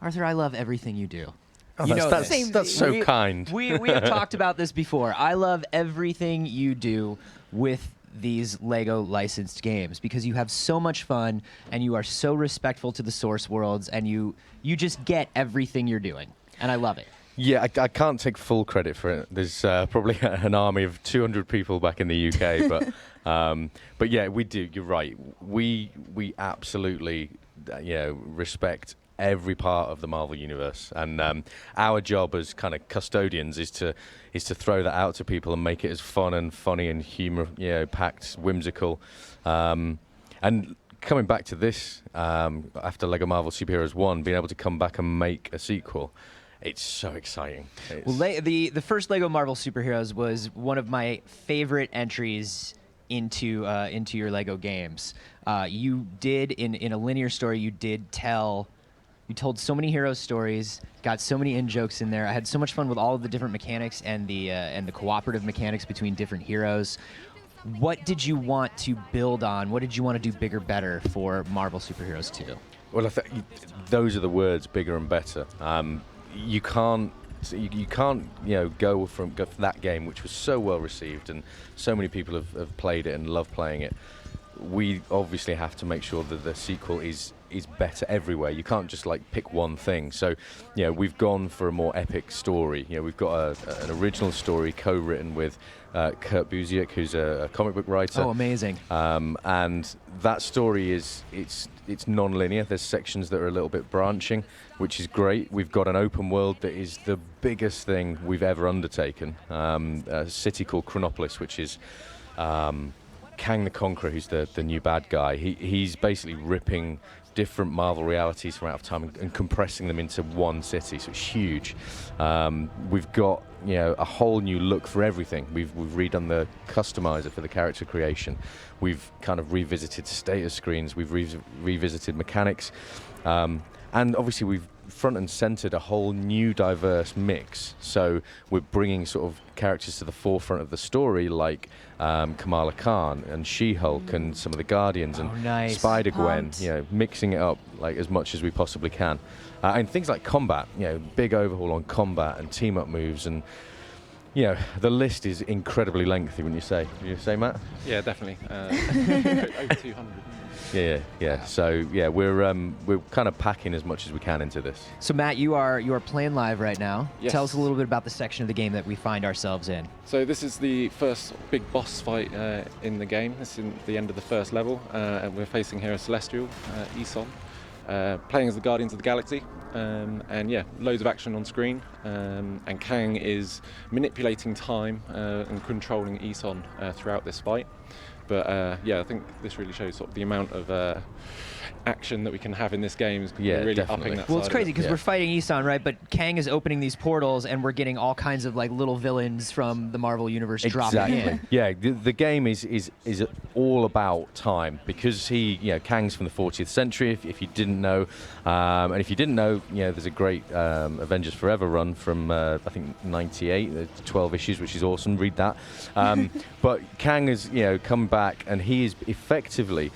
Arthur, I love everything you do. Oh, You know that's this. so kind. We have talked about this before. I love everything you do with these Lego licensed games because you have so much fun and you are so respectful to the source worlds and you just get everything you're doing. And I love it. Yeah, I can't take full credit for it. There's probably an army of 200 people back in the UK, but yeah, we do. You're right. We absolutely respect every part of the Marvel universe, and our job as kind of custodians is to throw that out to people and make it as fun and funny and humor packed, whimsical, and coming back to this after Lego Marvel Superheroes 1, being able to come back and make a sequel. It's so exciting. Well, the first Lego Marvel Superheroes was one of my favorite entries into your Lego games. You did in a linear story. You told so many hero stories, got so many in-jokes in there. I had so much fun with all of the different mechanics and the cooperative mechanics between different heroes. What did you want to build on? What did you want to do bigger, better for Marvel Superheroes 2? Well, I think those are the words, bigger and better. You can't So you can't go for that game, which was so well received and so many people have played it and love playing it. We obviously have to make sure that the sequel is better everywhere. You can't just like pick one thing. So we've gone for a more epic story. We've got an original story co-written with Kurt Busiek, who's a comic book writer. Oh, amazing. And that story it's non-linear. There's sections that are a little bit branching, which is great. We've got an open world that is the biggest thing we've ever undertaken. A city called Chronopolis, which is Kang the Conqueror, who's the new bad guy. He's basically ripping different Marvel realities from out of time and compressing them into one city, so it's huge. We've got a whole new look for everything. We've redone the customizer for the character creation. We've kind of revisited status screens. We've revisited mechanics, and obviously we've front and centered a whole new diverse mix. So we're bringing sort of characters to the forefront of the story, like Kamala Khan and She-Hulk and some of the Guardians and nice. Spider-Gwen, mixing it up like as much as we possibly can. And things like combat, big overhaul on combat and team-up moves, and the list is incredibly lengthy, wouldn't you say? Would you say, Matt? Yeah, definitely. Over 200. Yeah. So we're kind of packing as much as we can into this. So Matt, you are playing live right now. Yes. Tell us a little bit about the section of the game that we find ourselves in. So this is the first big boss fight in the game. This is in the end of the first level, and we're facing here a Celestial, Eson, playing as the Guardians of the Galaxy. And loads of action on screen, and Kang is manipulating time and controlling Eson throughout this fight. But I think this really shows sort of the amount of action that we can have in this game. We're really upping that. Well, it's crazy because we're fighting Eson, right? But Kang is opening these portals, and we're getting all kinds of like little villains from the Marvel universe dropping in. Yeah, the game is all about time, because Kang's from the 40th century. If you didn't know, and if you didn't know, there's a great Avengers Forever run from I think '98, 12 issues, which is awesome. Read that. But Kang has come back, and he is effectively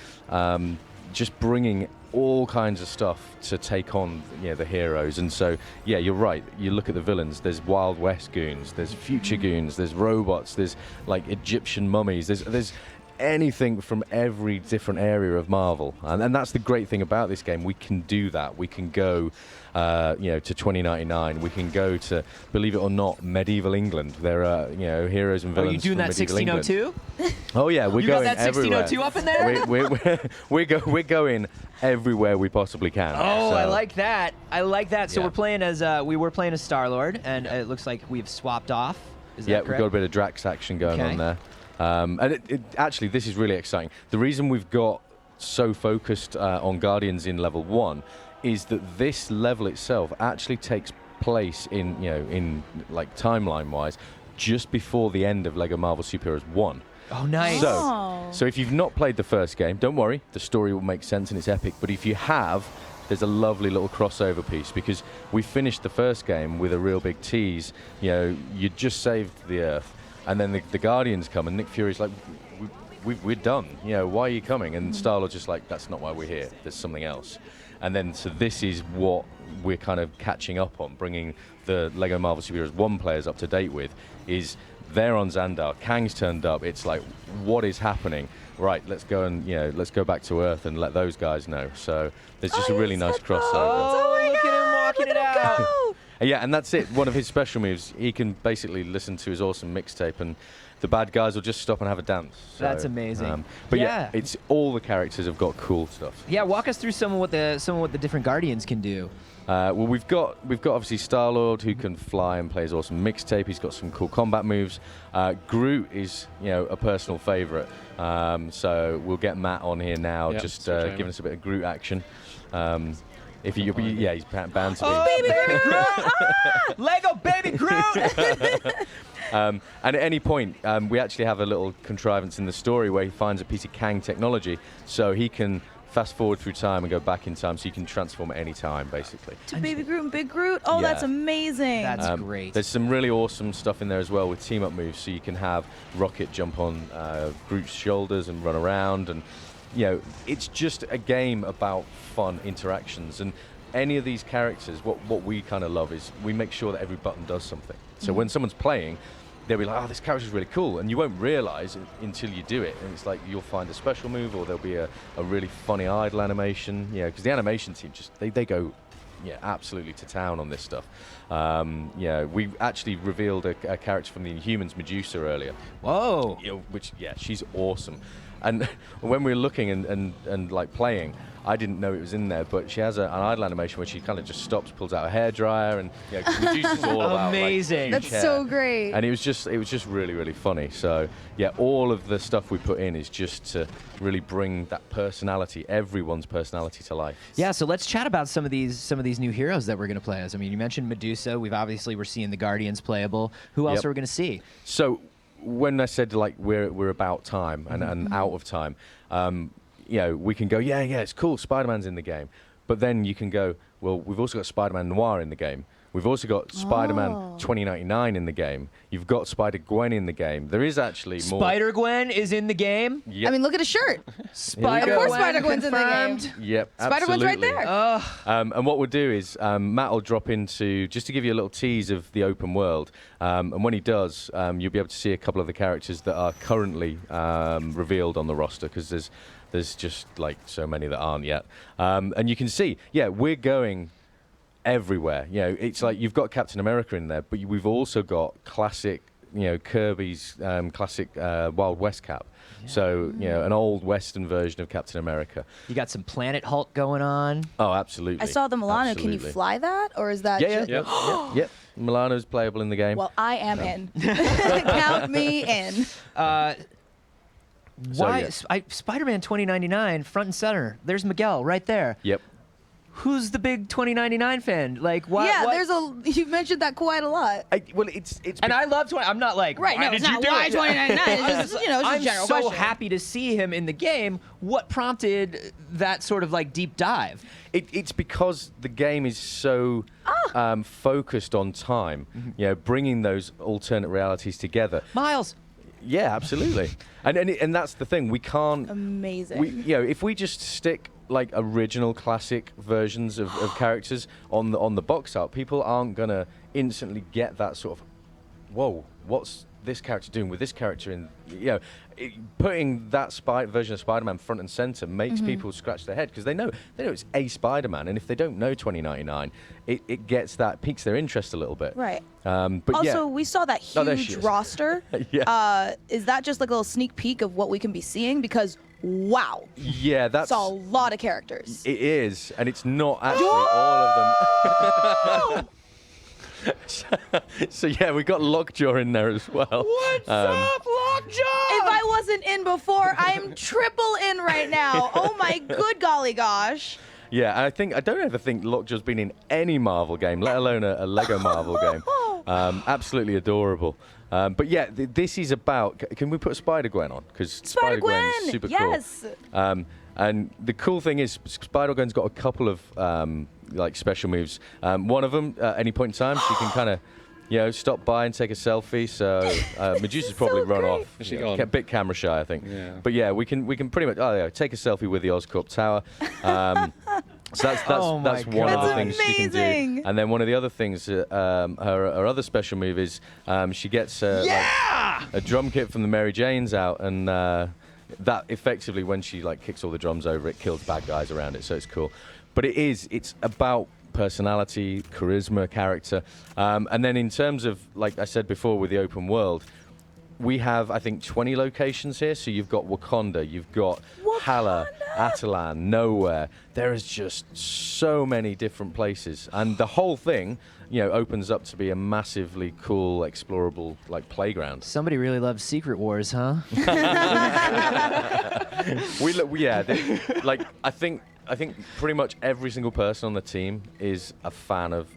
just bringing all kinds of stuff to take on the heroes. And so you're right, you look at the villains, there's Wild West goons, there's future goons, there's robots, there's like Egyptian mummies, there's anything from every different area of Marvel. And that's the great thing about this game. We can do that. We can go to 2099. We can go to, believe it or not, medieval England. There are heroes and villains. Are you doing that 1602? Oh yeah, we're going got that 1602 up in there? We're going everywhere we possibly can. Oh, so. I like that. So we're playing as playing as Star-Lord, and it looks like we've swapped off. Is that correct? We've got a bit of Drax action going on there. And actually, this is really exciting. The reason we've got so focused on Guardians in level 1 is that this level itself actually takes place in like timeline-wise just before the end of Lego Marvel Super Heroes 1. Oh, nice. So if you've not played the first game, don't worry. The story will make sense and it's epic. But if you have, there's a lovely little crossover piece, because we finished the first game with a real big tease. You just saved the Earth. And then the Guardians come, and Nick Fury's like, we're done. Why are you coming? And Star-Lord's just like, that's not why we're here. There's something else. And then, so this is what we're kind of catching up on, bringing the Lego Marvel Super Heroes 1 players up to date with, is they're on Xandar. Kang's turned up. It's like, what is happening? Right, let's go and, let's go back to Earth and let those guys know. So there's just a really nice crossover. Oh, look at him walking it out. Yeah, and that's it. One of his special moves, he can basically listen to his awesome mixtape, and the bad guys will just stop and have a dance. So, that's amazing. But it's all the characters have got cool stuff. Yeah, walk us through some of what the different Guardians can do. Well, we've got obviously Star-Lord, who can fly and play his awesome mixtape. He's got some cool combat moves. Groot is a personal favorite. So we'll get Matt on here now, just giving us a bit of Groot action. If you, he's bound to be. Oh, baby Groot! Lego baby Groot! And at any point, we actually have a little contrivance in the story where he finds a piece of Kang technology, so he can fast forward through time and go back in time, so you can transform at any time, basically. To Baby Groot and Big Groot? Oh, that's amazing. That's great. There's some really awesome stuff in there as well with team-up moves, so you can have Rocket jump on Groot's shoulders and run around, and it's just a game about fun interactions. And any of these characters, what we kind of love is we make sure that every button does something. So when someone's playing, they'll be like, oh, this character's really cool, and you won't realize until you do it. And it's like you'll find a special move, or there'll be a really funny idle animation. Because the animation team they go absolutely to town on this stuff. We actually revealed a character from the Inhumans, Medusa, earlier. Whoa! Which she's awesome. And when we were looking and like playing, I didn't know it was in there, but she has an idle animation where she kind of just stops, pulls out a hairdryer, and Medusa's all about amazing. Like, That's so great. And it was just really, really funny. So all of the stuff we put in is just to really bring that personality, everyone's personality, to life. Yeah, so let's chat about some of these new heroes that we're going to play as. I mean, you mentioned Medusa. We're seeing the Guardians playable. Who else are we going to see? So when I said like we're about time and out of time, we can go, it's cool, Spider-Man's in the game. But then you can go, well, we've also got Spider-Man Noir in the game. We've also got Spider-Man 2099 in the game. You've got Spider-Gwen in the game. There is actually more. Spider-Gwen is in the game? Yep. I mean, look at his shirt. Spider-Gwen. Of course Spider-Gwen's in the game. Yep, Spider-Gwen's right there. And what we'll do is Matt will drop into, just to give you a little tease of the open world, and when he does, you'll be able to see a couple of the characters that are currently revealed on the roster, because there's just like so many that aren't yet. And you can see, we're going everywhere. It's like you've got Captain America in there, but we've also got classic, Kirby's classic Wild West cap. Yeah. So, an old Western version of Captain America. You got some Planet Hulk going on. Oh, absolutely. I saw the Milano. Absolutely. Can you fly that, or is that? Yep. Milano's playable in the game. Well, I am in. Count me in. Spider-Man 2099 front and center? There's Miguel right there. Yep. Who's the big 2099 fan? Like, why? Yeah, you've mentioned that quite a lot. It's and I love 20. I'm not like, right. Why No, did it's you not do why it? 2099. It's just, it's I'm a general so question. happy to see him in the game. What prompted that sort of like deep dive? It's because the game is so focused on time. Bringing those alternate realities together. Miles. Yeah, absolutely. and that's the thing. We can't. Amazing. If we just stick like original classic versions of characters on the box art, people aren't gonna instantly get that sort of, whoa, what's this character doing with this character in? Putting that version of Spider-Man front and center makes people scratch their head, because they know it's a Spider-Man, and if they don't know 2099, it piques their interest a little bit. Right. But also, we saw that huge roster. Yeah. Is that just like a little sneak peek of what we can be seeing? Because wow. Yeah, that's a lot of characters. It is, and it's not actually all of them. So we got Lockjaw in there as well. What's up, Lockjaw? If I wasn't in before, I'm triple in right now. Oh my good golly gosh. Yeah, I don't ever think Lockjaw's been in any Marvel game, let alone a Lego Marvel game. Absolutely adorable. But this is about. Can we put Spider-Gwen on? Because Spider-Gwen's super cool. And the cool thing is, Spider-Gwen's got a couple of like special moves. One of them, at any point in time, she can kind of, stop by and take a selfie. So Medusa's probably run off. Is she gone? A bit camera shy, I think. Yeah. But we can pretty much take a selfie with the Oscorp Tower. So that's one of the things she can do. And then one of the other things, her other special move is she gets a drum kit from the Mary Janes out, and that effectively, when she kicks all the drums over, it kills bad guys around it. So it's cool. But it's about personality, charisma, character, and then in terms of, like I said before, with the open world, we have, I think, 20 locations here. So you've got Wakanda, you've got Hala, Atalan, Nowhere. There is just so many different places, and the whole thing, opens up to be a massively cool, explorable playground. Somebody really loves Secret Wars, huh? I think pretty much every single person on the team is a fan of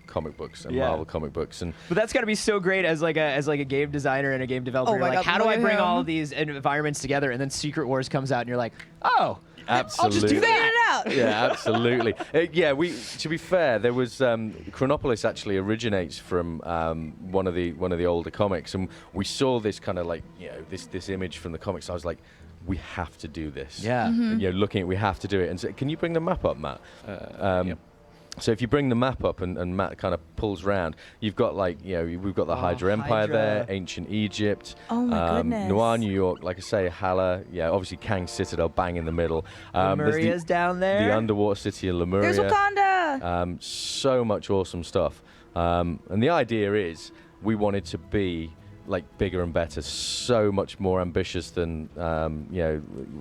comic books and Marvel comic books, but that's got to be so great as a game designer and a game developer. You're like, how do I bring all of these environments together? And then Secret Wars comes out, and you're like, oh, absolutely. I'll just do that. Yeah, absolutely. To be fair, there was Chronopolis actually originates from one of the older comics, and we saw this kind of this image from the comics. I was like, we have to do this. Yeah. Looking at, we have to do it. And so, can you bring the map up, Matt? Yep. So if you bring the map up and Matt kind of pulls round, you've got like, we've got the Hydra Empire there, ancient Egypt, Oh my goodness. Noir, New York, like I say, Hala, obviously Kang Citadel bang in the middle. There's Lemuria's down there. The underwater city of Lemuria. There's Wakanda. So much awesome stuff. And the idea is we wanted to be like bigger and better, so much more ambitious than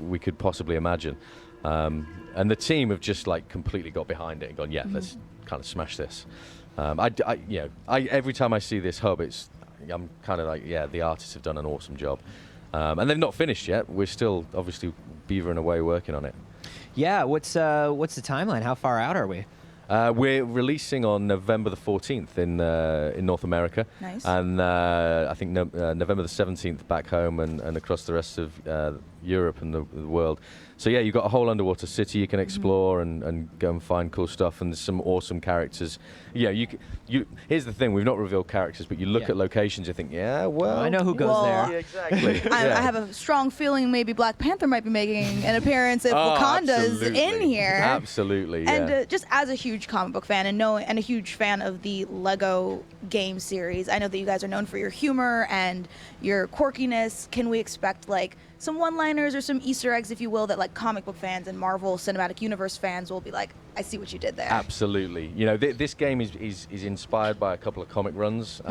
we could possibly imagine. And the team have just like completely got behind it and gone, let's kind of smash this. Every time I see this hub, I'm kind of like, the artists have done an awesome job. And they've not finished yet. We're still obviously beavering away working on it. Yeah, what's the timeline? How far out are we? We're releasing on November the 14th in North America. Nice. And I think November the 17th back home and across the rest of Europe and the world. So yeah, you've got a whole underwater city you can explore and go and find cool stuff, and there's some awesome characters. Yeah, here's the thing, we've not revealed characters, but you look at locations, you think, I know who goes there. Yeah, exactly. I have a strong feeling maybe Black Panther might be making an appearance if Wakanda's in here. Absolutely, yeah. And just as a huge comic book fan and a huge fan of the Lego game series, I know that you guys are known for your humor and your quirkiness. Can we expect like some one-liners or some Easter eggs, if you will, that like comic book fans and Marvel Cinematic Universe fans will be like, I see what you did there? Absolutely. This game is inspired by a couple of comic runs,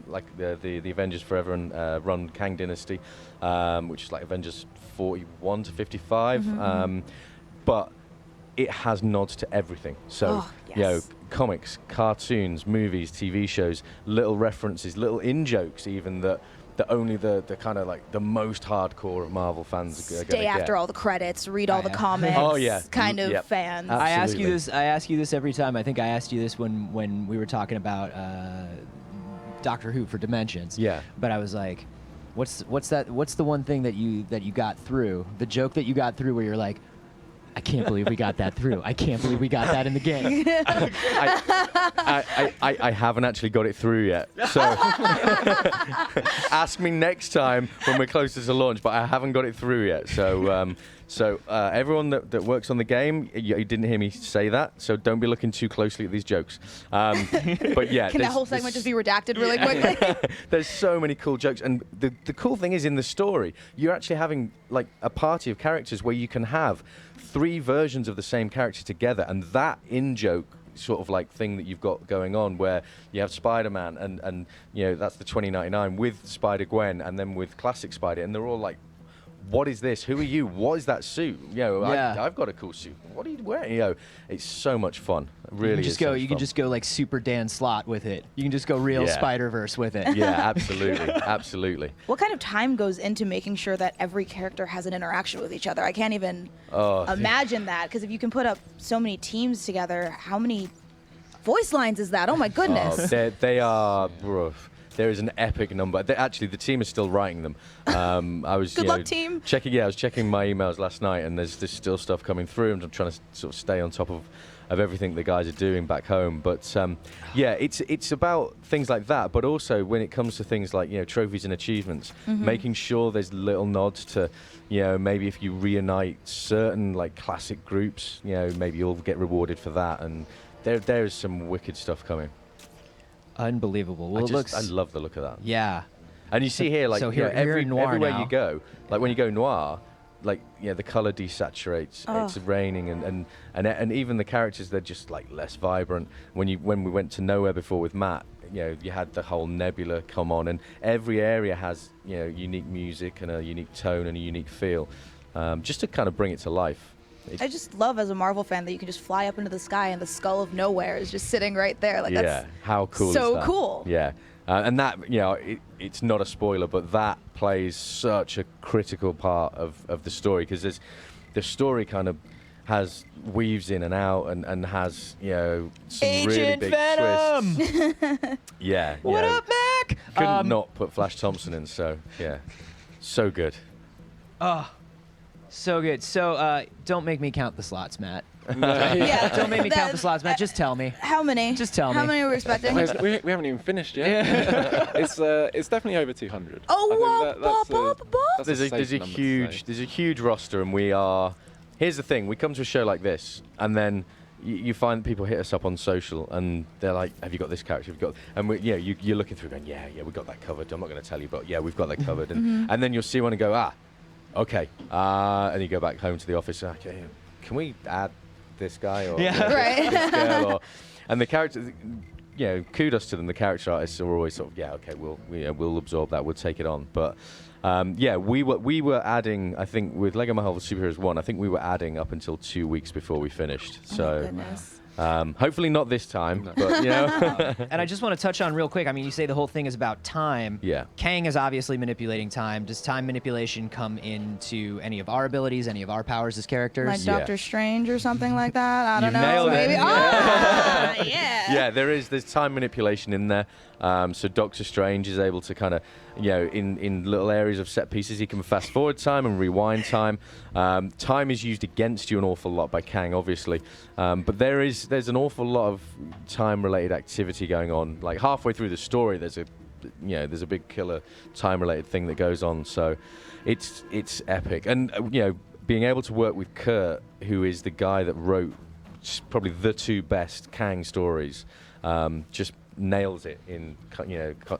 like the Avengers Forever and run Kang Dynasty, which is like Avengers 41 to 55. But it has nods to everything. So, comics, cartoons, movies, TV shows, little references, little in-jokes even that only the kind of like the most hardcore of Marvel fans are going to get. Stay after all the credits, read all the comics. Oh yeah, kind of fans. I ask you this every time. I think I asked you this when we were talking about Doctor Who for Dimensions. Yeah. But I was like, what's the one thing that you got through? The joke that you got through where you're like, I can't believe we got that through. I can't believe we got that in the game. I haven't actually got it through yet. So ask me next time when we're closer to launch, but I haven't got it through yet. So everyone that works on the game, you didn't hear me say that, so don't be looking too closely at these jokes. But yeah. Can that whole segment just be redacted really quickly? There's so many cool jokes, and the cool thing is in the story, you're actually having like a party of characters where you can have 3 versions of the same character together, and that in-joke sort of like thing that you've got going on where you have Spider-Man and that's the 2099 with Spider-Gwen and then with Classic Spider, and they're all like, what is this? Who are you? What is that suit? I've got a cool suit. What are you wearing? It's so much fun. Really, you can just go like Super Dan Slott with it. You can just go real Spider-Verse with it. Yeah, absolutely, absolutely. What kind of time goes into making sure that every character has an interaction with each other? I can't even imagine that, because if you can put up so many teams together, how many voice lines is that? Oh my goodness. They are. There is an epic number. Actually, the team is still writing them. I was Good luck, team. I was checking my emails last night, and there's still stuff coming through, and I'm trying to sort of stay on top of everything the guys are doing back home. But it's about things like that. But also when it comes to things like trophies and achievements, making sure there's little nods to maybe if you reunite certain like classic groups, maybe you'll get rewarded for that. And there is some wicked stuff coming. Unbelievable. Well, I love the look of that. Yeah. And you see here, like, so here everywhere now. you go, like when you go noir, like, the color desaturates. It's raining, and even the characters, they're just like less vibrant. When we went to Nowhere before with Matt, you had the whole nebula come on, and every area has unique music and a unique tone and a unique feel, just to kind of bring it to life. I just love as a Marvel fan that you can just fly up into the sky and the skull of Nowhere is just sitting right there. Like, that's how cool so is that? Cool. Yeah. And that, it's not a spoiler, but that plays such a critical part of the story, because the story kind of weaves in and out and has, some Agent really big Venom! twists. Yeah. What up, Mac? Couldn't not put Flash Thompson in, so, yeah. So good. So good. So don't make me count the slots, Matt. Yeah, don't make me count the slots, Matt. Just tell me. How many? Just tell me. How many are we expecting? we haven't even finished yet. It's definitely over 200. There's a huge roster, and we are. Here's the thing: we come to a show like this, and then you find people hit us up on social and they're like, "Have you got this character? Have you got?" And you're looking through, going, "Yeah, we got that covered." I'm not going to tell you, but yeah, we've got that covered. And then you'll see one and go, okay, and you go back home to the office. Okay, can we add this guy or Right. this girl? And the characters, kudos to them. The character artists are always sort of, okay, we'll absorb that, we'll take it on. But we were adding, I think, with Lego Marvel Superheroes 1, I think we were adding up until 2 weeks before we finished. So hopefully not this time, but And I just want to touch on real quick. I mean, you say the whole thing is about time. Yeah. Kang is obviously manipulating time. Does time manipulation come into any of our abilities, any of our powers as characters? Like Doctor Strange or something like that. I don't know. Nailed Maybe. it. Yeah. There's time manipulation in there. So Doctor Strange is able to kind of, in little areas of set pieces, he can fast forward time and rewind time. Time is used against you an awful lot by Kang, obviously. But there's an awful lot of time-related activity going on. Like halfway through the story, there's a big killer time-related thing that goes on. So it's epic. And being able to work with Kurt, who is the guy that wrote probably the 2 best Kang stories, just nails it in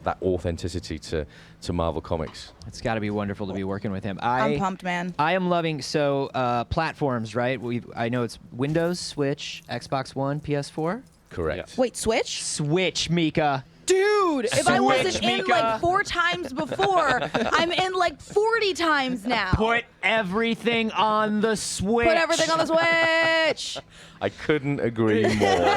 that authenticity to Marvel Comics. It's got to be wonderful to be working with him. I'm pumped, man. I am loving platforms, right? I know it's Windows, Switch, Xbox One, PS4. Correct. Wait, Switch? Switch, Mika. Dude, if I wasn't in Mika. like 4 times before, I'm in like 40 times now. Put everything on the Switch. Put everything on the Switch. I couldn't agree more.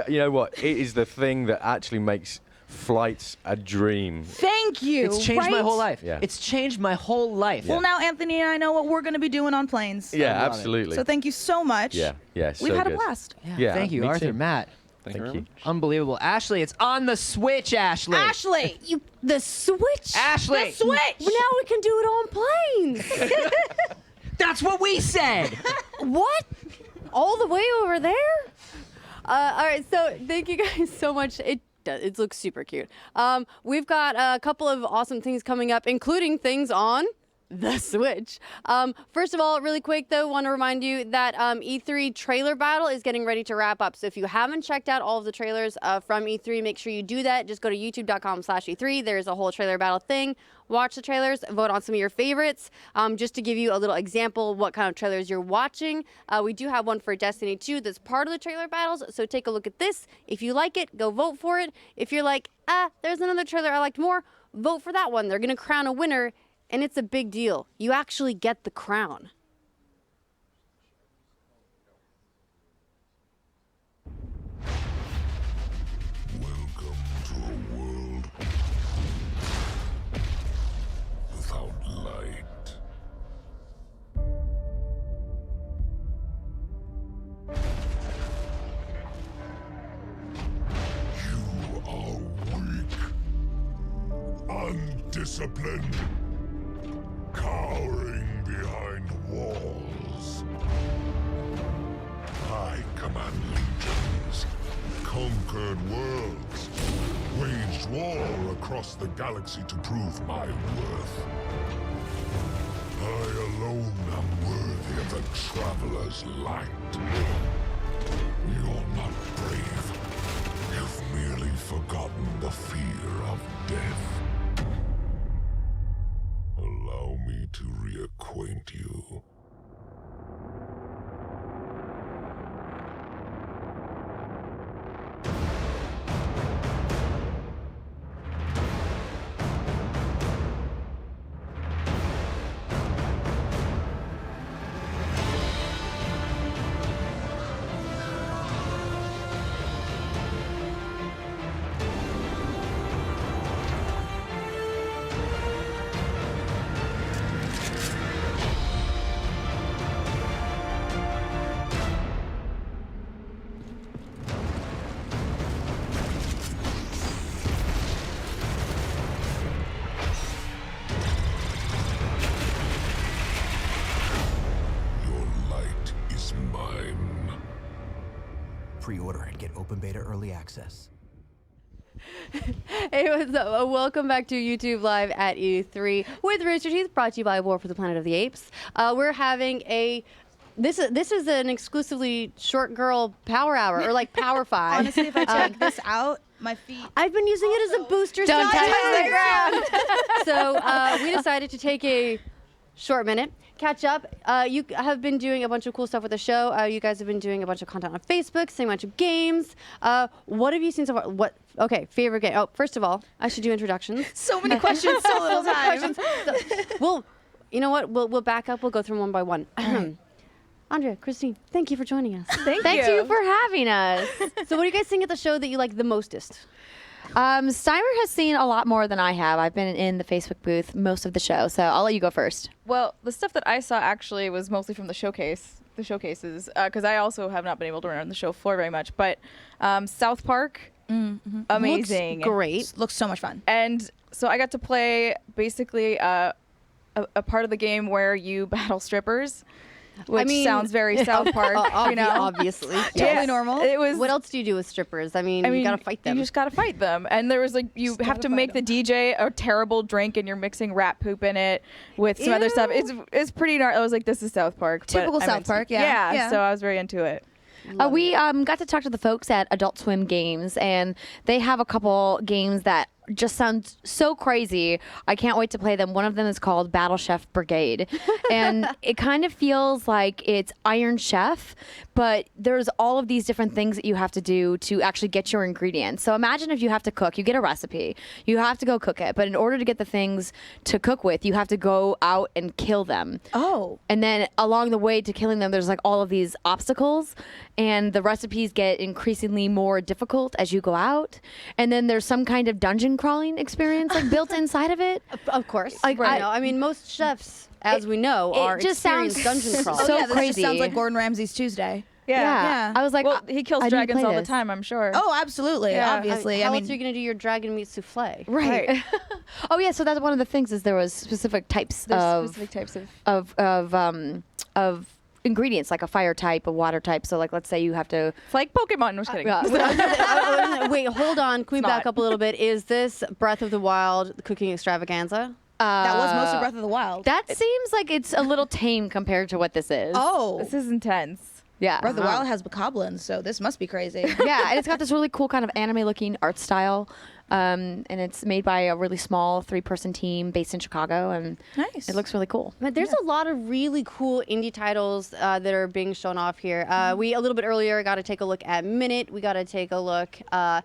You know what? It is the thing that actually makes flights a dream. Thank you. It's changed my whole life. Yeah. It's changed my whole life. Well, now Anthony and I know what we're going to be doing on planes. Yeah, absolutely. So thank you so much. Yeah. We've so had a good. blast. Yeah. Thank you, me Arthur, too. Matt. Thank you. Unbelievable. Ashley, it's on the Switch, Ashley. Ashley, The Switch. Ashley. The Switch. Now we can do it on planes. That's what we said. What? All the way over there? All right, so thank you guys so much. It looks super cute. We've got a couple of awesome things coming up, including things on the Switch. First of all, really quick though, want to remind you that E3 trailer battle is getting ready to wrap up. So if you haven't checked out all of the trailers from E3, make sure you do that. Just go to youtube.com/E3. There's a whole trailer battle thing. Watch the trailers, vote on some of your favorites. Just to give you a little example what kind of trailers you're watching, we do have one for Destiny 2 that's part of the trailer battles, so take a look at this. If you like it, go vote for it. If you're like, there's another trailer I liked more, vote for that one. They're going to crown a winner, and it's a big deal. You actually get the crown. Undisciplined, cowering behind walls. I command legions, conquered worlds, waged war across the galaxy to prove my worth. I alone am worthy of the Traveler's light. You're not brave. You've merely forgotten the fear of death. Allow me to reacquaint you. Pre-order and get open beta early access. Hey, what's up? Welcome back to YouTube Live at E3 with Rooster Teeth, brought to you by War for the Planet of the Apes. We're having a This is an exclusively short girl power hour or like power 5. Honestly, if I check this out, my feet. I've been using it as a booster. Don't touch the ground. So we decided to take a short minute, catch up. You have been doing a bunch of cool stuff with the show. You guys have been doing a bunch of content on Facebook, seeing a bunch of games. What have you seen so far? Okay, favorite game. Oh, first of all, I should do introductions. So many questions, so little time. Well, you know what? We'll back up. We'll go through them one by one. Andrea, Christine, thank you for joining us. Thank you for having us. So what do you guys think of the show that you like the mostest? Steimer has seen a lot more than I have. I've been in the Facebook booth most of the show, so I'll let you go first. Well, the stuff that I saw actually was mostly from the showcases, because I also have not been able to run on the show floor very much. But South Park, amazing. Looks great. Looks so much fun. And so I got to play basically a part of the game where you battle strippers. Which sounds very South Park, you know. Obviously, totally normal. It was. What else do you do with strippers? I mean, you gotta fight them. You just gotta fight them, and there was like you have to make the DJ a terrible drink, and you're mixing rat poop in it with some other stuff. It's pretty gnarly. I was like, this is South Park. Typical South Park, yeah. Yeah, so I was very into it. We got to talk to the folks at Adult Swim Games, and they have a couple games that just sound so crazy. I can't wait to play them. One of them is called Battle Chef Brigade, and it kind of feels like it's Iron Chef, but there's all of these different things that you have to do to actually get your ingredients. So imagine if you have to cook, you get a recipe, you have to go cook it, but in order to get the things to cook with, you have to go out and kill them. Oh. And then along the way to killing them, there's like all of these obstacles, and the recipes get increasingly more difficult as you go out. And then there's some kind of dungeon crawling experience like built inside of it. Of course. Like, I mean, most chefs, as we know, are just sounds experienced dungeon crawlers. So yeah, this crazy. just sounds like Gordon Ramsay's Tuesday. Yeah. I was like, well, he kills I need to dragons play all the this. time, I'm sure. Oh, absolutely. Yeah. Obviously. How I else mean, are you gonna do your dragon meat souffle? Right. Oh yeah, so that's one of the things is there was specific types There's specific types of ingredients, like a fire type, a water type. So like let's say you have to It's like Pokemon. No, just kidding. Wait, hold on. Can we back up a little bit? Is this Breath of the Wild cooking extravaganza? that was mostly Breath of the Wild. That seems like it's a little tame compared to what this is. Oh. This is intense. Yeah. Breath of the Wild has bokoblins, so this must be crazy. Yeah, and it's got this really cool kind of anime-looking art style. And it's made by a really small 3-person team based in Chicago, and nice. It looks really cool. But there's a lot of really cool indie titles that are being shown off here. We a little bit earlier got to take a look at Minute. We got to take a look at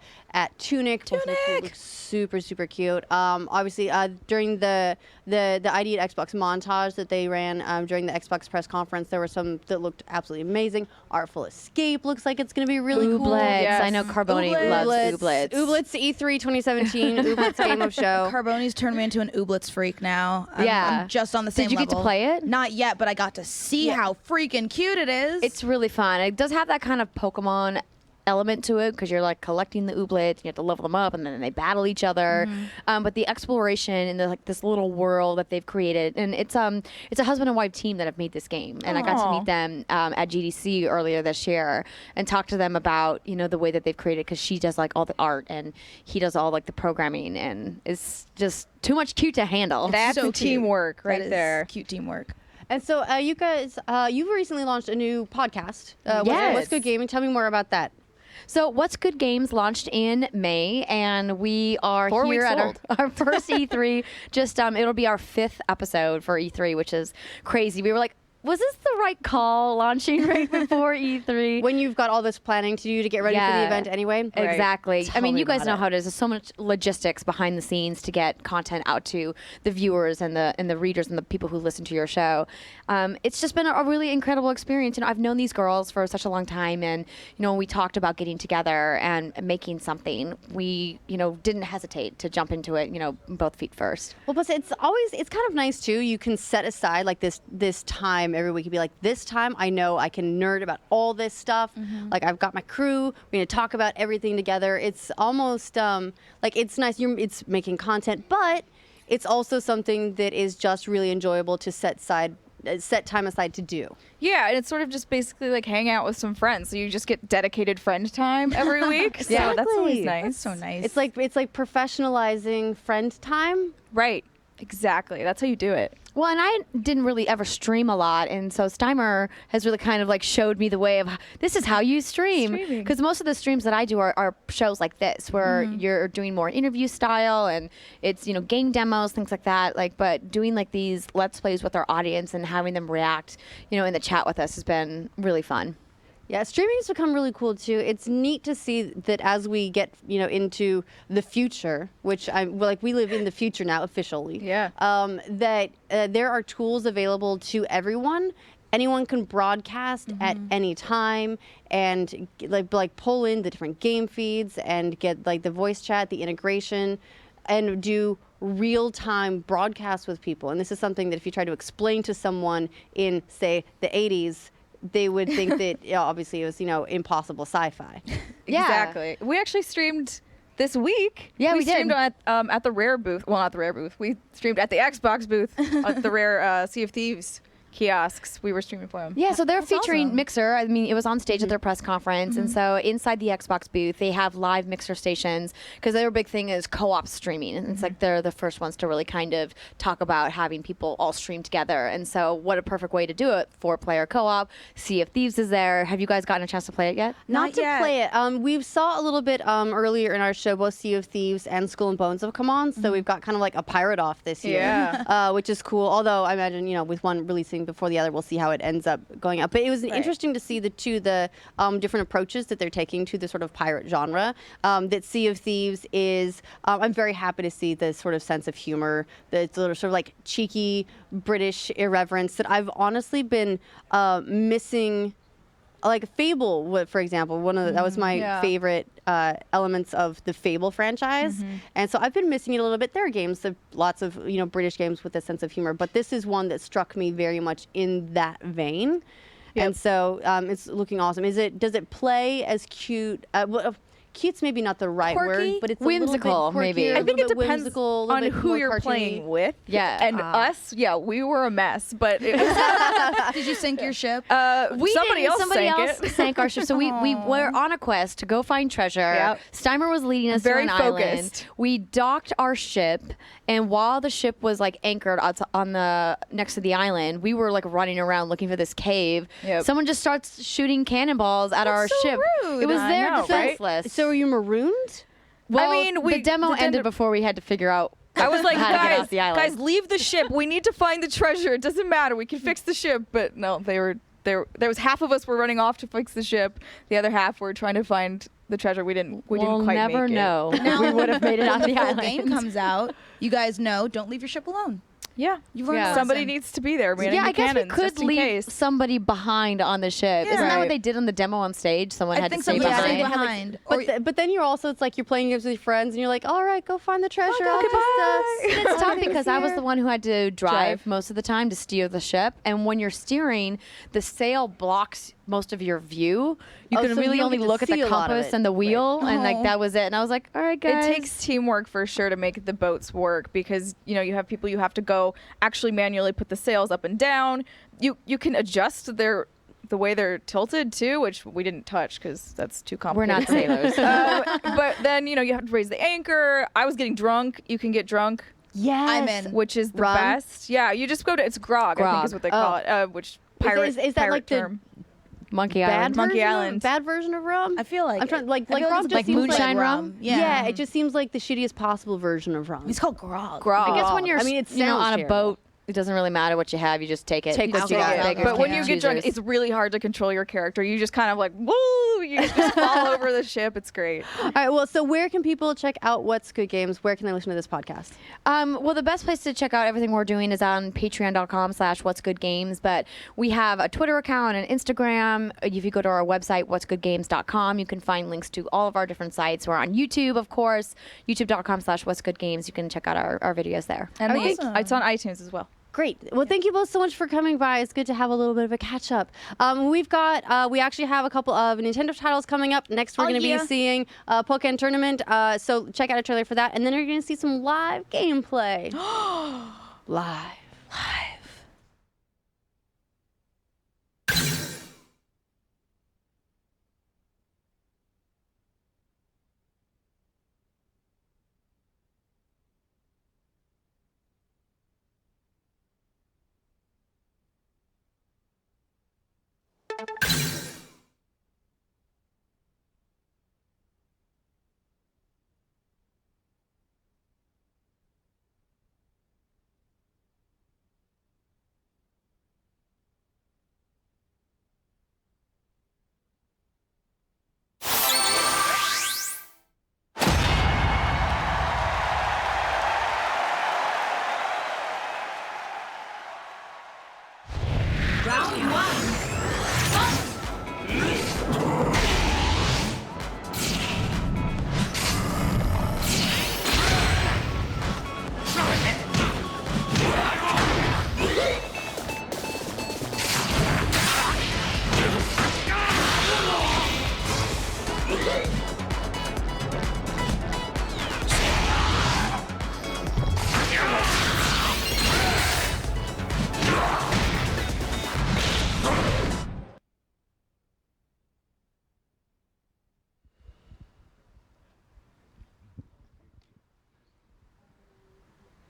Tunic. Looks super cute. Obviously, during the ID at Xbox montage that they ran during the Xbox press conference, there were some that looked absolutely amazing. Artful Escape looks like it's going to be really cool. Ooblets. Yes. I know Carboni loves Ooblets. Ooblets E3 2017. Ooblets Game of Show. Carboni's turned me into an Ooblets freak now. I'm just on the same Did you level. get to play it? Not yet, but I got to see how freaking cute it is. It's really fun. It does have that kind of Pokemon element to it because you're like collecting the Ooblets and you have to level them up and then they battle each other. But the exploration in the, like this little world that they've created, and it's a husband and wife team that have made this game, and I got to meet them at GDC earlier this year and talk to them about the way that they've created, because she does like all the art and he does all like the programming, and it's just too much cute to handle. That's so teamwork right That is there. Cute teamwork. And so you guys, you've recently launched a new podcast. Yes. What's Good Gaming? Tell me more about that. So What's Good Games launched in May, and we are 4 here weeks at old. our first E3. Just it'll be our 5th episode for E3, which is crazy. We were like, was this the right call launching right before E3? When you've got all this planning to do to get ready for the event anyway. Exactly. Tell I mean, me you guys about know it. how it is. There's so much logistics behind the scenes to get content out to the viewers and the readers and the people who listen to your show. It's just been a really incredible experience. I've known these girls for such a long time, and when we talked about getting together and making something, we didn't hesitate to jump into it. Both feet first. Well, plus it's kind of nice too. You can set aside like this time every week and be like, this time I know I can nerd about all this stuff. Like I've got my crew. We're gonna talk about everything together. It's almost like it's nice. It's making content, but it's also something that is just really enjoyable to set time aside to do. Yeah, and it's sort of just basically like hang out with some friends. So you just get dedicated friend time every week. Exactly. So that's always nice. That's so nice. It's like professionalizing friend time. Right. Exactly. That's how you do it. Well, and I didn't really ever stream a lot, and so Steimer has really kind of like showed me the way of this is how you stream. Because most of the streams that I do are shows like this, where you're doing more interview style, and it's game demos, things like that. But doing like these Let's Plays with our audience and having them react, in the chat with us has been really fun. Yeah, streaming has become really cool too. It's neat to see that as we get, into the future, which we live in the future now officially. Yeah. That there are tools available to everyone. Anyone can broadcast at any time and like pull in the different game feeds and get like the voice chat, the integration, and do real-time broadcasts with people. And this is something that if you try to explain to someone in, say, the 80s, they would think that obviously it was impossible sci-fi. Exactly. We actually streamed this week. Yeah, we streamed did. at the Rare booth. Well, not the Rare booth. We streamed at the Xbox booth at the Rare Sea of Thieves kiosks. We were streaming for them. Yeah, so they're featuring awesome. Mixer. I mean, it was on stage at their press conference, and so inside the Xbox booth, they have live Mixer stations because their big thing is co-op streaming, and it's like they're the first ones to really kind of talk about having people all stream together. And so, what a perfect way to do it: 4-player co-op. Sea of Thieves is there. Have you guys gotten a chance to play it yet? Not to play it. We saw a little bit earlier in our show. Both Sea of Thieves and Skull and Bones have come on, so we've got kind of like a pirate off this year, which is cool. Although I imagine with one releasing before the other, we'll see how it ends up going up. But it was interesting to see the different approaches that they're taking to the sort of pirate genre. That Sea of Thieves is. I'm very happy to see the sort of sense of humor, the sort of like cheeky British irreverence that I've honestly been missing. Like Fable, for example, that was my favorite elements of the Fable franchise, and so I've been missing it a little bit. There are games, lots of British games with a sense of humor, but this is one that struck me very much in that vein, and so it's looking awesome. Does it play as cute? Cute's maybe not the right word, but it's whimsical, maybe. I think it depends on who you're playing with. Yeah, and us. Yeah, we were a mess, but it was Did you sink your ship? Somebody else sank our ship. So we were on a quest to go find treasure. Yep. Steimer was leading us to an island. We docked our ship, and while the ship was like anchored on the next to the island, we were like running around looking for this cave. Yep. Someone just starts shooting cannonballs at our ship. Rude. It was defenseless. So were you marooned? Well, I mean, the demo ended before we had to figure out. I was like, how to get off the island. guys, leave the ship. We need to find the treasure. It doesn't matter. We can fix the ship. But no, there was half of us were running off to fix the ship. The other half were trying to find the treasure. We didn't quite never make it. know. We would have made it on the When the island. full game comes out, you guys know, don't leave your ship alone. Yeah, you've learned somebody needs to be there. I guess we could leave somebody behind on the ship. Isn't that what they did on the demo on stage? Someone had to stay behind. But then you're also, it's like you're playing games with your friends and you're like, all right, go find the treasure. It's tough because I was the one who had to drive most of the time to steer the ship. And when you're steering, the sail blocks most of your view. You can really only look at the compass and the wheel, and like that was it. And I was like, all right, guys. It takes teamwork for sure to make the boats work because you have people you have to go actually manually put the sails up and down. You can adjust the way they're tilted too, which we didn't touch because that's too complicated. We're not sailors. But then you have to raise the anchor. I was getting drunk. You can get drunk. Yes, I'm in. Which is the best. Yeah, you just go to it's grog. I think is what they call it. Which pirate is that pirate like term. Monkey Island. Bad version of rum? I feel like I'm trying, like rum just seems moonshine like rum. Yeah, it just seems like the shittiest possible version of rum. It's called grog. Grog. I guess when you're it on a terrible. boat, it doesn't really matter what you have. You just take it. Take what you got. But when you get drunk, it's really hard to control your character. You just kind of like, woo! You just fall over the ship. It's great. All right, well, so where can people check out What's Good Games? Where can they listen to this podcast? Well, the best place to check out everything we're doing is on patreon.com/whatsgoodgames. But we have a Twitter account and Instagram. If you go to our website, whatsgoodgames.com, you can find links to all of our different sites. We're on YouTube, of course, youtube.com/whatsgoodgames. You can check out our videos there. And it's on iTunes as well. Great. Well, thank you both so much for coming by. It's good to have a little bit of a catch up. We actually have a couple of Nintendo titles coming up. Next, we're going to be seeing Pokken Tournament. So check out a trailer for that. And then you're going to see some live gameplay. Live.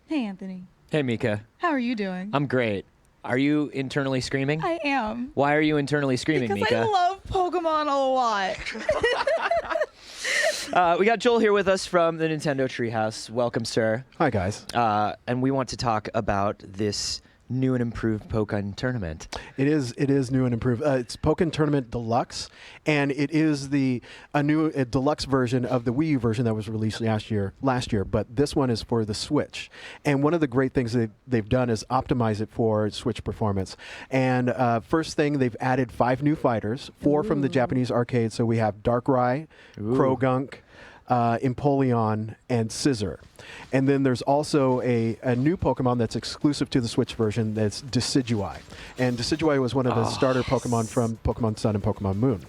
Hey, Anthony. Hey, Mika. How are you doing? I'm great. Are you internally screaming? I am. Why are you internally screaming, Because Mika? I love Pokemon a lot. We got Joel here with us from the Nintendo Treehouse. Welcome, sir. Hi, guys. And we want to talk about this new and improved Pokken Tournament. It is new and improved. It's Pokken Tournament Deluxe, and it is a new deluxe version of the Wii U version that was released last year. But this one is for the Switch. And one of the great things they've done is optimize it for Switch performance. And first thing, they've added 5 new fighters, 4 from the Japanese arcade. So we have Darkrai, Krogunk, Empoleon, and Scizor. And then there's also a new Pokemon that's exclusive to the Switch version that's Decidueye. And Decidueye was one of the starter Pokemon from Pokemon Sun and Pokemon Moon.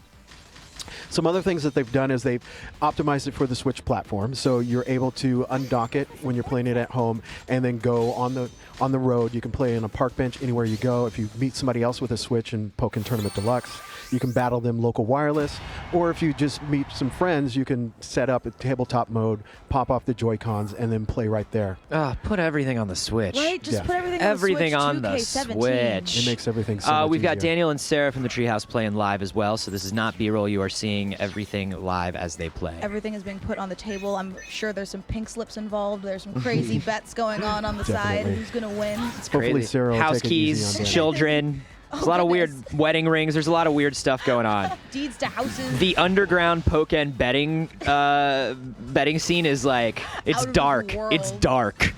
Some other things that they've done is they've optimized it for the Switch platform, so you're able to undock it when you're playing it at home and then go on the road. You can play on a park bench anywhere you go. If you meet somebody else with a Switch in Pokken Tournament Deluxe, you can battle them local wireless, or if you just meet some friends, you can set up a tabletop mode, pop off the Joy-Cons, and then play right there. Put everything on the Switch. Right? Just put everything on the 2K17. Switch. It makes everything so much We've got easier. Daniel and Sarah from the Treehouse playing live as well, so this is not B-roll. You are seeing everything live as they play. Everything is being put on the table. I'm sure there's some pink slips involved. There's some crazy bets going on the side. Definitely. Who's going to win? It's Hopefully crazy. Sarah will House take it easy on keys, Daniel. children. There's a lot of weird wedding rings. There's a lot of weird stuff going on. Deeds to houses. The underground Pokken betting scene is like, it's Out of dark. this world. It's dark.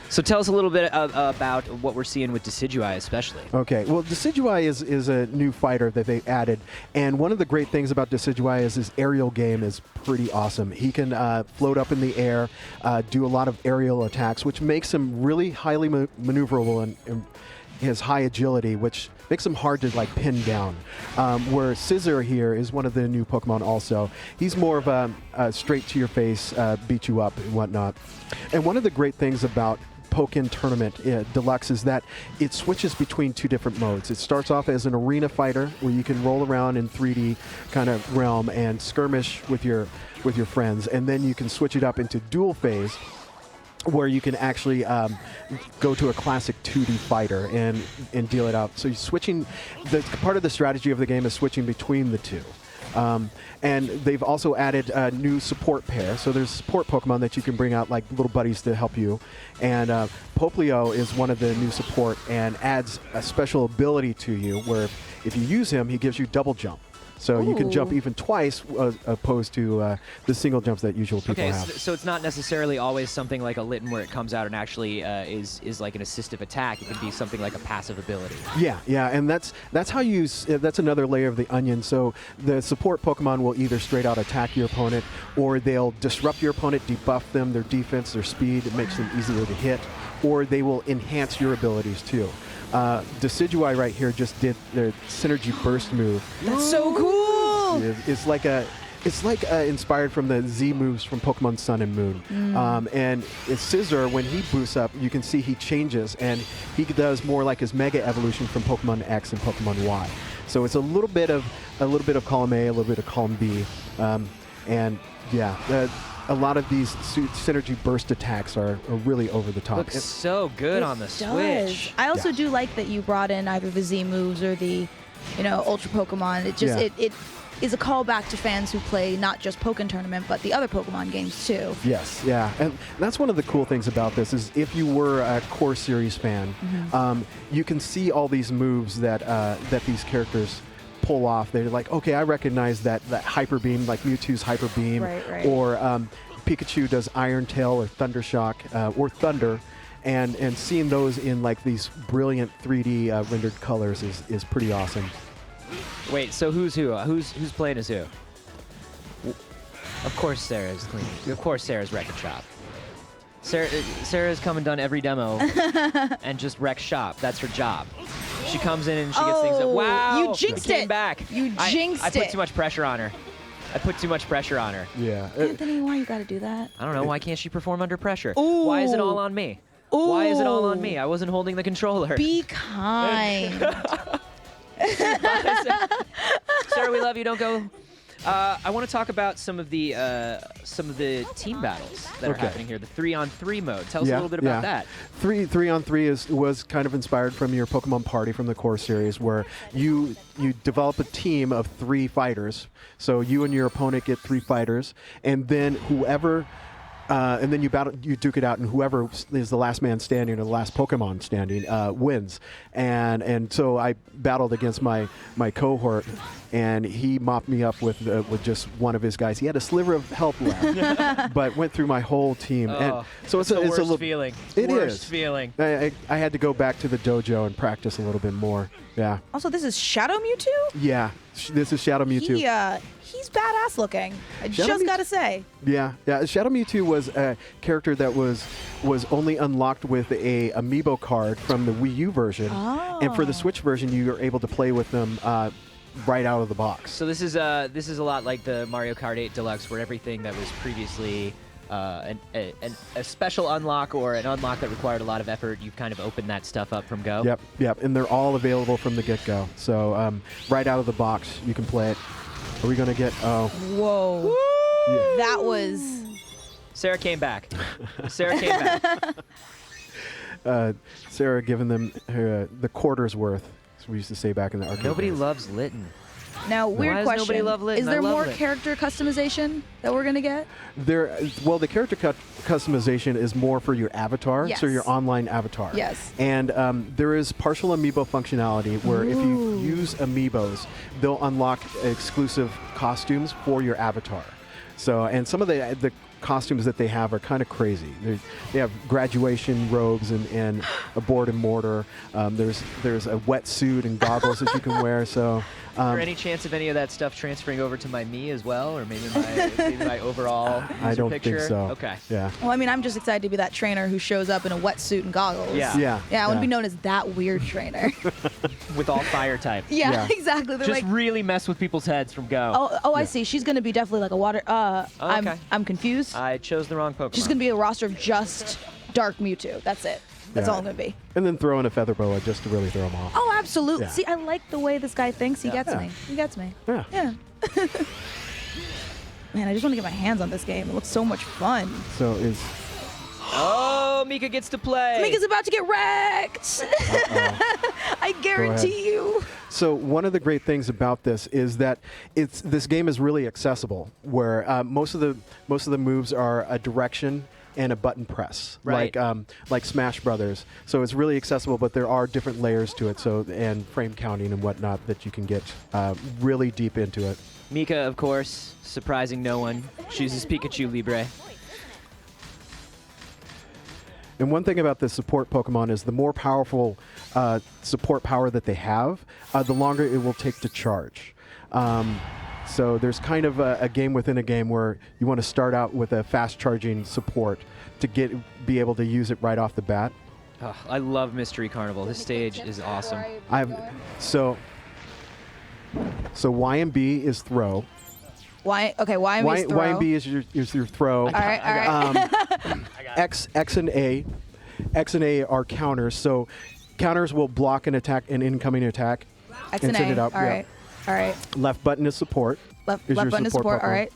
So tell us a little bit about what we're seeing with Decidueye especially. Okay, well, Decidueye is a new fighter that they added, and one of the great things about Decidueye is his aerial game is pretty awesome. He can float up in the air, do a lot of aerial attacks, which makes him really highly maneuverable and his high agility, which makes him hard to like pin down. Where Scizor here is one of the new Pokemon also. He's more of a straight to your face, beat you up and whatnot. And one of the great things about Pokken Tournament Deluxe is that it switches between 2 different modes. It starts off as an arena fighter where you can roll around in 3D kind of realm and skirmish with your friends, and then you can switch it up into dual phase, where you can actually go to a classic 2D fighter and deal it out. So you're switching. Part of the strategy of the game is switching between the two. And they've also added a new support pair. So there's support Pokemon that you can bring out, like little buddies to help you. And Poplio is one of the new support and adds a special ability to you where if you use him, he gives you double jump. So you can jump even twice opposed to the single jumps that usual people have. So it's not necessarily always something like a Litten where it comes out and actually is like an assistive attack. It can be something like a passive ability. Yeah, and that's how you use. That's another layer of the onion. So the support Pokemon will either straight out attack your opponent, or they'll disrupt your opponent, debuff them, their defense, their speed. It makes them easier to hit, or they will enhance your abilities too. Decidueye right here just did their Synergy Burst move. That's so cool! It's like inspired from the Z moves from Pokemon Sun and Moon. And Scizor, when he boosts up, you can see he changes, and he does more like his Mega Evolution from Pokemon X and Pokemon Y. So it's a little bit of column A, a little bit of column B, and yeah. A lot of these Synergy Burst attacks are really over the top. Looks so good on the Switch. I also do like that you brought in either the Z moves or the Ultra Pokemon. It just it is a callback to fans who play not just Pokken Tournament, but the other Pokemon games too. Yes, yeah, and that's one of the cool things about this is if you were a core series fan, you can see all these moves that that these characters pull off. They're like, okay, I recognize that Hyper Beam, like Mewtwo's Hyper Beam, right. or Pikachu does Iron Tail or Thunder Shock or Thunder. And seeing those in like these brilliant 3D rendered colors is pretty awesome. Wait, so who's who? Who's playing as who? Of course Sarah's clean. Of course Sarah's wrecking shop. Sarah's come and done every demo and just wrecks shop. That's her job. She comes in and she gets things done. Wow! You jinxed it. Came it. back. You jinxed I put it. too much pressure on her. Yeah. Anthony, why you gotta do that? I don't know. Why can't she perform under pressure? Ooh. Why is it all on me? Ooh. Why is it all on me? I wasn't holding the controller. Be kind. Sarah, we love you. Don't go. I want to talk about some of the team battles that are happening here. The 3-on-3 mode. Tell us a little bit about that. 3-on-3 was kind of inspired from your Pokemon Party from the core series, where you develop a team of 3 fighters. So you and your opponent get 3 fighters, and then whoever. And then you duke it out, and whoever is the last man standing or the last Pokemon standing wins. And so I battled against my cohort, and he mopped me up with just one of his guys. He had a sliver of health left, but went through my whole team. And so it's a worst feeling. It worst is. feeling. I had to go back to the dojo and practice a little bit more. Yeah. Also, this is Shadow Mewtwo? Yeah. This is Shadow Mewtwo. He's badass looking. I Shadow just Mewtwo- gotta say. Yeah. Shadow Mewtwo was a character that was only unlocked with a amiibo card from the Wii U version, and for the Switch version, you were able to play with them right out of the box. So this is a lot like the Mario Kart 8 Deluxe, where everything that was previously a special unlock or an unlock that required a lot of effort, you've kind of opened that stuff up from go. Yep, and they're all available from the get-go. So right out of the box, you can play it. Are we gonna get? Oh. Whoa. Yeah. That was. Sarah came back. Sarah came back. Sarah giving them her, the quarter's worth, as we used to say back in the arcade. Nobody days. loves Litten. Now, Why weird does question. nobody love Litten? Is I there love more Litten. character customization that we're gonna get? The character customization is more for your avatar, so Yes. your online avatar. Yes. And there is partial amiibo functionality where if you use amiibos, they'll unlock exclusive costumes for your avatar. So, and some of the costumes that they have are kind of crazy. They have graduation robes and a board and mortar. There's a wetsuit and goggles that you can wear. So. Is there any chance of any of that stuff transferring over to my me as well, or maybe my overall user I don't picture? think so. Okay. Yeah. Well, I mean, I'm just excited to be that trainer who shows up in a wetsuit and goggles. Yeah. Yeah, I want to be known as that weird trainer. With all fire type. Yeah, exactly. They're Just like, really mess with people's heads from go. oh, I see. She's gonna be definitely like a water. okay. I'm confused. I chose the wrong Pokemon. She's gonna be a roster of just Dark Mewtwo. That's it. That's all I'm gonna be. And then throw in a feather boa just to really throw them off. Oh, absolutely. Yeah. See, I like the way this guy thinks. He gets Yeah. me. He gets me. Yeah. Yeah. Man, I just want to get my hands on this game. It looks so much fun. So is. Oh, Mika gets to play. Mika's about to get wrecked. I guarantee you. So one of the great things about this is that this game is really accessible, where most of the moves are a direction and a button press, Right. like Smash Brothers. So it's really accessible, but there are different layers to it. So and frame counting and whatnot that you can get really deep into it. Mika, of course, surprising no one, chooses Pikachu Libre. And one thing about the support Pokemon is the more powerful support power that they have, the longer it will take to charge. So there's kind of a game within a game where you want to start out with a fast charging support to be able to use it right off the bat. Oh, I love Mystery Carnival. This stage is awesome. So Y and B is throw. Y and B is throw. Y and B is your throw. All right. X and A are counters. So counters will block an incoming attack. X and send A. it out. All right. All right. Left button is support. Left your button is support. All Pokemon. right.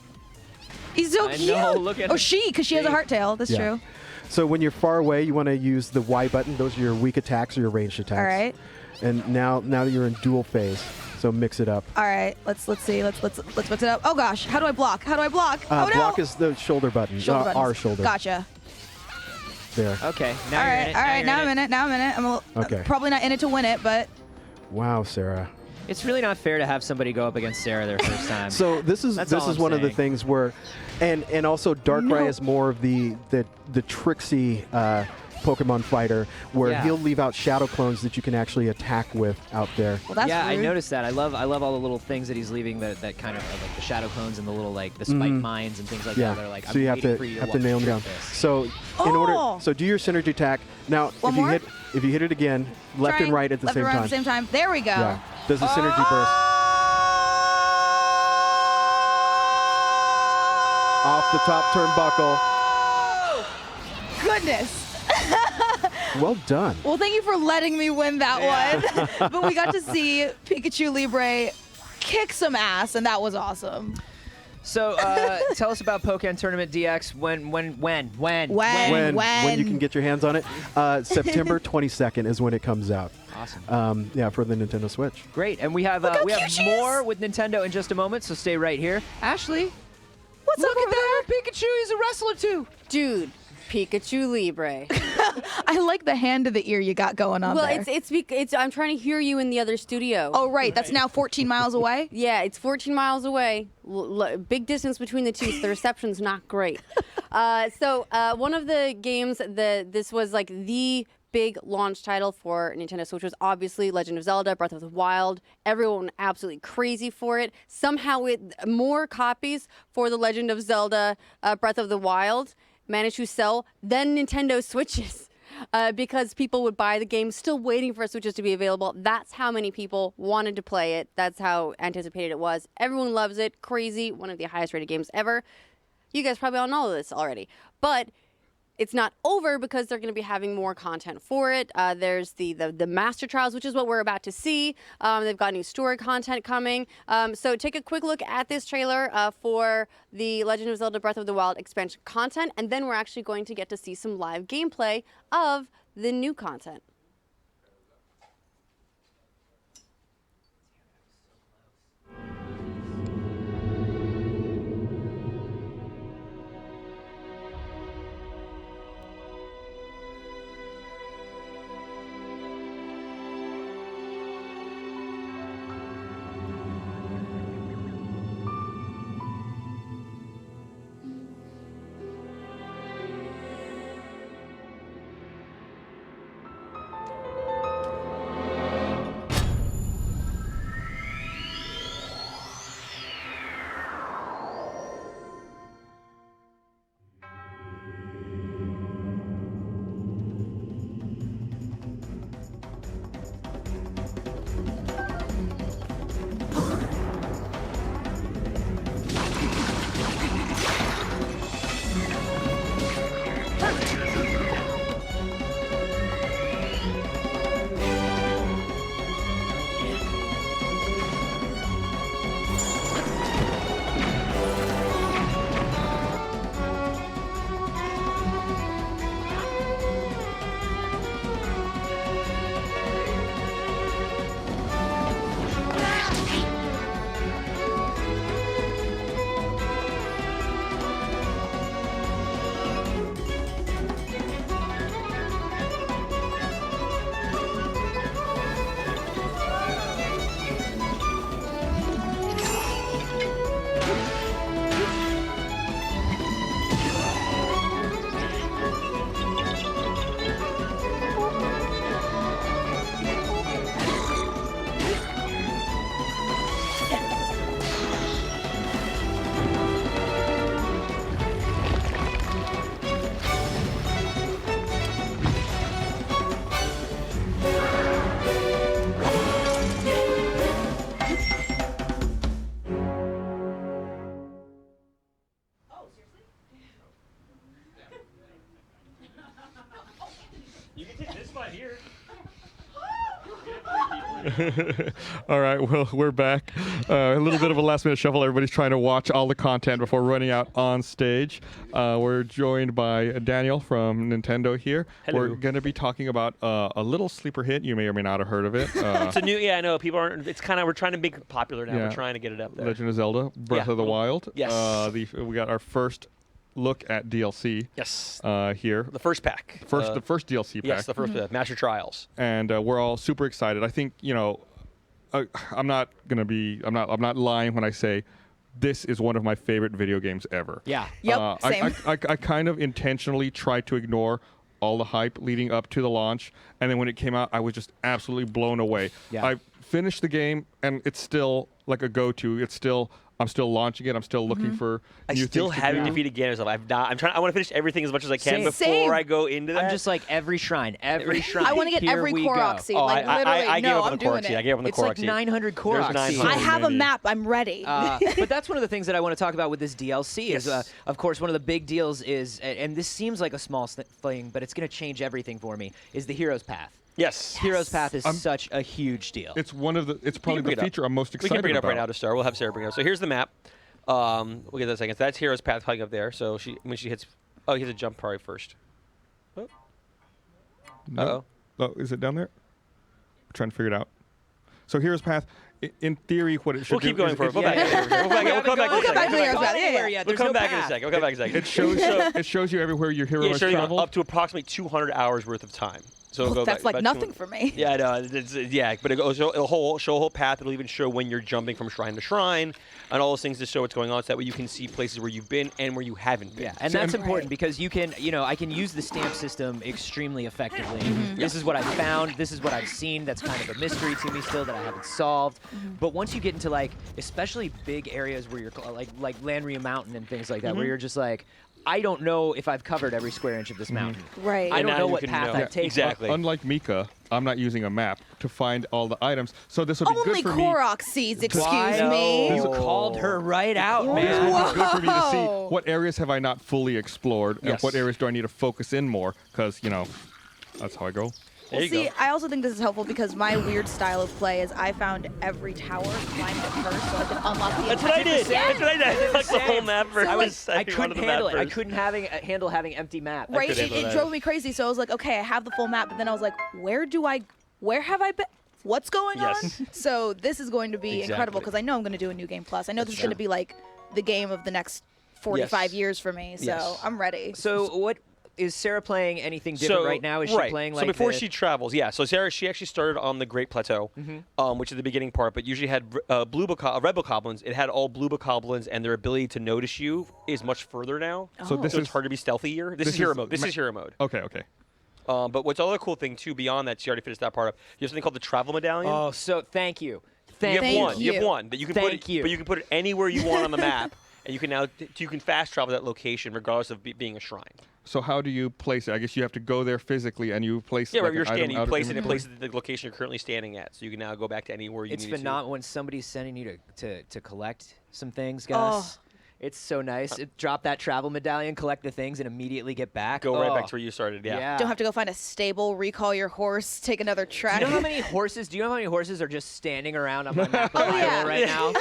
He's so I cute. know, look at Oh, her. because she has a heart tail. That's true. So when you're far away, you want to use the Y button. Those are your weak attacks or your ranged attacks. All right. And now that you're in dual phase. So So mix it up. All right, let's see. Let's mix it up. Oh gosh, how do I block? How do I block? Oh no! Block is the shoulder button. Shoulder buttons. Our shoulder. Gotcha. There. Okay. All right. Now I'm in it. I'm Okay. probably not in it to win it, but Wow, Sarah. It's really not fair to have somebody go up against Sarah their first time. So this is That's this all is I'm one of the saying. things where, and also Darkrai is more of the tricksy Pokemon fighter, where Yeah. he'll leave out shadow clones that you can actually attack with out there. Well, that's yeah, I rude. noticed that. I love all the little things that he's leaving. That kind of like the shadow clones and the little like the spike Mhm. mines and things like Yeah. that. They're like, So I'm you have waiting to for you have to walk nail them through down. this. So in order, so do your synergy attack. Now, One if you more? hit it again, left and right at the left same and right time. at the same time. There we go. Yeah. Does the synergy burst? Off the top turnbuckle. Goodness. Well done. Well, thank you for letting me win that one. But we got to see Pikachu Libre kick some ass, and that was awesome. So tell us about Pokken Tournament DX. When When you can get your hands on it. September 22nd is when it comes out. Awesome. Yeah, for the Nintendo Switch. Great, and we have more with Nintendo in just a moment. So stay right here. Ashley, what's look at that Pikachu. He's a wrestler too, dude. Pikachu Libre. I like the hand to the ear you got going on well, there. it's I'm trying to hear you in the other studio. Oh, right. That's now 14 miles away? Yeah, it's 14 miles away. Big distance between the two, so the reception's not great. So one of the games that this was like the big launch title for Nintendo Switch was obviously Legend of Zelda Breath of the Wild. Everyone went absolutely crazy for it. Somehow more copies for the Legend of Zelda Breath of the Wild managed to sell than Nintendo Switches. Because people would buy the game still waiting for Switches to be available. That's how many people wanted to play it. That's how anticipated it was. Everyone loves it. Crazy. One of the highest rated games ever. You guys probably all know this already. But it's not over because they're going to be having more content for it. There's the Master Trials, which is what we're about to see. They've got new story content coming. So take a quick look at this trailer for the Legend of Zelda Breath of the Wild expansion content, and then we're actually going to get to see some live gameplay of the new content. All right, well, we're back. A little bit of a last-minute shuffle. Everybody's trying to watch all the content before running out on stage. We're joined by Daniel from Nintendo here. Hello. We're going to be talking about a little sleeper hit. You may or may not have heard of it. It's a new, I know. People aren't, it's kind of, we're trying to make it popular now. Yeah. We're trying to get it up there. Legend of Zelda, Breath of the Wild. Yes. We got our first look at DLC. Yes. Here. The first pack. The first DLC pack. Yes, the first Master Trials. And we're all super excited. I think, I'm not lying when I say this is one of my favorite video games ever. Yeah. Yep. Same. I kind of intentionally tried to ignore all the hype leading up to the launch, and then when it came out, I was just absolutely blown away. Yeah. I finished the game, and it's still like a go-to. I'm still launching it. I'm still looking for I new still things to haven't do. defeated Ganondorf. I want to finish everything as much as I can Same. before I go into that. I'm just like every shrine. I want to get Here every we Korok go. seed. Like literally, I gave no, up on I'm the doing Korok seed. it. I gave up on the It's Korok like seed. 900 There's Korok 900. seeds. I have a map. I'm ready. But that's one of the things that I want to talk about with this DLC is, Yes. of course, one of the big deals is, and this seems like a small thing, but it's going to change everything for me, is the Hero's Path. Yes. Hero's Path is such a huge deal. It's probably bring the it up. feature I'm most excited We can bring it up about. right now to start. We'll have Sarah bring it up. So here's the map. We'll get that in a second. So that's Hero's Path coming up there. So when she hits, he has a jump probably first. Oh. No. Oh, is it down there? I'm trying to figure it out. So Hero's Path, in theory, what it should We'll do keep going is for it. We'll come back in a second. We'll come back in a second. It shows you everywhere your hero Yeah, has show you traveled. up to approximately 200 hours worth of time. So it'll go That's back like about nothing 200. for me. Yeah, I know. But it'll show a whole path. It'll even show when you're jumping from shrine to shrine, and all those things to show what's going on. So that way you can see places where you've been and where you haven't been. Yeah, and that's important because you can, I can use the stamp system extremely effectively. This is what I found. This is what I've seen. That's kind of a mystery to me still that I haven't solved. But once you get into especially big areas where you're like Landria Mountain and things like that, where you're just like, I don't know if I've covered every square inch of this mountain. Right. I And don't now know you what can path know. I've taken. Exactly. Unlike Mika, I'm not using a map to find all the items. So this will be Only good for me. Korok seeds, excuse Why? me. You called her right out, This man. will be good for me to see Whoa. what areas have I not fully explored and Yes. what areas do I need to focus in more, because, that's how I go. There you See, go. I also think this is helpful because my weird style of play is I found every tower, climbed it first, so I could unlock the That's what I did. That's what I did. Like the whole map first. I couldn't handle it. I couldn't. couldn't handle having empty map. Right? could handle It that. drove me crazy. So I was like, okay, I have the full map, but then I was like, where have I been? What's going Yes. on? So this is going to be incredible because I know I'm going to do a new game plus. I know this is going to be like the game of the next 45 years for me. So Yes. I'm ready. So what is Sarah playing anything different right now? Is she playing like So before the- she travels, so Sarah, she actually started on the Great Plateau, which is the beginning part, but usually had red bokoblins. It had all blue bokoblins, and their ability to notice you is much further now. So this it's is- hard to be stealthier. This is hero mode. This is hero mode. Okay. But what's the other cool thing too beyond that? She already finished that part up. You have something called the travel medallion. Oh, so thank you. You have one. you. You have one, but you can put Thank it. you. But you can put it anywhere you want on the map, and you can now fast travel that location regardless of being a shrine. So how do you place it? I guess you have to go there physically and you place Yeah, like wherever you're an item standing, out you of place it in inventory? places at the location you're currently standing at. So you can now go back to anywhere you It's need to. phenomenal when somebody's sending you to collect some things, guys. It's so nice. Drop that travel medallion, collect the things, and immediately get back. Go right back to where you started. Yeah. Don't have to go find a stable, recall your horse, take another track. Do you know how many horses are just standing around on my map of Iowa right now?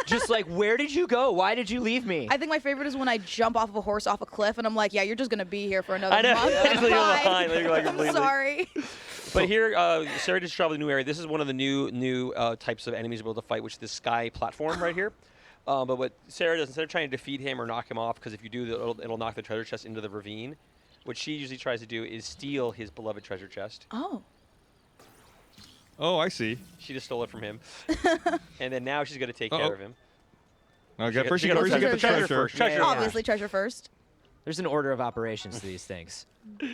Just like, where did you go? Why did you leave me? I think my favorite is when I jump off of a horse off a cliff and I'm like, yeah, you're just going to be here for another I know. month. Just leave 'em Bye. behind, leave 'em behind I'm completely. sorry. But here, Sarah just traveled a new area. This is one of the new types of enemies we're able to fight, which is the sky platform right here. But what Sarah does, instead of trying to defeat him or knock him off, because if you do, it'll knock the treasure chest into the ravine. What she usually tries to do is steal his beloved treasure chest. Oh. Oh, I see. She just stole it from him. And then now she's going to take care of him. Okay, first She you gotta get the treasure treasure. first. Treasure Obviously, treasure first. There's an order of operations to these things. So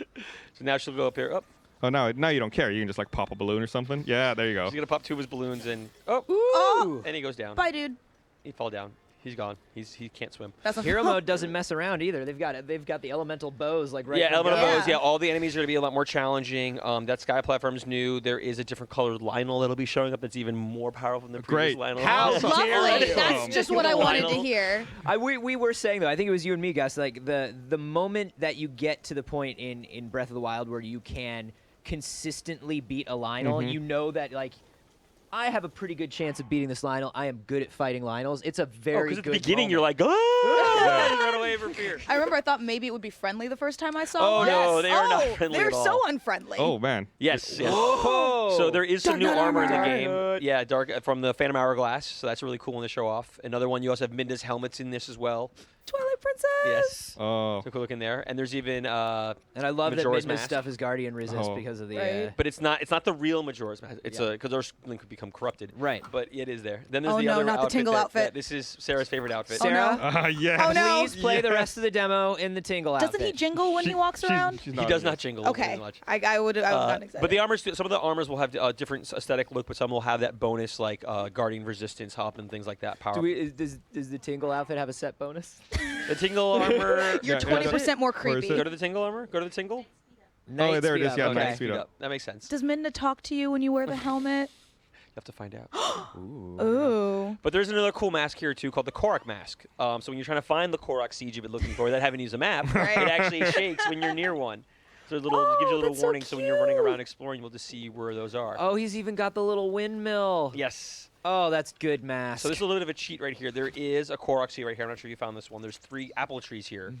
now she'll go up here. Oh, now you don't care. You can just like pop a balloon or something. Yeah, there you go. She's going to pop two of his balloons and and he goes down. Bye, dude. He fall down. He's gone. He can't swim. Hero mode doesn't mess around either. They've got the elemental bows like right. Yeah, from elemental go. bows. Yeah, all the enemies are going to be a lot more challenging. That sky platform's new. There is a different colored Lionel that'll be showing up that's even more powerful than the previous Great. Lionel. How Lovely. That's just what I wanted to Lionel. hear. We were saying though, I think it was you and me, Gus. Like the moment that you get to the point in Breath of the Wild where you can consistently beat a Lionel, you know that like I have a pretty good chance of beating this Lionel. I am good at fighting Lionels. It's a very because good at the beginning moment. you're like, oh, run away for fear. I remember I thought maybe it would be friendly the first time I saw Oh one. no, they are not friendly They're at all. so unfriendly. Oh man. Yes. yes. Oh. So there is some new Dark armor in the armor. game. Yeah, dark from the Phantom Hourglass. So that's really cool one to show off. Another one, you also have Minda's helmets in this as well. Twilight Princess. Yes. Oh. So cool looking there. And there's even and I love that Majora's Minda's Mask. stuff is Guardian resist Oh. because of the. Right. But it's not the real Majora's Mask. It's Yeah. because our link could become corrupted. Right. But it is there. Then there's Oh, the no, other not the outfit. Tingle outfit. This is Sarah's favorite outfit. Oh, no. Sarah, Yes. Oh, no. please play the rest of the demo in the Tingle outfit. Doesn't he jingle when he walks around? He does not jingle Okay. as much. I would not excited. But the armors, some of the armors will have a different aesthetic look, but some will have that bonus like Guardian Resistance, hop, and things like that. Power. Does the Tingle outfit have a set bonus? The Tingle armor. You're 20% more creepy. Go to the Tingle armor. Go to the Tingle. Oh, there it is. Yeah, Okay. nice speed up. That makes sense. Does Minda talk to you when you wear the helmet? You have to find out. Ooh. But there's another cool mask here too called the Korok mask. So when you're trying to find the Korok seed you've been looking for, without having to use a map, Right. it actually shakes when you're near one. So it gives you a little warning. So when you're running around exploring, you'll just see where those are. Oh, he's even got the little windmill. Yes. Oh, that's good mask. So this is a little bit of a cheat right here. There is a Korok seed right here. I'm not sure if you found this one. There's 3 apple trees here.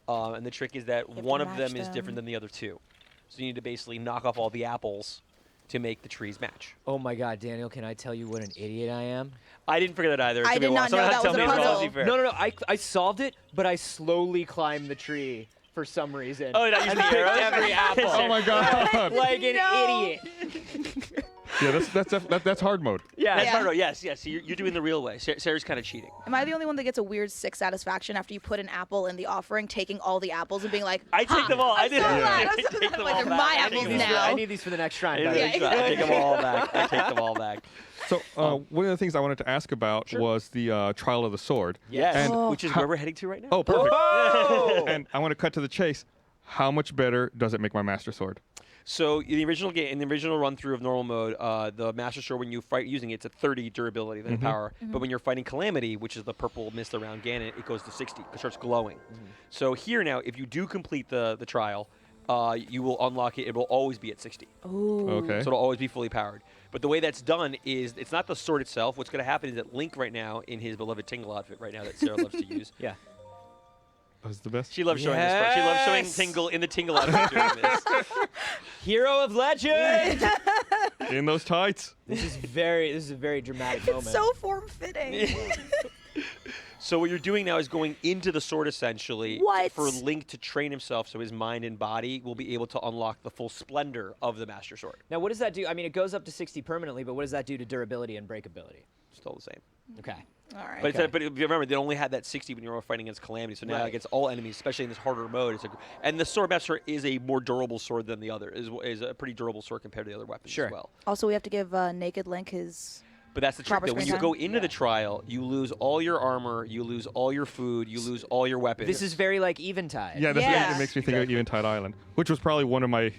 And the trick is that have to one of match them is them. different than the other 2. So you need to basically knock off all the apples to make the trees match. Oh my God, Daniel, can I tell you what an idiot I am? I didn't figure that either. It I took me did a while. not know Someone had that to tell was a me as well, puzzle. to be fair. No. I solved it, but I slowly climbed the tree for some reason. Oh, not using and the picked arrows? every apple. Oh my god. Like an idiot. Yeah, that's hard mode. Yeah. That's Yeah. hard. Yes. So you're doing the real way. Sarah's kind of cheating. Am I the only one that gets a weird sick satisfaction after you put an apple in the offering, taking all the apples and being like, I take them all. I did. I take them like all they're back. my I apples take them all now. I need these for the next shrine. back. by the I way. take them all back. I take them all back. So one of the things I wanted to ask about was the Trial of the Sword. Yes. And Which is where we're heading to right now. Oh, perfect. Oh! And I want to cut to the chase. How much better does it make my Master Sword? So in the original game, in the original run through of normal mode, the Master Sword, when you fight using it, it's at 30 durability, then power. But when you're fighting Calamity, which is the purple mist around Ganon, it goes to 60. It starts glowing. So here now, if you do complete the trial, you will unlock it. It will always be at 60. Ooh. Okay. So it'll always be fully powered. But the way that's done is it's not the sword itself. What's going to happen is that Link right now, in his beloved Tingle outfit right now that Sarah loves to use. Yeah. That's the best. She loves showing this part. She loves showing Yes! Tingle in the Tingle outfit doing this. Hero of legend. In those tights. This is a very dramatic moment. It's so form-fitting. So what you're doing now is going into the sword essentially What? for Link to train himself so his mind and body will be able to unlock the full splendor of the Master Sword. Now, what does that do? I mean, it goes up to 60 permanently, but what does that do to durability and breakability? Still the same. Okay. All right. But, but if you remember, they only had that 60 when you were fighting against Calamity, so now Right. against all enemies, especially in this harder mode. And the Sword Master is a more durable sword than the other, is a pretty durable sword compared to the other weapons as well. Also, we have to give Naked Link his. But that's the trick, Proper though. When screen you go time. into the trial, you lose all your armor, you lose all your food, you lose all your weapons. This is very like Eventide. Yeah, that's Yeah. it makes me think of Eventide Island, which was probably one of my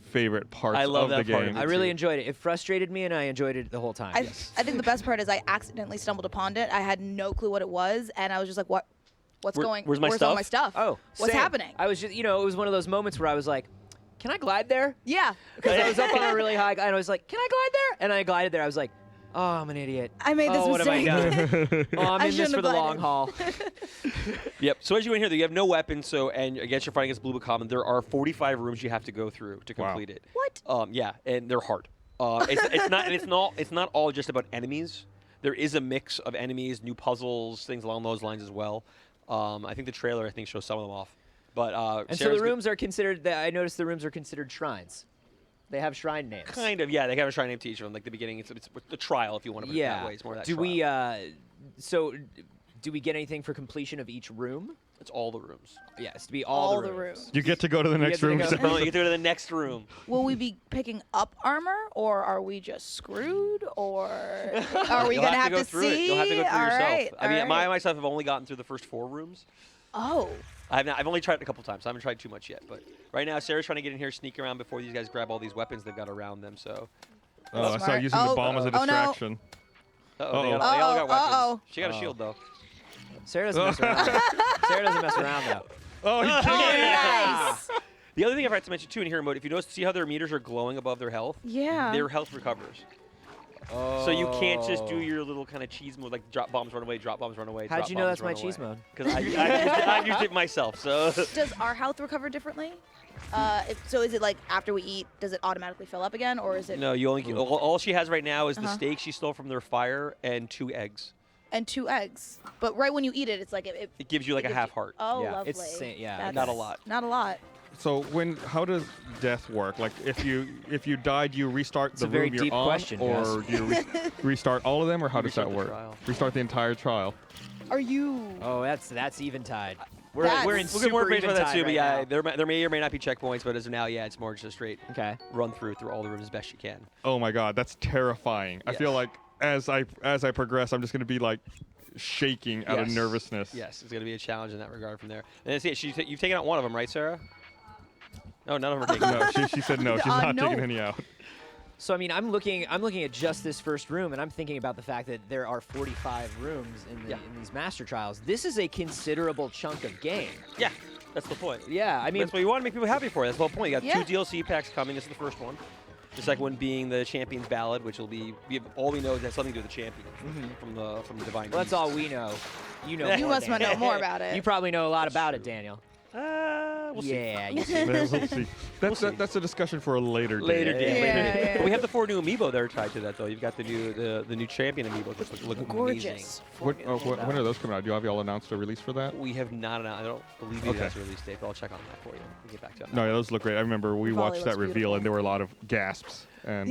favorite parts I love of the that part of game. it. I really enjoyed it. It frustrated me, and I enjoyed it the whole time. I think the best part is I accidentally stumbled upon it. I had no clue what it was, and I was just like, "What? What's going? where's my all stuff? my stuff? Oh, what's same. happening?" I was just, it was one of those moments where I was like, "Can I glide there?" Yeah. Because I was up on a really high, and I was like, "Can I glide there?" And I glided there. I was like, "Oh, I'm an idiot. I made this what mistake. have I done? Oh, I'm I in this shouldn't for the have long haul." Yep. So as you went here, you have no weapons. So and I guess you're fighting against Blue Book Common. There are 45 rooms you have to go through to complete it. What? Yeah, and they're hard. It's not all just about enemies. There is a mix of enemies, new puzzles, things along those lines as well. I think the trailer shows some of them off. But And so the rooms are considered. I noticed the rooms are considered shrines. They have shrine names. Kind of, yeah. They have a shrine name to each of them. Like the beginning, it's the trial, if you want to put it that way. It's more that Do trial. do we get anything for completion of each room? It's all the rooms. Yeah, it's to be all the rooms. You get to go to the You next get to room. go- Sarah. You get to go to the next room. Will we be picking up armor, or are we just screwed, or are we You'll gonna have have go to through see? it. You'll have to go through All yourself. right, I mean, all right. myself have only gotten through the first 4 rooms. Oh. I've only tried it a couple times. I haven't tried too much yet. But right now, Sarah's trying to get in here, sneak around before these guys grab all these weapons they've got around them. So. I saw using the bomb as a distraction. Uh-oh. They all got weapons. Uh-oh. She got a shield, though. Sarah doesn't mess around. Sarah doesn't mess around though. Oh, he Nice. The other thing I forgot to mention too in hero mode, if you notice, see how their meters are glowing above their health? Yeah. Their health recovers. So you can't just do your little kind of cheese mode, like drop bombs, run away, drop bombs, run away. How'd you know that's my cheese mode? Because I've used it myself. So Does our health recover differently? So is it like after we eat, does it automatically fill up again, or is it? no, you only all she has right now is the steak she stole from their fire and 2 eggs. And 2 eggs. But right when you eat it, it's like It gives you like a half heart. Oh, Yeah. lovely. It's That's not a lot. Not a lot. So how does death work? Like if you died, you restart the a very room you're deep on, question, or do you restart all of them, or how does that Restart the work? trial. Restart the entire trial. Are you? Oh, that's eventide. We're in We'll get super more information about that eventide too, but right yeah, now. there may or may not be checkpoints, but as of now, yeah, it's more just a straight Okay. run through all the rooms as best you can. Oh my God, that's terrifying. I feel like as I progress, I'm just gonna be like shaking out of Yes. nervousness. Yes, it's going to be a challenge in that regard from there. And that's it. You've taken out one of them, right, Sarah? No, none of them are taken out. No, she said no. She's not no. taking any out. So I mean, I'm looking at just this first room, and I'm thinking about the fact that there are 45 rooms in these master trials. This is a considerable chunk of game. Yeah, that's the point. Yeah, I mean, That's what you want to make people happy for. That's the whole point. You got Yeah. 2 DLC packs coming. This is the first one. The second one being the Champions Ballad, which will be all we know is it has something to do with the champion from the Divine. well, that's Beast. all we know. You know. You more, must know Daniel. more about it. You probably know a lot about it, Daniel. We'll see. Yeah. We'll see. We'll see. That's a discussion for a later day. Later day. Yeah, later day. yeah. But we have the 4 new amiibo that are tied to that, though. You've got the new champion amiibo, which look amazing. Gorgeous. When are those coming out? Do you have y'all announced a release for that? We have not announced. I don't believe Okay. that's a release date, but I'll check on that for you. We'll get back to it. No, yeah, those look great. I remember we Volley watched that looks reveal, and there were a lot of gasps, and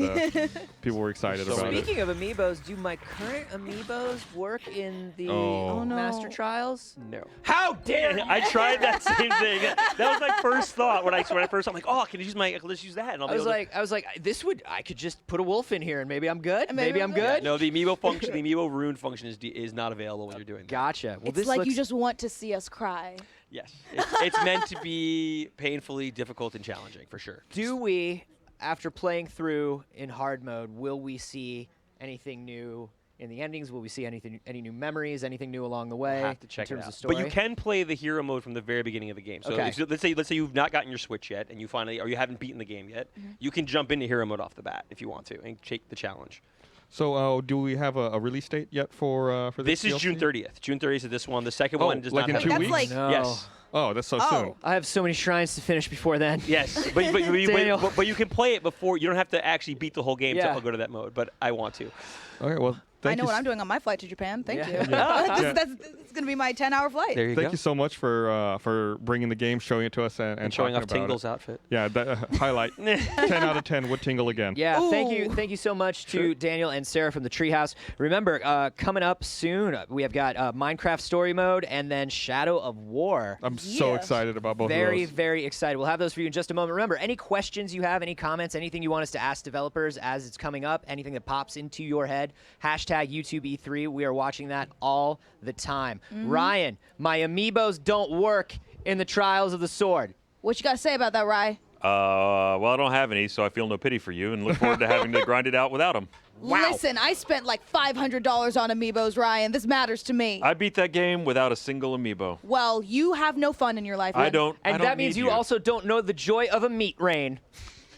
people were excited So about it. Speaking of amiibos, do my current amiibos work in the Oh. no. master trials? No. How dare you! I tried that same thing. That was my first thought when I first. I'm like, oh, can I use let's use that. And I'll be able to. I was like, I could just put a wolf in here and maybe I'm good. Maybe I'm good. No, the amiibo function, the amiibo rune function is not available when you're doing that. Gotcha. Well, It's this like looks, you just want to see us cry. Yes, it's meant to be painfully difficult and challenging for sure. Do we, after playing through in hard mode, will we see anything new in the endings? Will we see any new memories, anything new along the way? We'll have to check in it terms out. of story? But you can play the hero mode from the very beginning of the game. So Okay. let's say you've not gotten your Switch yet, and you haven't beaten the game yet. You can jump into hero mode off the bat if you want to and take the challenge. So, do we have a release date yet for this? This is DLC? June 30th. June 30th is this one. The second Oh, one does like not in have 2 a- weeks? Like, No. Yes. Oh, that's so soon. I have so many shrines to finish before then. Yes, Daniel. but you can play it before. You don't have to actually beat the whole game Yeah. to go to that mode. But I want to. Okay, well, I know what I'm doing on my flight to Japan. Thank you. Yeah. That's going to be my 10-hour flight. There you Thank go. you so much for bringing the game, showing it to us, and showing talking off about Tingle's it. outfit. Yeah, that, highlight. 10 out of 10 would Tingle again. Yeah, thank Ooh. you so much to Daniel and Sarah from the Treehouse. Remember, coming up soon, we have got Minecraft Story Mode and then Shadow of War. I'm so excited about both of Very, those. very excited. We'll have those for you in just a moment. Remember, any questions you have, any comments, anything you want us to ask developers as it's coming up, anything that pops into your head, hashtag YouTube E3. We are watching that all the time. Ryan, my amiibos don't work in the Trials of the Sword. What you got to say about that, Rye? Well, I don't have any, so I feel no pity for you and look forward to having to grind it out without them. Listen, I spent like $500 on amiibos, Ryan. This matters to me. I beat that game without a single amiibo. Well, you have no fun in your life. I don't. And that means you also don't know the joy of a meat rain.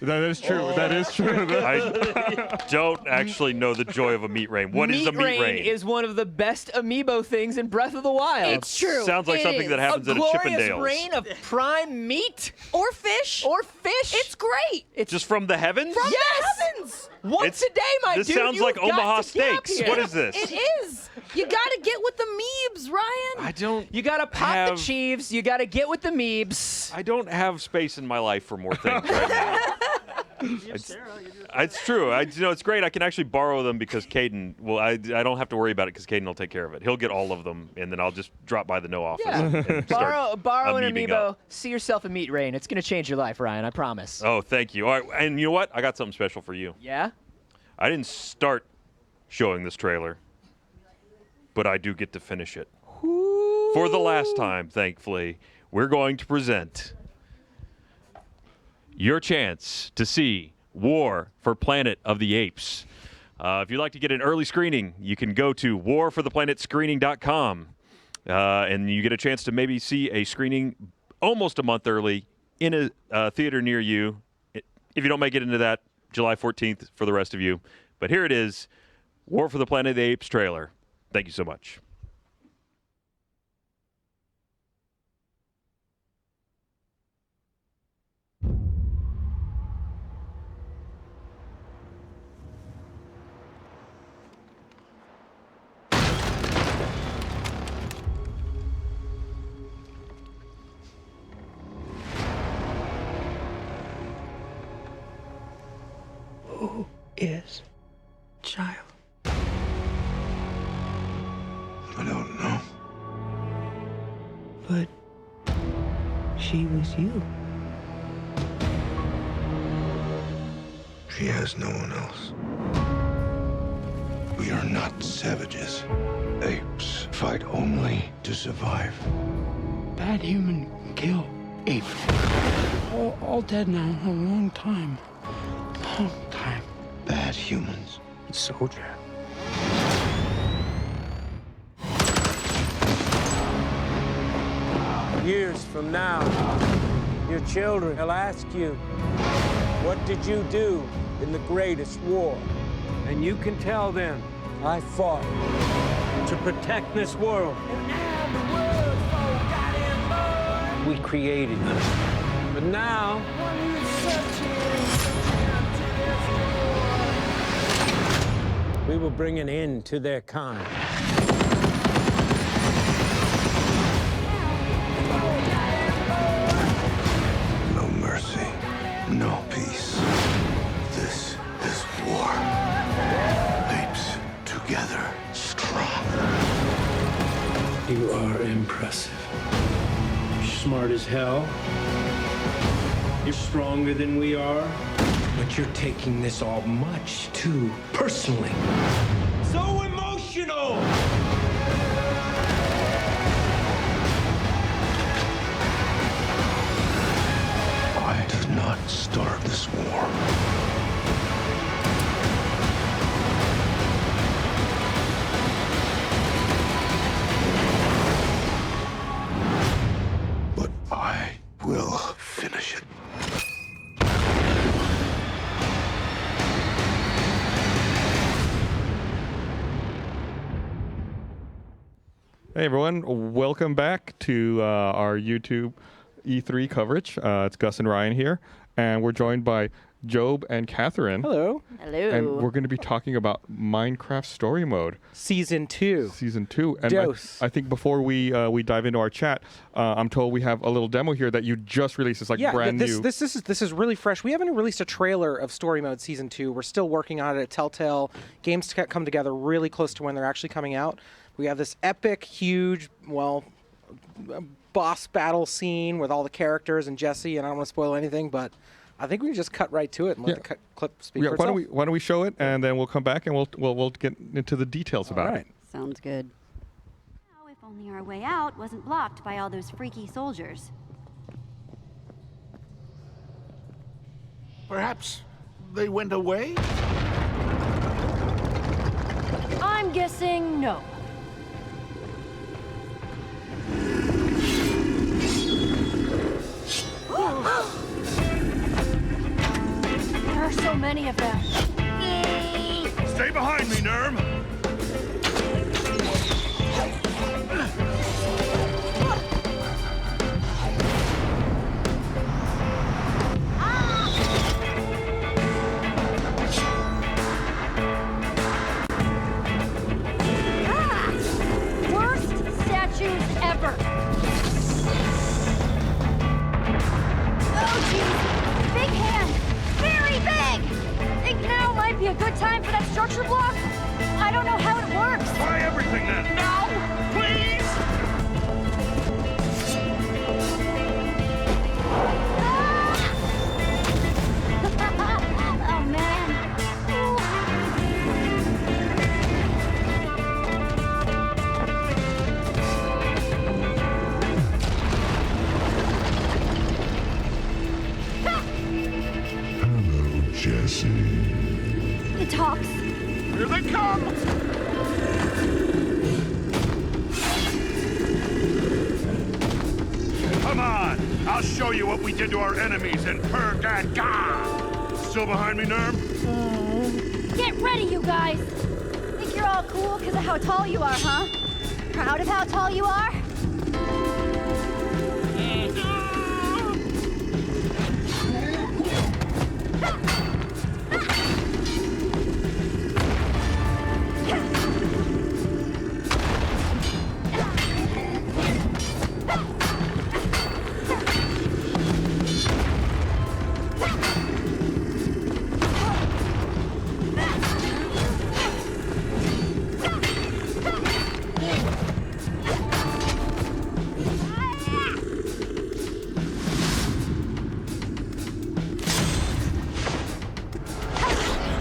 That is true. That is true. I don't actually know the joy of a meat rain. What is a meat rain? Is one of the best amiibo things in Breath of the Wild. It's true. Sounds like It something is. that happens at a glorious Chippendales. rain of prime meat Or fish. or fish. It's great. It's Just from the heavens? From Yes! the heavens. once a day, my This dude. sounds You've like got Omaha to camp Steaks. here. What is this? It is. You got to get with the meebs, Ryan. I don't. You gotta pop have- the Chiefs. You gotta get with the Meebs. I don't have space in my life for more things right now. It's true. It's great. I can actually borrow them because Caden. Well, I don't have to worry about it because Caden will take care of it. He'll get all of them, and then I'll just drop by the no office. And Borrow start an amoebing amiibo. up. See yourself a meat rain. It's gonna change your life, Ryan. I promise. Oh, thank you. All right, and you know what? I got something special for you. Yeah. I didn't start showing this trailer, but I do get to finish it. For the last time, thankfully, we're going to present your chance to see War for Planet of the Apes. If you'd like to get an early screening, you can go to warfortheplanetscreening.com, and you get a chance to maybe see a screening almost a month early in a theater near you. If you don't make it into that, July 14th for the rest of you. But here it is, War for the Planet of the Apes trailer. Thank you so much. Who is child? I don't know. But she was you. She has no one else. We are not savages. Apes fight only to survive. Bad human kill ape. All dead now. A long time. Long time. Bad humans. Soldier. Years from now, your children will ask you, what did you do in the greatest war? And you can tell them, I fought to protect this world. We created them. But now, we will bring an end to their kind. No mercy, no peace. This is war. Apes together, strong. You are impressive. You're smart as hell. You're stronger than we are. But you're taking this all much too personally. So emotional! I did not start this war. But I will finish it. Hey everyone, welcome back to our YouTube E3 coverage. It's Gus and Ryan here, and we're joined by Job and Catherine. Hello. Hello. And we're going to be talking about Minecraft Story Mode. Season 2. Season 2. And Dose. I think before we dive into our chat, I'm told we have a little demo here that you just released. It's like brand new. This is really fresh. We haven't released a trailer of Story Mode Season 2. We're still working on it at Telltale. Games come together really close to when they're actually coming out. We have this epic, huge, boss battle scene with all the characters and Jesse, and I don't want to spoil anything, but I think we can just cut right to it and let the clip speak for itself. Why don't we show it, and then we'll come back and we'll get into the details about it. Sounds good. Now, if only our way out wasn't blocked by all those freaky soldiers. Perhaps they went away? I'm guessing no. There are so many of them. Stay behind me, Nerm! Worst statues ever. Oh, geez. Big hand. Very big. Think now might be a good time for that structure block? I don't know how it works. Try everything then. Now, please! Oh, man. Hello, Jesse. It talks. Here they come! Come on! I'll show you what we did to our enemies in Pergaga! Still behind me, Nerm? Get ready, you guys! Think you're all cool because of how tall you are, huh? Proud of how tall you are?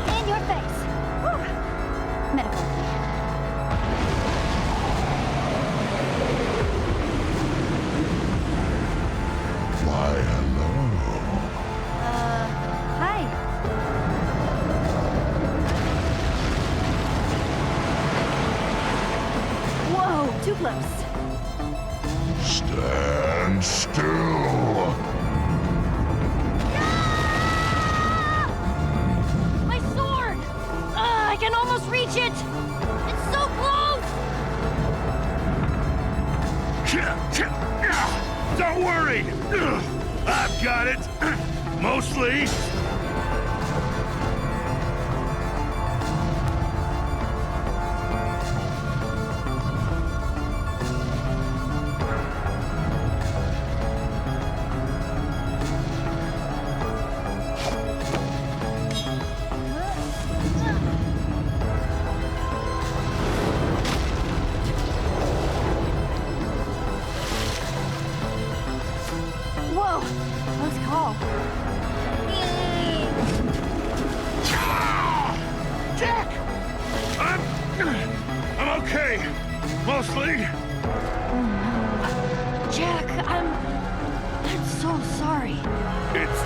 In your face. Whew. Metaphor. Why, hello. Hi. Whoa, too close. Stand still. My sword! I can almost reach it! It's so close! Don't worry. I've got it. Mostly. Whoa! Close call. Jack! I'm okay. Mostly. Oh no. Jack, I'm so sorry. It's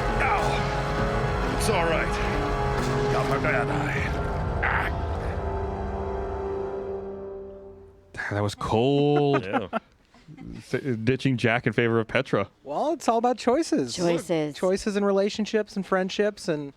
all right. Got my bad eye. That was cold. Yeah. Ditching Jack in favor of Petra. Well, it's all about choices. Choices in relationships and friendships and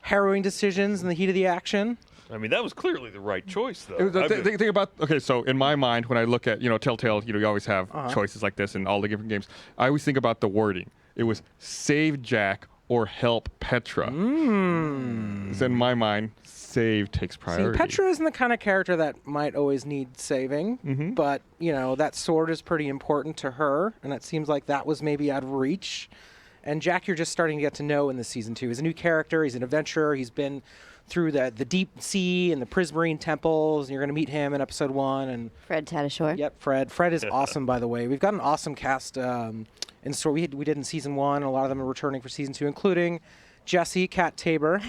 harrowing decisions in the heat of the action. I mean, that was clearly the right choice, though. It was the thing about, okay, so in my mind, when I look at, Telltale, you always have choices like this in all the different games. I always think about the wording. It was save Jack or help Petra. So in my mind, save takes priority. See, Petra isn't the kind of character that might always need saving, but, that sword is pretty important to her, and it seems like that was maybe out of reach. And Jack, you're just starting to get to know in this season 2. He's a new character. He's an adventurer. He's been through the deep sea and the Prismarine temples, and you're going to meet him in episode 1. And Fred Tatasciore. Yep, Fred. Fred is awesome, by the way. We've got an awesome cast in store. We did in season 1, and a lot of them are returning for season 2, including Jesse, Kat Tabor.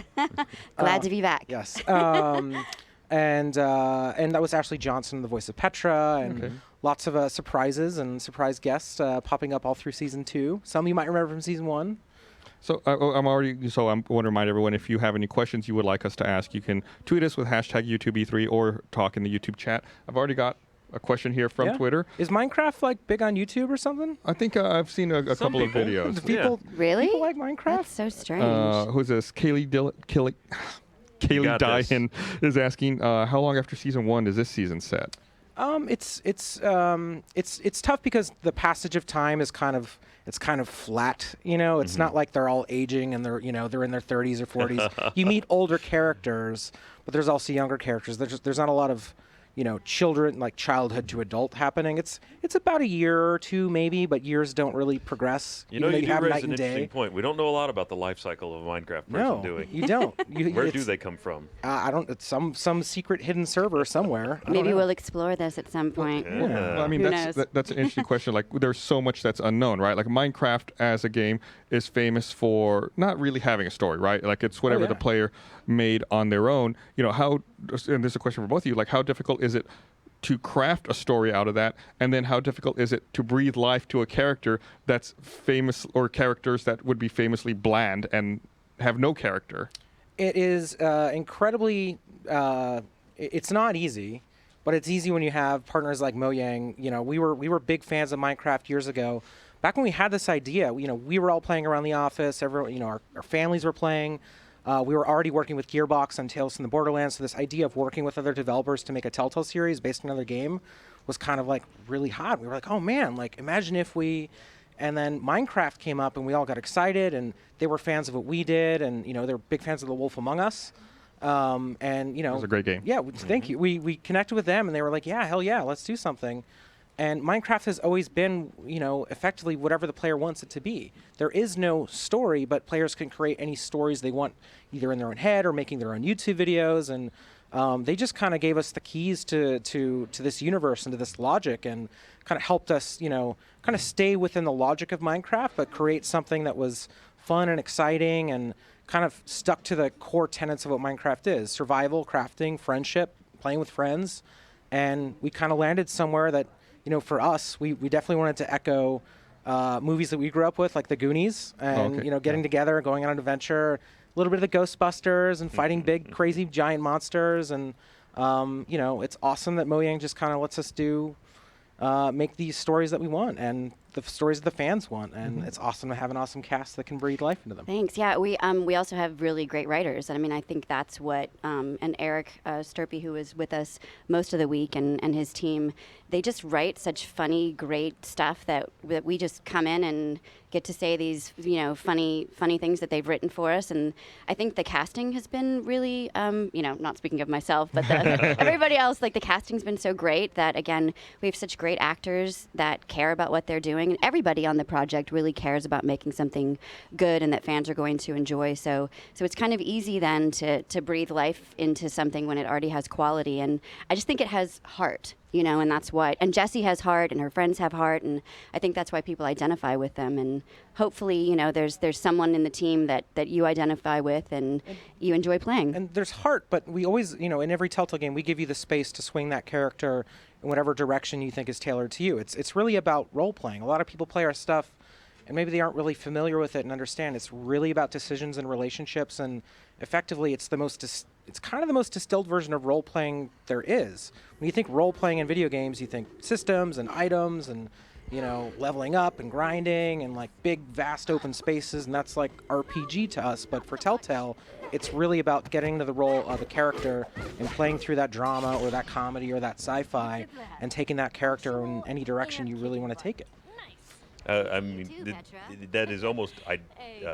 Glad to be back. Yes. And that was Ashley Johnson, the voice of Petra, and lots of surprises and surprise guests popping up all through season 2. Some you might remember from season 1. So I want to remind everyone, if you have any questions you would like us to ask, you can tweet us with hashtag YouTubeE3 or talk in the YouTube chat. I've already got a question here from Twitter. Is Minecraft big on YouTube or something? I think I've seen a couple of videos. Really? People like Minecraft? That's so strange. Who's this? Kaylee Dyan is asking, how long after season 1 is this season set? It's tough because the passage of time is kind of flat. It's not like they're all aging and they're in their 30s or 40s. You meet older characters, but there's also younger characters. There's not a lot of children, like childhood to adult happening. It's about a year or 2 maybe, but years don't really progress. You do have raise night an and interesting day. point. We don't know a lot about the life cycle of a Minecraft person, No, do we? you don't. Where do they come from? I don't. It's some secret hidden server somewhere. Maybe we'll explore this at some point. Well, I mean, Who that's knows? an interesting question. Like, there's so much that's unknown, right? Like, Minecraft as a game is famous for not really having a story, right? Like, it's whatever the player made on their own. How, and this is a question for both of you, like, how difficult is it to craft a story out of that, and then how difficult is it to breathe life to a character that's famous, or characters that would be famously bland and have no character? It is incredibly. It's not easy, but it's easy when you have partners like Mojang. We were big fans of Minecraft years ago. Back when we had this idea, we were all playing around the office. Everyone, our families were playing. We were already working with Gearbox on Tales from the Borderlands, so this idea of working with other developers to make a Telltale series based on another game was kind of like really hot. We were like, oh man, like imagine if we... And then Minecraft came up and we all got excited, and they were fans of what we did, and you know, they're big fans of The Wolf Among Us. And you know, it was a great game. Yeah, thank you. We connected with them and they were like, yeah, hell yeah, let's do something. And Minecraft has always been, you know, effectively whatever the player wants it to be. There is no story, but players can create any stories they want, either in their own head or making their own YouTube videos. And they just kind of gave us the keys to this universe and to this logic, and kind of helped us, you know, kind of stay within the logic of Minecraft, but create something that was fun and exciting and kind of stuck to the core tenets of what Minecraft is: survival, crafting, friendship, playing with friends. And we kind of landed somewhere that, you know, for us, we definitely wanted to echo movies that we grew up with, like The Goonies, and, you know, getting together, going on an adventure, a little bit of the Ghostbusters, and fighting big, crazy, giant monsters. And, you know, it's awesome that Mojang just kind of lets us make these stories that we want, and the stories that the fans want, and it's awesome to have an awesome cast that can breathe life into them. Thanks. Yeah, we also have really great writers. I mean, I think that's what and Eric Sturpey, who was with us most of the week, and his team, they just write such funny, great stuff that we just come in and get to say these, you know, funny things that they've written for us. And I think the casting has been really, you know, not speaking of myself, but everybody else, like the casting's been so great that, again, we have such great actors that care about what they're doing. And everybody on the project really cares about making something good and that fans are going to enjoy. So it's kind of easy then to breathe life into something when it already has quality. And I just think it has heart, you know, and that's what, and Jessie has heart and her friends have heart, and I think that's why people identify with them. And hopefully, you know, there's someone in the team that you identify with and you enjoy playing. And there's heart, but we always, you know, in every Telltale game, we give you the space to swing that character in whatever direction you think is tailored to you. It's really about role-playing. A lot of people play our stuff, and maybe they aren't really familiar with it and understand. It's really about decisions and relationships, and effectively, it's kind of the most distilled version of role-playing there is. When you think role-playing in video games, you think systems and items and, you know, leveling up and grinding and like big, vast open spaces, and that's like RPG to us. But for Telltale, it's really about getting into the role of a character and playing through that drama or that comedy or that sci-fi and taking that character in any direction you really want to take it. I mean, that is almost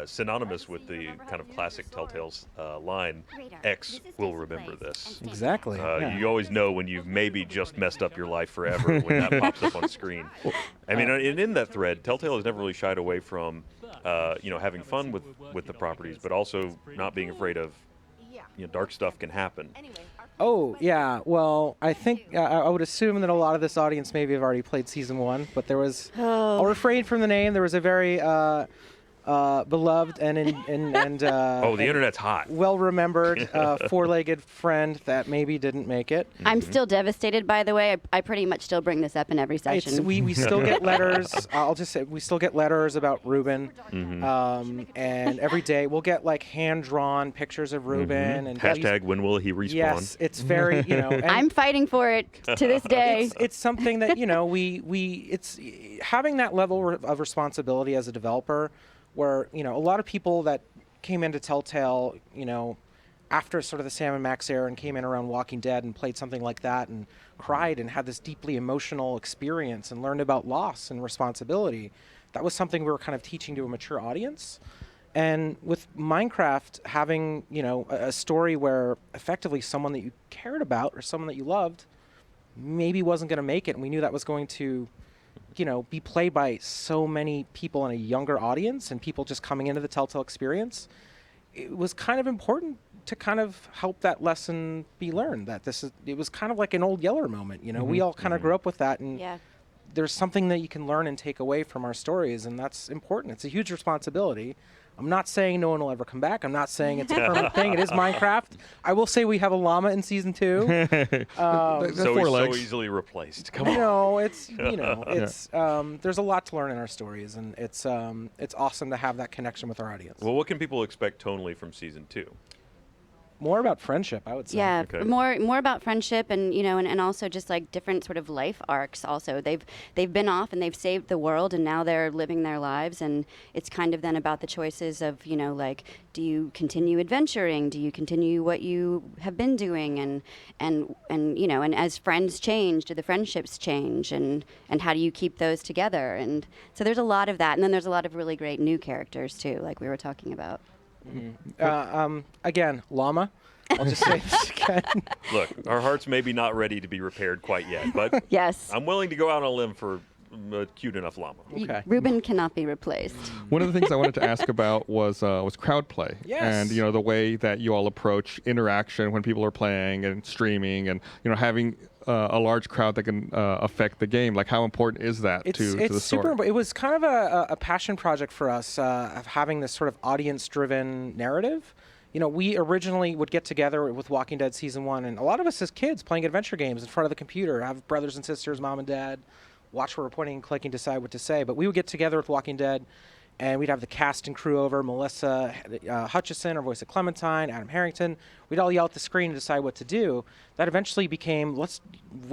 synonymous with the kind of classic Telltale's line, X will remember this. Exactly. Yeah. You always know when you've maybe just messed up your life forever when that pops up on screen. I mean, and in that thread, Telltale has never really shied away from, you know, having fun with the properties, but also not being afraid of, you know, dark stuff can happen. Oh, yeah. Well, I think I would assume that a lot of this audience maybe have already played Season 1, but there was, I'll refrain from the name, there was a very beloved and oh, the internet's hot. Well-remembered four-legged friend that maybe didn't make it. I'm still devastated, by the way. I pretty much still bring this up in every session. We still get letters. I'll just say we still get letters about Ruben, and every day we'll get like hand-drawn pictures of Ruben and hashtag when will he respawn? Yes, it's very, you know. I'm fighting for it to this day. It's something that, you know, it's having that level of responsibility as a developer, where, you know, a lot of people that came into Telltale, you know, after sort of the Sam and Max era and came in around Walking Dead and played something like that and cried and had this deeply emotional experience and learned about loss and responsibility. That was something we were kind of teaching to a mature audience. And with Minecraft, having, you know, a story where effectively someone that you cared about or someone that you loved maybe wasn't going to make it, and we knew that was going to, you know, be played by so many people in a younger audience and people just coming into the Telltale experience, it was kind of important to kind of help that lesson be learned, that it was kind of like an Old Yeller moment, you know. We all kind of grew up with that, and there's something that you can learn and take away from our stories, and that's important. It's a huge responsibility. I'm not saying no one will ever come back. I'm not saying it's a permanent thing. It is Minecraft. I will say we have a llama in Season 2. So easily replaced. Come on. No, it's, you know, it's there's a lot to learn in our stories, and it's awesome to have that connection with our audience. Well, what can people expect tonally from Season 2? More about friendship, I would say. Yeah, more about friendship, and and also just like different sort of life arcs. Also, they've been off and they've saved the world, and now they're living their lives, and it's kind of then about the choices of like, do you continue adventuring? Do you continue what you have been doing? And as friends change, do the friendships change? And how do you keep those together? And so there's a lot of that, and then there's a lot of really great new characters too, like we were talking about. Again, llama. I'll just say this again. Look, our hearts may be not ready to be repaired quite yet, but yes, I'm willing to go out on a limb for a cute enough llama. Okay. Ruben cannot be replaced. One of the things I wanted to ask about was crowd play. Yes. And the way that you all approach interaction when people are playing and streaming, and having a large crowd that can affect the game. Like, how important is that to the story? Super. It was kind of a passion project for us of having this sort of audience-driven narrative. We originally would get together with Walking Dead Season 1, and a lot of us as kids playing adventure games in front of the computer, have brothers and sisters, mom and dad, watch where we're pointing and clicking, decide what to say. But we would get together with Walking Dead, and we'd have the cast and crew over, Melissa Hutchison, our voice of Clementine, Adam Harrington. We'd all yell at the screen and decide what to do. That eventually became, what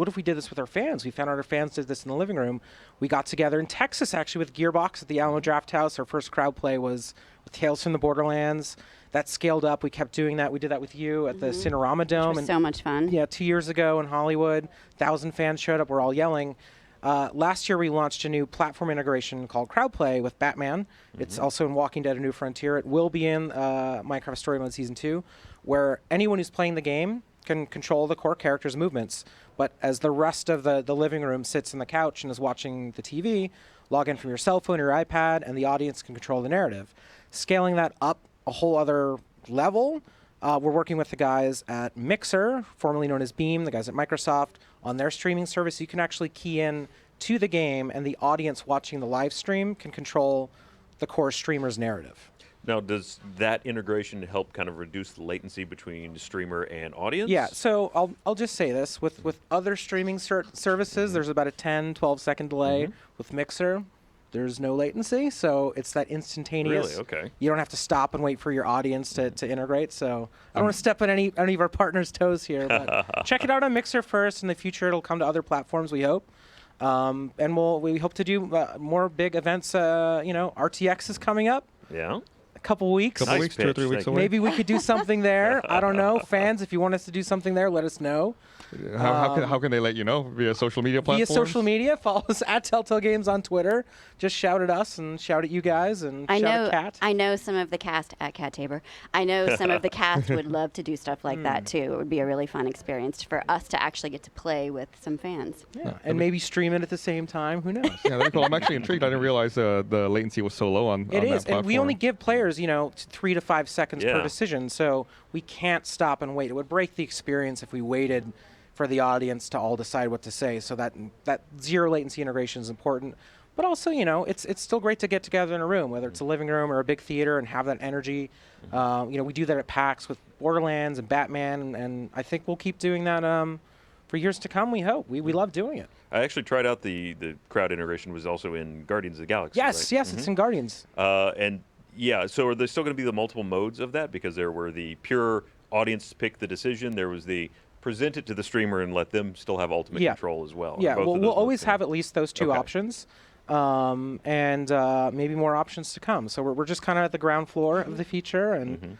if we did this with our fans? We found out our fans did this in the living room. We got together in Texas, actually, with Gearbox at the Alamo Draft House. Our first crowd play was with Tales from the Borderlands. That scaled up. We kept doing that. We did that with you at the Cinerama Dome. Which was so much fun. Yeah, 2 years ago in Hollywood. 1,000 fans showed up. We're all yelling. Last year, we launched a new platform integration called Crowdplay with Batman. It's also in Walking Dead: A New Frontier. It will be in Minecraft Story Mode Season 2, where anyone who's playing the game can control the core character's movements. But as the rest of the living room sits on the couch and is watching the TV, log in from your cell phone or your iPad, and the audience can control the narrative. Scaling that up a whole other level, we're working with the guys at Mixer, formerly known as Beam, the guys at Microsoft, on their streaming service. You can actually key in to the game, and the audience watching the live stream can control the core streamer's narrative. Now, does that integration help kind of reduce the latency between streamer and audience? Yeah, so I'll just say this. With other streaming services, there's about a 10, 12-second delay. With Mixer, there's no latency, so it's that instantaneous. Really? Okay. You don't have to stop and wait for your audience to integrate. So I don't want to step on any of our partners' toes here, but check it out on Mixer first. In the future, it'll come to other platforms, we hope. And we hope to do more big events. RTX is coming up. Yeah. A couple weeks. Couple weeks, 2 or 3 weeks away. Maybe we could do something there. I don't know. Fans, if you want us to do something there, let us know. How can they let you know? Via social media platforms? Via social media. Follow us at Telltale Games on Twitter. Just shout at us and shout at you guys and shout at Kat. I know some of the cast at Cat Tabor. I know some of the cast would love to do stuff like that too. It would be a really fun experience for us to actually get to play with some fans. Yeah, and maybe stream it at the same time. Who knows? Yeah, that'd be cool. I'm actually intrigued. I didn't realize the latency was so low on It is, that platform. and we only give players, 3 to 5 seconds per decision, so we can't stop and wait. It would break the experience if we waited for the audience to all decide what to say. So that zero latency integration is important. But also, it's still great to get together in a room, whether it's a living room or a big theater, and have that energy. We do that at PAX with Borderlands and Batman, and I think we'll keep doing that for years to come. We hope. We love doing it. I actually tried out the crowd integration was also in Guardians of the Galaxy. Yes, right? yes, it's in Guardians. Yeah, so are there still going to be the multiple modes of that? Because there were the pure audience pick the decision. There was the present it to the streamer and let them still have ultimate control as well. Yeah, we'll always have at least those two options, and maybe more options to come. So we're just kind of at the ground floor of the feature, and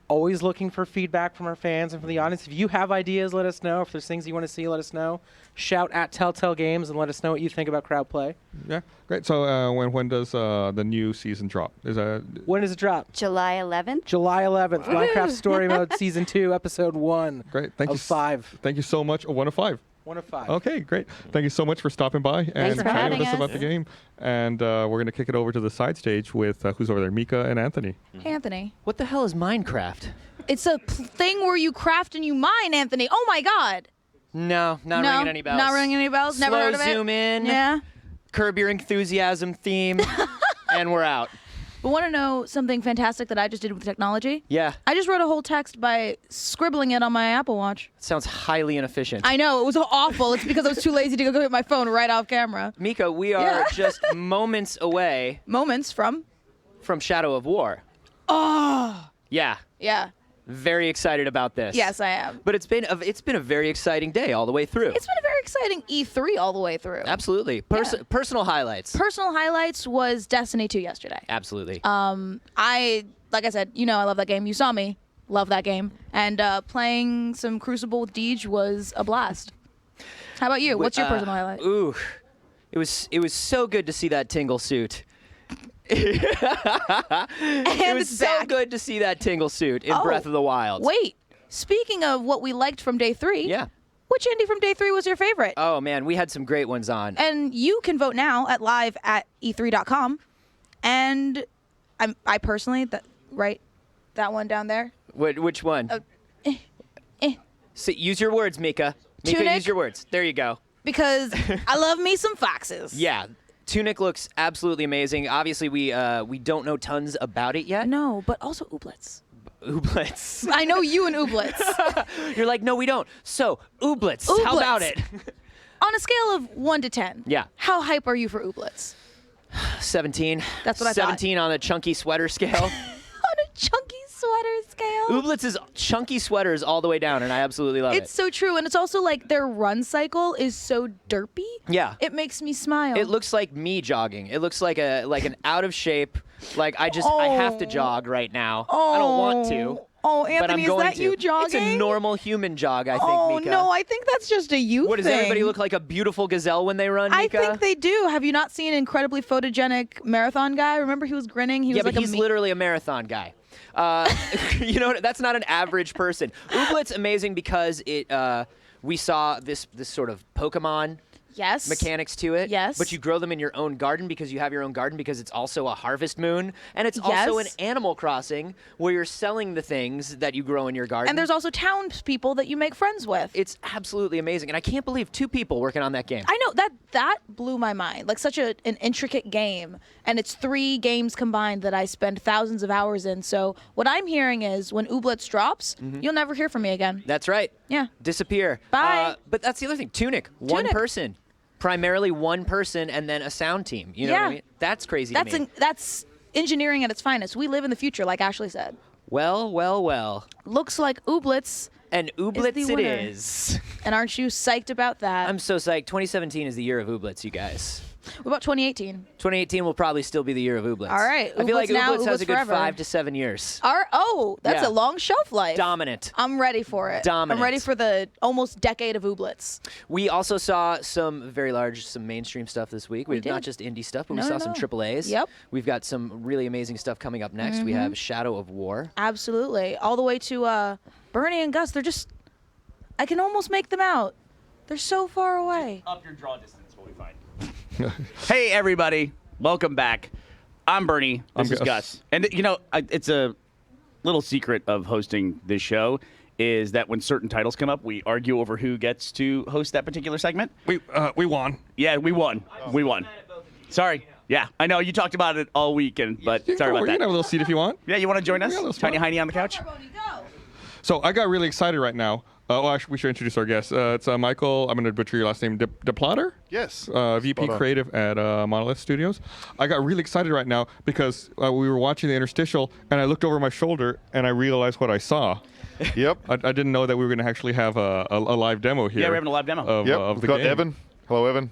always looking for feedback from our fans and from the audience. If you have ideas, let us know. If there's things you want to see, let us know. Shout at Telltale Games and let us know what you think about Crowdplay. Yeah, great. So when does the new season drop? When does it drop? July 11th. July 11th. Minecraft Story Mode Season 2, Episode 1. Great. Thank you. 5. Thank you so much. 1 of 5. 1 of 5. Okay, great. Thank you so much for stopping by and chatting with us about the game. And we're going to kick it over to the side stage with who's over there, Mika and Anthony. Hey, Anthony. What the hell is Minecraft? It's a thing where you craft and you mine, Anthony. Oh my God. No, not ringing any bells. Not ringing any bells. Slow Never heard of it. zoom in. Yeah. Curb Your Enthusiasm theme, and we're out. But want to know something fantastic that I just did with technology? Yeah. I just wrote a whole text by scribbling it on my Apple Watch. Sounds highly inefficient. I know, it was awful. It's because I was too lazy to go get my phone right off camera. Mika, we are just moments away. Moments from? From Shadow of War. Oh. Yeah. Yeah. Very excited about this. Yes, I am. But it's been a very exciting day all the way through. It's been a very exciting E3 all the way through. Absolutely. Personal highlights. Personal highlights was Destiny 2 yesterday. Absolutely. Like I said, I love that game. You saw me love that game, and playing some Crucible with Deej was a blast. How about you? What's your personal highlight? Ooh, it was so good to see that Tingle suit. It was so good to see that Tingle suit in Breath of the Wild. Wait, speaking of what we liked from day 3, which indie from day 3 was your favorite? Oh man, we had some great ones on. And you can vote now at live@e3.com. And I personally, that one down there. Which one? Use your words, Mika. Tunic. Use your words. There you go. Because I love me some foxes. Yeah. Tunic looks absolutely amazing. Obviously, we don't know tons about it yet. No, but also Ooblets. Ooblets. I know you and Ooblets. You're like, no, we don't. So, Ooblets. How about it? On a scale of 1 to 10. Yeah. How hype are you for Ooblets? 17. That's what I thought. 17 on a chunky sweater scale. On a chunky sweater scale. Ooblets is chunky sweaters all the way down, and I absolutely love it. It's so true, and it's also like their run cycle is so derpy. Yeah. It makes me smile. It looks like me jogging. It looks like an out of shape. Like I have to jog right now. I don't want to. Oh, but I'm Anthony, is going that to. you jogging? It's a normal human jog, I think, Mika. No, I think that's just a you What, does thing. everybody look like a beautiful gazelle when they run, Mika? I think they do. Have you not seen incredibly photogenic marathon guy? Remember he was grinning? He was but like he's literally a marathon guy. That's not an average person. Ooblet's amazing because we saw this sort of Pokemon mechanics to it. Yes. But you grow them in your own garden because you have your own garden because it's also a harvest moon. And it's also an Animal Crossing where you're selling the things that you grow in your garden. And there's also townspeople that you make friends with. It's absolutely amazing. And I can't believe 2 people working on that game. I know, that blew my mind. Like such an intricate game. And it's 3 games combined that I spend thousands of hours in. So what I'm hearing is when Ooblets drops, you'll never hear from me again. That's right. Yeah. Disappear. Bye. But that's the other thing. Tunic. One person. Primarily one person and then a sound team. You know what I mean? That's crazy to me. That's engineering at its finest. We live in the future, like Ashley said. Well. Looks like Ooblets. And Ooblets is the it winner. is. And aren't you psyched about that? I'm so psyched. 2017 is the year of Ooblets, you guys. What about 2018? 2018 will probably still be the year of Ooblets. All right. I feel like now, Ooblets has a good forever. 5 to 7 years. That's a long shelf life. Dominant. I'm ready for it. Dominant. I'm ready for the almost decade of Ooblets. We also saw some mainstream stuff this week. We not just indie stuff, but we saw some AAAs. Yep. We've got some really amazing stuff coming up next. We have Shadow of War. Absolutely. All the way to Bernie and Gus. They're just, I can almost make them out. They're so far away. Up your draw distance, we'll be fine. Hey, everybody. Welcome back. I'm Bernie. This is Gus. And, it's a little secret of hosting this show is that when certain titles come up, we argue over who gets to host that particular segment. We won. Yeah, we won. We won. Sorry. Yeah, I know. You talked about it all weekend, but sorry about that. You can have a little seat if you want. Yeah, you want to join us? Tiny Heiny on the couch? So I got really excited right now. We should introduce our guest. It's Michael. I'm going to butcher your last name. DePlotter? Yes. VP Creative at Monolith Studios. I got really excited right now because we were watching the interstitial, and I looked over my shoulder, and I realized what I saw. Yep. I didn't know that we were going to actually have a live demo here. Yeah, we're having a live demo. Of the We've got game. Evan. Hello, Evan.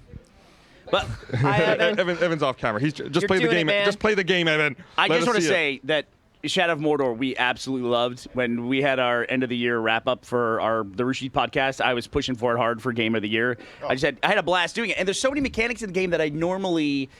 But Evan's off camera. He's just play the game. Just play the game, Evan. I just want to say that Shadow of Mordor we absolutely loved. When we had our end of the year wrap up for the Rooster Teeth podcast, I was pushing for it hard for Game of the Year. I had a blast doing it. And there's so many mechanics in the game that I normally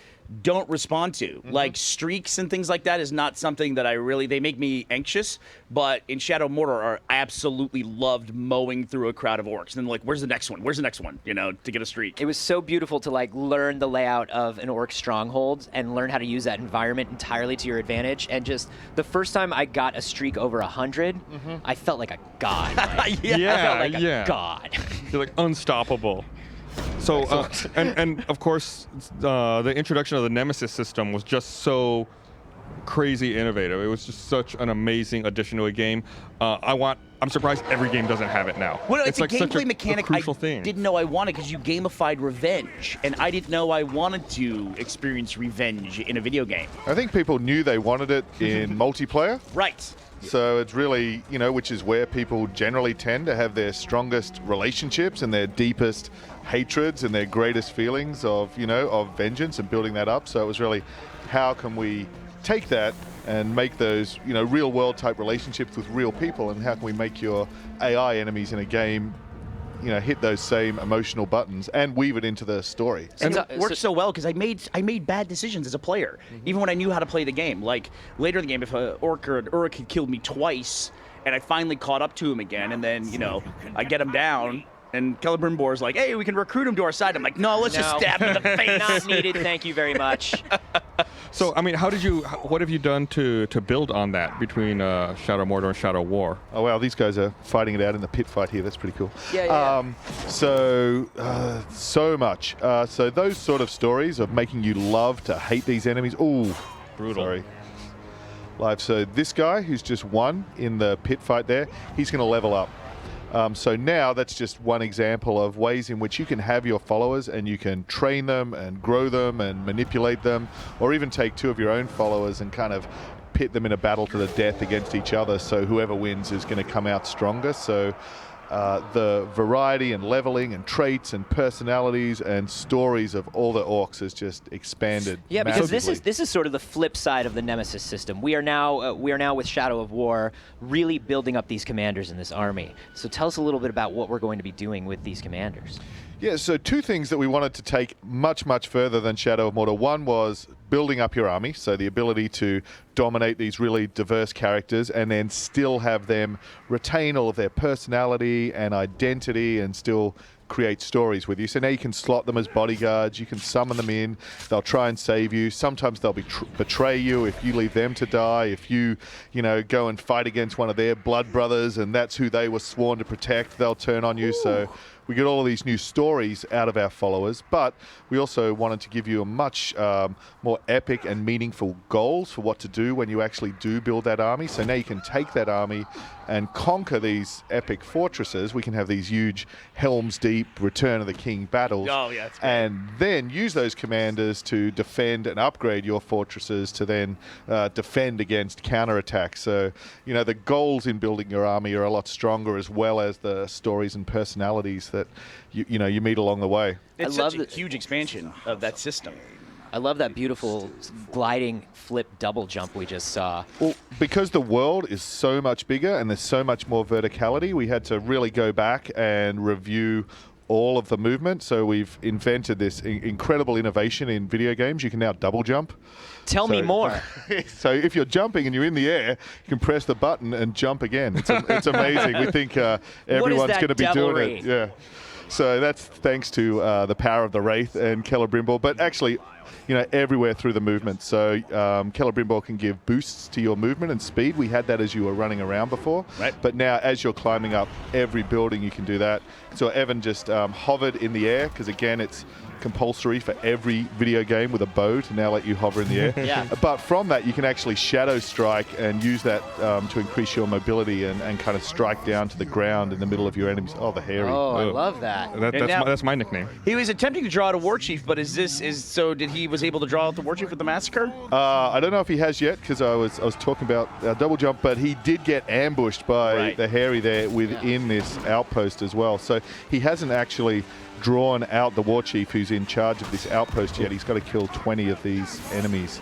don't respond to. Like streaks and things like that is not something that they make me anxious. But in Shadow of Mordor, I absolutely loved mowing through a crowd of orcs. And where's the next one? Where's the next one? To get a streak. It was so beautiful to learn the layout of an orc stronghold and learn how to use that environment entirely to your advantage. And just the first time I got a streak over 100, I felt like a god. I felt like a god. You're unstoppable. So, and of course, the introduction of the Nemesis system was just so crazy innovative. It was just such an amazing addition to a game. I'm surprised every game doesn't have it now. Well, it's a like gameplay such a mechanic crucial I thing. didn't know I wanted because you gamified revenge, and I didn't know I wanted to experience revenge in a video game. I think people knew they wanted it in multiplayer. Right. So it's really, which is where people generally tend to have their strongest relationships and their deepest hatreds and their greatest feelings of vengeance and building that up. So it was really, how can we take that and make those, real world type relationships with real people, and how can we make your AI enemies in a game, hit those same emotional buttons and weave it into the story. And it worked so well because I made bad decisions as a player, even when I knew how to play the game. Like later in the game, if an orc or an uruk had killed me twice, and I finally caught up to him again, and then I get him down. And Celebrimbor's like, hey, we can recruit him to our side. I'm like, no, let's just stab him in the face. Not needed, thank you very much. So, I mean, what have you done to build on that between Shadow of Mordor and Shadow of War? Oh, wow, these guys are fighting it out in the pit fight here. That's pretty cool. Yeah. So much. So those sort of stories of making you love to hate these enemies. Ooh, brutal. Sorry. Live. So this guy who's just won in the pit fight there, he's going to level up. So now that's just one example of ways in which you can have your followers and you can train them and grow them and manipulate them, or even take two of your own followers and kind of pit them in a battle to the death against each other. So whoever wins is going to come out stronger. So the variety and leveling and traits and personalities and stories of all the orcs has just expanded. Yeah, because massively. this is sort of the flip side of the Nemesis system. We are now with Shadow of War really building up these commanders in this army. So tell us a little bit about what we're going to be doing with these commanders. Yeah, so two things that we wanted to take much, much further than Shadow of Mordor. One was building up your army, so the ability to dominate these really diverse characters and then still have them retain all of their personality and identity and still create stories with you. So now you can slot them as bodyguards, you can summon them in, they'll try and save you. Sometimes they'll betray you if you leave them to die, if you go and fight against one of their blood brothers and that's who they were sworn to protect, they'll turn on you. Ooh. So we get all of these new stories out of our followers, but we also wanted to give you a much more epic and meaningful goals for what to do when you actually do build that army. So now you can take that army and conquer these epic fortresses. We can have these huge Helm's Deep, Return of the King battles. Oh, yeah, that's great. And then use those commanders to defend and upgrade your fortresses to then defend against counterattacks. So, the goals in building your army are a lot stronger, as well as the stories and personalities that you meet along the way. It's such a huge expansion of that system. I love that beautiful gliding flip double jump we just saw. Well, because the world is so much bigger and there's so much more verticality, we had to really go back and review all of the movement. So we've invented this incredible innovation in video games. You can now double jump. Tell me more. So if you're jumping and you're in the air, you can press the button and jump again. It's amazing. We think everyone's going to be doing it. Yeah. So that's thanks to the power of the Wraith and Celebrimbor, but actually, everywhere through the movement. So Celebrimbor can give boosts to your movement and speed. We had that as you were running around before. Right. But now as you're climbing up every building, you can do that. So Evan just hovered in the air, because again, it's compulsory for every video game with a bow to now let you hover in the air. Yeah. But from that, you can actually shadow strike and use that to increase your mobility and kind of strike down to the ground in the middle of your enemies. Oh, the hairy. Oh, I love that. That's my nickname. He was attempting to draw out a war chief, but did he was able to draw out the war chief with the massacre? I don't know if he has yet, because I was talking about double jump, but he did get ambushed by the hairy there within this outpost as well. So he hasn't actually drawn out the war chief who's in charge of this outpost yet. He's got to kill 20 of these enemies.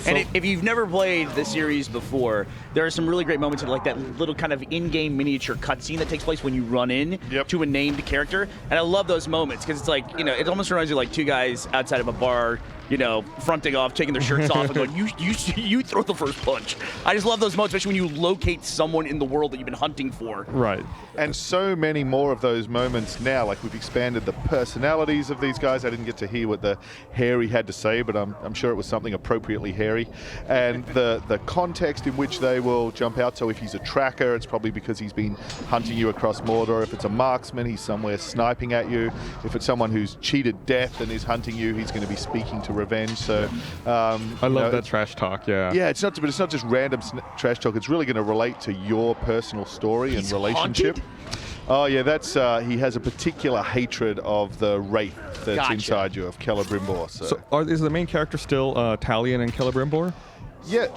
And if you've never played the series before, there are some really great moments of like that little kind of in-game miniature cutscene that takes place when you run in to a named character. And I love those moments because it's like, it almost reminds you like two guys outside of a bar, fronting off, taking their shirts off and going, you throw the first punch. I just love those moments, especially when you locate someone in the world that you've been hunting for. Right. And so many more of those moments now. Like, we've expanded the personalities of these guys. I didn't get to hear what the hairy had to say, but I'm sure it was something appropriately hairy. And the context in which they will jump out. So if he's a tracker, it's probably because he's been hunting you across Mordor. If it's a marksman, he's somewhere sniping at you. If it's someone who's cheated death and is hunting you, he's going to be speaking to revenge. So I love that trash talk. Yeah. Yeah, it's not just random trash talk. It's really going to relate to your personal story and relationship. Oh yeah, that's he has a particular hatred of the wraith that's inside you of Celebrimbor. So, is the main character still Talion and Celebrimbor? Yeah.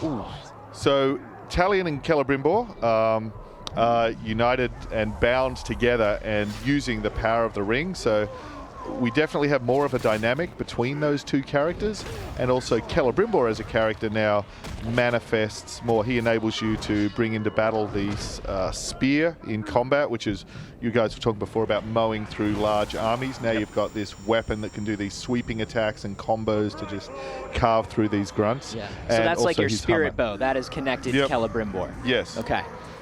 So Talion and Celebrimbor united and bound together and using the power of the ring. So we definitely have more of a dynamic between those two characters, and also Celebrimbor as a character now manifests more. He enables you to bring into battle the spear in combat, which is, you guys were talking before about mowing through large armies. Now you've got this weapon that can do these sweeping attacks and combos to just carve through these grunts. Yeah. And So that's like also your his spirit hammer. bow. That is connected to Celebrimbor. Yes. Okay.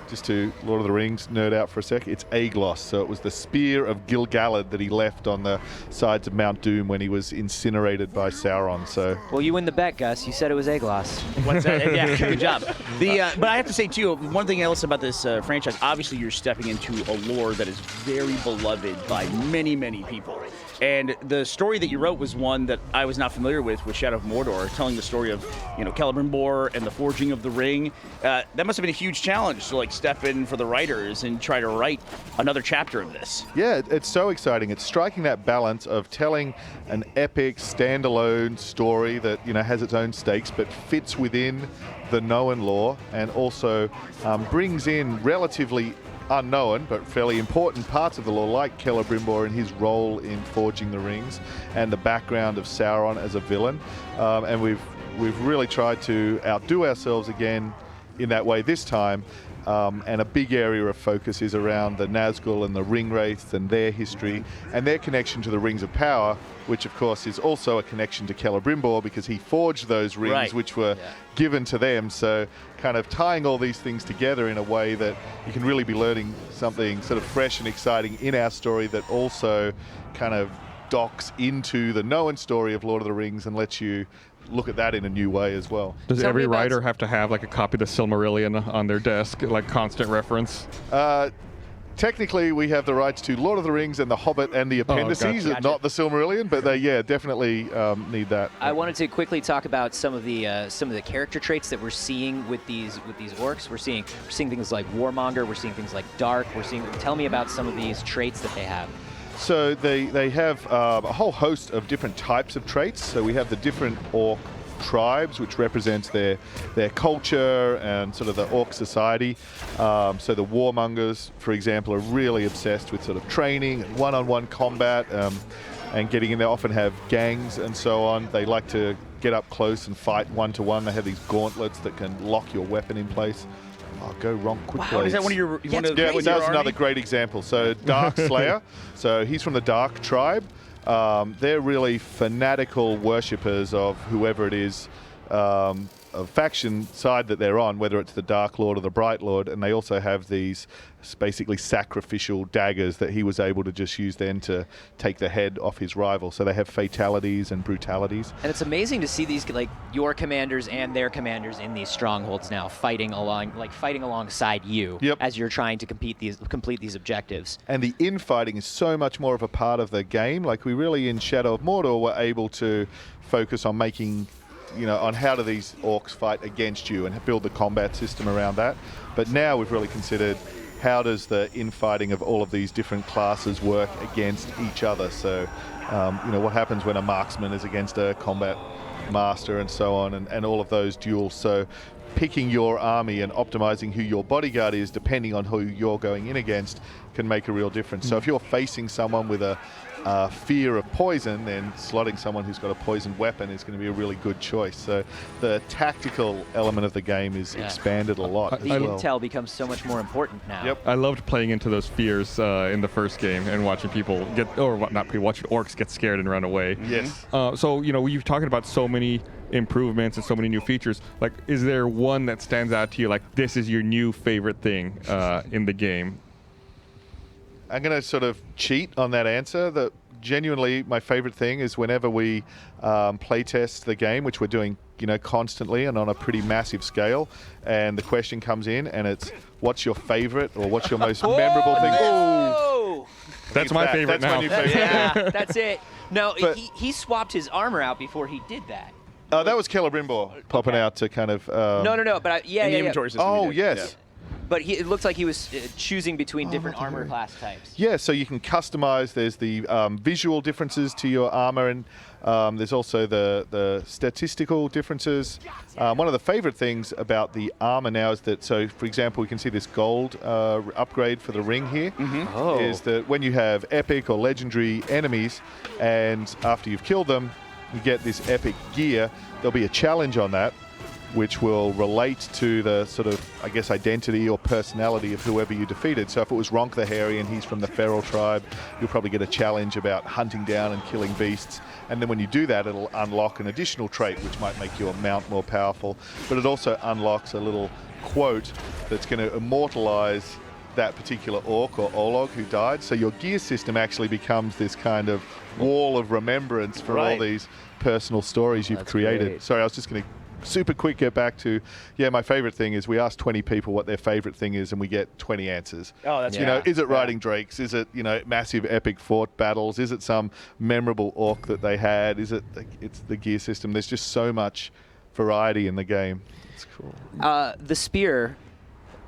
Just to Lord of the Rings nerd out for a sec, it's Aeglos. So it was the spear of Gil-galad that he left on the sides of Mount Doom when he was incinerated by Sauron. So Well, you win the bet, Gus. You said it was Aeglos. What's that? Yeah, good job. But I have to say, too, one thing else about this franchise, obviously you're stepping into a lore that is very beloved by many, many people. And the story that you wrote was one that I was not familiar with Shadow of Mordor, telling the story of, Celebrimbor and the forging of the ring. That must have been a huge challenge to, step in for the writers and try to write another chapter of this. yeah, it's so exciting. It's striking that balance of telling an epic, standalone story that, has its own stakes, but fits within the known lore, and also brings in relatively unknown but fairly important parts of the lore, like Celebrimbor and his role in forging the rings, and the background of Sauron as a villain. And we've really tried to outdo ourselves again in that way this time. And a big area of focus is around the Nazgul and the Ringwraiths and their history and their connection to the Rings of Power, which of course is also a connection to Celebrimbor because he forged those rings, which were given to them. So kind of tying all these things together in a way that you can really be learning something sort of fresh and exciting in our story that also kind of docks into the known story of Lord of the Rings and lets you look at that in a new way as well. Does every writer have to have a copy of the Silmarillion on their desk, constant reference? Technically, we have the rights to Lord of the Rings and The Hobbit and the appendices, not the Silmarillion, but they, definitely need that. I wanted to quickly talk about some of the character traits that we're seeing with these orcs. We're seeing things like Warmonger. We're seeing things like Dark. Tell me about some of these traits that they have. So they have a whole host of different types of traits. So we have the different orc tribes, which represents their culture and sort of the orc society. So the Warmongers, for example, are really obsessed with sort of training and one-on-one combat and getting in there. Often have gangs and so on. They like to get up close and fight one-to-one. They have these gauntlets that can lock your weapon in place. Go wrong quickly. Wow, is that one of your? That was another great example. So Dark Slayer. So he's from the Dark tribe. They're really fanatical worshippers of whoever it is, a faction side that they're on, whether it's the Dark Lord or the Bright Lord, and they also have these basically sacrificial daggers that he was able to just use then to take the head off his rival. So they have fatalities and brutalities. And it's amazing to see these, your commanders and their commanders in these strongholds now fighting alongside you as you're trying to complete these objectives. And the infighting is so much more of a part of the game. We really in Shadow of Mordor were able to focus on making on how do these orcs fight against you and build the combat system around that. But now we've really considered how does the infighting of all of these different classes work against each other. So, what happens when a marksman is against a combat master and so on, and all of those duels. So picking your army and optimizing who your bodyguard is depending on who you're going in against can make a real difference. So if you're facing someone with a fear of poison, then slotting someone who's got a poisoned weapon is going to be a really good choice. So the tactical element of the game is expanded a lot. The intel becomes so much more important now. Yep. I loved playing into those fears in the first game and watching people watching orcs get scared and run away. Yes. So we've talking about so many improvements and so many new features. Is there one that stands out to you? This is your new favorite thing in the game? I'm going to sort of cheat on that answer. That genuinely my favorite thing is whenever we playtest the game, which we're doing, constantly and on a pretty massive scale, and the question comes in and it's, what's your favorite or what's your most memorable thing? That's my favorite now. That's my new favorite. Yeah, that's it. No, But- he swapped his armor out before he did that. That was Celebrimbor popping out to kind of. No, but yeah. Oh, yes. But it looked like he was choosing between different armor class types. Yeah, so you can customize. There's the visual differences to your armor, and there's also the statistical differences. One of the favorite things about the armor now is that, so for example, we can see this gold upgrade for the ring here. Is that when you have epic or legendary enemies, and after you've killed them, you get this epic gear, there'll be a challenge on that, which will relate to the sort of, I guess, identity or personality of whoever you defeated. So if it was Ronk the Hairy and he's from the Feral tribe, you'll probably get a challenge about hunting down and killing beasts. And then when you do that, it'll unlock an additional trait, which might make your mount more powerful. But it also unlocks a little quote that's going to immortalize that particular orc or olog who died. So your gear system actually becomes this kind of wall of remembrance for all these personal stories you've created. Great. Sorry, I was just going to super quick get back to, my favorite thing is we ask 20 people what their favorite thing is and we get 20 answers. Oh, that's You know, is it riding drakes? Is it, massive epic fort battles? Is it some memorable orc that they had? Is it, it's the gear system? There's just so much variety in the game. It's cool. The spear,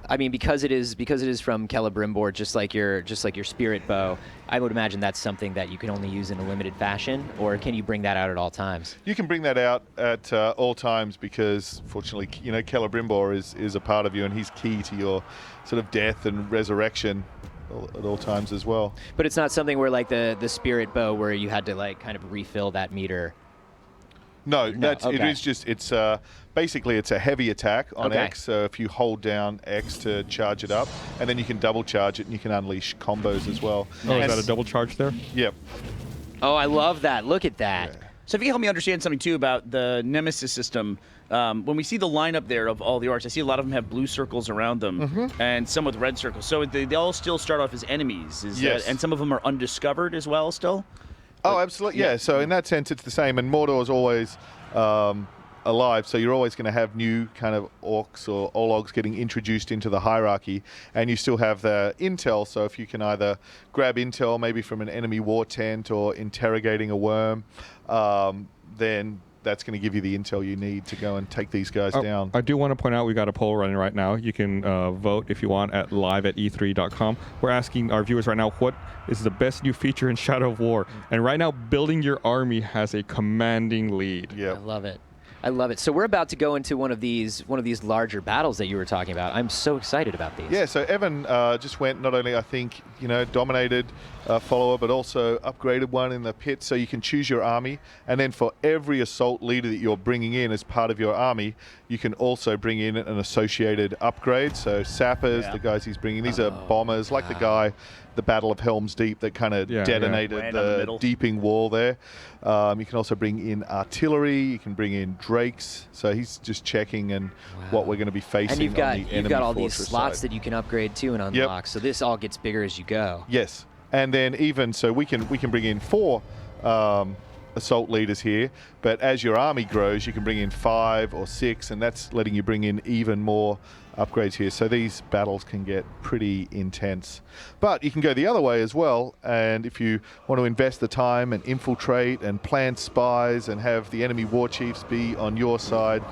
I mean, because it is from Celebrimbor, just like your spirit bow, I would imagine that's something that you can only use in a limited fashion, or can you bring that out at all times? You can bring that out at all times because, fortunately, Celebrimbor is a part of you, and he's key to your sort of death and resurrection at all times as well. But it's not something where like the spirit bow where you had to like kind of refill that meter. No, okay. it is just, it's basically it's a heavy attack on Okay. X, so if you hold down X to charge it up, and then you can double charge it and you can unleash combos as well. Oh, is that a double charge there? Yep. Oh, I love that. Look at that. So if you can help me understand something too about the Nemesis system, when we see the lineup there of all the orcs, I see a lot of them have blue circles around them and some with red circles. So they all still start off as enemies, and some of them are undiscovered as well still? Oh, absolutely. Yeah. So in that sense, it's the same. And Mordor is always alive, so you're always going to have new kind of orcs or ologs getting introduced into the hierarchy, and you still have the intel. So if you can either grab intel maybe from an enemy war tent or interrogating a worm, then that's going to give you the intel you need to go and take these guys down. I do want to point out we got a poll running right now. You can vote if you want at live@e3.com. We're asking our viewers right now what is the best new feature in Shadow of War, and right now building your army has a commanding lead. Yeah, I love it. I love it. So we're about to go into one of these larger battles that you were talking about. I'm so excited about these. Yeah, so Evan just went not only, I think, dominated follower, but also upgraded one in the pit, so you can choose your army, and then for every assault leader that you're bringing in as part of your army, you can also bring in an associated upgrade. So sappers, the guys he's bringing, these are bombers, like the guy, the Battle of Helm's Deep that kind of detonated the deeping wall there. You can also bring in artillery, you can bring in drakes, so he's just checking and what we're going to be facing. And you've got all these slots side that you can upgrade to and unlock. So this all gets bigger as you go. Yes, and then even so we can bring in 4 assault leaders here, but as your army grows, you can bring in 5 or 6, and that's letting you bring in even more upgrades here. So these battles can get pretty intense. But you can go the other way as well, and if you want to invest the time and infiltrate and plant spies and have the enemy war chiefs be on your side,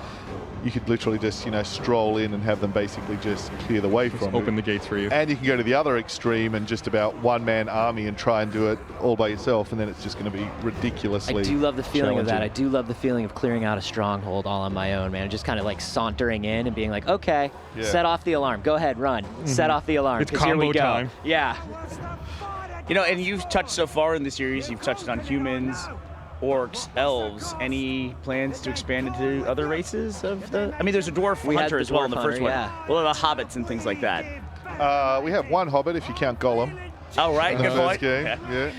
you could literally just, stroll in and have them basically just clear the way from you. Open the gates for you. And you can go to the other extreme and just about one-man army and try and do it all by yourself, and then it's just going to be ridiculously I do love the feeling of that. I challenging. do love the feeling of clearing out a stronghold all on my own, man. Just kind of like sauntering in and being like, okay, set off the alarm. Go ahead, run. Set off the alarm. It's 'cause here we combo go. time. Yeah. And you've touched so far in the series, you've touched on humans, orcs, elves. Any plans to expand into other races of the... I mean, there's a dwarf hunter as well in the first one. Well, the hobbits and things like that. We have one hobbit if you count Gollum. Oh, right. Good point. Game. Yeah.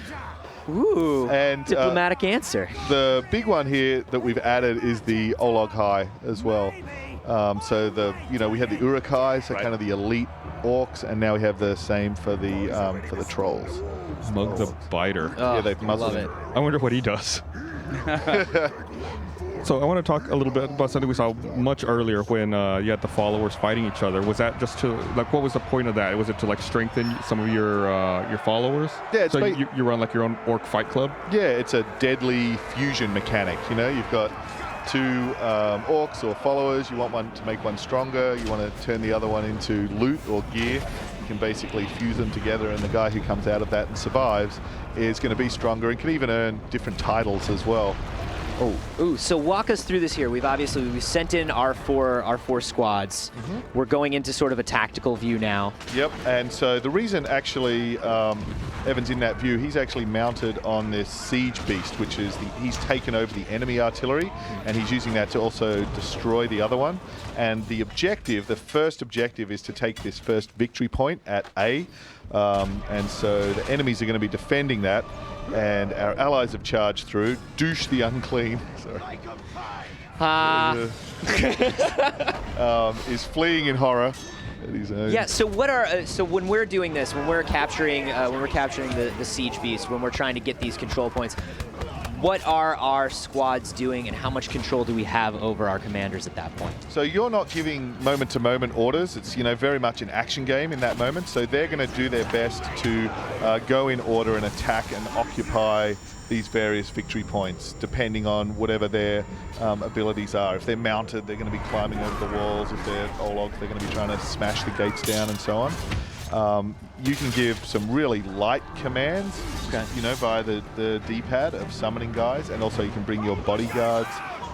Ooh, and diplomatic answer. The big one here that we've added is the Olog High as well. So we had the Urukai, so kind of the elite orcs, and now we have the same for the trolls. Mug the Biter. Yeah, they've muzzled love him. I wonder what he does. So I want to talk a little bit about something we saw much earlier when you had the followers fighting each other. Was that just to, like, what was the point of that? Was it to, like, strengthen some of your followers? Yeah, it's so you run, like, your own orc fight club? Yeah, it's a deadly fusion mechanic. You know, you've got 2 orcs or followers. You want one to make one stronger. You want to turn the other one into loot or gear. You can basically fuse them together, and the guy who comes out of that and survives is going to be stronger and can even earn different titles as well. Ooh, so walk us through this here. We've sent in our four squads. We're going into sort of a tactical view now. Yep, and so the reason actually Evan's in that view, he's actually mounted on this siege beast, which is he's taken over the enemy artillery, and he's using that to also destroy the other one. And the first objective is to take this first victory point at A. And so the enemies are going to be defending that, and our allies have charged through. Douche the Unclean is fleeing in horror. Yeah. So when we're doing this, when we're capturing the siege beast, when we're trying to get these control points, what are our squads doing, and how much control do we have over our commanders at that point? So you're not giving moment-to-moment orders. It's very much an action game in that moment. So they're going to do their best to go in order and attack and occupy these various victory points, depending on whatever their abilities are. If they're mounted, they're going to be climbing over the walls. If they're Ologs, they're going to be trying to smash the gates down and so on. You can give some really light commands, via the D-pad of summoning guys, and also you can bring your bodyguards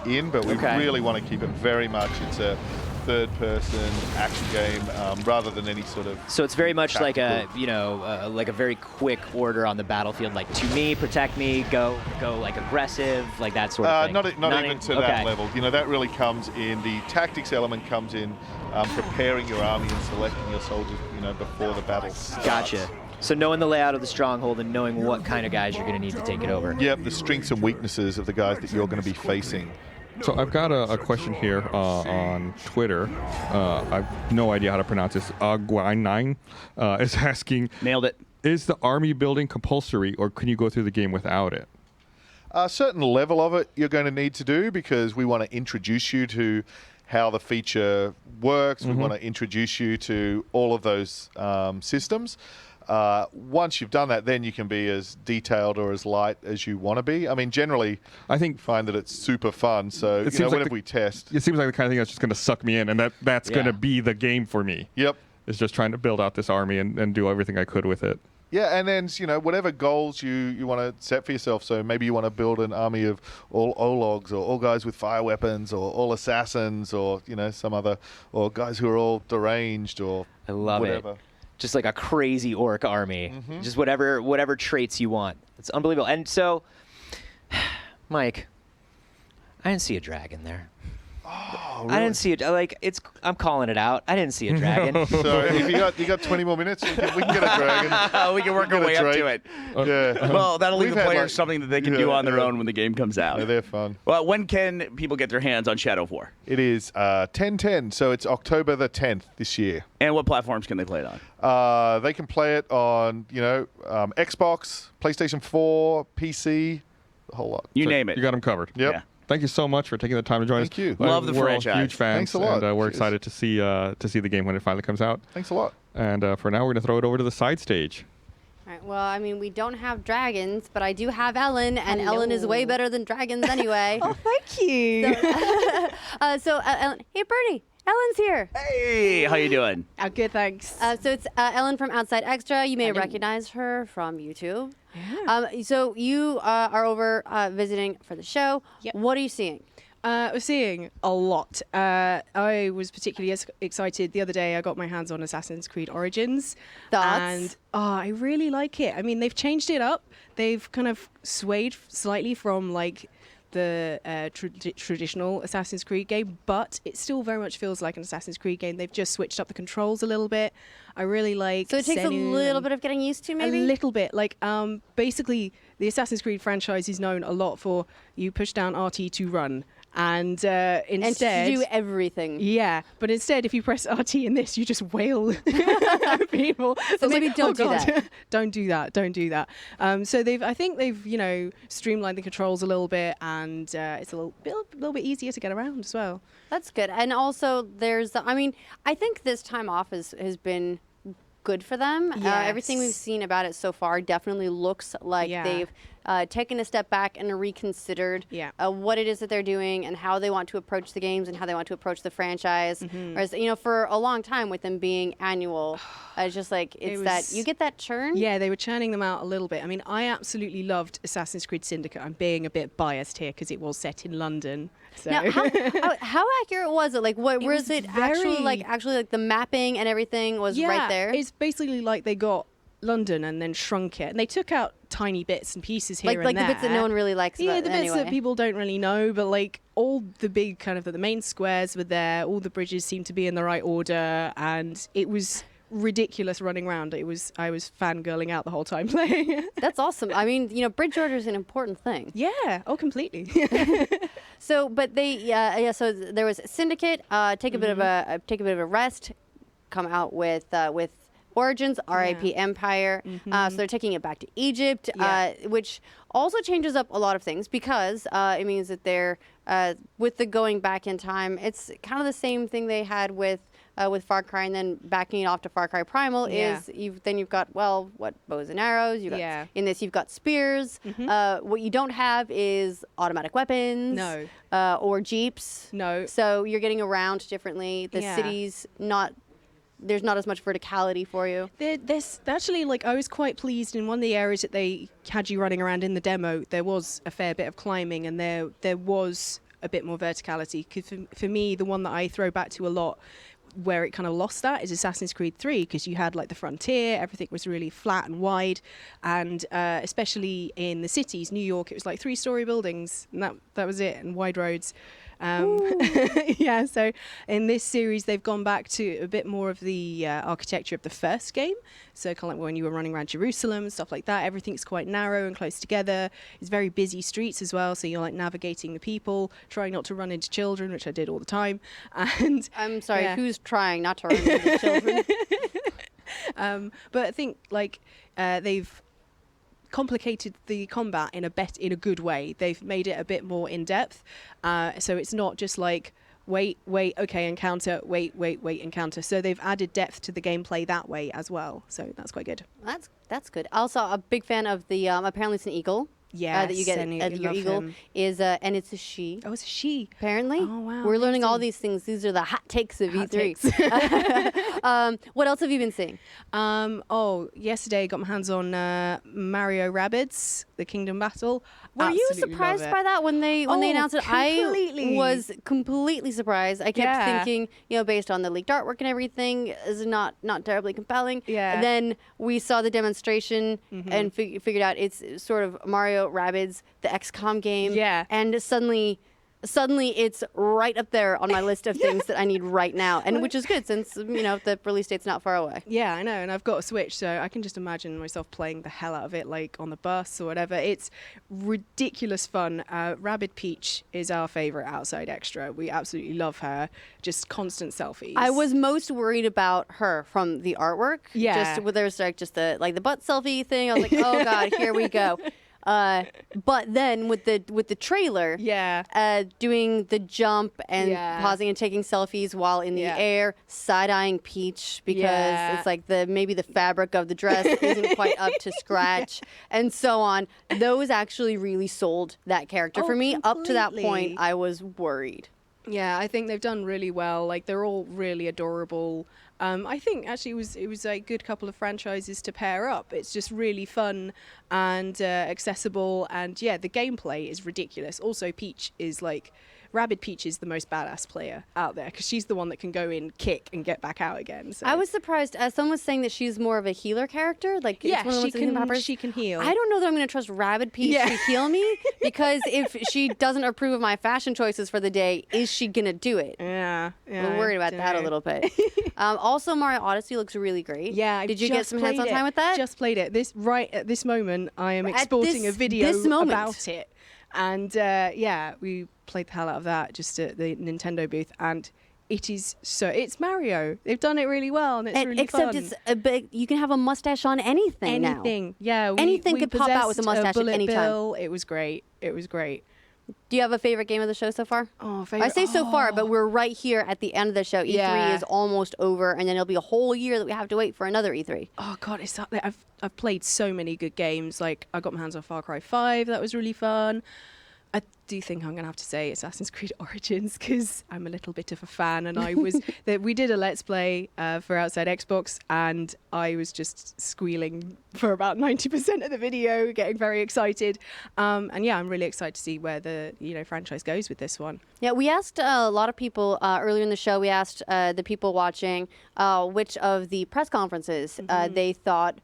in, but we really want to keep it very much, it's a third-person action game rather than any sort of. So it's very much like a very quick order on the battlefield, like to me, protect me, go like aggressive, like that sort of thing. Not even to that level. That really comes in. The tactics element comes in preparing your army and selecting your soldiers, before the battle starts. Gotcha. So knowing the layout of the stronghold and knowing what kind of guys you're going to need to take it over. Yep, the strengths and weaknesses of the guys that you're going to be facing. So I've got a question here on Twitter. I have no idea how to pronounce this. Agwine9 is asking. Nailed it. Is the army building compulsory, or can you go through the game without it? A certain level of it you're going to need to do, because we want to introduce you to how the feature works. We want to introduce you to all of those systems. Once you've done that, then you can be as detailed or as light as you want to be. I mean, generally, I find that it's super fun. So, whenever we test. It seems like the kind of thing that's just going to suck me in, and that's going to be the game for me. Yep. It's just trying to build out this army and do everything I could with it. Yeah, and then, whatever goals you want to set for yourself. So maybe you want to build an army of all Ologs, or all guys with fire weapons, or all assassins, or, some other, or guys who are all deranged, or I love whatever. It. Just like a crazy orc army. Just whatever traits you want. It's unbelievable. And so, Mike, I didn't see a dragon there. Oh, really? I didn't see it. I'm calling it out. I didn't see a dragon. So if you got 20 more minutes, we can get a dragon. We can work our way up to it. Yeah. Well, that'll leave the players something that they can do on their own when the game comes out. Yeah, they're fun. Well, when can people get their hands on Shadow of War? It is 10/10, so it's October the 10th this year. And what platforms can they play it on? They can play it on, Xbox, PlayStation 4, PC, a whole lot. You name it. You got them covered. Yep. Yeah. Thank you so much for taking the time to join us. Thank you. Love the we're franchise. All huge fans. Thanks a lot. And we're Cheers. excited to see the game when it finally comes out. Thanks a lot. And for now, we're going to throw it over to the side stage. All right, well, I mean, we don't have dragons, but I do have Ellen, and Ellen is way better than dragons anyway. Oh, thank you. So Ellen, hey, Bernie. Ellen's here. Hey, how you doing? Good, thanks. So it's Ellen from Outside Extra. You may recognize her from YouTube. Yeah. So you are over visiting for the show. Yep. What are you seeing? We're seeing a lot. I was particularly excited the other day. I got my hands on Assassin's Creed Origins. Thoughts? And I really like it. I mean, they've changed it up. They've kind of swayed slightly from the traditional Assassin's Creed game, but it still very much feels like an Assassin's Creed game. They've just switched up the controls a little bit. I really like. So it takes a little bit of getting used to, maybe? A little bit. Basically, the Assassin's Creed franchise is known a lot for you push down RT to run. And And to instead, do everything. Yeah, but instead, if you press RT in this, you just wail people. So maybe don't do that. Don't do that. Don't do that. So I think they've streamlined the controls a little bit, and it's a little bit easier to get around as well. That's good. And also, I think this time off has been good for them. Everything we've seen about it so far definitely looks like they've taken a step back and reconsidered what it is that they're doing and how they want to approach the games and how they want to approach the franchise. Whereas, for a long time with them being annual, it's just like that you get that churn. Yeah, they were churning them out a little bit. I mean, I absolutely loved Assassin's Creed Syndicate. I'm being a bit biased here because it was set in London. So. Now, how accurate was it? Like, was it actually the mapping and everything was right there? It's basically like they got London and then shrunk it, and they took out tiny bits and pieces here and there. Like the bits that no one really likes. Yeah, the bits that people don't really know, but like all the big the main squares were there. All the bridges seemed to be in the right order, and it was ridiculous running around. I was fangirling out the whole time playing. That's awesome. I mean, bridge order is an important thing. Yeah. Oh, completely. So, but so there was Syndicate. Take a bit of a rest. Come out with Origins, RIP Empire. So they're taking it back to Egypt, which also changes up a lot of things because it means that they're with the going back in time. It's kind of the same thing they had with Far Cry, and then backing it off to Far Cry Primal you've got bows and arrows. In this you've got spears. What you don't have is automatic weapons. No. Or jeeps. No. So you're getting around differently. The city's there's not as much verticality for you. There's actually, I was quite pleased in one of the areas that they had you running around in the demo. There was a fair bit of climbing, and there was a bit more verticality. 'Cause for me, the one that I throw back to a lot, where it kind of lost that, is Assassin's Creed 3, because you had the frontier, everything was really flat and wide, and especially in the cities, New York, it was 3-story buildings, and that was it, and wide roads. So in this series they've gone back to a bit more of the architecture of the first game, so kind of like when you were running around Jerusalem and stuff like that. Everything's quite narrow and close together. It's very busy streets as well, so you're navigating the people, trying not to run into children, which I did all the time. And I'm sorry, who's trying not to run into children? But I think they've complicated the combat in a good way. They've made it a bit more in depth, so it's not just wait, okay, encounter, wait, encounter. So they've added depth to the gameplay that way as well. So that's quite good. That's good. Also, a big fan of the apparently it's an eagle. Yeah, that you get. Your eagle is and it's a she. Oh, it's a she. Apparently. Oh wow. We're learning all these things. These are the hot takes of E3. What else have you been seeing? Yesterday I got my hands on Mario Rabbids, the Kingdom Battle. Were you surprised by that when they announced it? Completely. I was completely surprised. I kept thinking, based on the leaked artwork and everything, is not terribly compelling. Yeah. And then we saw the demonstration and figured out it's sort of Mario Rabbids, the XCOM game. Yeah. And suddenly it's right up there on my list of things that I need right now, and which is good since the release date's not far away. Yeah, I know, and I've got a Switch, so I can just imagine myself playing the hell out of it, on the bus or whatever. It's ridiculous fun. Rabbid Peach is our favorite outside extra. We absolutely love her. Just constant selfies. I was most worried about her from the artwork. Yeah. There's just the butt selfie thing. I was like, oh god, here we go. But then with the trailer, doing the jump and pausing and taking selfies while in the air, side-eyeing Peach because it's maybe the fabric of the dress isn't quite up to scratch and so on. Those actually really sold that character for me. Completely. Up to that point, I was worried. Yeah, I think they've done really well. They're all really adorable. I think actually it was a good couple of franchises to pair up. It's just really fun and accessible, and the gameplay is ridiculous. Also, Peach is Rabbid Peach is the most badass player out there because she's the one that can go in, kick, and get back out again. So. I was surprised. Someone was saying that she's more of a healer character. She can heal. I don't know that I'm going to trust Rabbid Peach to heal me because if she doesn't approve of my fashion choices for the day, is she going to do it? Yeah. I'm worried about that a little bit. Also, Mario Odyssey looks really great. Yeah. Did you get some hands-on time with that? Just played it. At this moment, I am exporting a video about it. And yeah, we played the hell out of that just at the Nintendo booth, and it's Mario. They've done it really well, and it's really except fun. it's a big. You can have a mustache on anything now. Anything, yeah. Anything could pop out with a mustache at any time. It was great. It was great. Do you have a favorite game of the show so far? Oh, favorite. I say so far, but we're right here at the end of the show. E3 is almost over, and then it'll be a whole year that we have to wait for another E3. Oh God, it's that. I've played so many good games. Like I got my hands on Far Cry 5. That was really fun. I do think I'm going to have to say Assassin's Creed Origins because I'm a little bit of a fan, and we did a Let's Play for Outside Xbox, and I was just squealing for about 90% of the video, getting very excited. And yeah, I'm really excited to see where the franchise goes with this one. Yeah, we asked a lot of people earlier in the show. We asked the people watching which of the press conferences they thought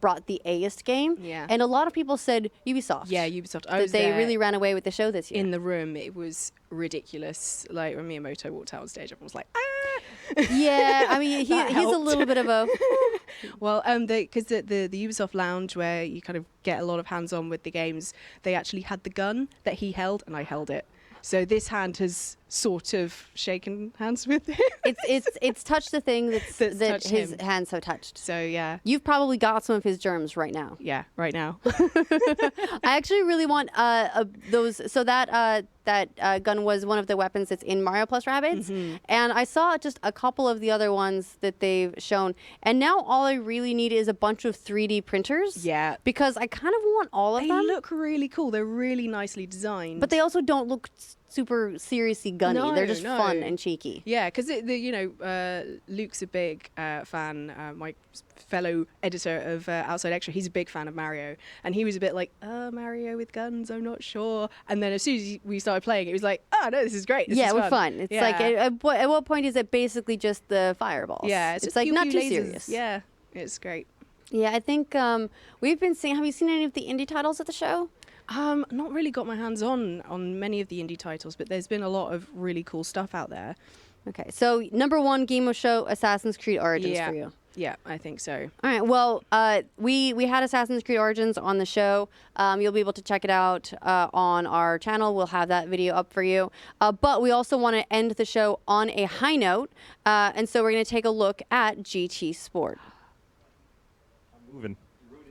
brought the A-est game. Yeah. And a lot of people said Ubisoft. Yeah, Ubisoft. They really ran away with the show this year. In the room, it was ridiculous. Like when Miyamoto walked out on stage, everyone was like, ah! Yeah, I mean, he's a little bit of a... Well, because the Ubisoft lounge where you kind of get a lot of hands-on with the games, they actually had the gun that he held, and I held it. So this hand has sort of shaken hands with him. It's touched the thing that his hands have touched. So yeah, you've probably got some of his germs right now. Yeah, right now. I actually really want those. So that gun was one of the weapons that's in Mario plus Rabbids, and I saw just a couple of the other ones that they've shown. And now all I really need is a bunch of 3D printers. Yeah, because I kind of want all of them. They look really cool. They're really nicely designed, but they also don't look super seriously gunny. They're just fun and cheeky. Yeah, because Luke's a big fan. My fellow editor of Outside Extra, he's a big fan of Mario, and he was a bit like, Mario with guns, I'm not sure. And then as soon as we started playing, it was like, oh no, this is great. This is we're fun. It's like at what point is it basically just the fireballs? Yeah, it's like not too serious. Yeah, it's great. Yeah, I think we've been seeing. Have you seen any of the indie titles at the show? Not really got my hands on many of the indie titles, but there's been a lot of really cool stuff out there. Okay, so number one game of show, Assassin's Creed Origins for you. Yeah, I think so. All right, well, we had Assassin's Creed Origins on the show. You'll be able to check it out on our channel. We'll have that video up for you. But we also want to end the show on a high note, and so we're going to take a look at GT Sport. I'm moving.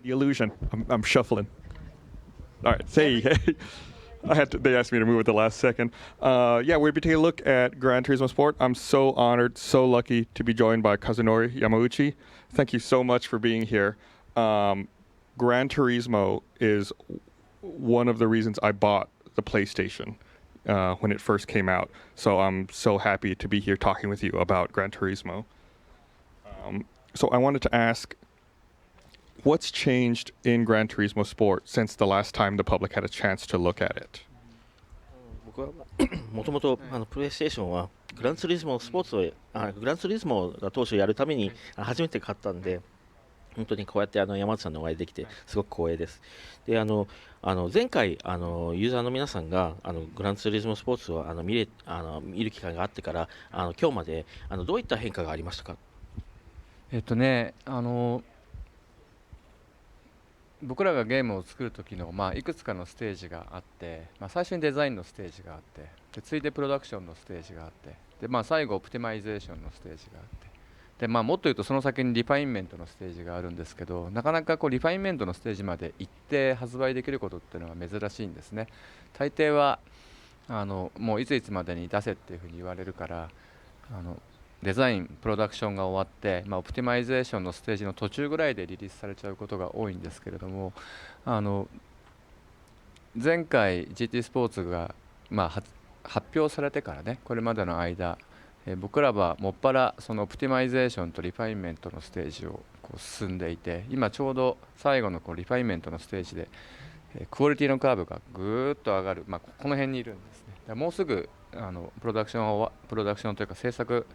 The illusion. I'm shuffling. All right, say they asked me to move at the last second. Yeah, we'll be taking a look at Gran Turismo Sport. I'm so honored, so lucky to be joined by Kazunori Yamauchi. Thank you so much for being here. Gran Turismo is one of the reasons I bought the PlayStation when it first came out. So I'm so happy to be here talking with you about Gran Turismo. So I wanted to ask, what's changed in Gran Turismo Sport since the last time the public had a chance to look at it? 僕はもともとプレイステーションはグランツーリスモスポーツをグランツーリスモが当初やるために初めて買ったんで、本当にこうやって山内さんのお会いできてすごく光栄です。で前回ユーザーの皆さんがグランツーリスモスポーツを見る機会があってから今日までどういった変化がありましたか？僕らがゲームを作る時の、いくつかのステージがあって、最初にデザインのステージがあって、で次いでプロダクションのステージがあって、で最後オプティマイゼーションのステージがあって、でもっと言うとその先にリファインメントのステージがあるんですけど、なかなかリファインメントのステージまで行って発売できることっていうのは珍しいんですね。大抵はもういついつまでに出せっていうふうに言われるから、デザインプロダクションが終わって、オプティマイゼーションのステージの途中ぐらいでリリースされちゃうことが多いんですけれども、前回 GT スポーツが、発表されてからね、これまでの間、僕らはもっぱらそのオプティマイゼーションとリファインメントのステージを進んでいて、今ちょうど最後のリファインメントのステージで、クオリティのカーブがぐーっと上がる、この辺にいるんですね。もうすぐプロダクションというか制作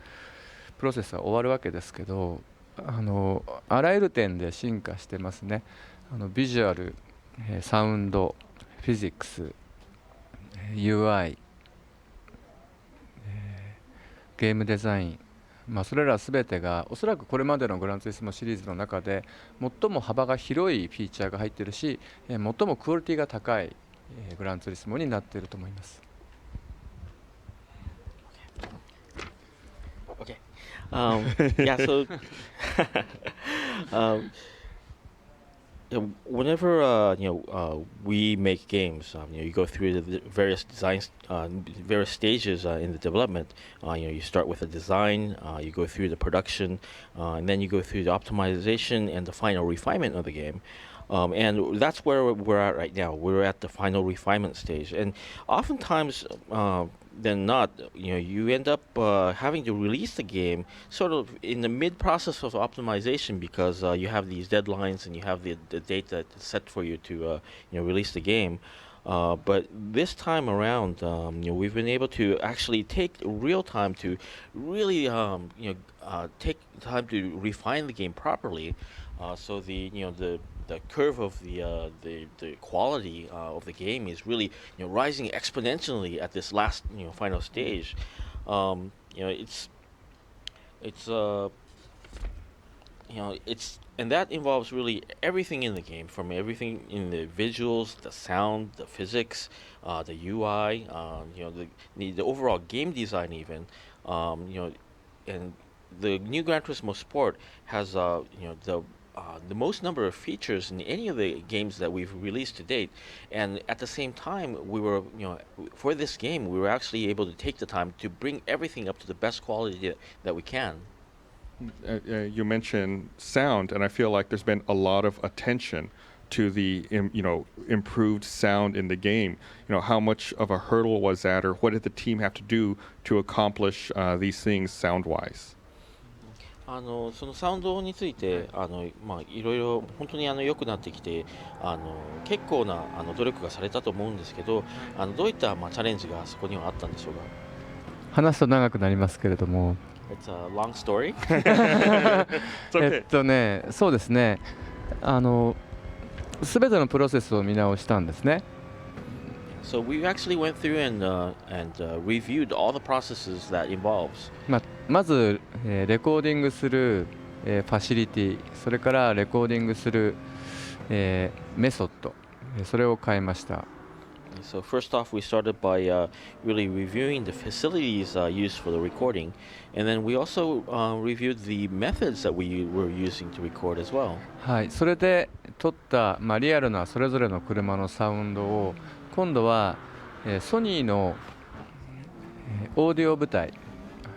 プロセスは終わるわけですけど、あらゆる点で進化してますね。ビジュアル、サウンド、フィジックス、UI、ゲームデザイン、それら全てがおそらくこれまでのグランツーリスモシリーズの中で最も幅が広いフィーチャーが入っているし、最もクオリティが高いグランツーリスモになっていると思います。Okay. Yeah, so whenever we make games, you go through the various designs, various stages in the development. You start with the design, you go through the production, and then you go through the optimization and the final refinement of the game. And that's where we're at right now. We're at the final refinement stage, and oftentimes, than not, you end up having to release the game sort of in the mid-process of optimization because you have these deadlines and you have the date that's set for you to release the game. But this time around, we've been able to actually take real time to really, take time to refine the game properly. So the curve of the quality of the game is really rising exponentially at this last final stage. It's and that involves really everything in the game, from everything in the visuals, the sound, the physics, the UI, the overall game design even, and the new Gran Turismo Sport has the most number of features in any of the games that we've released to date, and at the same time, we were, for this game, we were actually able to take the time to bring everything up to the best quality that we can. You mentioned sound, and I feel like there's been a lot of attention to the improved sound in the game. How much of a hurdle was that, or what did the team have to do to accomplish these things sound-wise? そのサウンドについていろいろ本当に良くなってきて結構な努力がされたと思うんですけどどういったチャレンジがそこにはあったんでしょうか。話すと長くなりますけれども。It's a long story. そうですね。すべてのプロセスを見直したんですね。So we actually went through and reviewed all the processes that involves. まず、レコーディングする、ファシリティ、それからレコーディングする、メソッド、それを変えました。So first off, we started by really reviewing the facilities used for the recording, and then we also reviewed the methods that we were using to record as well. はい、それで撮った、リアルなそれぞれの車のサウンドを今度は、ソニーの、オーディオ部隊、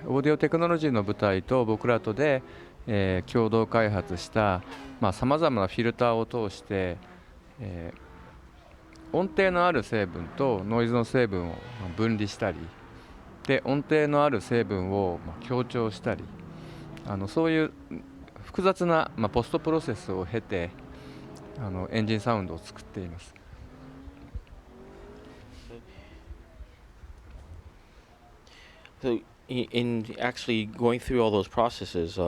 オーディオテクノロジーの部隊と僕らとで、共同開発したさまざまなフィルターを通して、音程のある成分とノイズの成分を分離したりで音程のある成分を強調したりそういう複雑なポストプロセスを経てエンジンサウンドを作っています。So in actually going through all those processes,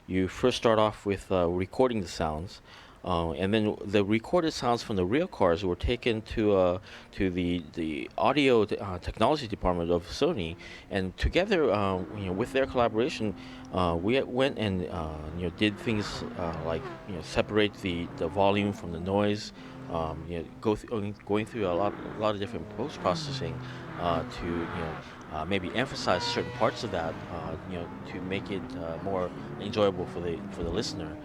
you first start off with recording the sounds, and then the recorded sounds from the real cars were taken to the audio technology department of Sony, and together, with their collaboration, we went and did things like separate the volume from the noise, going through a lot of different post processing to maybe emphasize certain parts of that, to make it more enjoyable for the listener.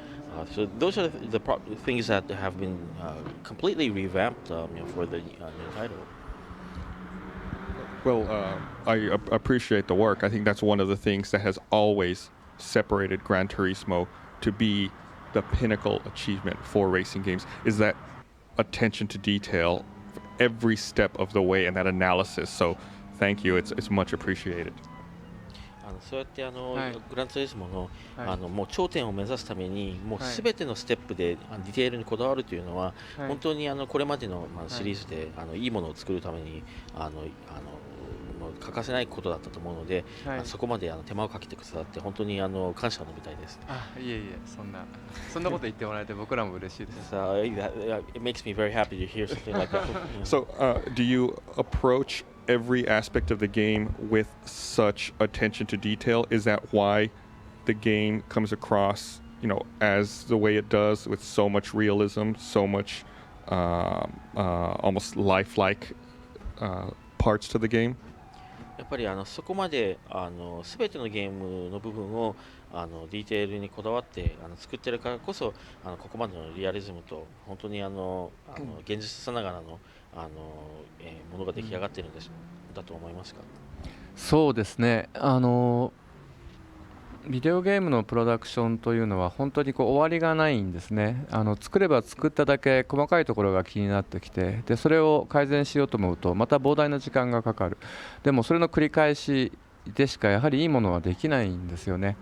So those are the things that have been completely revamped, for the new title. Well, I appreciate the work. I think that's one of the things that has always separated Gran Turismo to be the pinnacle achievement for racing games, is that attention to detail every step of the way and that analysis. So thank you. It's much appreciated. そうやってグランツーリスモの、もう頂点を目指すためにもうすべてのステップでディテールにこだわるというのは、本当にこれまでのシリーズでいいものを作るために欠かせないことだったと思うので、そこまで手間をかけてくださって本当に感謝のみたいです。いえいえ、そんなこと言ってもらえて僕らも嬉しいです。It makes me very happy to hear something like that. So, do you approach every aspect of the game with such attention to detail? Is that why the game comes across, as the way it does, with so much realism, so much almost lifelike parts to the game? やっぱりそこまで全てのゲームの部分をディテールにこだわって作ってるからこそここまでのリアリズムと本当に現実さながらのものが出来上がっているんですだと思いますか？そうですね。ビデオゲームのプロダクションというのは本当に終わりがないんですね。作れば作っただけ細かいところが気になってきて、でそれを改善しようと思うとまた膨大な時間がかかる。でもそれの繰り返しでしかやはりいいものはできないんですよね。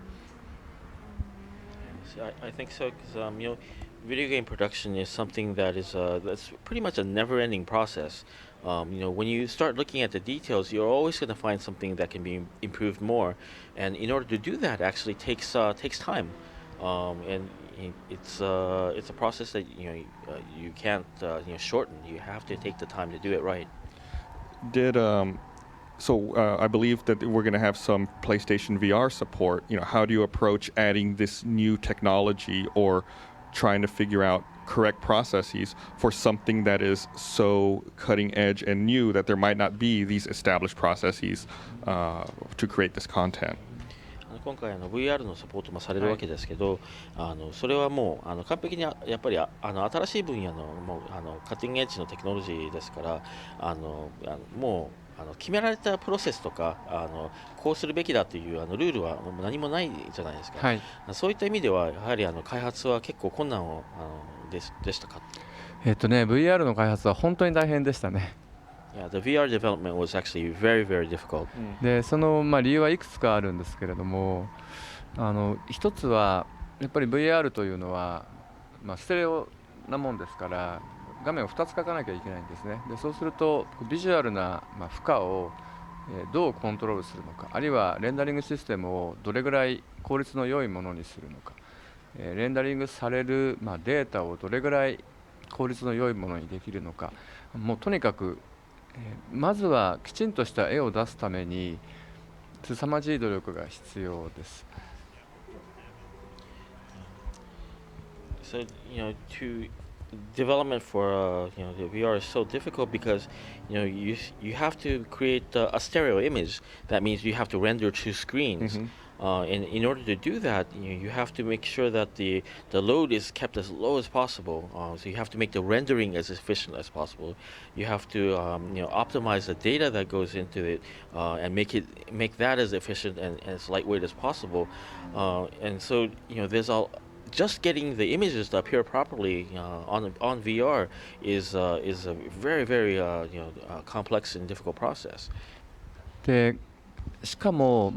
I think so because video game production is something that is that's pretty much a never-ending process. When you start looking at the details, you're always going to find something that can be improved more, and in order to do that, actually takes time, and it's a process that you can't shorten. You have to take the time to do it right. I believe that we're going to have some PlayStation VR support. How do you approach adding this new technology or trying to figure out correct processes for something that is so cutting edge and new that there might not be these established processes to create this content? 今回VR のサポートもされるわけですけど、それはもう完璧にやっぱり新しい分野のもうカッティングエッジのテクノロジーですからもう決められたプロセスとかこうするべきだというルールは何もないじゃないですか、はい、そういった意味ではやはり開発は結構困難をでしたか？VR の開発は本当に大変でしたね。Yeah, the VR development was actually very, very difficult. でその理由はいくつかあるんですけれども、一つはやっぱり VR というのは、ステレオなもんですから画面を2つ描かなきゃいけないんですね。でそうするとビジュアルな、負荷をどうコントロールするのか、あるいはレンダリングシステムをどれぐらい効率の良いものにするのか、レンダリングされる、データをどれぐらい効率の良いものにできるのか、もうとにかくまずはきちんとした絵を出すために凄まじい努力が必要です。So, development for the VR is so difficult because you have to create a stereo image. That means you have to render two screens. And in order to do that, you have to make sure that the load is kept as low as possible. So you have to make the rendering as efficient as possible. You have to optimize the data that goes into it and make that as efficient and as lightweight as possible. And so there's just getting the images to appear properly on VR is a very, very complex and difficult process. でしかも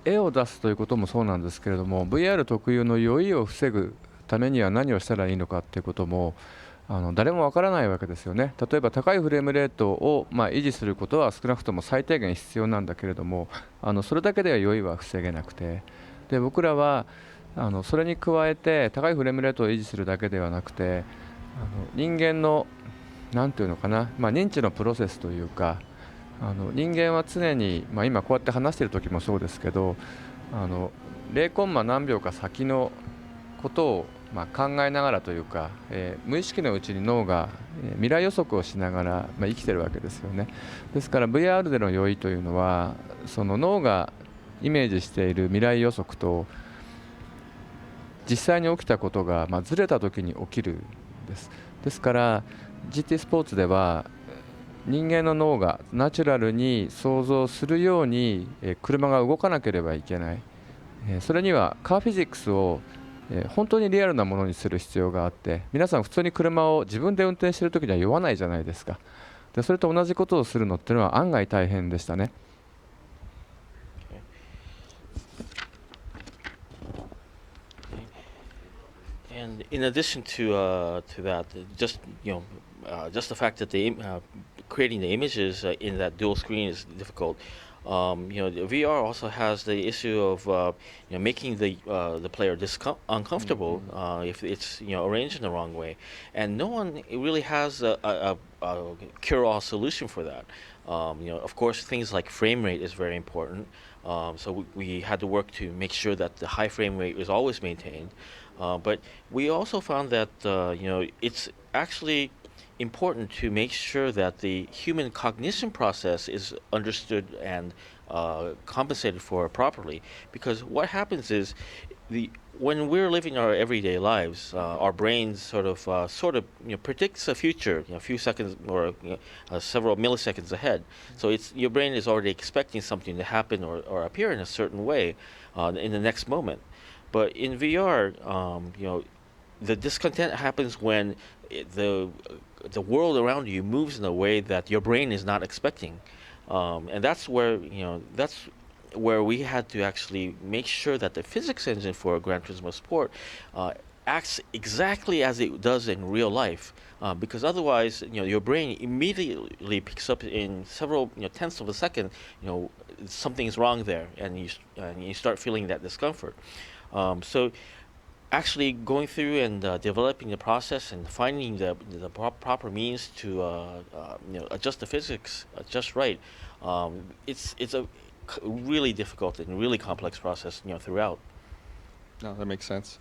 絵を出すということもそうなんですけれども VR 特有の酔いを防ぐためには何をしたらいいのかということも誰もわからないわけですよね。例えば高いフレームレートを維持することは少なくとも最低限必要なんだけれどもそれだけでは酔いは防げなくて、で僕らはそれに加えて高いフレームレートを維持するだけではなくて人間のなんていうのかな、認知のプロセスというか人間は常に、今こうやって話している時もそうですけど0コンマ何秒か先のことを、考えながらというか、無意識のうちに脳が、未来予測をしながら、生きてるわけですよね。ですから VR での酔いというのはその脳がイメージしている未来予測と実際に起きたことが、ずれた時に起きるんです。ですから GT スポーツでは人間の脳がナチュラルに想像するように車が動かなければいけない。それにはカーフィジックスを本当にリアルなものにする必要があって、皆さん普通に車を自分で運転している時には酔わないじゃないですか。でそれと同じことをするのっていうのは案外大変でしたね。And in addition to that, just the fact that creating the images in that dual screen is difficult. The VR also has the issue of making the player uncomfortable if it's arranged in the wrong way, and no one really has a cure-all solution for that. Of course, things like frame rate is very important. So we had to work to make sure that the high frame rate is always maintained. But we also found that it's actually important to make sure that the human cognition process is understood and compensated for properly. Because what happens is, when we're living our everyday lives, our brains sort of predicts a future, a few seconds or several milliseconds ahead. So your brain is already expecting something to happen or appear in a certain way in the next moment. But in VR, the discontent happens when the world around you moves in a way that your brain is not expecting, and that's where we had to actually make sure that the physics engine for Gran Turismo Sport acts exactly as it does in real life, because otherwise, your brain immediately picks up in several tenths of a second, something's wrong there, and you start feeling that discomfort. So actually going through and developing the process and finding the proper means to adjust the physics just right, it's a really difficult and really complex process throughout. No, that makes sense.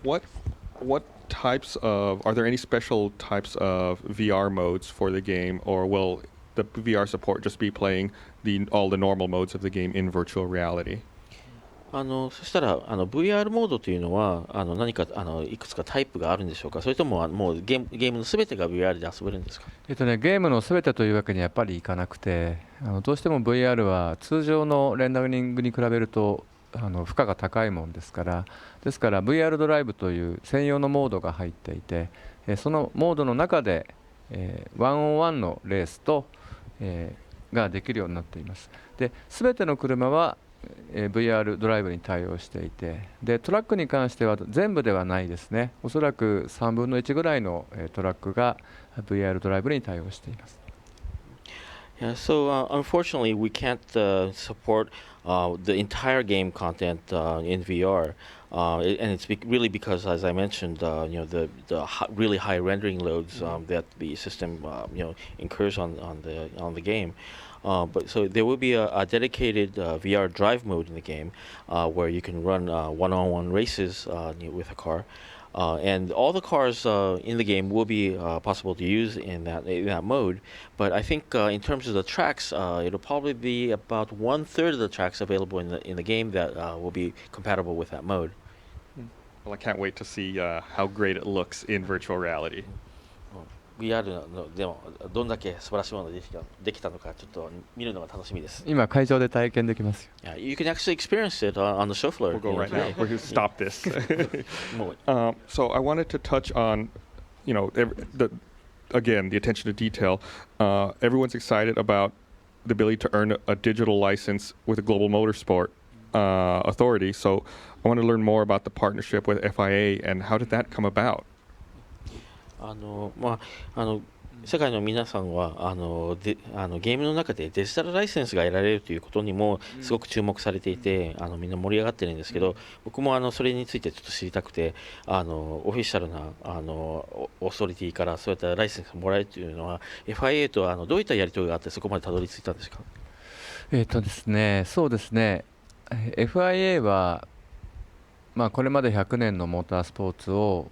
What types of, are there any special types of VR modes for the game, or will the VR support just be playing all the normal modes of the game in virtual reality? そしたらVR モードというのは何かいくつかタイプがあるんでしょうか、それとももうゲームのすべてが VR で遊べるんですか？ゲームのすべてというわけにはやっぱりいかなくて、どうしても VR は通常のレンダリングに比べると負荷が高いもんですから、VR ドライブという専用のモードが入っていて、そのモードの中でワンオンワンのレースができるようになっています。で、すべての車はVR ドライブに対応していて、でトラックに関しては全部ではないですね。おそらく3分の1ぐらいのトラックが VR ドライブに対応しています。Yeah, so unfortunately we can't support the entire game content in VR, and it's really because, as I mentioned, the really high rendering loads that the system incurs on the game. But so there will be a dedicated VR drive mode in the game where you can run one-on-one races with a car. And all the cars in the game will be possible to use in that mode. But I think in terms of the tracks, it'll probably be about 1/3 of the tracks available in the game that will be compatible with that mode. Well, I can't wait to see how great it looks in virtual reality. VR のでもどんだけ素晴らしいものができたのかちょっと見るのが楽しみです。今会場で体験できますよ。Yeah, you can actually experience it on the show floor. We'll go right now. We're going to stop this. So I wanted to touch on, again, the attention to detail. Everyone's excited about the ability to earn a digital license with a global motorsport authority. So I want to learn more about the partnership with FIA and how did that come about? 世界の皆さんはゲームの中でデジタルライセンスが得られるということにもすごく注目されていて、みんな盛り上がってるんですけど、僕もそれについてちょっと知りたくて、オフィシャルなオーソリティからそういったライセンスをもらえるというのは FIA とどういったやり取りがあってそこまでたどり着いたんですか？ですね、そうですね、FIA は、これまで100年のモータースポーツを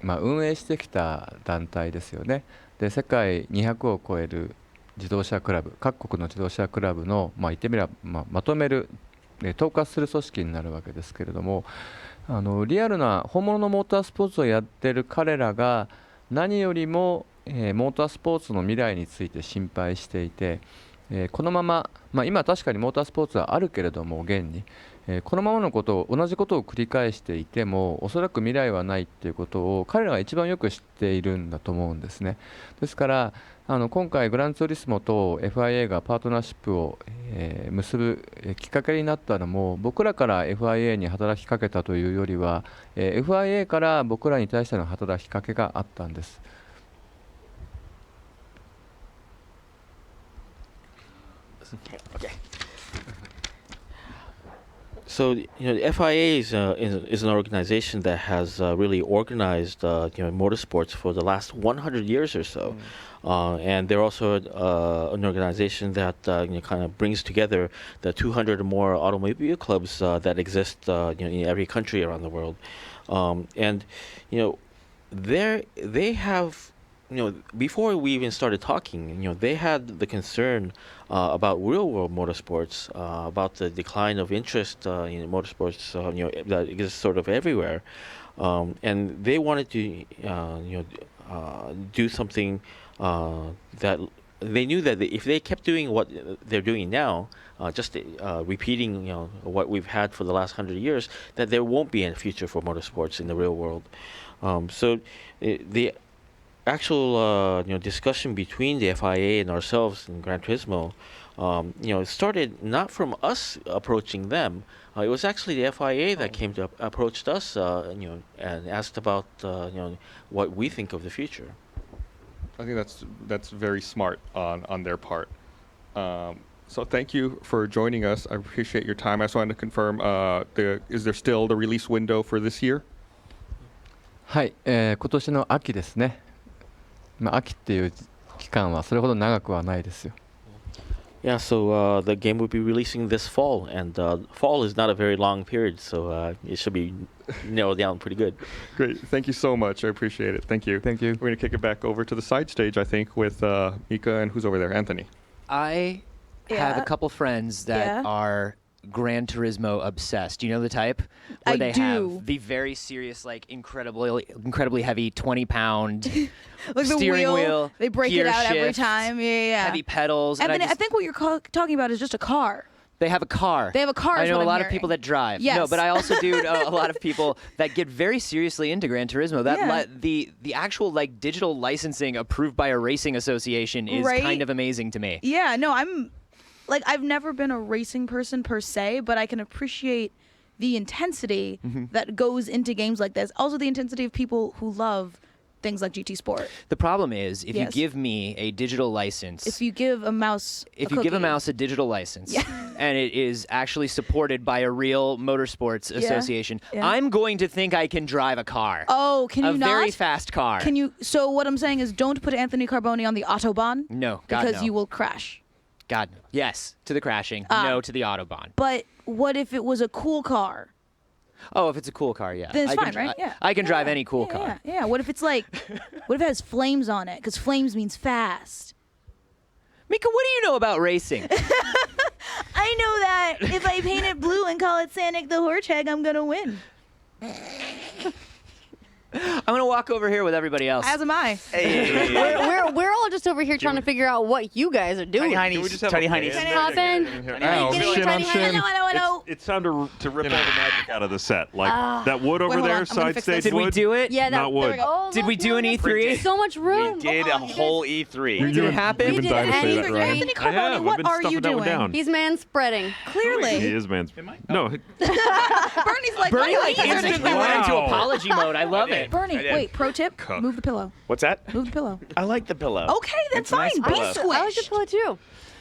運営してきた団体ですよね。で、世界200を超える自動車クラブ、各国の自動車クラブの、言ってみれば、まとめる、統括する組織になるわけですけれども、リアルな本物のモータースポーツをやってる彼らが何よりも、モータースポーツの未来について心配していて、このまま、今確かにモータースポーツはあるけれども現に、このままのことを同じことを繰り返していてもおそらく未来はないっていうことを彼らが一番よく知っているんだと思うんですね。ですから今回グランツーリスモと FIA がパートナーシップを、結ぶきっかけになったのも僕らから FIA に働きかけたというよりは、FIA から僕らに対しての働きかけがあったんです。Okay. So the FIA is an organization that has really organized motorsports for the last 100 years or so, and they're also an organization that kind of brings together the 200 or more automobile clubs that exist in every country around the world, and they have before we even started talking, they had the concern about real-world motorsports, about the decline of interest in motorsports, that exists sort of everywhere, and they wanted to, do something that they knew that if they kept doing what they're doing now, just repeating, what we've had for the last 100 years, that there won't be a future for motorsports in the real world. So the actual discussion between the FIA and ourselves in Gran Turismo, started not from us approaching them. It was actually the FIA that came to approached us, and asked about what we think of the future. I think that's very smart on their part. So thank you for joining us. I appreciate your time. I just wanted to confirm, is there still the release window for this year? はい、今年の秋ですね。秋っていう期間はそれほど長くはないですよ。Yeah, so the game will be releasing this fall, and fall is not a very long period, so it should be narrowed down pretty good. Great. Thank you so much. I appreciate it. Thank you. Thank you. We're going to kick it back over to the side stage, I think, with Mika and who's over there? Anthony. I have a couple friends that are Gran Turismo obsessed. Do you know the type? Where they have the very serious, incredibly heavy 20-pound like steering wheel. They break it out every time. Yeah. Heavy pedals. Evan, I think what you're talking about is just a car. They have a car. They have a car. I know a lot of people that drive. Yes. No, but I also do know a lot of people that get very seriously into Gran Turismo. That the actual digital licensing approved by a racing association is kind of amazing to me. Yeah. No, I've never been a racing person per se, but I can appreciate the intensity that goes into games like this. Also, the intensity of people who love things like GT Sport. The problem is, if you give me a digital license, if you give a mouse, a digital license, and it is actually supported by a real motorsports association, I'm going to think I can drive a car. Oh, can you not? A very fast car. Can you? So what I'm saying is, don't put Anthony Carboni on the Autobahn. No, God, because no. you will crash. God, yes to the crashing, no to the Autobahn. But what if it was a cool car? Oh, if it's a cool car, yeah. Then it's fine, right? Yeah. I can drive any cool car. Yeah. What if it's what if it has flames on it? Because flames means fast. Mika, what do you know about racing? I know that if I paint it blue and call it Sanic the Horcheg, I'm going to win. I'm going to walk over here with everybody else. As am I. Hey. We're all just over here trying to figure out what you guys are doing. Tiny heinies. Tiny hop in. It's time to rip all the magic out of the set. Like that wood over there, side stage Did we do it? Yeah, not wood. Did we do an E3? So much room. We did a whole E3. Did it happen? We did Anthony Carboni, what are you doing? He's man spreading. Clearly. He is man. No. Bernie's like, Bernie instantly went into apology mode. I love it. Bernie, wait, pro tip, move the pillow. What's that? Move the pillow. I like the pillow. Okay, then It's a nice fine. Be pillow. squished. I like the pillow too.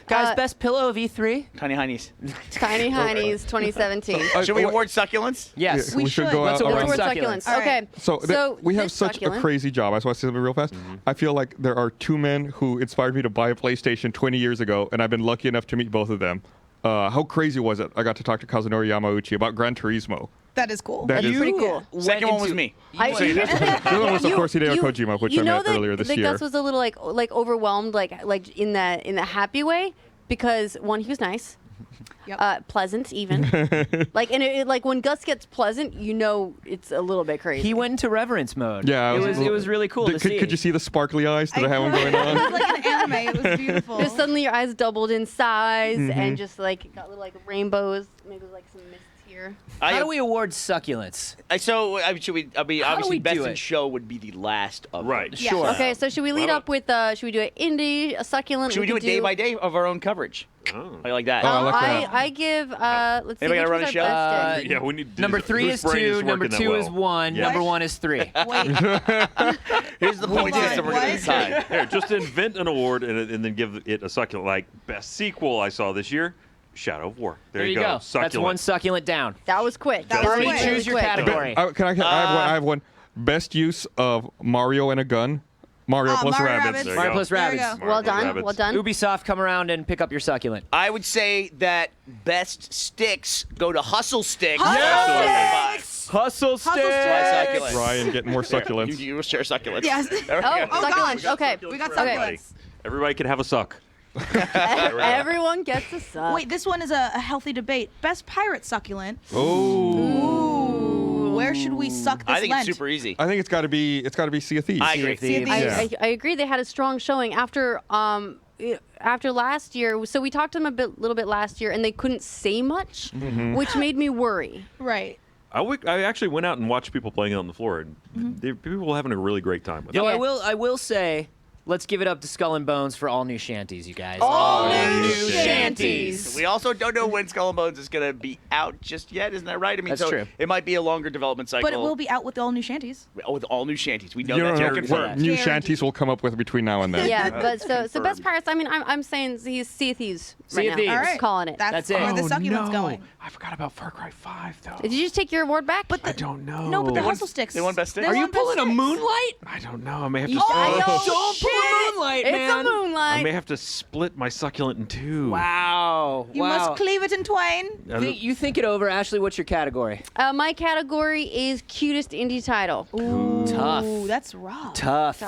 Guys, best pillow of E3? Tiny heinies. Tiny Heinies 2017. Should we award succulents? Yes. We should go Let's out award around. succulents. All right. Okay. So we have this such succulent- a crazy job. I just want to say something real fast. I feel like there are two men who inspired me to buy a PlayStation 20 years ago, and I've been lucky enough to meet both of them. How crazy was it? I got to talk to Kazunori Yamauchi about Gran Turismo. That is cool. That That's is pretty cool. Second one was me. The other one was, of course, Hideo Kojima, which I met earlier this year. Gus was a little like overwhelmed, like in the happy way, because one, he was nice. Pleasant even. Like when Gus gets pleasant, it's a little bit crazy. He went into reverence mode. Yeah, it was really cool to see. Could you see the sparkly eyes? Did I have them going on? It was like an anime. It was beautiful. Just suddenly your eyes doubled in size and just got little rainbows, maybe like some mists here. How do we award succulents? Obviously best in show would be the last of them. Yeah. Sure. Okay, so should we lead up with should we do an indie, a succulent? Should we do it day by day of our own coverage? I like that. I like that. I give let's see. Anybody Which gotta run was a our best show? day? Yeah, we need. Number 3 is 2, number 2 is 1, number 1 is 3. Here's the point system we're going to decide. Here, just invent an award and then give it a succulent. Like best sequel I saw this year, Shadow of War. There you go. Succulent. That's one succulent down. That was quick. Bernie, That was choose your quick. category. I have one. Best use of Mario and a gun. Mario plus Mario Rabbids. Rabbids. There you Mario go. plus There you Rabbids. go. Well done. Rabbits. Well done. Ubisoft, come around and pick up your succulent. I would say that best sticks go to Hustle Sticks. Hustle Hustle sticks. My succulents. Ryan getting more succulents. You share succulents. Yes. There we go. Succulents. Okay. We got Okay. succulents. Everybody can have a suck. Everyone gets a suck. Wait, this one is a healthy debate. Best pirate succulent. Oh. Where should we suck this I think Lent? it's super easy. I think it's got to be Sea of Thieves. I agree. Sea of Thieves. I agree. They had a strong showing after last year. So we talked to them a little bit last year, and they couldn't say much, which made me worry. Right. I actually went out and watched people playing it on the floor, and people were having a really great time with it. Though I will say, let's give it up to Skull and Bones for all new shanties, you guys. All new shanties. We also don't know when Skull and Bones is going to be out just yet. Isn't that right? I mean, That's true. It might be a longer development cycle. But it will be out with all new shanties. Oh, with all new shanties. We know You that's don't not know confirmed. what new shanties will come up with between now and then. Yeah, but so best pirates. I mean, I'm saying he's Sea of Thieves right Sea of now. Thieves. I'm All just right. calling it. That's it. where the Oh, succulent's no. going. I forgot about Far Cry 5, though. Did you just take your award back? But I don't know. No, but the They won- hustle sticks. they won best stick? They Are won you best pulling a sticks. moonlight? I don't know. I may have to. Don't pull a moonlight, It's man. a moonlight. I may have to split my succulent in two. Wow. You must cleave it in twain. You think it over, Ashley. What's your category? My category is cutest indie title. Tough. Ooh, that's rough. Tough.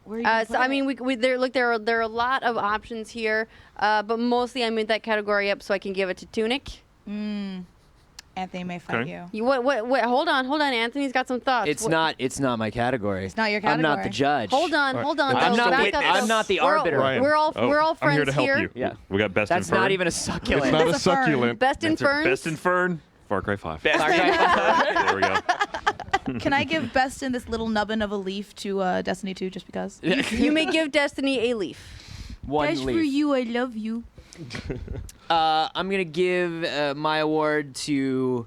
Where are you gonna So put I it? mean, there are a lot of options here, but mostly I made that category up so I can give it to Tunic. Anthony may fight Okay. you. What? Hold on. Anthony's got some thoughts. It's not my category. It's not your I'm not category. the judge. Hold on. I'm not Back the, up. I'm not the We're all- arbiter. Ryan. We're all Oh, friends I'm here to help you. Yeah. We got best That's in Fern. not even a succulent. It's not a That's a fern. succulent. Best in That's our Ferns. Best in Fern. Far Cry 5. Best There we go. Can I give best in this little nubbin of a leaf to Destiny 2 just because? You may give Destiny a leaf. One That's for leaf. you. I love you. I'm gonna give my award to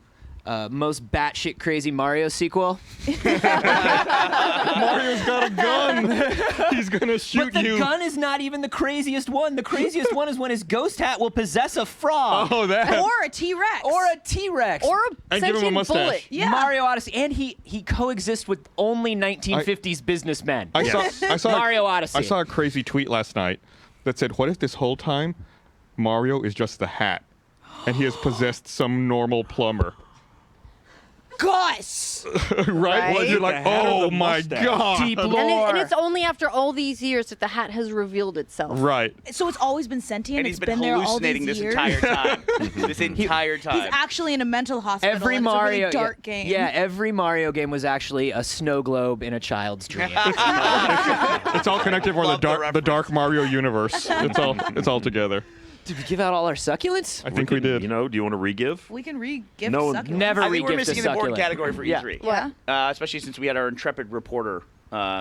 most batshit crazy Mario sequel. Mario's got a gun. He's gonna shoot But the you. gun is not even the craziest one. The craziest one is when his ghost hat will possess a frog. Oh, that. Or a T-Rex. Or a T-Rex. Or a And give him a sentient mustache. bullet. Yeah. Mario Odyssey. And he coexists with only 1950s businessmen. I saw Mario Odyssey. I saw a crazy tweet last night that said, "What if this whole time Mario is just the hat, and he has possessed some normal plumber?" Gus. Right? Well, you're like, The hat or oh the my mustache? god. Deep And, lore. and it's only after all these years that the hat has revealed itself. Right. So it's always been sentient. And It's he's been there all hallucinating these this years. entire time. This entire time. He's actually in a mental hospital. Every and Mario, it's a really dark game. yeah, every Mario game was actually a snow globe in a child's dream. It's all connected for Love the dark Mario universe. It's all together. Did we give out all our succulents? I think we did. You know, do you want to re-give? We can re-gift No, succulents. Never I think we're re-gift a missing an important succulent. category for Yeah. E3. Yeah. Especially since we had our intrepid reporter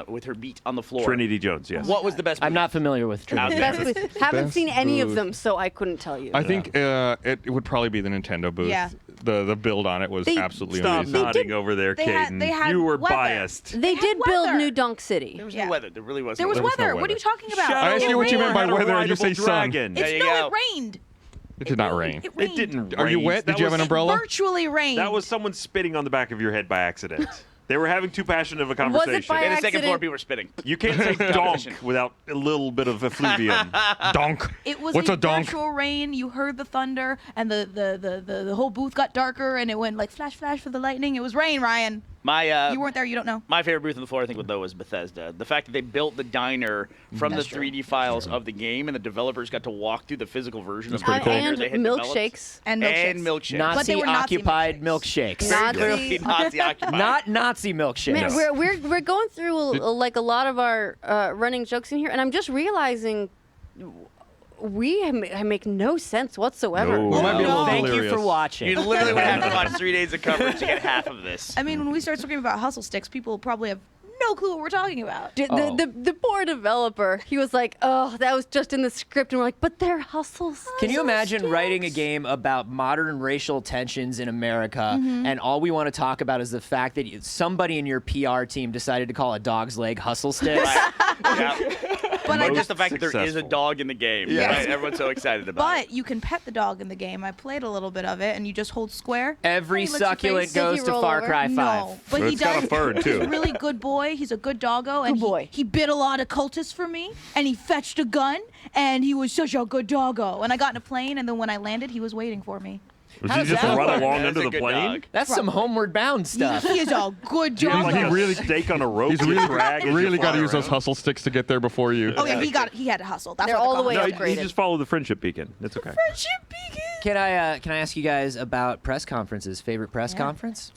with her beat on the floor. Trinity Jones, yes. What was the best? I'm not familiar with Trinity. Out Best booth. Haven't Best seen any of booth. them, so I couldn't tell you. I think it would probably be the Nintendo booth. Yeah. The build on it was They- absolutely Stop amazing. nodding over there, they had- Caden. they had You were weather. biased. They had did build weather. New Dunk City. There was Yeah. no weather. There really wasn't. There was There was no weather. What are weather. you talking about? Shadow I asked you what you meant by had a weather, and you say rideable sun. dragon. There you No, go. it rained. It did not rain. It rained. It didn't rain. Are you wet? That Did you have an was- umbrella? Virtually rained. That was someone spitting on the back of your head by accident. They were having too passionate of a Was conversation. it by And the second floor, accident? people were spitting. You can't say donk without a little bit of effluvium. Donk. It was What's a a donk? virtual rain. You heard the thunder, and the whole booth got darker, and it went like flash, flash for the lightning. It was rain, Ryan. My You weren't there. You don't know. my favorite booth on the floor, I think, though, was Bethesda. The fact that they built the diner from That's the true. 3D files of the game, and the developers got to walk through the physical version That's of the pretty cool. diner And they had developed. milkshakes. And And milkshakes. milkshakes. But they were Nazi Nazi-occupied milkshakes. Very Nazi- clearly Nazi occupied. Not Nazi milkshakes. Man, we're going through like a lot of our running jokes in here, and I'm just realizing we make no sense whatsoever. No. We might be a little Thank delirious. you for watching. You literally would have to watch 3 days of coverage to get half of this. I mean, when we start talking about hustle sticks, people probably have no clue what we're talking about. The poor developer, he was like, oh, that was just in the script, and we're like, but they're hustles. Can you imagine writing a game about modern racial tensions in America, and all we want to talk about is the fact that somebody in your PR team decided to call a dog's leg hustle sticks? Yeah. But Or just the fact that there is a dog in the game. Yes. Right? Everyone's so excited about it. But you can pet the dog in the game. I played a little bit of it, and you just hold square. Every and he licks your succulent face. goes to Far Cry 5. No, but he It's got a does. fur, too. He's a really good boy. He's a good doggo, and he bit a lot of cultists for me, and he fetched a gun, and he was such a good doggo. And I got in a plane, and then when I landed, he was waiting for me. Was he just run along under the plane? That's some homeward bound stuff. He is a good He job. like really stake on a rope. He's really got to use those hustle sticks to get there before you. Oh yeah, he had to hustle. That's They're what all the way No, upgraded. he just followed the friendship beacon. It's okay. Can I ask you guys about press conferences? Favorite press conference?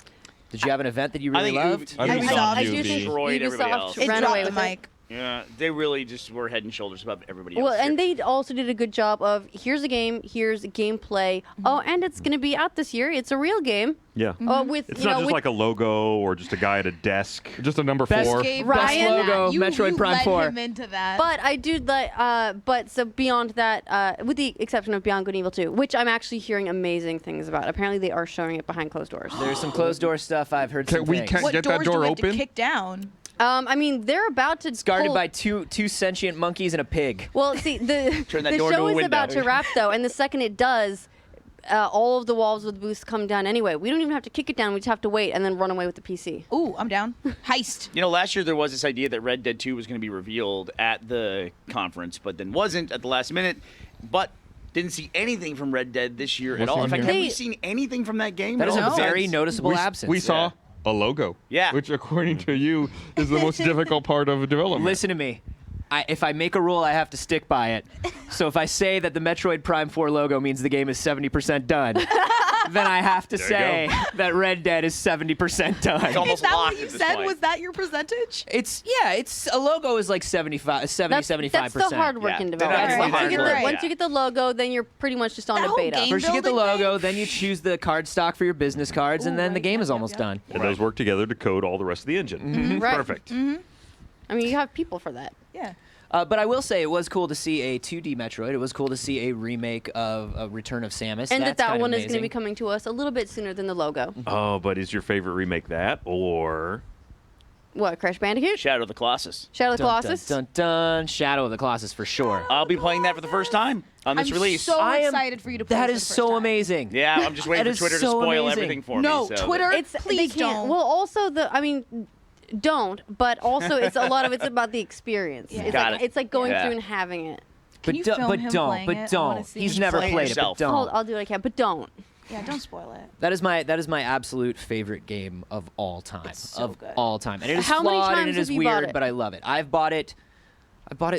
Did you have an event that you really loved? I think I Ubisoft destroyed everybody else. It ran dropped away the with it. mic. Yeah, they really just were head and shoulders above everybody else. Well, and they also did a good job of here's a game, here's gameplay. Oh, and it's going to be out this year. It's a real game. Yeah. With It's you not know just with like a logo or just a guy at a desk. Just a number Best 4. game, Ryan, best logo, You Metroid Prime led 4. him into that. But I do but so beyond that, with the exception of Beyond Good and Evil 2, which I'm actually hearing amazing things about. Apparently, they are showing it behind closed doors. There's some closed door stuff. I've heard. Some We things. can't what get doors that do door we have to open. kick down? I mean, they're about to. It's guarded pull- by two sentient monkeys and a pig. Well, see, the Turn that the door into show a is window. about to wrap though, and the second it does, all of the walls with booths come down anyway. We don't even have to kick it down. We just have to wait and then run away with the PC. Ooh, I'm down. Heist. You know, last year there was this idea that Red Dead 2 was going to be revealed at the conference, but then wasn't at the last minute. But didn't see anything from Red Dead this year at all. In fact, have we seen anything from that game? That at is all a very besides- noticeable absence. We saw a logo. Yeah. Which, according to you, is the most difficult part of development. Listen to me. If I make a rule, I have to stick by it. So if I say that the Metroid Prime 4 logo means the game is 70% done, then I have to say that Red Dead is 70% done. It's almost Is that locked what you at this said? point. Was that your percentage? It's a logo is like 70, 75%. That's the hard work in Yeah. development. That's Once, the you get hard the, work. once you get the logo, then you're pretty much just on That a whole beta. game First you get the building logo, thing? then you choose the card stock for your business cards, and then the game is almost done. And those work together to code all the rest of the engine. Right. Perfect. I mean, you have people for that. Yeah. But I will say it was cool to see a 2D Metroid. It was cool to see a remake of Return of Samus. And That's that kind of one is going to amazing. be coming to us a little bit sooner than the logo. Oh, but is your favorite remake that or What, Crash Bandicoot? Shadow of the Colossus. Shadow of the Colossus? Dun, dun, dun. Shadow of the Colossus for sure. I'll be playing that for the first time on this I'm release. so I am- excited for you to play That this is for the so first time. amazing. Yeah, I'm just waiting That for is Twitter to so spoil amazing. everything for No, me. So. Twitter, They please can't. don't. Well, also don't. But also, it's a lot of it's about the experience. Yeah. It's Got like it. it's like going Yeah. through and having it. Can you film him playing but it? I wanna don't. see. He's Just never play it played it, yourself. but don't. I'll do what I can, but don't. Yeah, don't spoil it. That is my absolute favorite game of all time. It's so good. All time. And it is How many flawed and times it is have you bought weird, it? but I love it. I bought it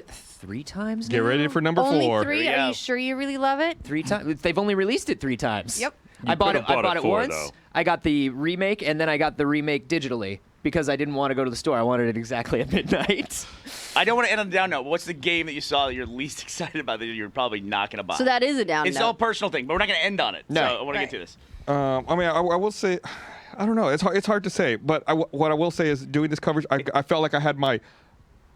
3 times Get now? ready for number Only 4. 3? There you Are go. you sure you really love it? 3 times. They've only released it 3 times. Yep. I bought could've it. I bought bought it it 4, once. though. I got the remake, and then I got the remake digitally because I didn't want to go to the store. I wanted it exactly at midnight. I don't want to end on a down note. What's the game that you saw that you're least excited about that you're probably not going to buy? So that is a down It's note. all a personal thing, but we're not going to end on it. No. So I want to get to this. I mean, I will say, I don't know. It's hard to say, but what I will say is doing this coverage, I felt like I had my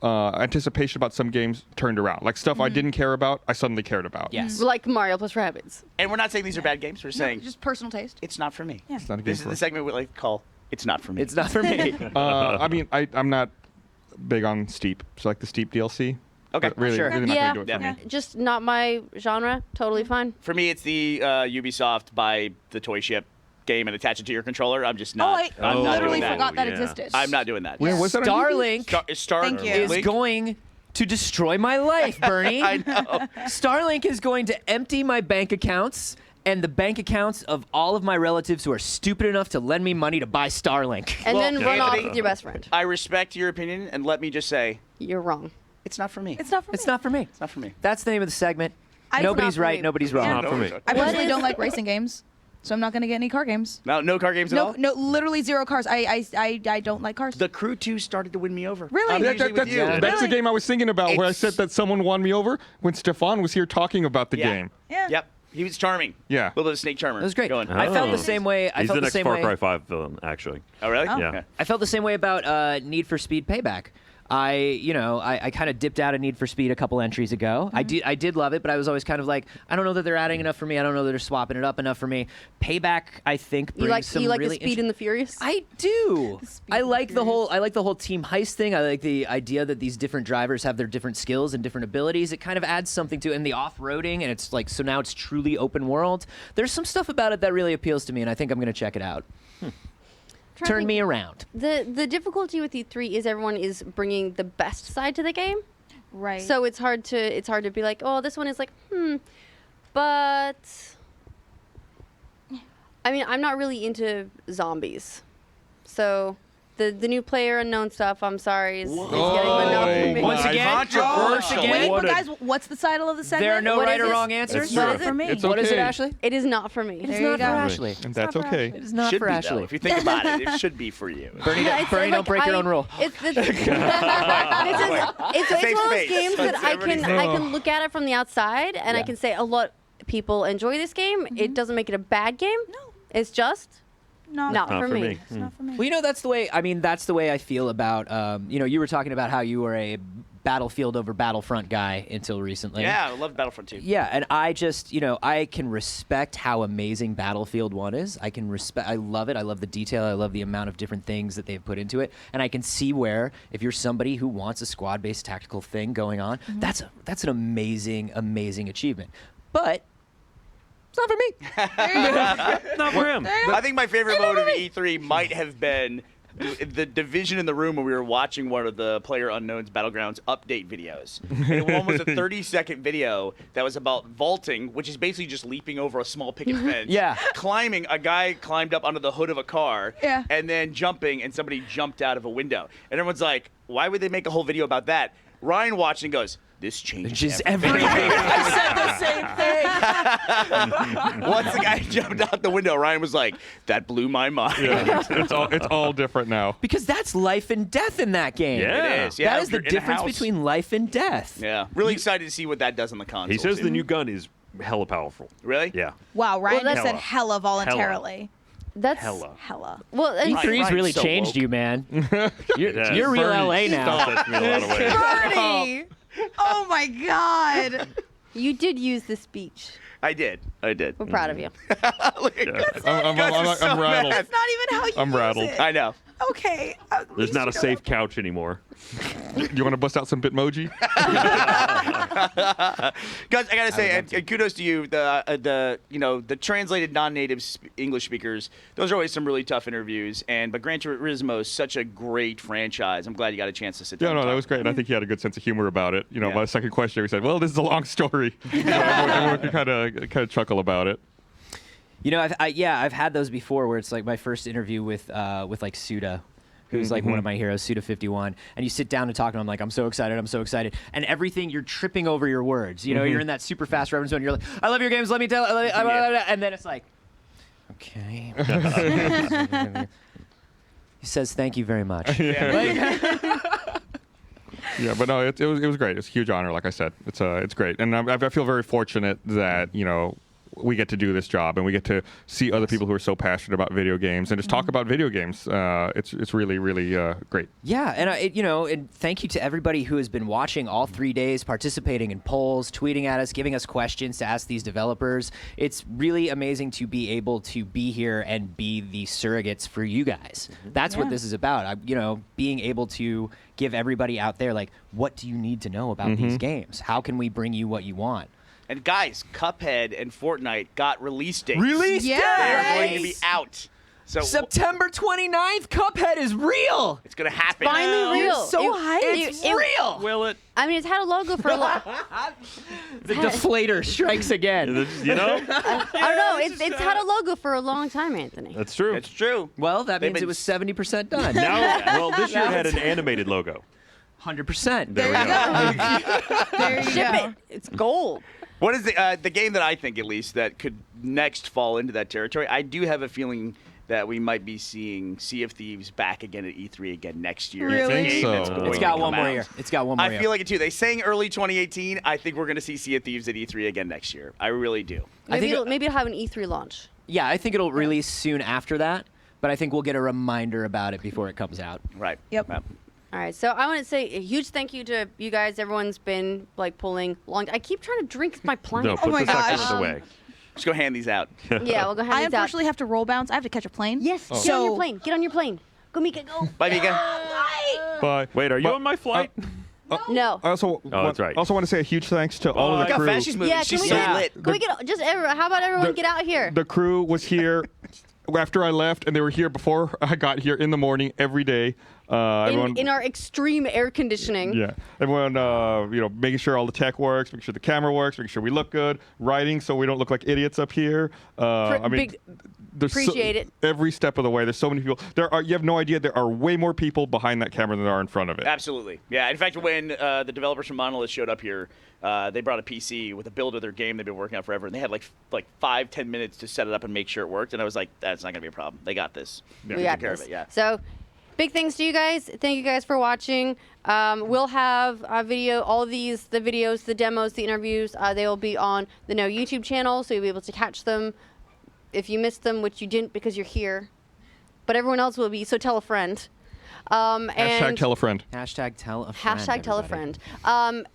anticipation about some games turned around. Like stuff I didn't care about, I suddenly cared about. Yes. Like Mario plus Rabbids. And we're not saying these are bad games. We're saying Just personal taste. it's not for me. Yeah. It's not a game This is for the segment we like to call It's Not For Me. It's not for me. I mean, I'm not big on Steep. So like the Steep DLC. Okay, But really, sure. really not Yeah. gonna do it for me. Just not my genre. Totally fine. For me, it's the Ubisoft buy the toy ship game and attach it to your controller. I'm just not. I'm not literally doing that. forgot that yeah. existed. I'm not doing that. Wait, was that on Starlink Thank you. is Link? going to destroy my life, Bernie. I know. Starlink is going to empty my bank accounts and the bank accounts of all of my relatives who are stupid enough to lend me money to buy Starlink. And Well, then run off Anthony- with your best friend. I respect your opinion, and let me just say, You're wrong. it's not for me. It's not for me. It's not for me. It's not for me. That's the name of the segment. It's Nobody's not for right, me. nobody's wrong. Not for me. I personally is- don't like racing games, so I'm not going to get any car games. No car games at all? No, literally 0 cars. I don't like cars. The Crew 2 started to win me over. Really? I'm That- usually with you. That's the game I was thinking about where I said that someone won me over when Stefan was here talking about the Yeah. game. Yeah. Yep. He was charming. Yeah. A little bit of snake charmer. It was great. Going. I felt the same way. I He's felt the the next same Far way. Cry 5 villain, actually. Oh, really? Oh. Yeah. Okay. I felt the same way about Need for Speed Payback. I kind of dipped out of Need for Speed a couple entries ago. I did love it, but I was always kind of like, I don't know that they're adding enough for me. I don't know that they're swapping it up enough for me. Payback, I think, brings some You like really the Speed and the Furious? I do. I like the whole team heist thing. I like the idea that these different drivers have their different skills and different abilities. It kind of adds something to it. And the off-roading, and it's like, so now it's truly open world. There's some stuff about it that really appeals to me, and I think I'm going to check it out. Turn me around. The difficulty with E3 is everyone is bringing the best side to the game. Right. So it's hard to be like, oh, this one is like, but I mean, I'm not really into zombies, so the new PlayerUnknown stuff. I'm sorry, is getting enough for me. Once again, Wait, but guys, what's the title of the segment? There are no What right is or this? wrong answers. What is it for me? It's What is it, okay. Ashley? It is not for me. It is not for Ashley. And that's okay. It is not should for be, Ashley. though. If you think about it, it should be for you. Bernie, Yeah, it's Bernie, like don't break your own rule. It's one of those games that I can look at it from the outside and I can say a lot of people enjoy this game. It doesn't make it a bad game. No, it's just not for me. It's not for me. Well, that's the way. I mean, that's the way I feel about. You were talking about how you were a Battlefield over Battlefront guy until recently. Yeah, I love Battlefront 2. Yeah, and I just, I can respect how amazing Battlefield 1 is. I love it. I love the detail. I love the amount of different things that they've put into it. And I can see where, if you're somebody who wants a squad-based tactical thing going on, that's an amazing, amazing achievement. But it's not for me. Not for him. I think my favorite moment of E3 might have been the division in the room when we were watching one of the PlayerUnknown's Battlegrounds update videos. And one was a 30-second video that was about vaulting, which is basically just leaping over a small picket fence. Yeah. Climbing, a guy climbed up onto the hood of a car. Yeah. And then jumping, and somebody jumped out of a window. And everyone's like, why would they make a whole video about that? Ryan watched and goes, this changes everything. I said the same thing. Once the guy jumped out the window, Ryan was like, that blew my mind. Yeah, it's all different now. Because that's life and death in that game. It is. Yeah, that is the you're in a difference house. between life and death. Yeah. Really excited to see what that does on the console. He says too. the new gun is hella powerful. Really? Yeah. Wow, Ryan Well, just said that's- hella voluntarily. That's Hella. Well, and E3's really so changed woke. you, man. Yeah. You're real LA now. Stumped me in a lot of ways. Bernie! Oh my God. you did use the speech. I did. We're proud of you. I'm rattled. That's not even how you I'm use rattled. it. I know. Okay. There's not a safe couch anymore. You want to bust out some Bitmoji? Guys, I gotta say, and kudos to you. The translated non-native English speakers. Those are always some really tough interviews. But Gran Turismo is such a great franchise. I'm glad you got a chance to sit down. Yeah, and no, talk that was great. And I think he had a good sense of humor about it. Yeah. By the second question, he said, "Well, this is a long story." Everyone could kind of chuckle about it. I've had those before where it's like my first interview with like Suda, who's like one of my heroes, Suda 51, and you sit down and talk to him, I'm like, I'm so excited, and everything, you're tripping over your words. You're in that super fast reference mode, and you're like, I love your games, let me tell, and then it's like, okay. He says thank you very much. Yeah, but no, it was great. It's a huge honor, like I said. It's great, and I feel very fortunate that we get to do this job and we get to see other people who are so passionate about video games and just talk about video games. It's really, really great. Yeah, and and thank you to everybody who has been watching all 3 days, participating in polls, tweeting at us, giving us questions to ask these developers. It's really amazing to be able to be here and be the surrogates for you guys. That's what this is about. Being able to give everybody out there, like, what do you need to know about these games? How can we bring you what you want? And guys, Cuphead and Fortnite got release dates. Release They are going to be out. So September 29th, Cuphead is real. It's going to happen. Finally real. So it's real. Will it? I mean, it's had a logo for a long. The deflator strikes again. I don't know. It's had a logo for a long time, Anthony. That's true. It's true. Well, that means it was 70% done. Now, this year it had an animated logo. 100%. There we go. There you Ship go. it. It's gold. What is the game that I think, at least, that could next fall into that territory? I do have a feeling that we might be seeing Sea of Thieves back again at E3 again next year. Really? It's a game that's going It's to got come one more out. year. It's got one more year. I feel like it too. They sang early 2018. I think we're going to see Sea of Thieves at E3 again next year. I really do. Maybe it'll have an E3 launch. Yeah, I think it'll release soon after that, but I think we'll get a reminder about it before it comes out. Right. Yep. All right, so I want to say a huge thank you to you guys. Everyone's been pulling long. I keep trying to drink my pint. No, put my the seconds gosh. away. Just go hand these out. Yeah, we'll go hand I these out. unfortunately have to roll bounce. I have to catch a plane. Yes, get on your plane. Get on your plane. Go, Mika, go. Bye, Mika. Bye. Wait, are you on my flight? No. I also that's right. also want to say a huge thanks to all of Look the how crew. fast she's moving. Yeah, She's can we so get? lit. Can we get? How about everyone get out here? The crew was here after I left, and they were here before I got here in the morning every day. In our extreme air conditioning. Yeah, everyone, making sure all the tech works, making sure the camera works, making sure we look good, writing so we don't look like idiots up here. Appreciate it. Every step of the way. There's so many people. You have no idea. There are way more people behind that camera than there are in front of it. Absolutely. Yeah. In fact, when the developers from Monolith showed up here, they brought a PC with a build of their game they've been working on forever, and they had like 5-10 minutes to set it up and make sure it worked. And I was like, that's not gonna be a problem. They got this. We got care this. of it. Yeah. So. Big thanks to you guys. Thank you guys for watching. We'll have a video, all of these, the videos, the demos, the interviews, they will be on the No YouTube channel, so you'll be able to catch them if you missed them, which you didn't because you're here. But everyone else will be, so tell a friend. Hashtag tell a friend. Hashtag tell a friend. Hashtag tell a friend.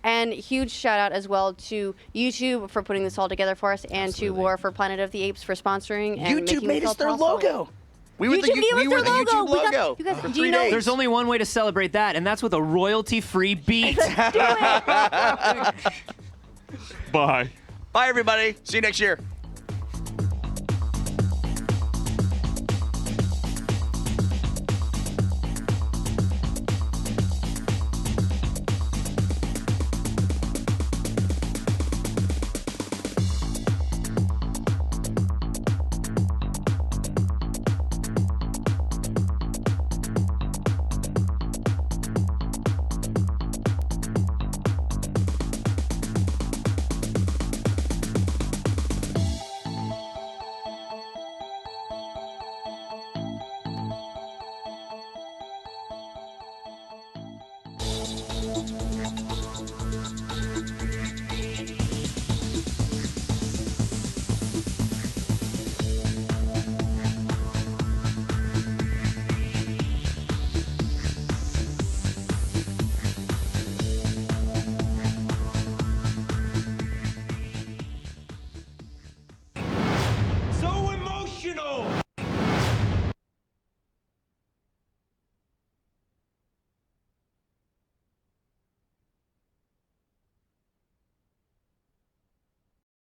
And huge shout out as well to YouTube for putting this all together for us, and to War for Planet of the Apes for sponsoring and YouTube making made this us all their possible. logo. We were the YouTube YouTube logo. You guys, for do 3 you know? days. There's only one way to celebrate that, and that's with a royalty-free beat. Bye. Bye, everybody. See you next year.